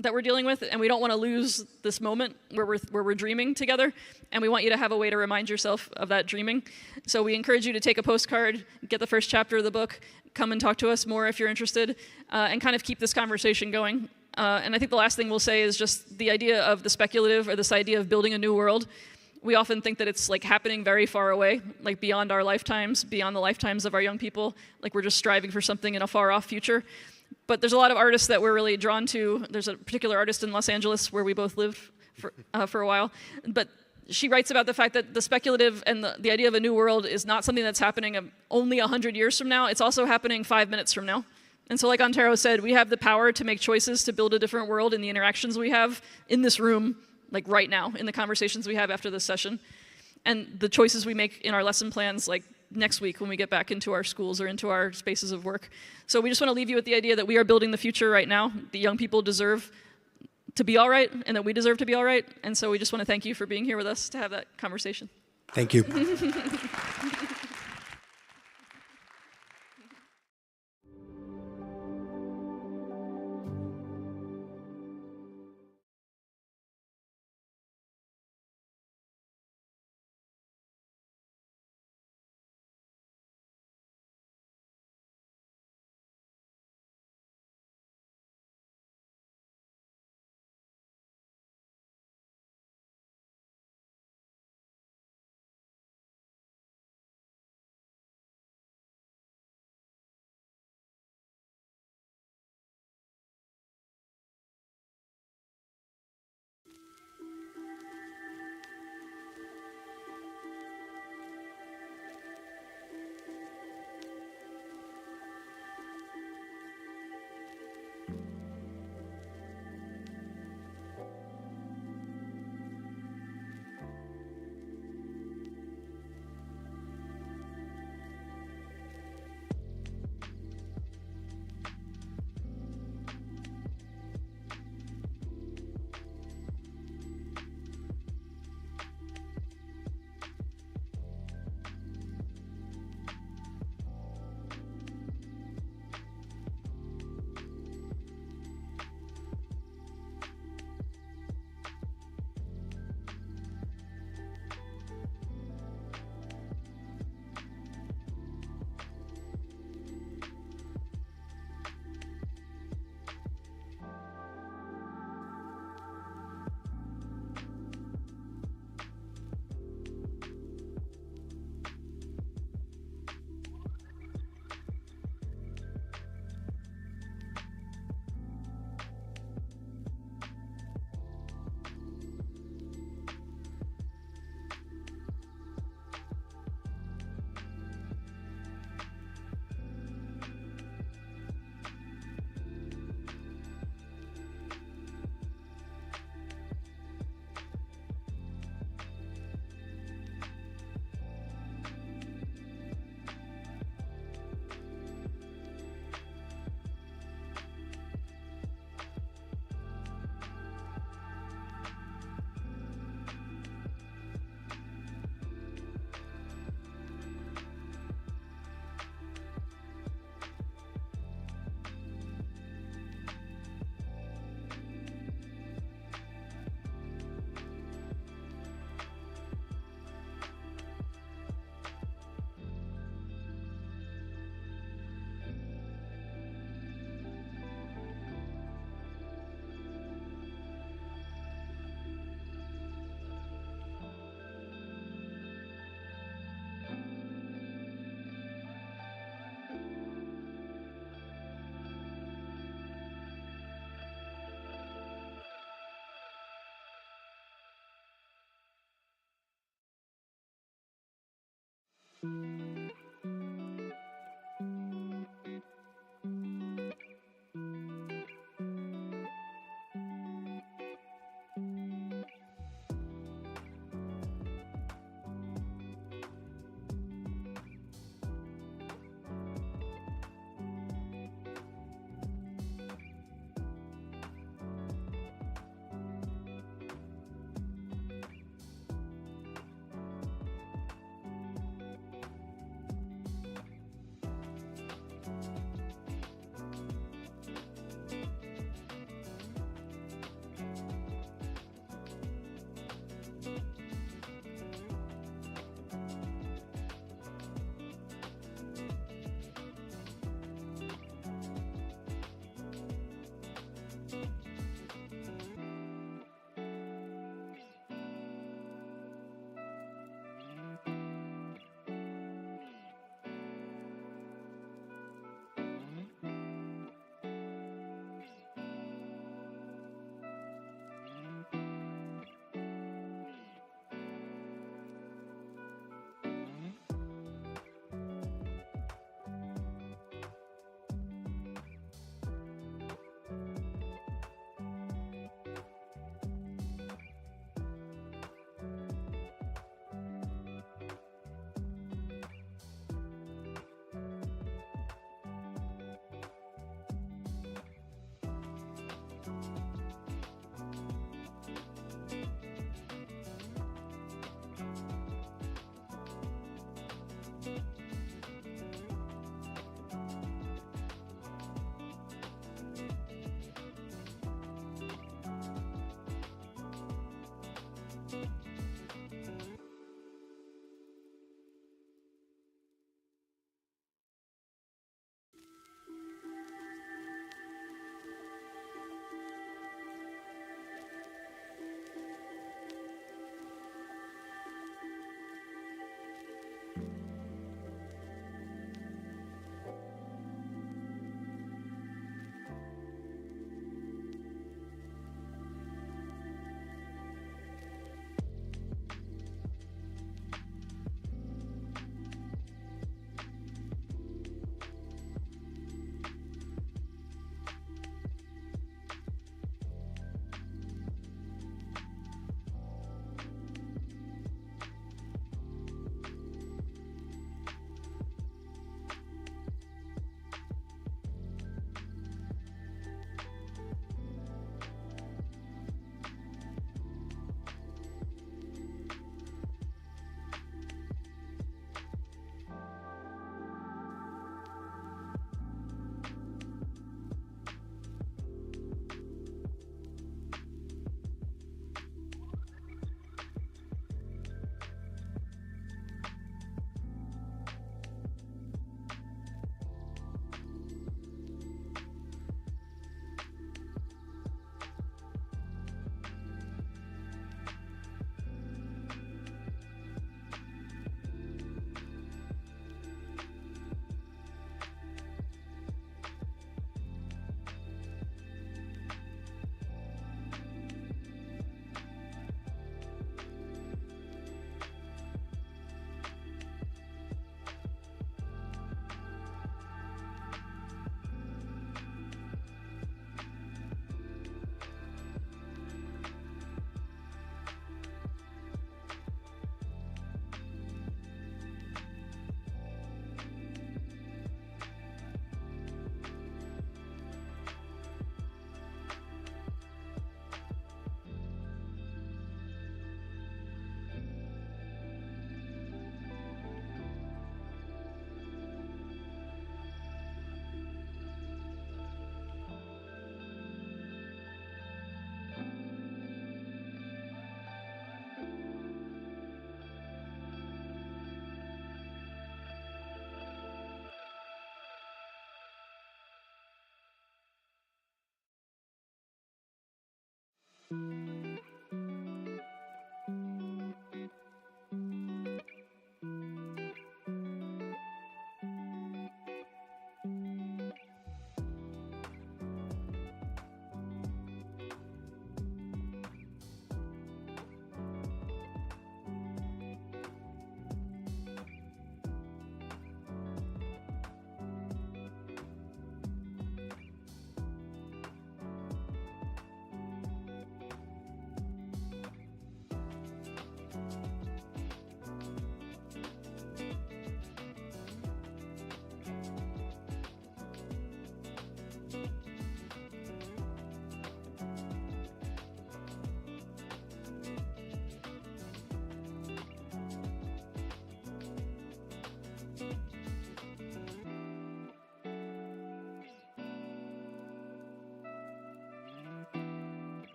that we're dealing with, and we don't want to lose this moment where we're dreaming together, and we want you to have a way to remind yourself of that dreaming. So we encourage you to take a postcard, get the first chapter of the book, come and talk to us more if you're interested, and kind of keep this conversation going. And I think the last thing we'll say is just the idea of the speculative, or this idea of building a new world. We often think that it's like happening very far away, like beyond our lifetimes, beyond the lifetimes of our young people, like we're just striving for something in a far off future. But there's a lot of artists that we're really drawn to. There's a particular artist in Los Angeles where we both lived for a while. But she writes about the fact that the speculative and the idea of a new world is not something that's happening only 100 years from now. It's also happening 5 minutes from now. And so like Antero said, we have the power to make choices to build a different world in the interactions we have in this room, like right now, in the conversations we have after this session. And the choices we make in our lesson plans, like next week when we get back into our schools or into our spaces of work. So we just want to leave you with the idea that we are building the future right now. The young people deserve to be all right, and that we deserve to be all right. And so we just want to thank you for being here with us to have that conversation. Thank you.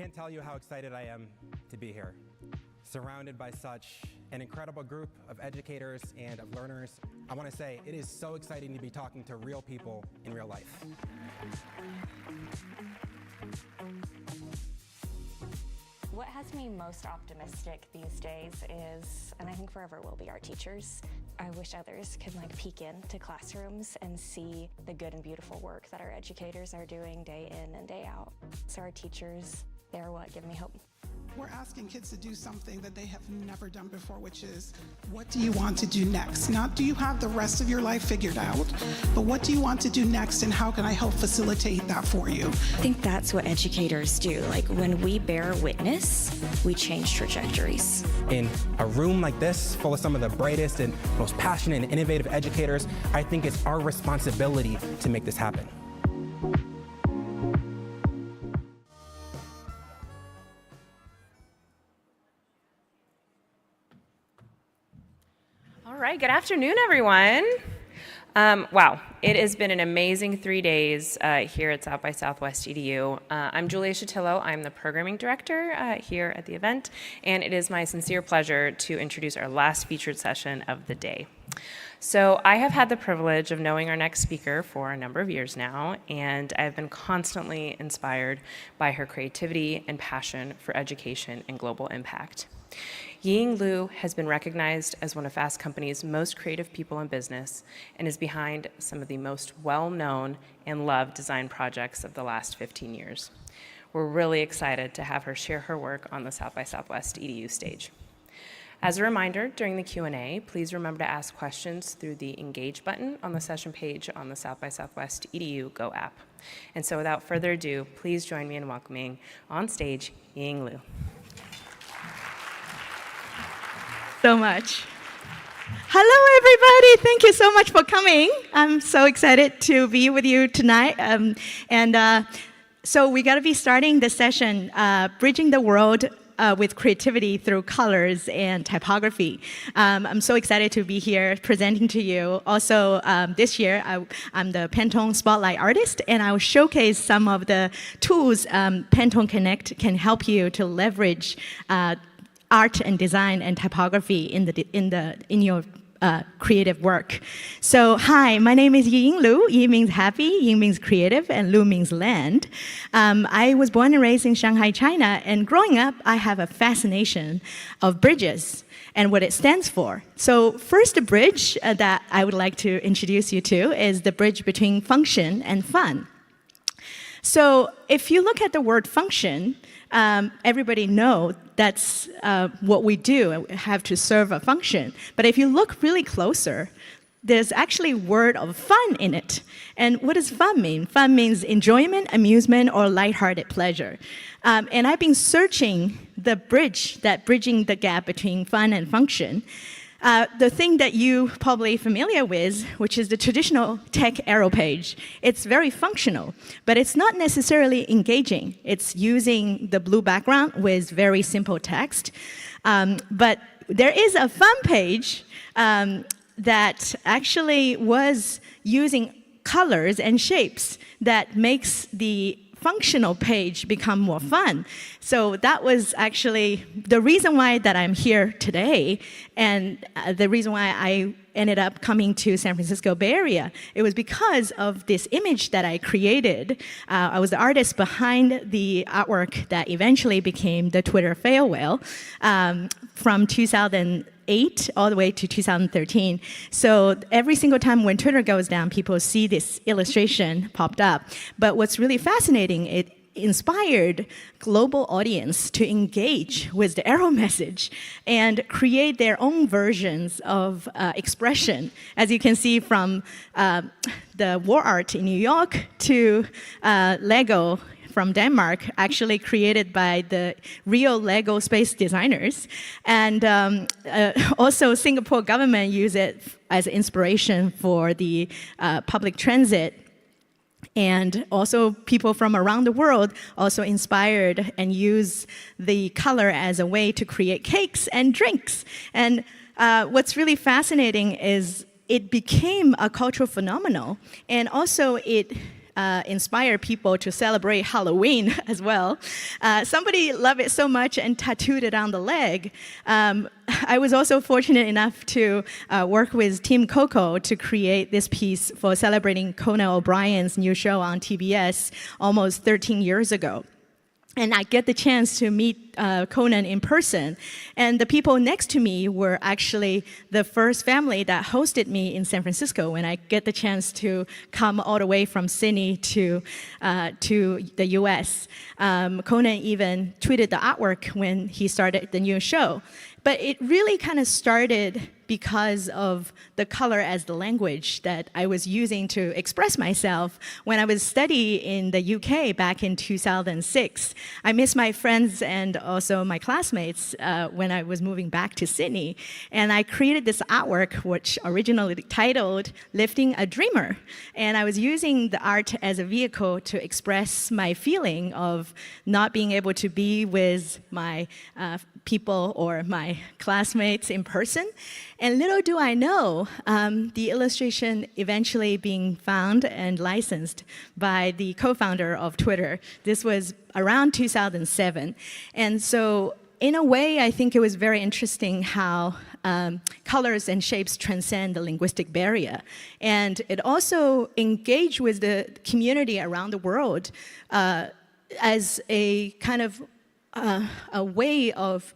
can't tell you how excited I am to be here, surrounded by such an incredible group of educators and of learners. I want to say it is so exciting to be talking to real people in real life. What has me most optimistic these days is, and I think forever will be, our teachers. I wish others could peek into classrooms and see the good and beautiful work that our educators are doing day in and day out. So our teachers, they're what give me hope. We're asking kids to do something that they have never done before, which is, what do you want to do next? Not do you have the rest of your life figured out, but what do you want to do next and how can I help facilitate that for you? I think that's what educators do. When we bear witness, we change trajectories. In a room like this, full of some of the brightest and most passionate and innovative educators, I think it's our responsibility to make this happen. All right, good afternoon, everyone. Wow, it has been an amazing 3 days here at South by Southwest EDU. I'm Julia Chatillo. I'm the programming director here at the event, and it is my sincere pleasure to introduce our last featured session of the day. So I have had the privilege of knowing our next speaker for a number of years now, and I've been constantly inspired by her creativity and passion for education and global impact. Ying Liu has been recognized as one of Fast Company's most creative people in business and is behind some of the most well-known and loved design projects of the last 15 years. We're really excited to have her share her work on the South by Southwest EDU stage. As a reminder, during the Q&A, please remember to ask questions through the Engage button on the session page on the South by Southwest EDU Go app. And so without further ado, please join me in welcoming on stage Ying Liu. So much. Hello, everybody. Thank you so much for coming. I'm so excited to be with you tonight. So we got to be starting the session, Bridging the World with Creativity Through Colors and Typography. I'm so excited to be here presenting to you. Also, this year, I'm the Pantone Spotlight Artist, and I will showcase some of the tools Pantone Connect can help you to leverage art and design and typography in your creative work. So, hi, my name is Ying Liu. Yi means happy, Ying means creative, and Liu means land. I was born and raised in Shanghai, China, and growing up, I have a fascination of bridges and what it stands for. So, first bridge that I would like to introduce you to is the bridge between function and fun. So, if you look at the word function, everybody knows that's what we do. We have to serve a function. But if you look really closer, there's actually a word of fun in it. And what does fun mean? Fun means enjoyment, amusement, or lighthearted pleasure. And I've been searching the bridging the gap between fun and function. The thing that you probably familiar with, which is the traditional tech arrow page, it's very functional, but it's not necessarily engaging. It's using the blue background with very simple text. But there is a fun page that actually was using colors and shapes that makes the functional page become more fun. So that was actually the reason why that I'm here today, and the reason why I ended up coming to San Francisco Bay Area. It was because of this image that I created. I was the artist behind the artwork that eventually became the Twitter fail whale from 2008 all the way to 2013. So every single time when Twitter goes down, people see this illustration popped up. But what's really fascinating, it inspired global audience to engage with the arrow message and create their own versions of expression. As you can see from the war art in New York to Lego from Denmark, actually created by the real Lego space designers. And also Singapore government used it as inspiration for the public transit. And also people from around the world also inspired and use the color as a way to create cakes and drinks. And what's really fascinating is it became a cultural phenomenon. And also it inspire people to celebrate Halloween as well. Somebody loved it so much and tattooed it on the leg. I was also fortunate enough to work with Team Coco to create this piece for celebrating Conan O'Brien's new show on TBS almost 13 years ago. And I get the chance to meet Conan in person. And the people next to me were actually the first family that hosted me in San Francisco when I get the chance to come all the way from Sydney to the US. Conan even tweeted the artwork when he started the new show. But it really kind of started because of the color as the language that I was using to express myself when I was studying in the UK back in 2006. I miss my friends and also my classmates when I was moving back to Sydney. And I created this artwork, which originally titled Lifting a Dreamer. And I was using the art as a vehicle to express my feeling of not being able to be with my people or my classmates in person. And little do I know, the illustration eventually being found and licensed by the co-founder of Twitter. This was around 2007. And so in a way, I think it was very interesting how colors and shapes transcend the linguistic barrier. And it also engaged with the community around the world as a kind of a way of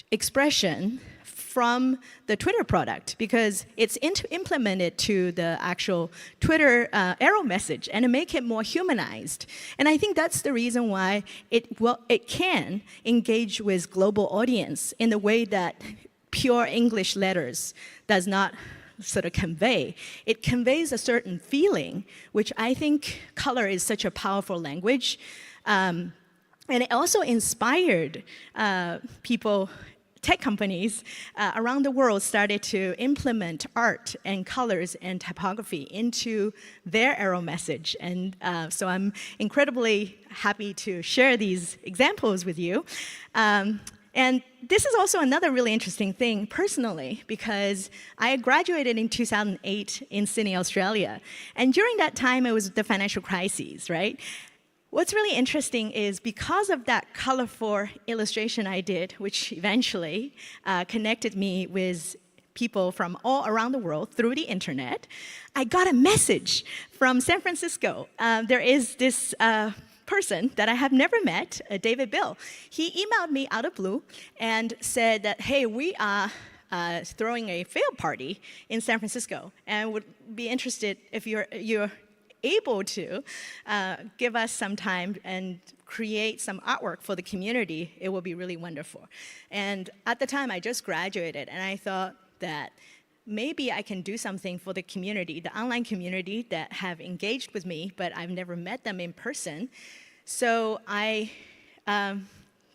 expression from the Twitter product, because it's implemented to the actual Twitter arrow message and to make it more humanized. And I think that's the reason why it can engage with global audience in the way that pure English letters does not sort of convey. It conveys a certain feeling, which I think color is such a powerful language. And it also inspired people, tech companies around the world started to implement art and colors and typography into their arrow message. And so I'm incredibly happy to share these examples with you. And this is also another really interesting thing personally, because I graduated in 2008 in Sydney, Australia. And during that time, it was the financial crisis, right? What's really interesting is because of that colorful illustration I did, which eventually connected me with people from all around the world through the internet, I got a message from San Francisco. There is this person that I have never met, David Bill. He emailed me out of blue and said that, hey, we are throwing a field party in San Francisco and would be interested if you're able to give us some time and create some artwork for the community, it will be really wonderful. And at the time, I just graduated, and I thought that maybe I can do something for the community, the online community that have engaged with me, but I've never met them in person. So I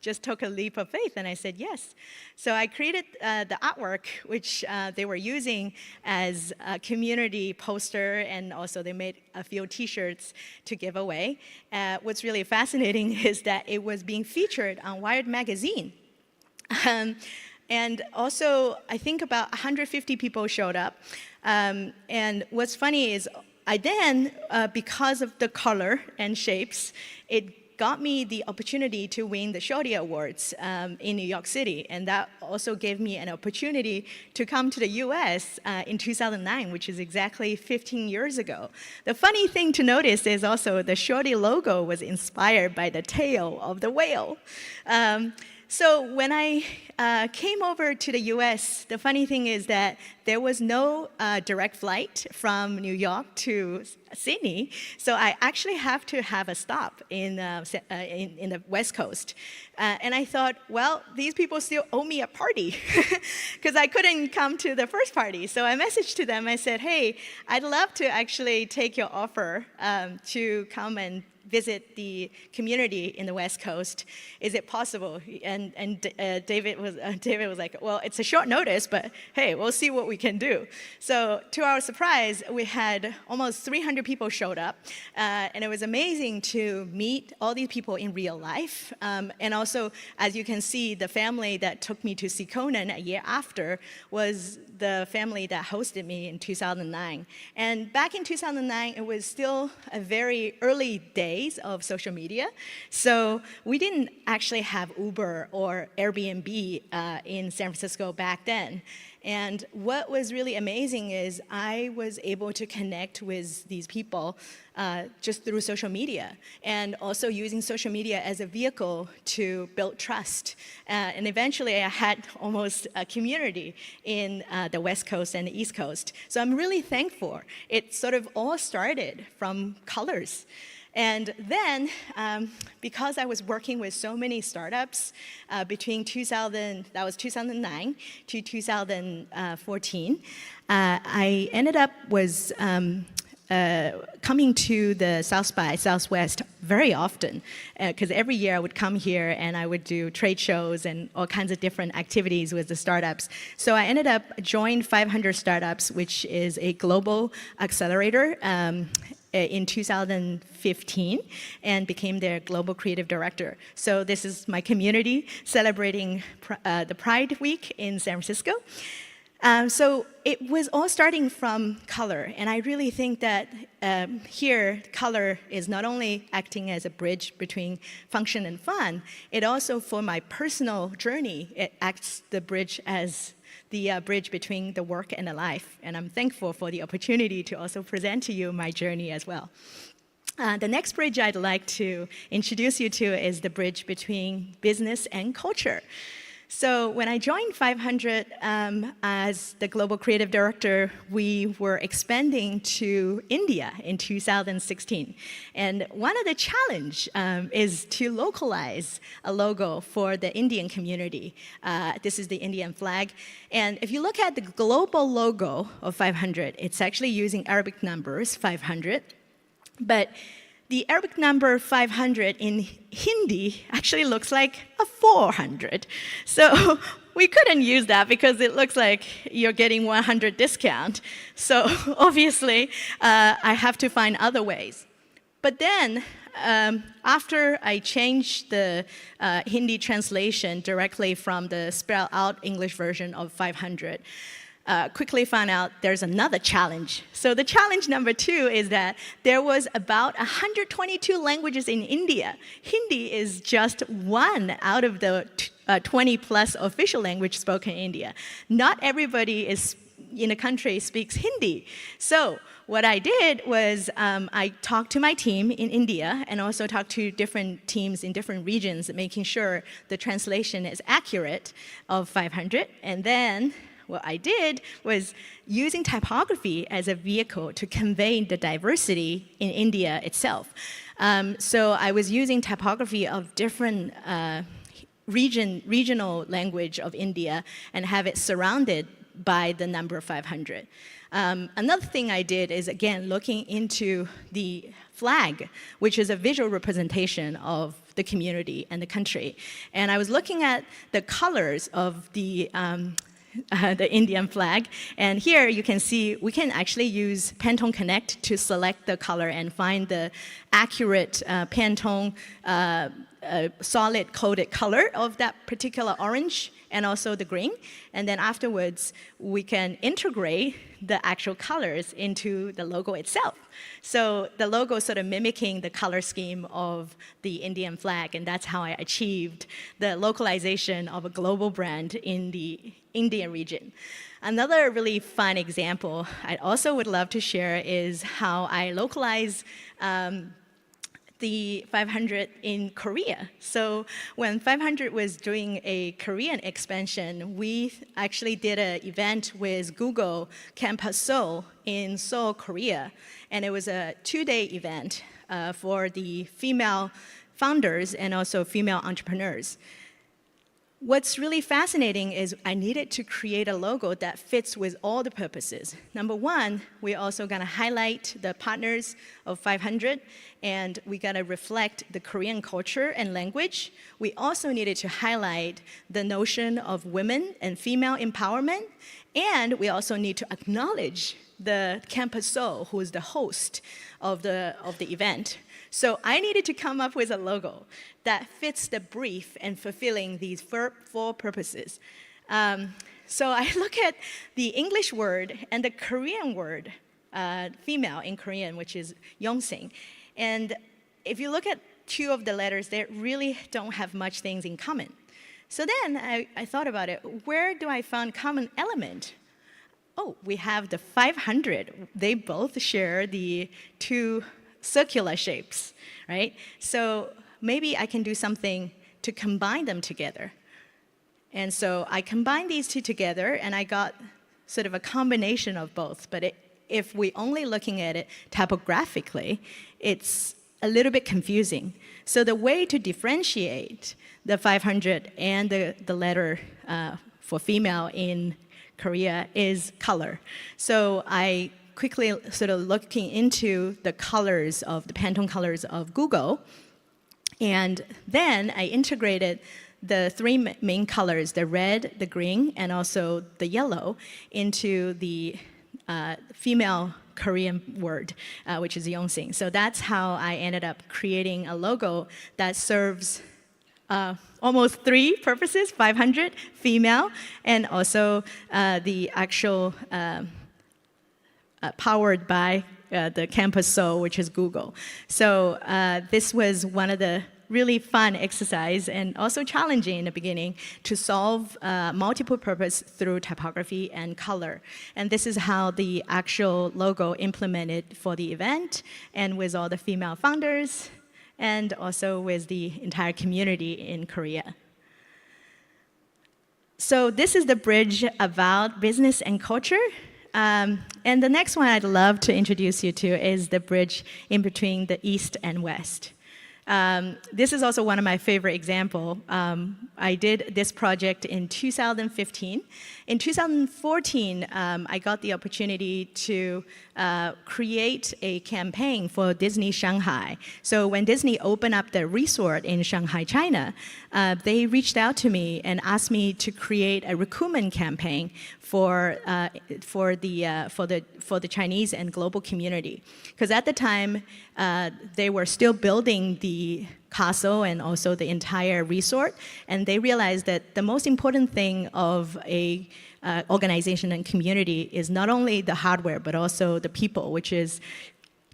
just took a leap of faith and I said yes. So I created the artwork, which they were using as a community poster, and also they made a few t-shirts to give away. What's really fascinating is that it was being featured on Wired magazine. And also, I think about 150 people showed up. And what's funny is I then, because of the color and shapes, it got me the opportunity to win the Shorty Awards in New York City. And that also gave me an opportunity to come to the US in 2009, which is exactly 15 years ago. The funny thing to notice is also the Shorty logo was inspired by the tail of the whale. So when I came over to the US, the funny thing is that there was no direct flight from New York to Sydney, so I actually have to have a stop in the West Coast. And I thought, well, these people still owe me a party because I couldn't come to the first party. So I messaged to them, I said, hey, I'd love to actually take your offer to come and visit the community in the West Coast. Is it possible? And David was like, well, it's a short notice, but hey, we'll see what we can do. So to our surprise, we had almost 300 people showed up, and it was amazing to meet all these people in real life. And also, as you can see, the family that took me to see Conan a year after was the family that hosted me in 2009. And back in 2009, it was still a very early days of social media. So we didn't actually have Uber or Airbnb in San Francisco back then. And what was really amazing is I was able to connect with these people just through social media, and also using social media as a vehicle to build trust. And eventually I had almost a community in the West Coast and the East Coast. So I'm really thankful. It sort of all started from colors. And then, because I was working with so many startups between 2009 to 2014, I ended up coming to the South by Southwest very often, because every year I would come here and I would do trade shows and all kinds of different activities with the startups. So I ended up joining 500 Startups, which is a global accelerator, in 2015, and became their global creative director. So this is my community celebrating the Pride Week in San Francisco. So it was all starting from color, and I really think that here, color is not only acting as a bridge between function and fun, it also, for my personal journey, it acts the bridge as the bridge between the work and the life. And I'm thankful for the opportunity to also present to you my journey as well. The next bridge I'd like to introduce you to is the bridge between business and culture. So when I joined 500 as the global creative director, we were expanding to India in 2016. And one of the challenge is to localize a logo for the Indian community. This is the Indian flag. And if you look at the global logo of 500, it's actually using Arabic numbers, 500. But the Arabic number 500 in Hindi actually looks like a 400. So we couldn't use that because it looks like you're getting 100 discount. So obviously, I have to find other ways. But then, after I changed the Hindi translation directly from the spelled out English version of 500, quickly found out there's another challenge. So the challenge number 2 is that there was about 122 languages in India. Hindi is just one out of the 20 plus official language spoken in India. Not everybody in the country speaks Hindi. So what I did was I talked to my team in India and also talked to different teams in different regions, making sure the translation is accurate of 500. And then what I did was using typography as a vehicle to convey the diversity in India itself. So I was using typography of different regional language of India and have it surrounded by the number 500. Another thing I did is, again, looking into the flag, which is a visual representation of the community and the country. And I was looking at the colors of the Indian flag. And here you can see we can actually use Pantone Connect to select the color and find the accurate Pantone solid coded color of that particular orange and also the green. And then afterwards, we can integrate the actual colors into the logo itself. So the logo is sort of mimicking the color scheme of the Indian flag, and that's how I achieved the localization of a global brand in the Indian region. Another really fun example I also would love to share is how I localize the 500 in Korea. So when 500 was doing a Korean expansion, we actually did an event with Google Campus Seoul in Seoul, Korea. And it was a 2-day event for the female founders and also female entrepreneurs. What's really fascinating is I needed to create a logo that fits with all the purposes. Number one, we're also gonna highlight the partners of 500, and we gotta reflect the Korean culture and language. We also needed to highlight the notion of women and female empowerment, and we also need to acknowledge the campus soul, who is the host of the event. So I needed to come up with a logo that fits the brief and fulfilling these four purposes. So I look at the English word and the Korean word, female in Korean, which is Yongsing. And if you look at two of the letters, they really don't have much things in common. So then I thought about it. Where do I find common element? Oh, we have the 500. They both share the two circular shapes, right? So maybe I can do something to combine them together. And so I combined these two together, and I got sort of a combination of both. But if we're only looking at it typographically, it's a little bit confusing. So the way to differentiate the 500 and the letter for female in Korea is color. So I quickly sort of looking into the colors of the Pantone colors of Google, and then I integrated the three main colors, the red, the green, and also the yellow, into the female Korean word, which is Yongsing. So that's how I ended up creating a logo that serves almost three purposes: 500, female, and also the actual powered by the campus soul, which is Google. So this was one of the really fun exercise and also challenging in the beginning to solve multiple purpose through typography and color. And this is how the actual logo implemented for the event, and with all the female founders, and also with the entire community in Korea. So this is the bridge about business and culture. And the next one I'd love to introduce you to is the bridge in between the East and West. This is also one of my favorite examples. I did this project in 2015. In 2014, I got the opportunity to create a campaign for Disney Shanghai. So when Disney opened up the resort in Shanghai, China, they reached out to me and asked me to create a recruitment campaign for the Chinese and global community. Because at the time, they were still building the castle and also the entire resort, and they realized that the most important thing of a organization and community is not only the hardware, but also the people, which is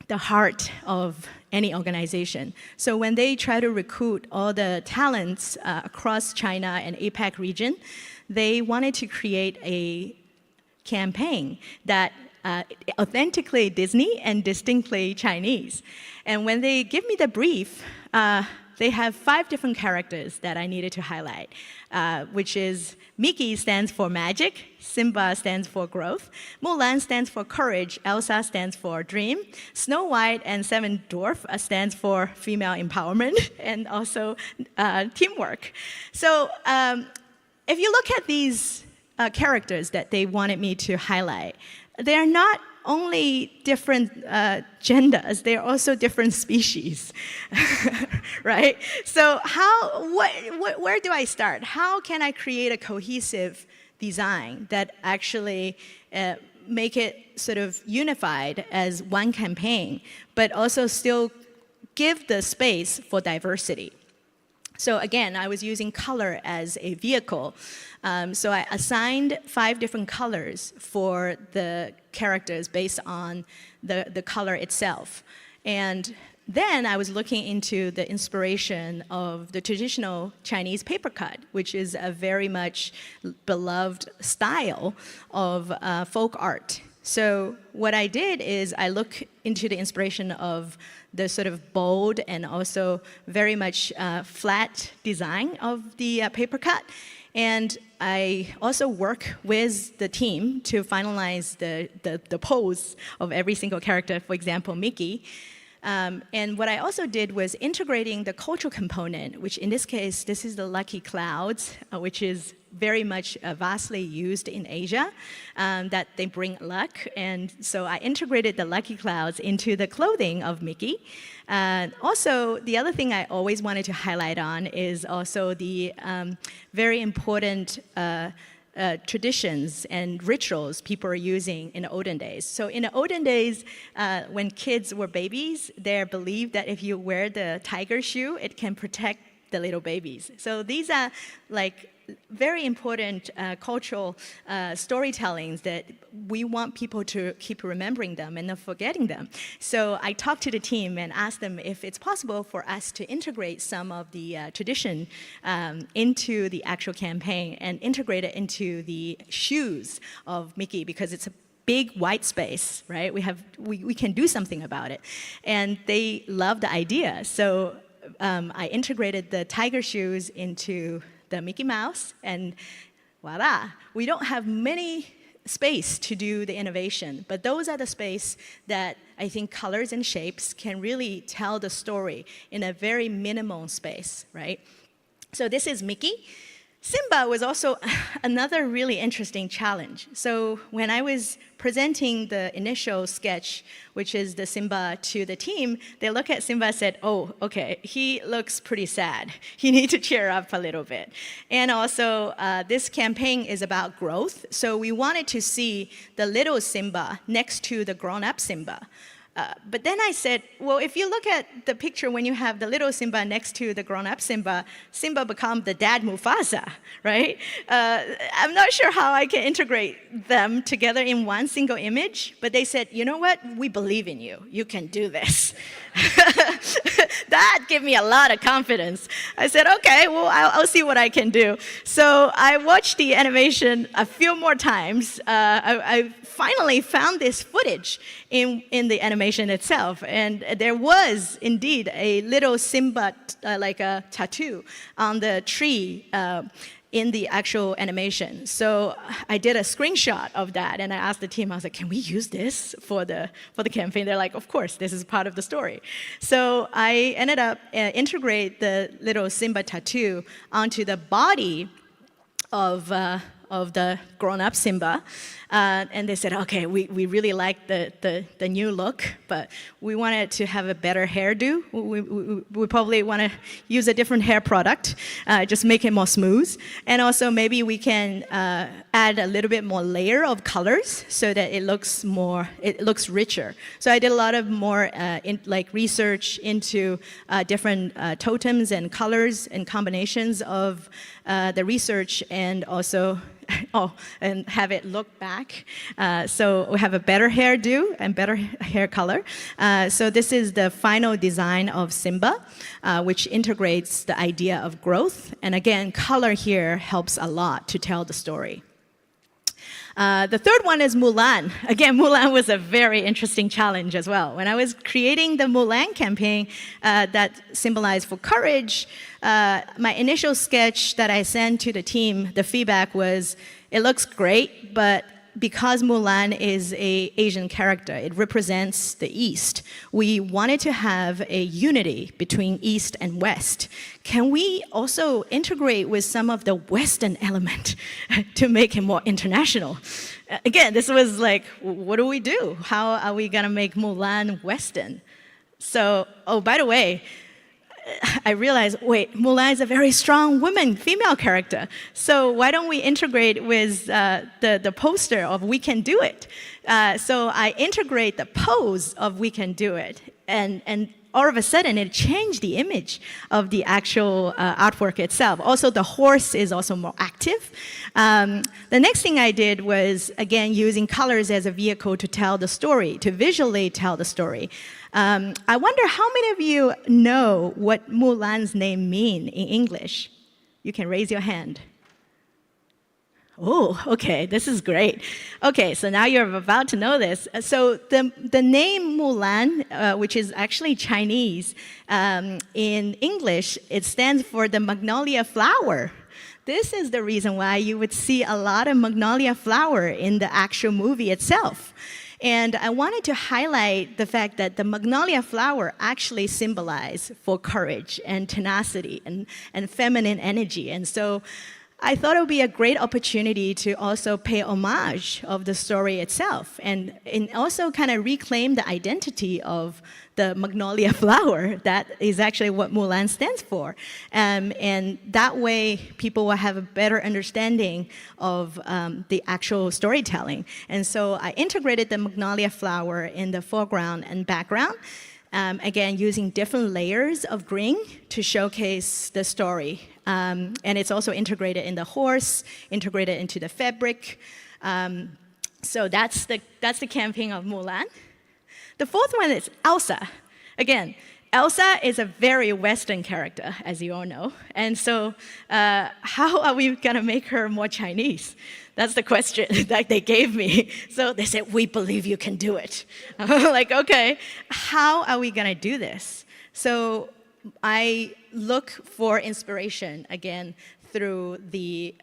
the heart of any organization. So when they try to recruit all the talents across China and APAC region, they wanted to create a campaign that authentically Disney and distinctly Chinese. And when they give me the brief, they have 5 different characters that I needed to highlight, which is Mickey stands for magic, Simba stands for growth, Mulan stands for courage, Elsa stands for dream, Snow White and Seven Dwarfs stands for female empowerment, and also teamwork. So if you look at these characters that they wanted me to highlight, they are not only different genders, they're also different species, right? So where do I start? How can I create a cohesive design that actually make it sort of unified as one campaign, but also still give the space for diversity? So again, I was using color as a vehicle. So I assigned 5 different colors for the characters based on the color itself. And then I was looking into the inspiration of the traditional Chinese paper cut, which is a very much beloved style of folk art. So what I did is I looked into the inspiration of the sort of bold and also very much flat design of the paper cut. And I also work with the team to finalize the pose of every single character, for example, Mickey. And what I also did was integrating the cultural component, which in this case, this is the lucky clouds, which is very much vastly used in Asia, that they bring luck. And so I integrated the lucky clouds into the clothing of Mickey. Also, the other thing I always wanted to highlight on is also the very important traditions and rituals people are using in the olden days. So in the olden days, when kids were babies, they believed that if you wear the tiger shoe, it can protect the little babies. So these are like very important cultural storytellings that we want people to keep remembering them and not forgetting them. So I talked to the team and asked them if it's possible for us to integrate some of the tradition into the actual campaign and integrate it into the shoes of Mickey, because it's a big white space, right? We can do something about it. And they love the idea. So I integrated the tiger shoes into the Mickey Mouse, and voila, we don't have many space to do the innovation, but those are the space that I think colors and shapes can really tell the story in a very minimal space, right? So this is Mickey. Simba was also another really interesting challenge. So when I was presenting the initial sketch, which is the Simba, to the team, they look at Simba and said, oh, okay, he looks pretty sad. You need to cheer up a little bit. And also, this campaign is about growth. So we wanted to see the little Simba next to the grown-up Simba. But then I said, well, if you look at the picture when you have the little Simba next to the grown-up Simba, Simba becomes the dad Mufasa, right? I'm not sure how I can integrate them together in one single image, but they said, you know what? We believe in you. You can do this. That gave me a lot of confidence. I said, okay, well, I'll see what I can do. So I watched the animation a few more times. I finally found this footage in the animation itself, and there was indeed a little Simba, like a tattoo on the tree in the actual animation. So I did a screenshot of that, and I asked the team, I was like, can we use this for the campaign? They're like, of course, this is part of the story. So I ended up integrate the little Simba tattoo onto the body of the grown-up Simba. And they said, okay, we really like the new look, but we wanted to have a better hairdo. We probably want to use a different hair product, just make it more smooth. And also maybe we can add a little bit more layer of colors so that it looks richer. So I did a lot of more research into different totems and colors and combinations of the research, and also and have it look back. So we have a better hairdo and better hair color. So this is the final design of Simba, which integrates the idea of growth. And again, color here helps a lot to tell the story. The third one is Mulan. Again, Mulan was a very interesting challenge as well. When I was creating the Mulan campaign that symbolized for courage, my initial sketch that I sent to the team, the feedback was, it looks great, but because Mulan is an Asian character, it represents the East. We wanted to have a unity between East and West. Can we also integrate with some of the Western element to make it more international? Again, this was like, what do we do? How are we gonna make Mulan Western? So, oh, by the way, I realized, wait, Mulan is a very strong woman, female character. So why don't we integrate with the poster of We Can Do It? So I integrate the pose of We Can Do It. And all of a sudden, it changed the image of the actual artwork itself. Also, the horse is also more active. The next thing I did was, again, using colors as a vehicle to tell the story, to visually tell the story. I wonder how many of you know what Mulan's name means in English? You can raise your hand. Oh, okay, this is great. Okay, so now you're about to know this. So the name Mulan, which is actually Chinese, in English, it stands for the magnolia flower. This is the reason why you would see a lot of magnolia flower in the actual movie itself. And I wanted to highlight the fact that the magnolia flower actually symbolizes for courage and tenacity and feminine energy. And so I thought it would be a great opportunity to also pay homage of the story itself and also kind of reclaim the identity of the magnolia flower. That is actually what Mulan stands for. And that way, people will have a better understanding of the actual storytelling. And so I integrated the magnolia flower in the foreground and background, again, using different layers of green to showcase the story. And it's also integrated in the horse, integrated into the fabric. So that's the campaign of Mulan. The fourth one is Elsa. Again, Elsa is a very Western character, as you all know. And so how are we going to make her more Chinese? That's the question that they gave me. So they said, we believe you can do it. Like, okay, how are we going to do this? So I look for inspiration, again, through the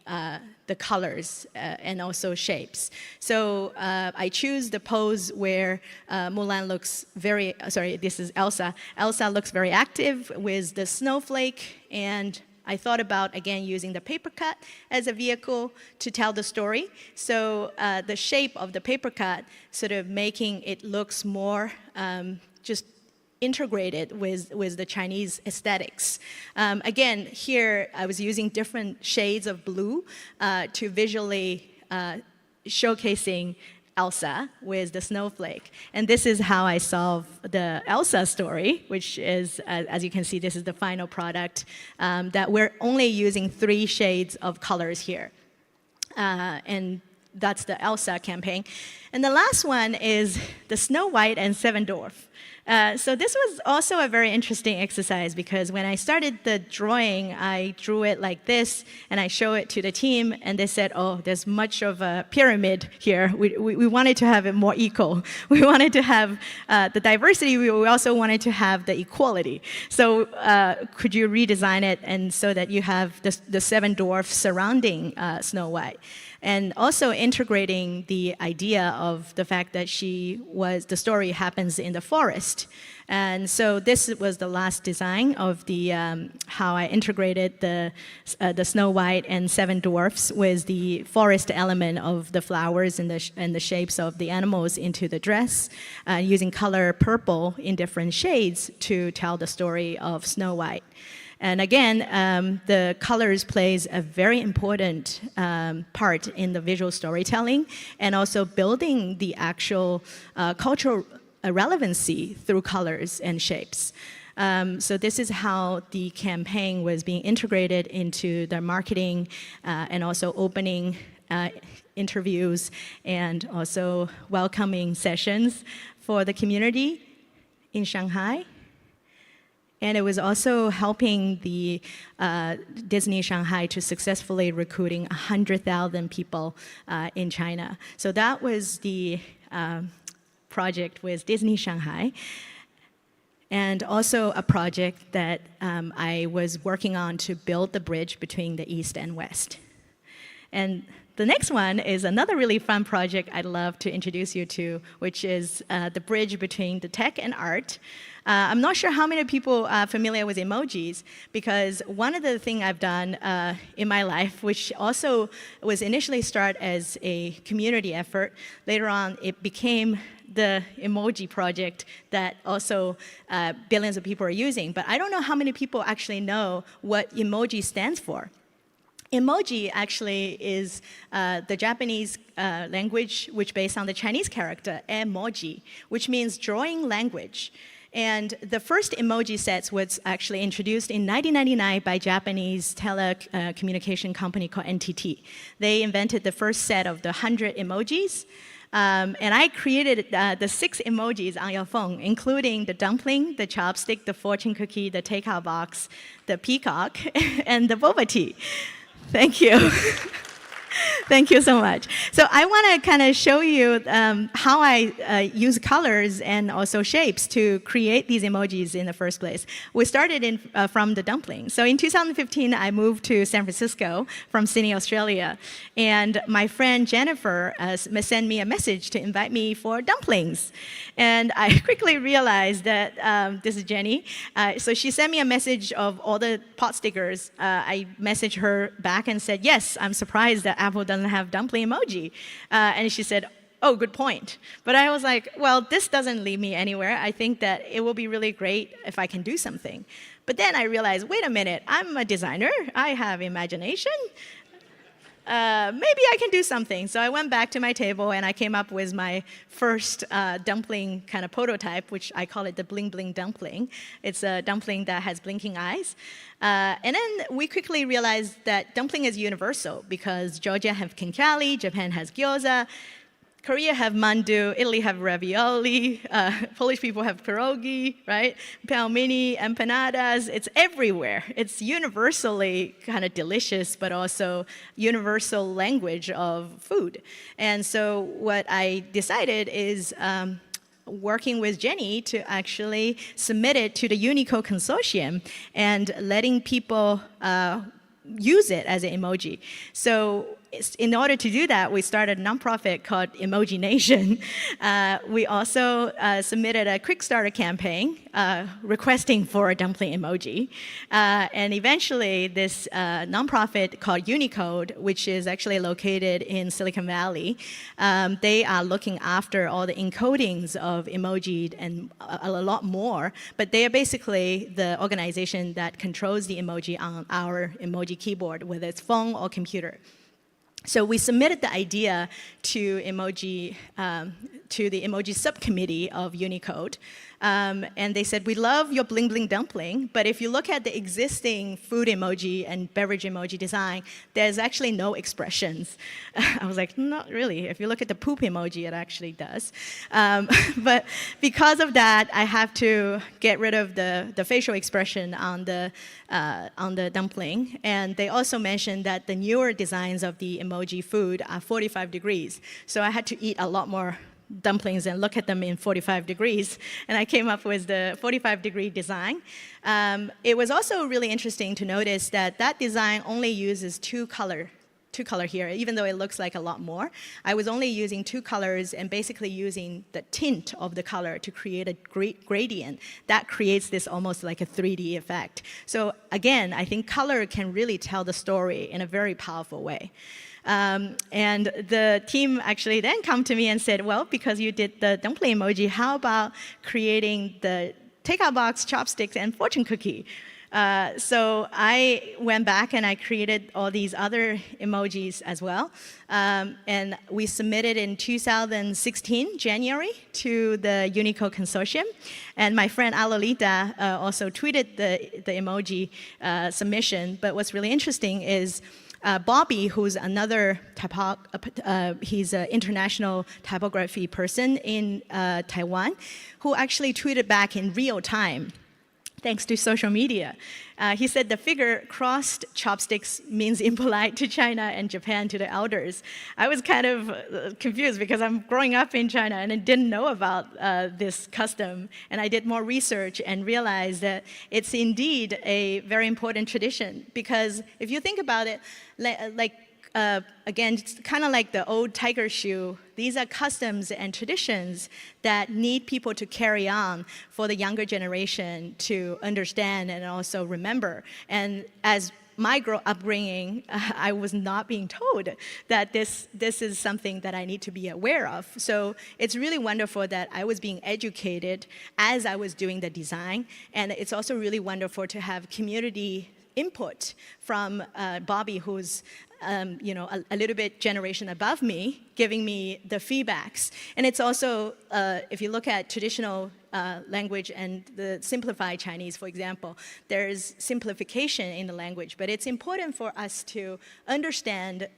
colors and also shapes. So I choose the pose where Mulan looks very, this is Elsa. Elsa looks very active with the snowflake, and I thought about, again, using the paper cut as a vehicle to tell the story. So the shape of the paper cut sort of making it looks more just integrated with the Chinese aesthetics. Again, here I was using different shades of blue to visually showcasing Elsa with the snowflake. And this is how I solve the Elsa story, which is, as you can see, this is the final product, that we're only using 3 shades of colors here. And that's the Elsa campaign. And the last one is the Snow White and Seven Dwarfs. So this was also a very interesting exercise because when I started the drawing, I drew it like this, and I show it to the team, and they said, oh, there's much of a pyramid here. We wanted to have it more equal. We wanted to have the diversity. We also wanted to have the equality. So could you redesign it and so that you have the 7 dwarfs surrounding Snow White? And also integrating the idea of the fact that the story happens in the forest. And so this was the last design of the how I integrated the Snow White and 7 dwarfs with the forest element of the flowers and the shapes of the animals into the dress, using color purple in different shades to tell the story of Snow White. And again, the colors plays a very important part in the visual storytelling and also building the actual cultural relevancy through colors and shapes. So this is how the campaign was being integrated into the marketing and also opening interviews and also welcoming sessions for the community in Shanghai. And it was also helping the Disney Shanghai to successfully recruiting 100,000 people in China. So that was the project with Disney Shanghai. And also a project that I was working on to build the bridge between the East and West. And the next one is another really fun project I'd love to introduce you to, which is the bridge between the tech and art. I'm not sure how many people are familiar with emojis, because one of the things I've done in my life, which also was initially started as a community effort, later on it became the emoji project that also billions of people are using. But I don't know how many people actually know what emoji stands for. Emoji actually is the Japanese language which based on the Chinese character, emoji, which means drawing language. And the first emoji sets was actually introduced in 1999 by Japanese telecommunication company called NTT. They invented the first set of the 100 emojis. And I created the 6 emojis on your phone, including the dumpling, the chopstick, the fortune cookie, the takeout box, the peacock, and the boba tea. Thank you. Thank you so much. So I want to kind of show you how I use colors and also shapes to create these emojis in the first place. We started from the dumpling. So in 2015, I moved to San Francisco from Sydney, Australia. And my friend Jennifer sent me a message to invite me for dumplings. And I quickly realized that this is Jenny. So she sent me a message of all the pot stickers. I messaged her back and said, yes, I'm surprised that Apple doesn't have dumpling emoji. And she said, oh, good point. But I was like, well, this doesn't lead me anywhere. I think that it will be really great if I can do something. But then I realized, wait a minute, I'm a designer. I have imagination. Maybe I can do something. So I went back to my table and I came up with my first dumpling kind of prototype, which I call it the bling bling dumpling. It's a dumpling that has blinking eyes. And then we quickly realized that dumpling is universal because Georgia have khinkali, Japan has gyoza, Korea have mandu, Italy have ravioli, Polish people have pierogi, right? Pelmeni, empanadas, it's everywhere. It's universally kind of delicious, but also universal language of food. And so what I decided is working with Jenny to actually submit it to the Unicode Consortium and letting people use it as an emoji. So in order to do that, we started a nonprofit called Emoji Nation. We also submitted a Quickstarter campaign requesting for a dumpling emoji. And eventually, this nonprofit called Unicode, which is actually located in Silicon Valley, they are looking after all the encodings of emoji and a lot more. But they are basically the organization that controls the emoji on our emoji keyboard, whether it's phone or computer. So we submitted the idea to the emoji subcommittee of Unicode. And they said, we love your bling bling dumpling, but if you look at the existing food emoji and beverage emoji design, there's actually no expressions. I was like, not really. If you look at the poop emoji, it actually does. But because of that, I have to get rid of the facial expression on the dumpling. And they also mentioned that the newer designs of the emoji food are 45 degrees. So I had to eat a lot more dumplings and look at them in 45 degrees. And I came up with the 45-degree design. It was also really interesting to notice that that design only uses two color here, even though it looks like a lot more. I was only using two colors and basically using the tint of the color to create a gradient. That creates this almost like a 3D effect. So again, I think color can really tell the story in a very powerful way. And the team actually then come to me and said, well, because you did the dumpling emoji, how about creating the takeout box, chopsticks, and fortune cookie? So I went back and I created all these other emojis as well. And we submitted in 2016, January, to the Unicode Consortium. And my friend Alalita also tweeted the emoji submission. But what's really interesting is Bobby, who's another he's an international typography person in Taiwan, who actually tweeted back in real time, thanks to social media. He said the figure crossed chopsticks means impolite to China and Japan to the elders. I was kind of confused because I'm growing up in China and I didn't know about this custom. And I did more research and realized that it's indeed a very important tradition. Because if you think about it, again, it's kind of like the old tiger shoe. These are customs and traditions that need people to carry on for the younger generation to understand and also remember. And as my upbringing, I was not being told that this is something that I need to be aware of. So it's really wonderful that I was being educated as I was doing the design. And it's also really wonderful to have community input from Bobby, who's a little bit generation above me, giving me the feedbacks. And it's also, if you look at traditional language and the simplified Chinese, for example, there's simplification in the language, but it's important for us to understand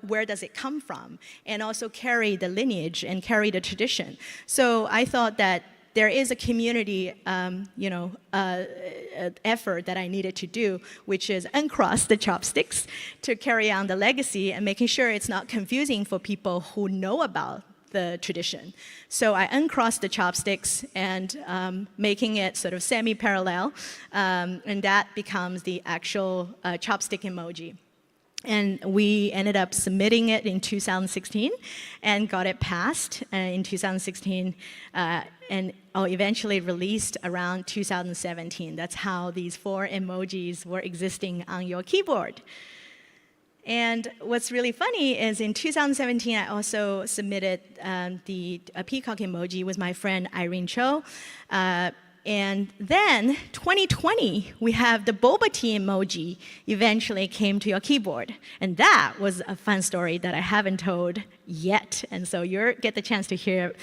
where does it come from, and also carry the lineage and carry the tradition. So I thought that there is a community, effort that I needed to do, which is uncross the chopsticks to carry on the legacy and making sure it's not confusing for people who know about the tradition. So I uncrossed the chopsticks and making it sort of semi-parallel, and that becomes the actual chopstick emoji. And we ended up submitting it in 2016 and got it passed in 2016 and eventually released around 2017. That's how these 4 emojis were existing on your keyboard. And what's really funny is in 2017, I also submitted the peacock emoji with my friend Irene Cho. And then 2020, we have the boba tea emoji eventually came to your keyboard. And that was a fun story that I haven't told yet. And so you'll get the chance to hear.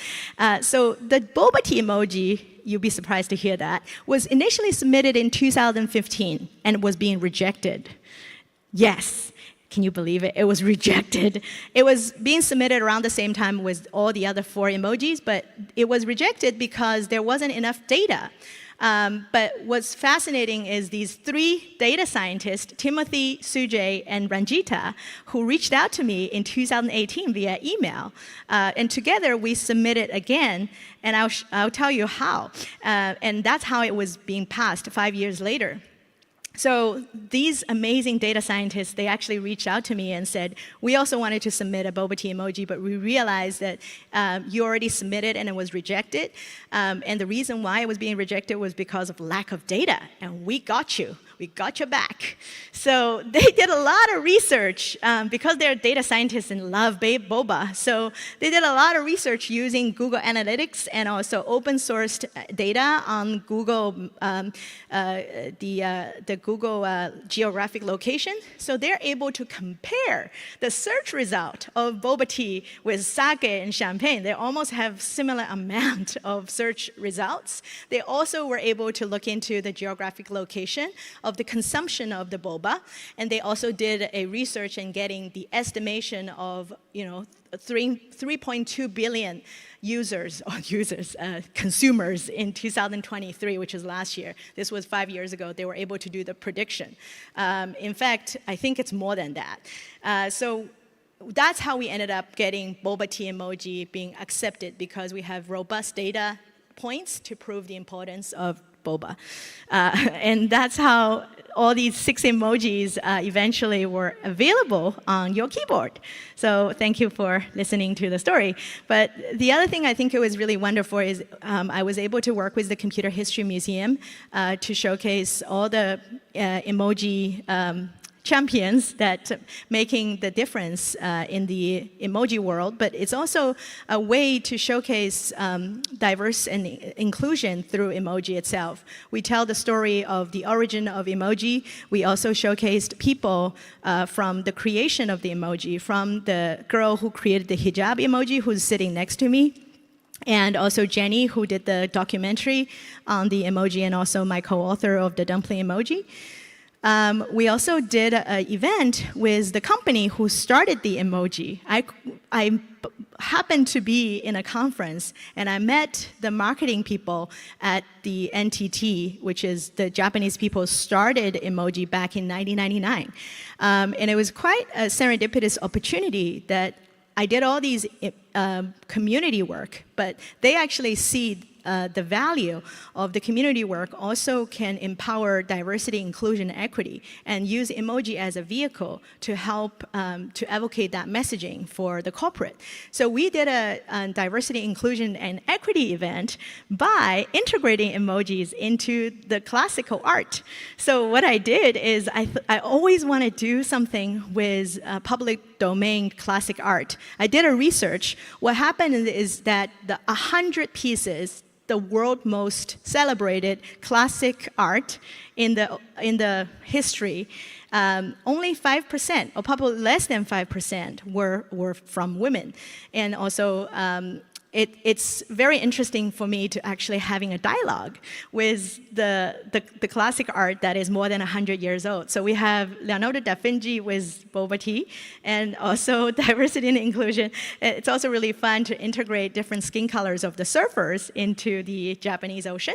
So the boba tea emoji, you'll be surprised to hear that, was initially submitted in 2015 and was being rejected. Yes. Can you believe it? It was rejected. It was being submitted around the same time with all the other 4 emojis, but it was rejected because there wasn't enough data. But what's fascinating is these 3 data scientists, Timothy, Sujay, and Ranjita, who reached out to me in 2018 via email. And together we submitted again, and I'll tell you how. And that's how it was being passed 5 years later. So these amazing data scientists, they actually reached out to me and said, we also wanted to submit a boba tea emoji, but we realized that you already submitted and it was rejected. And the reason why it was being rejected was because of lack of data. And we got you. We got your back. So they did a lot of research because they're data scientists and love boba. So they did a lot of research using Google Analytics and also open sourced data on Google, the Google geographic location. So they're able to compare the search result of boba tea with sake and champagne. They almost have similar amount of search results. They also were able to look into the geographic location of the consumption of the boba, and they also did a research in getting the estimation of 3.2 billion consumers in 2023, which is last year. This was 5 years ago. They were able to do the prediction. In fact, I think it's more than that. So that's how we ended up getting boba tea emoji being accepted, because we have robust data points to prove the importance of boba. And that's how all these 6 emojis eventually were available on your keyboard. So thank you for listening to the story. But the other thing I think it was really wonderful is I was able to work with the Computer History Museum to showcase all the emoji champions that making the difference in the emoji world, but it's also a way to showcase diverse and inclusion through emoji itself. We tell the story of the origin of emoji. We also showcased people from the creation of the emoji, from the girl who created the hijab emoji, who's sitting next to me, and also Jenny, who did the documentary on the emoji, and also my co-author of the dumpling emoji. We also did an event with the company who started the emoji. I happened to be in a conference, and I met the marketing people at the NTT, which is the Japanese people started emoji back in 1999. And it was quite a serendipitous opportunity that I did all these community work, but they actually see the value of the community work also can empower diversity, inclusion, and equity, and use emoji as a vehicle to help to advocate that messaging for the corporate. So we did a diversity, inclusion, and equity event by integrating emojis into the classical art. So what I did is I always want to do something with public domain classic art. I did a research. What happened is that the 100 pieces, the world's most celebrated classic art in the history, only 5%, or probably less than 5%, were from women. And also it's very interesting for me to actually having a dialogue with the classic art that is more than 100 years old. So we have Leonardo da Vinci with boba tea, and also diversity and inclusion. It's also really fun to integrate different skin colors of the surfers into the Japanese Ocean,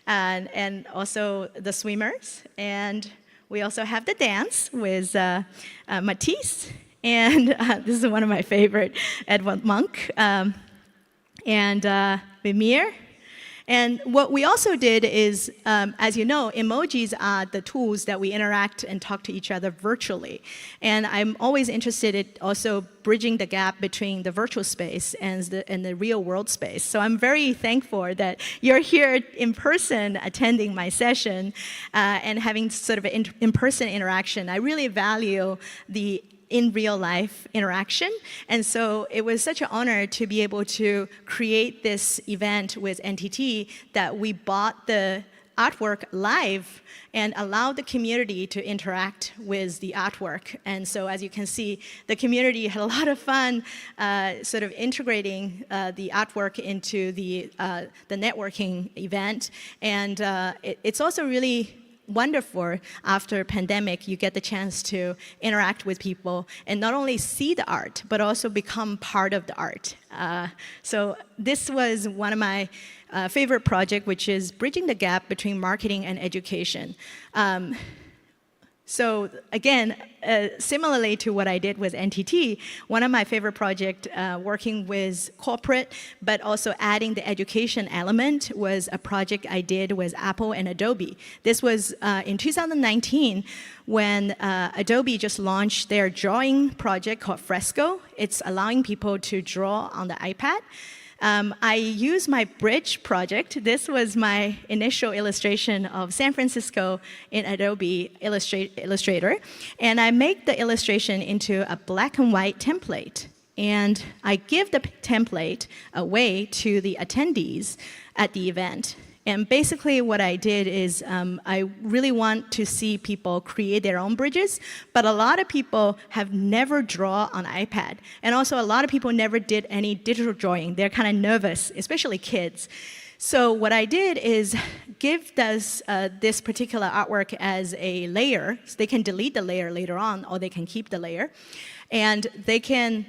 and also the swimmers. And we also have the dance with Matisse, and this is one of my favorite, Edvard Munch. And Vermeer. And what we also did is, as you know, emojis are the tools that we interact and talk to each other virtually. And I'm always interested in also bridging the gap between the virtual space and the real world space. So I'm very thankful that you're here in person attending my session and having sort of an in-person interaction. I really value the in real life interaction. And so it was such an honor to be able to create this event with NTT that we bought the artwork live and allowed the community to interact with the artwork. And so as you can see, the community had a lot of fun sort of integrating the artwork into the networking event. And it's also really wonderful. After pandemic, you get the chance to interact with people and not only see the art, but also become part of the art. So this was one of my favorite projects, which is bridging the gap between marketing and education. So again, similarly to what I did with NTT, one of my favorite projects working with corporate, but also adding the education element was a project I did with Apple and Adobe. This was in 2019 when Adobe just launched their drawing project called Fresco. It's allowing people to draw on the iPad. I used my bridge project. This was my initial illustration of San Francisco in Adobe Illustrator. And I make the illustration into a black and white template. And I give the template away to the attendees at the event. And basically what I did is I really want to see people create their own bridges, but a lot of people have never drawn on iPad. And also a lot of people never did any digital drawing. They're kind of nervous, especially kids. So what I did is give this particular artwork as a layer. So they can delete the layer later on, or they can keep the layer. And they can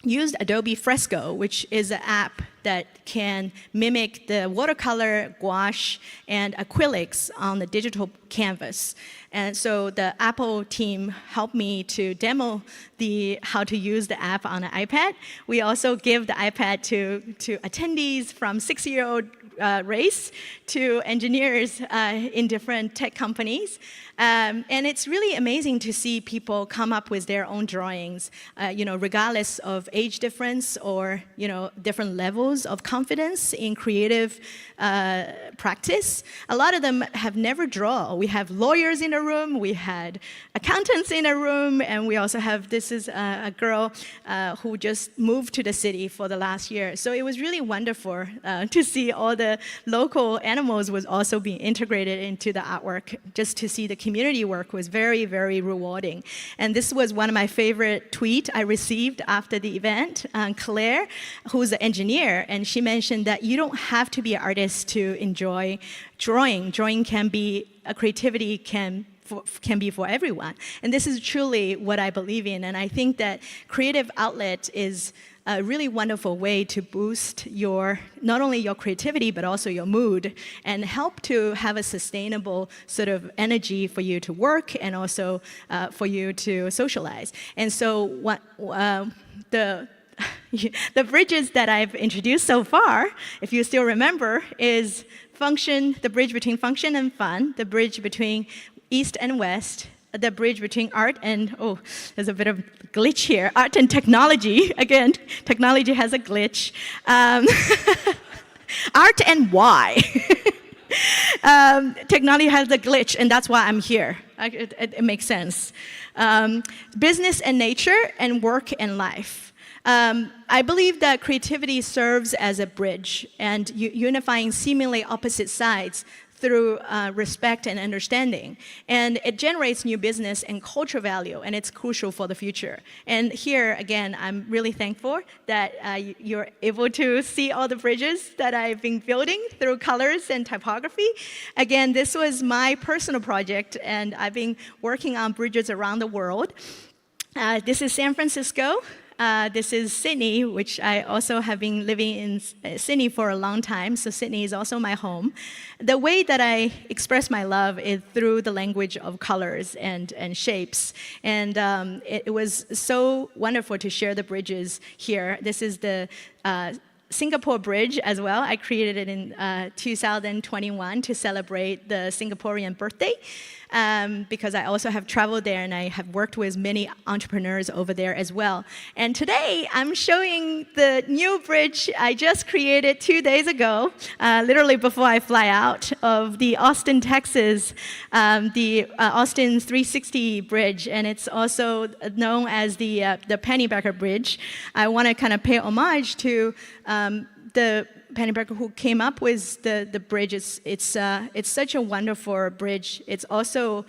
use Adobe Fresco, which is an app that can mimic the watercolor, gouache, and acrylics on the digital canvas. And so the Apple team helped me to demo how to use the app on an iPad. We also give the iPad to attendees from 6-year-old race to engineers in different tech companies. And it's really amazing to see people come up with their own drawings, regardless of age difference or, different levels of confidence in creative practice. A lot of them have never drawn. We have lawyers in the room, we had accountants in the room, and we also have, this is a girl who just moved to the city for the last year. So it was really wonderful to see all the local animals was also being integrated into the artwork. Just to see the community work was very, very rewarding. And this was one of my favorite tweets I received after the event. Claire, who's an engineer, and she mentioned that you don't have to be an artist to enjoy drawing. Drawing can be, creativity can be for everyone. And this is truly what I believe in. And I think that creative outlet is a really wonderful way to boost not only your creativity, but also your mood, and help to have a sustainable sort of energy for you to work and also for you to socialize. And so the bridges that I've introduced so far, if you still remember, is function, the bridge between function and fun, the bridge between East and West, the bridge between art and, there's a bit of glitch here, art and technology. Again, technology has a glitch. Art and why. Technology has a glitch, and that's why I'm here. It makes sense. Business and nature, and work and life. I believe that creativity serves as a bridge and unifying seemingly opposite sides through respect and understanding. And it generates new business and cultural value, and it's crucial for the future. And here, again, I'm really thankful that you're able to see all the bridges that I've been building through colors and typography. Again, this was my personal project, and I've been working on bridges around the world. This is San Francisco. This is Sydney, which I also have been living in Sydney for a long time, so Sydney is also my home. The way that I express my love is through the language of colors and shapes. And it was so wonderful to share the bridges here. This is the Singapore Bridge as well. I created it in 2021 to celebrate the Singaporean birthday. Because I also have traveled there and I have worked with many entrepreneurs over there as well. And today I'm showing the new bridge I just created 2 days ago, literally before I fly out, of the Austin, Texas, the Austin 360 Bridge, and it's also known as the Pennybacker Bridge. I want to kind of pay homage to the Pennybacker who came up with the bridge. It's such a wonderful bridge. It's also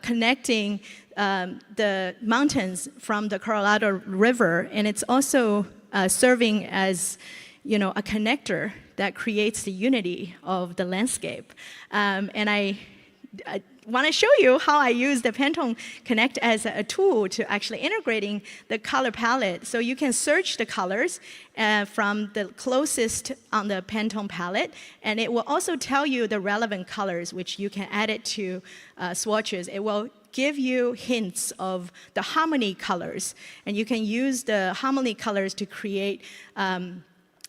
connecting the mountains from the Colorado River, and it's also serving as, you know, a connector that creates the unity of the landscape. And I want to show you how I use the Pantone Connect as a tool to actually integrating the color palette. So you can search the colors from the closest on the Pantone palette, and it will also tell you the relevant colors, which you can add it to swatches. It will give you hints of the harmony colors, and you can use the harmony colors to create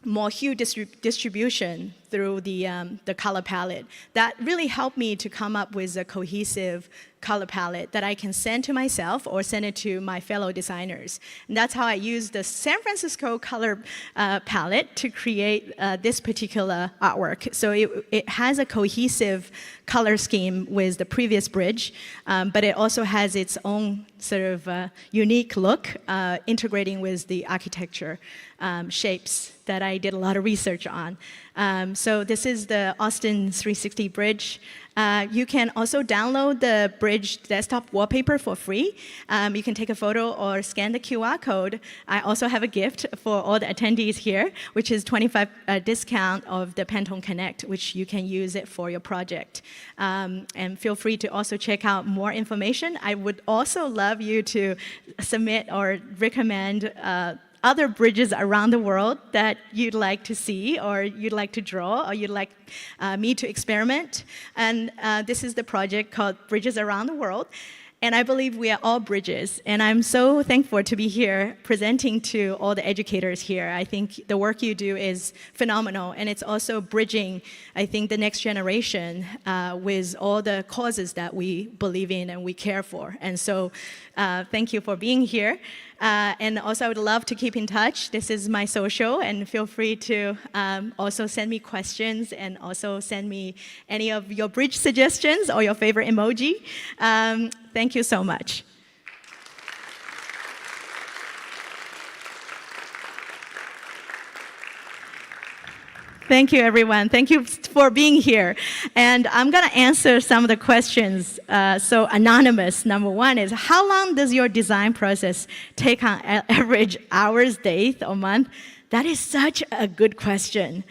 more hue distribution through the color palette. That really helped me to come up with a cohesive color palette that I can send to myself or send it to my fellow designers. And that's how I use the San Francisco color palette to create this particular artwork. So it has a cohesive color scheme with the previous bridge, but it also has its own sort of unique look, integrating with the architecture shapes that I did a lot of research on. So this is the Austin 360 Bridge. You can also download the bridge desktop wallpaper for free. You can take a photo or scan the QR code. I also have a gift for all the attendees here, which is 25% discount of the Pantone Connect, which you can use it for your project. And feel free to also check out more information. I would also love you to submit or recommend other bridges around the world that you'd like to see, or you'd like to draw, or you'd like me to experiment. And this is the project called Bridges Around the World. And I believe we are all bridges. And I'm so thankful to be here presenting to all the educators here. I think the work you do is phenomenal. And it's also bridging, I think, the next generation with all the causes that we believe in and we care for. And so thank you for being here. And also, I would love to keep in touch. This is my social, and feel free to also send me questions and also send me any of your bridge suggestions or your favorite emoji. Thank you so much. Thank you, everyone. Thank you for being here. And I'm going to answer some of the questions. So anonymous, number one is, how long does your design process take on average hours, days, or month? That is such a good question.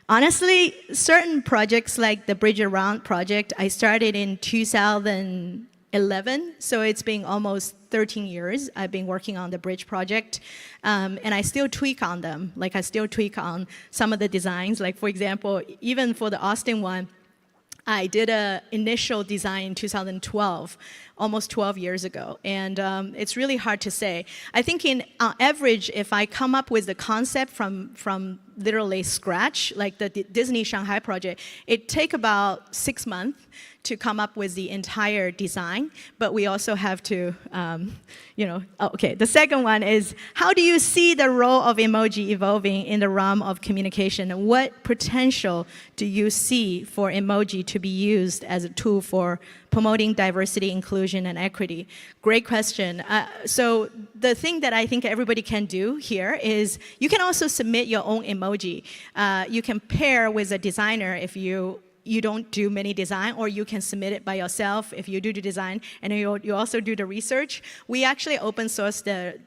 Honestly, certain projects like the Bridge Around project, I started in 2011, so it's been almost 13 years I've been working on the bridge project, and I still tweak on them. Like, I still tweak on some of the designs. Like, for example, even for the Austin one, I did an initial design in 2012, almost 12 years ago, and it's really hard to say. I think on average, if I come up with the concept from literally scratch, like the Disney Shanghai project, it take about 6 months to come up with the entire design, but we also have to, okay. The second one is, how do you see the role of emoji evolving in the realm of communication? And what potential do you see for emoji to be used as a tool for promoting diversity, inclusion, and equity? Great question. So the thing that I think everybody can do here is you can also submit your own emoji. You can pair with a designer if you you don't do many design, or you can submit it by yourself if you do the design, and you also do the research. We actually open source the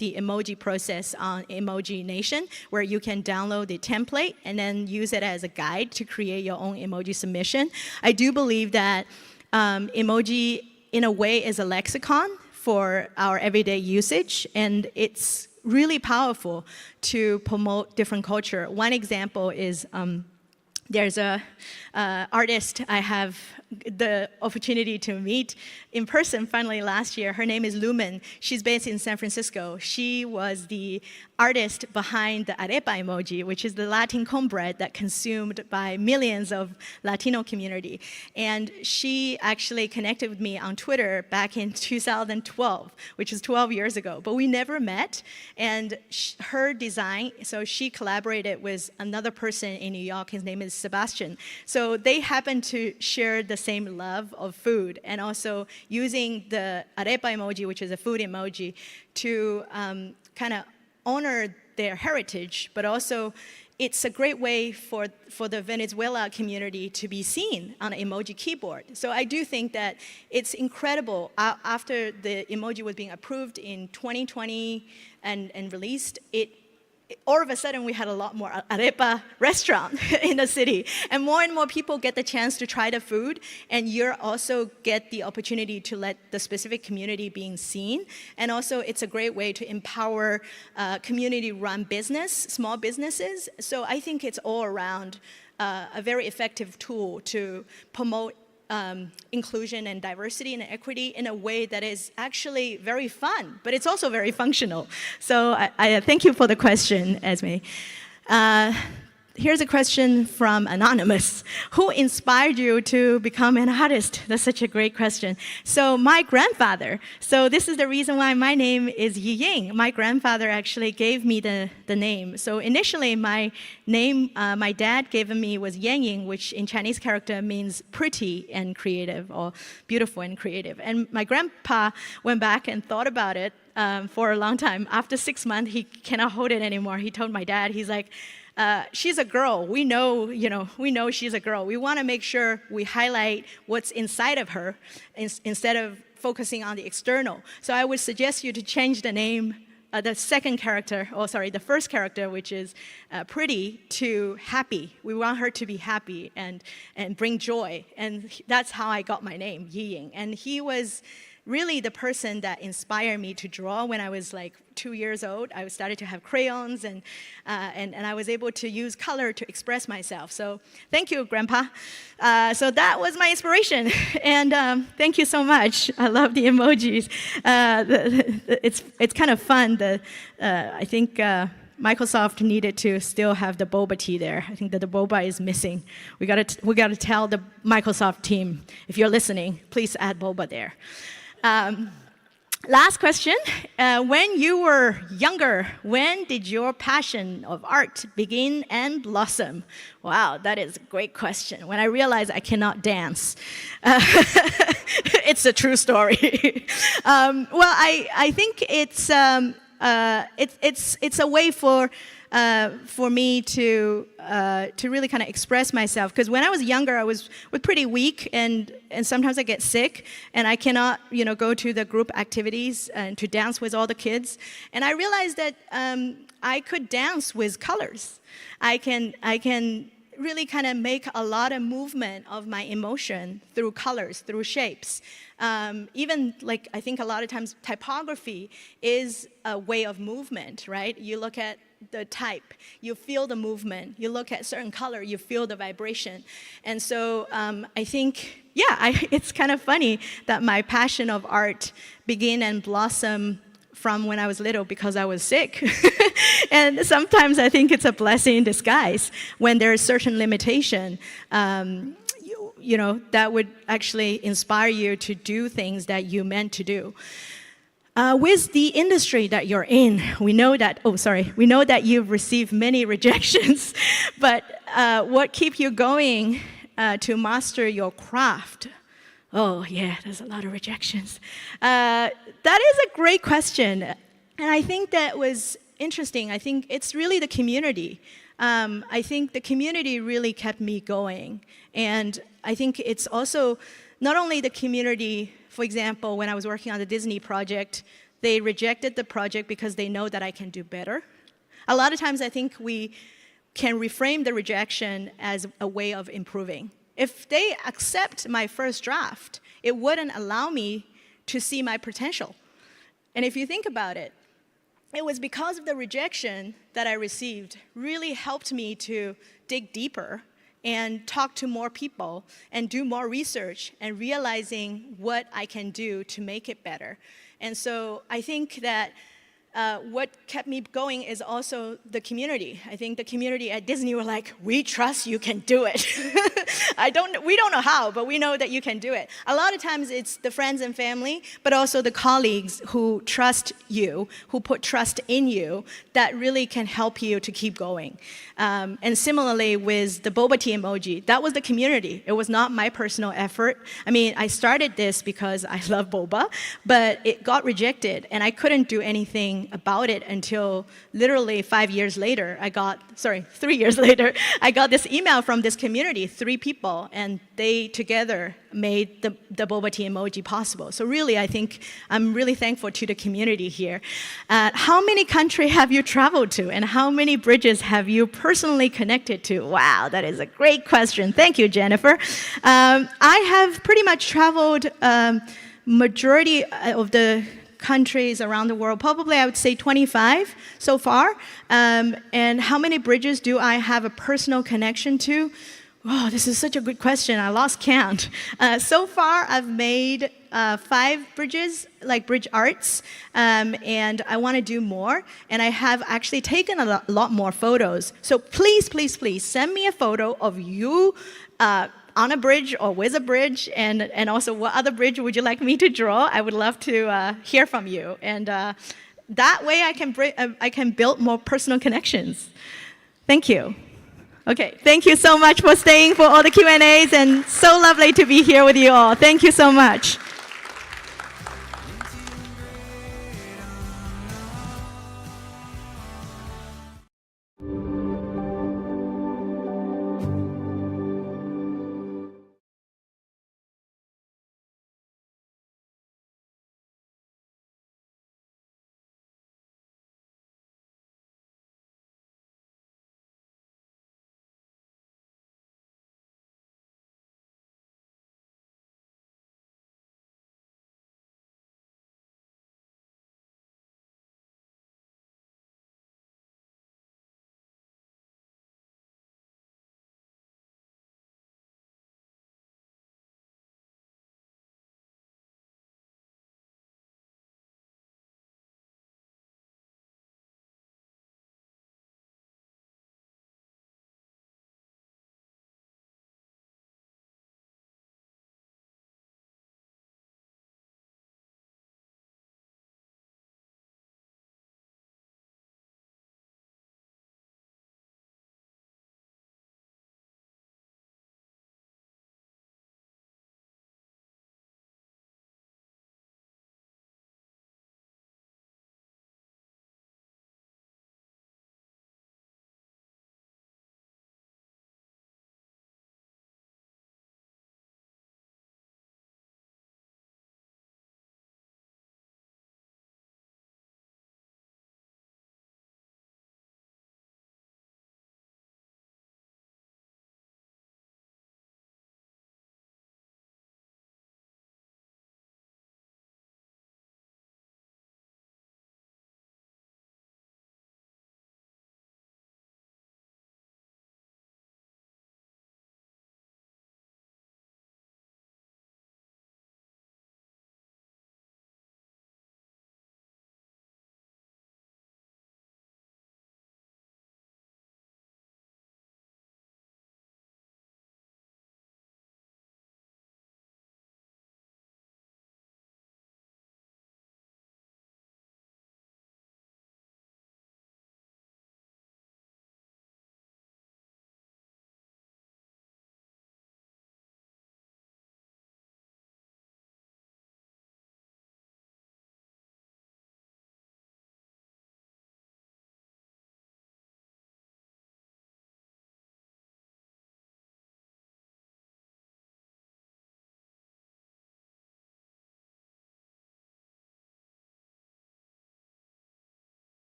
emoji process on Emoji Nation, where you can download the template and then use it as a guide to create your own emoji submission. I do believe that emoji, in a way, is a lexicon for our everyday usage, and it's really powerful to promote different culture. One example is there's a artist I have the opportunity to meet in person finally last year. Her name is Lumen. She's based in San Francisco. She was the artist behind the arepa emoji, which is the Latin cornbread that consumed by millions of Latino community. And she actually connected with me on Twitter back in 2012, which is 12 years ago. But we never met. And her design, so she collaborated with another person in New York. His name is Sebastian. So they happen to share the same love of food, and also using the arepa emoji, which is a food emoji, to kind of honor their heritage, but also it's a great way for the Venezuela community to be seen on an emoji keyboard. So I do think that it's incredible. After the emoji was being approved in 2020 and released, all of a sudden we had a lot more arepa restaurant in the city. And more people get the chance to try the food, and you also get the opportunity to let the specific community being seen. And also it's a great way to empower community-run business, small businesses. So I think it's all around a very effective tool to promote inclusion and diversity and equity in a way that is actually very fun, but it's also very functional. So I thank you for the question, Esme. Here's a question from Anonymous. Who inspired you to become an artist? That's such a great question. So my grandfather. So this is the reason why my name is Yi Ying. My grandfather actually gave me the name. So initially my name, my dad gave me was Yan Ying, which in Chinese character means pretty and creative, or beautiful and creative. And my grandpa went back and thought about it for a long time. After 6 months, he cannot hold it anymore. He told my dad, he's like, she's a girl. We know she's a girl. We want to make sure we highlight what's inside of her instead of focusing on the external. So I would suggest you to change the name, the first character, which is pretty, to happy. We want her to be happy and bring joy. And that's how I got my name, Yi Ying. And he was really the person that inspired me to draw when I was like 2 years old. I started to have crayons, and I was able to use color to express myself. So thank you, Grandpa. So that was my inspiration, and thank you so much. I love the emojis. It's kind of fun. I think Microsoft needed to still have the boba tea there. I think that the boba is missing. We gotta tell the Microsoft team, if you're listening, please add boba there. Last question. When you were younger, when did your passion of art begin and blossom? Wow, that is a great question. When I realized I cannot dance. It's a true story. Well, I think it's a way for me to really kind of express myself. Because when I was younger, I was pretty weak, and sometimes I get sick, and I cannot, go to the group activities and to dance with all the kids. And I realized that I could dance with colors. I can really kind of make a lot of movement of my emotion through colors, through shapes. Even like, I think a lot of times typography is a way of movement, right? You look at the type, you feel the movement. You look at certain color, you feel the vibration. And so I think, it's kind of funny that my passion of art began and blossomed from when I was little because I was sick. And sometimes I think it's a blessing in disguise when there's certain limitation. That would actually inspire you to do things that you meant to do. With the industry that you're in, we know that you've received many rejections, but what keeps you going to master your craft? Oh yeah, there's a lot of rejections. That is a great question, and I think that was interesting. I think it's really the community. I think the community really kept me going. And I think it's also not only the community, for example, when I was working on the Disney project, they rejected the project because they know that I can do better. A lot of times I think we can reframe the rejection as a way of improving. If they accept my first draft, it wouldn't allow me to see my potential. And if you think about it, it was because of the rejection that I received really helped me to dig deeper and talk to more people and do more research and realizing what I can do to make it better. And so I think that what kept me going is also the community. I think the community at Disney were like, we trust you can do it. We don't know how, but we know that you can do it. A lot of times it's the friends and family, but also the colleagues who trust you, who put trust in you, that really can help you to keep going. And similarly with the boba tea emoji, that was the community. It was not my personal effort. I mean, I started this because I love boba, but it got rejected, and I couldn't do anything about it until literally 3 years later, I got this email from this community, 3 people, and they together made the boba tea emoji possible. So really, I think I'm really thankful to the community here. How many countries have you traveled to, and how many bridges have you personally connected to? Wow, that is a great question. Thank you, Jennifer. I have pretty much traveled majority of the countries around the world, probably I would say 25 so far. And how many bridges do I have a personal connection to? Oh, this is such a good question. I lost count. So far, I've made 5 bridges, like bridge arts, and I want to do more. And I have actually taken a lot more photos. So please, please, please send me a photo of you on a bridge or with a bridge, and also what other bridge would you like me to draw? I would love to hear from you. And that way I can build more personal connections. Thank you. Okay, thank you so much for staying for all the Q&As, and so lovely to be here with you all. Thank you so much.